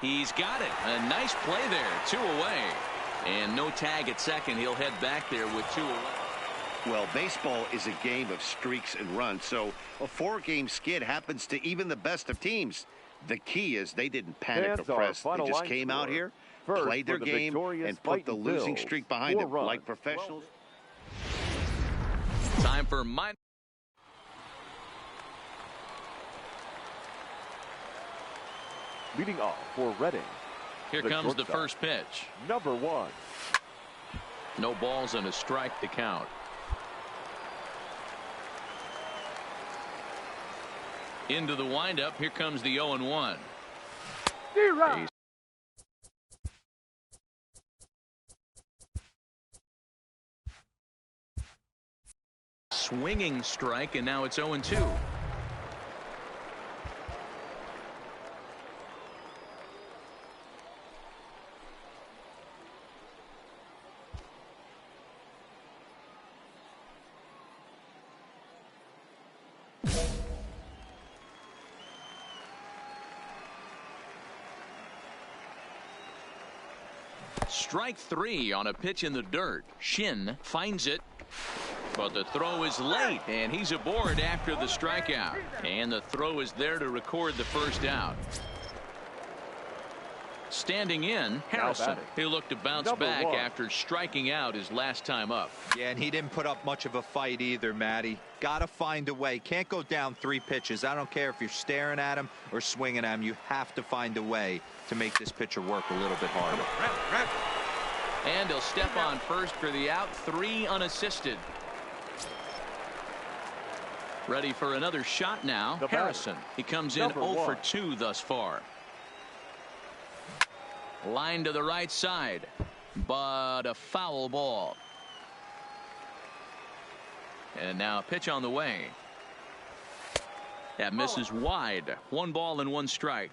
He's got it. A nice play there. 2 away. And no tag at second. He'll head back there with 2 away. Well, baseball is a game of streaks and runs, so a 4-game skid happens to even the best of teams. The key is they didn't panic or press. They just came out here, played their game, and put the losing streak behind them like professionals. Time for my. Leading off for Reading. Here comes the first pitch. Number 1. No balls and a strike to count. Into the windup. Here comes the 0-1. Swinging strike, and now it's 0-2. Strike 3 on a pitch in the dirt. Shin finds it. But the throw is late, and he's aboard after the strikeout. And the throw is there to record the first out. Standing in, Harrison. He looked to bounce back after striking out his last time up. Yeah, and he didn't put up much of a fight either, Matty. Got to find a way. Can't go down 3 pitches. I don't care if you're staring at him or swinging at him. You have to find a way to make this pitcher work a little bit harder. And he'll step on first for the out. 3 unassisted. Ready for another shot now. Harrison. He comes in 0 for 2 thus far. Line to the right side, but a foul ball. And now a pitch on the way. That misses wide. 1 ball and 1 strike.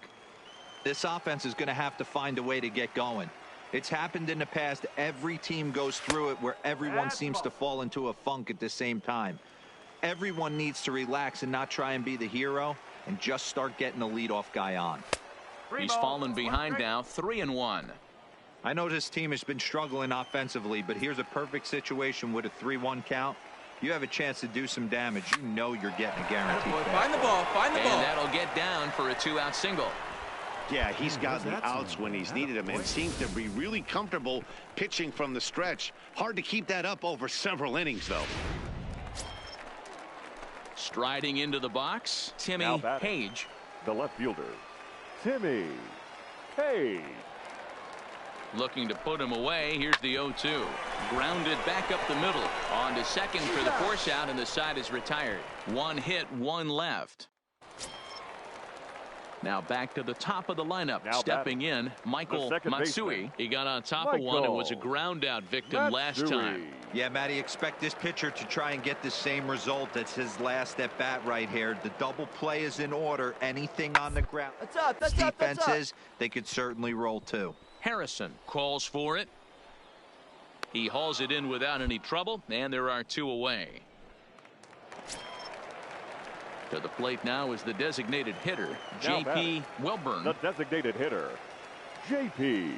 This offense is going to have to find a way to get going. It's happened in the past. Every team goes through it where everyone seems to fall into a funk at the same time. Everyone needs to relax and not try and be the hero and just start getting the leadoff guy on. He's fallen behind now, 3-1. I know this team has been struggling offensively, but here's a perfect situation with a 3-1 count. You have a chance to do some damage. You know you're getting a guarantee. Find the ball. Find the ball. And that'll get down for a 2-out single. Yeah, he's gotten the outs when he's needed them and seems to be really comfortable pitching from the stretch. Hard to keep that up over several innings, though. Striding into the box, Timmy Page. The left fielder, Timmy Page. Looking to put him away. Here's the 0-2. Grounded back up the middle. On to second for the force out, and the side is retired. 1 hit, 1 left. Now back to the top of the lineup. Stepping in, Michael Matsui. He got on top of one and was a ground out victim last time. Yeah, Matty, expect this pitcher to try and get the same result. That's his last at bat right here. The double play is in order. Anything on the ground. Defenses, they could certainly roll too. Harrison calls for it. He hauls it in without any trouble, and there are 2 away. To the plate now is the designated hitter, J.P. Wilburn. The designated hitter, J.P.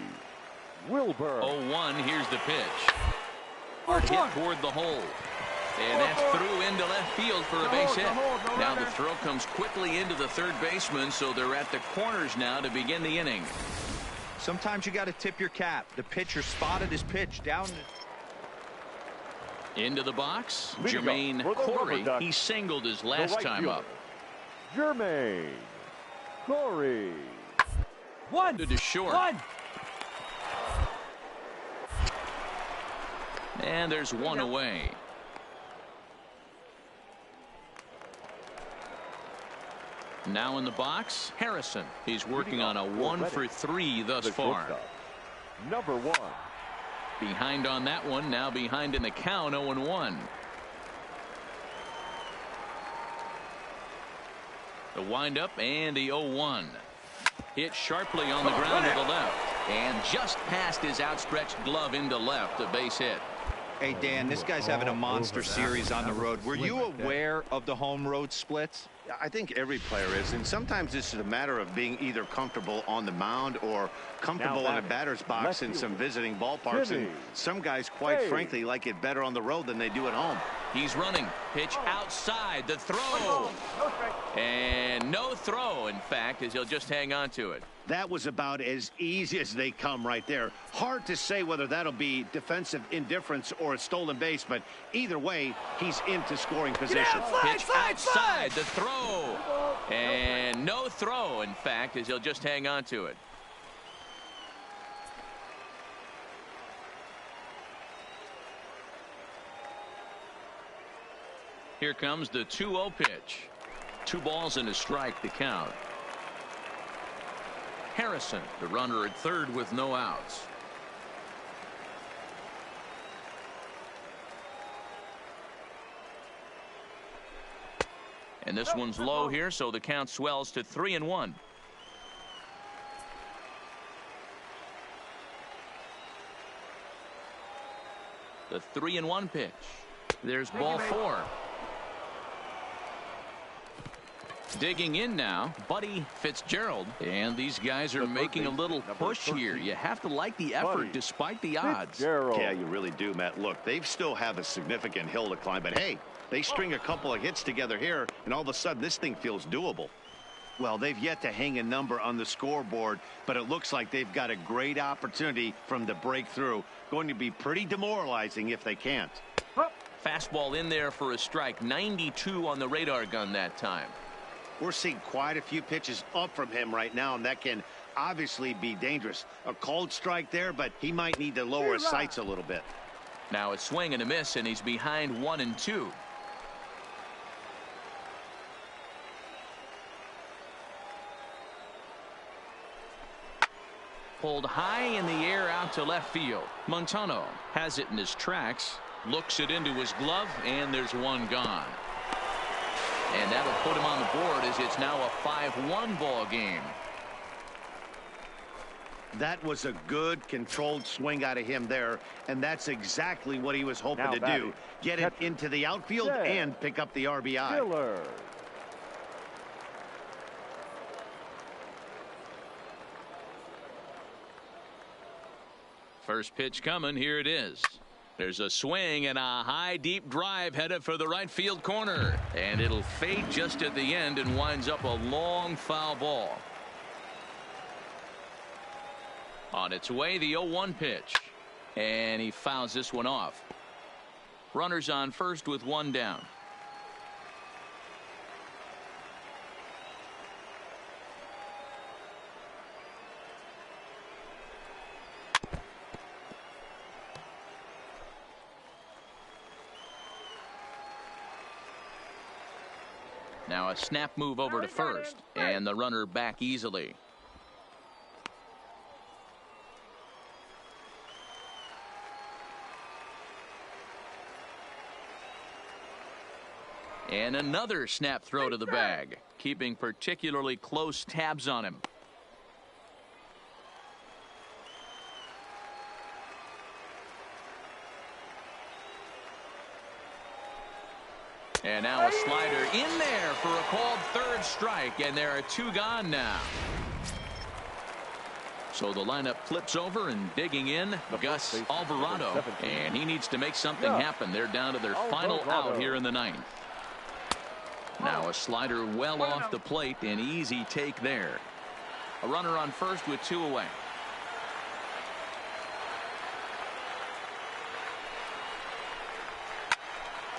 Wilburn. 0-1, here's the pitch. Hard hit toward the hole. And that's through into left field for a base hit. Now the throw comes quickly into the third baseman, so they're at the corners now to begin the inning. Sometimes you got to tip your cap. The pitcher spotted his pitch down. Into the box, Jermaine Corey. He singled his last time up. Jermaine Corey. 1 to short. 1. And there's 1 away. Now in the box, Harrison. He's working on a 1 for 3 thus far. Number 1. Behind on that one, now behind in the count, 0-1. The windup and the 0-1. Hit sharply on the ground to the left. And just past his outstretched glove into left, a base hit. Hey, Dan, this guy's having a monster series on the road. Were you aware of the home road splits? I think every player is, and sometimes this is a matter of being either comfortable on the mound or comfortable in a batter's box in some visiting ballparks. And some guys, quite frankly, like it better on the road than they do at home. He's running. Pitch outside. The throw. And no throw, in fact, as he'll just hang on to it. That was about as easy as they come right there. Hard to say whether that'll be defensive indifference or a stolen base, but either way, he's into scoring position. Pitch outside. The throw. And no throw, in fact, as he'll just hang on to it. Here comes the 2-0 pitch. 2 balls and a strike to count. Harrison, the runner at third with no outs. And this one's low here, so the count swells to 3-1. The 3-1 pitch. There's ball 4. Digging in now, Buddy Fitzgerald. And these guys are making a little push here. You have to like the effort despite the odds. Yeah, you really do, Matt. Look, they still have a significant hill to climb, but hey, they string a couple of hits together here, and all of a sudden this thing feels doable. Well, they've yet to hang a number on the scoreboard, but it looks like they've got a great opportunity from the breakthrough. Going to be pretty demoralizing if they can't. Fastball in there for a strike. 92 on the radar gun that time. We're seeing quite a few pitches up from him right now, and that can obviously be dangerous. A cold strike there, but he might need to lower his sights a little bit. Now a swing and a miss, and he's behind 1-2. Pulled high in the air out to left field. Montano has it in his tracks, looks it into his glove, and there's one gone. And that'll put him on the board as it's now a 5-1 ball game. That was a good controlled swing out of him there, and that's exactly what he was hoping to do. Get it into the outfield and pick up the RBI. First pitch coming. Here it is. There's a swing and a high deep drive headed for the right field corner, and it'll fade just at the end and winds up a long foul ball. On its way, the 0-1 pitch, and he fouls this one off. Runners on first with one down. Now a snap move over to first, and the runner back easily. And another snap throw to the bag, keeping particularly close tabs on him. And now a slider in there for a called third strike, and there are two gone now. So the lineup flips over, and digging in, Gus Alvarado, and he needs to make something happen. They're down to their final out here in the ninth. Now a slider well off the plate, an easy take there. A runner on first with two away.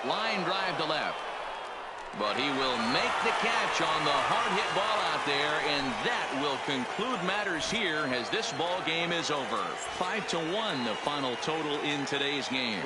Line drive to left, but he will make the catch on the hard hit ball out there, and that will conclude matters here as this ball game is over. 5-1 the final total in today's game.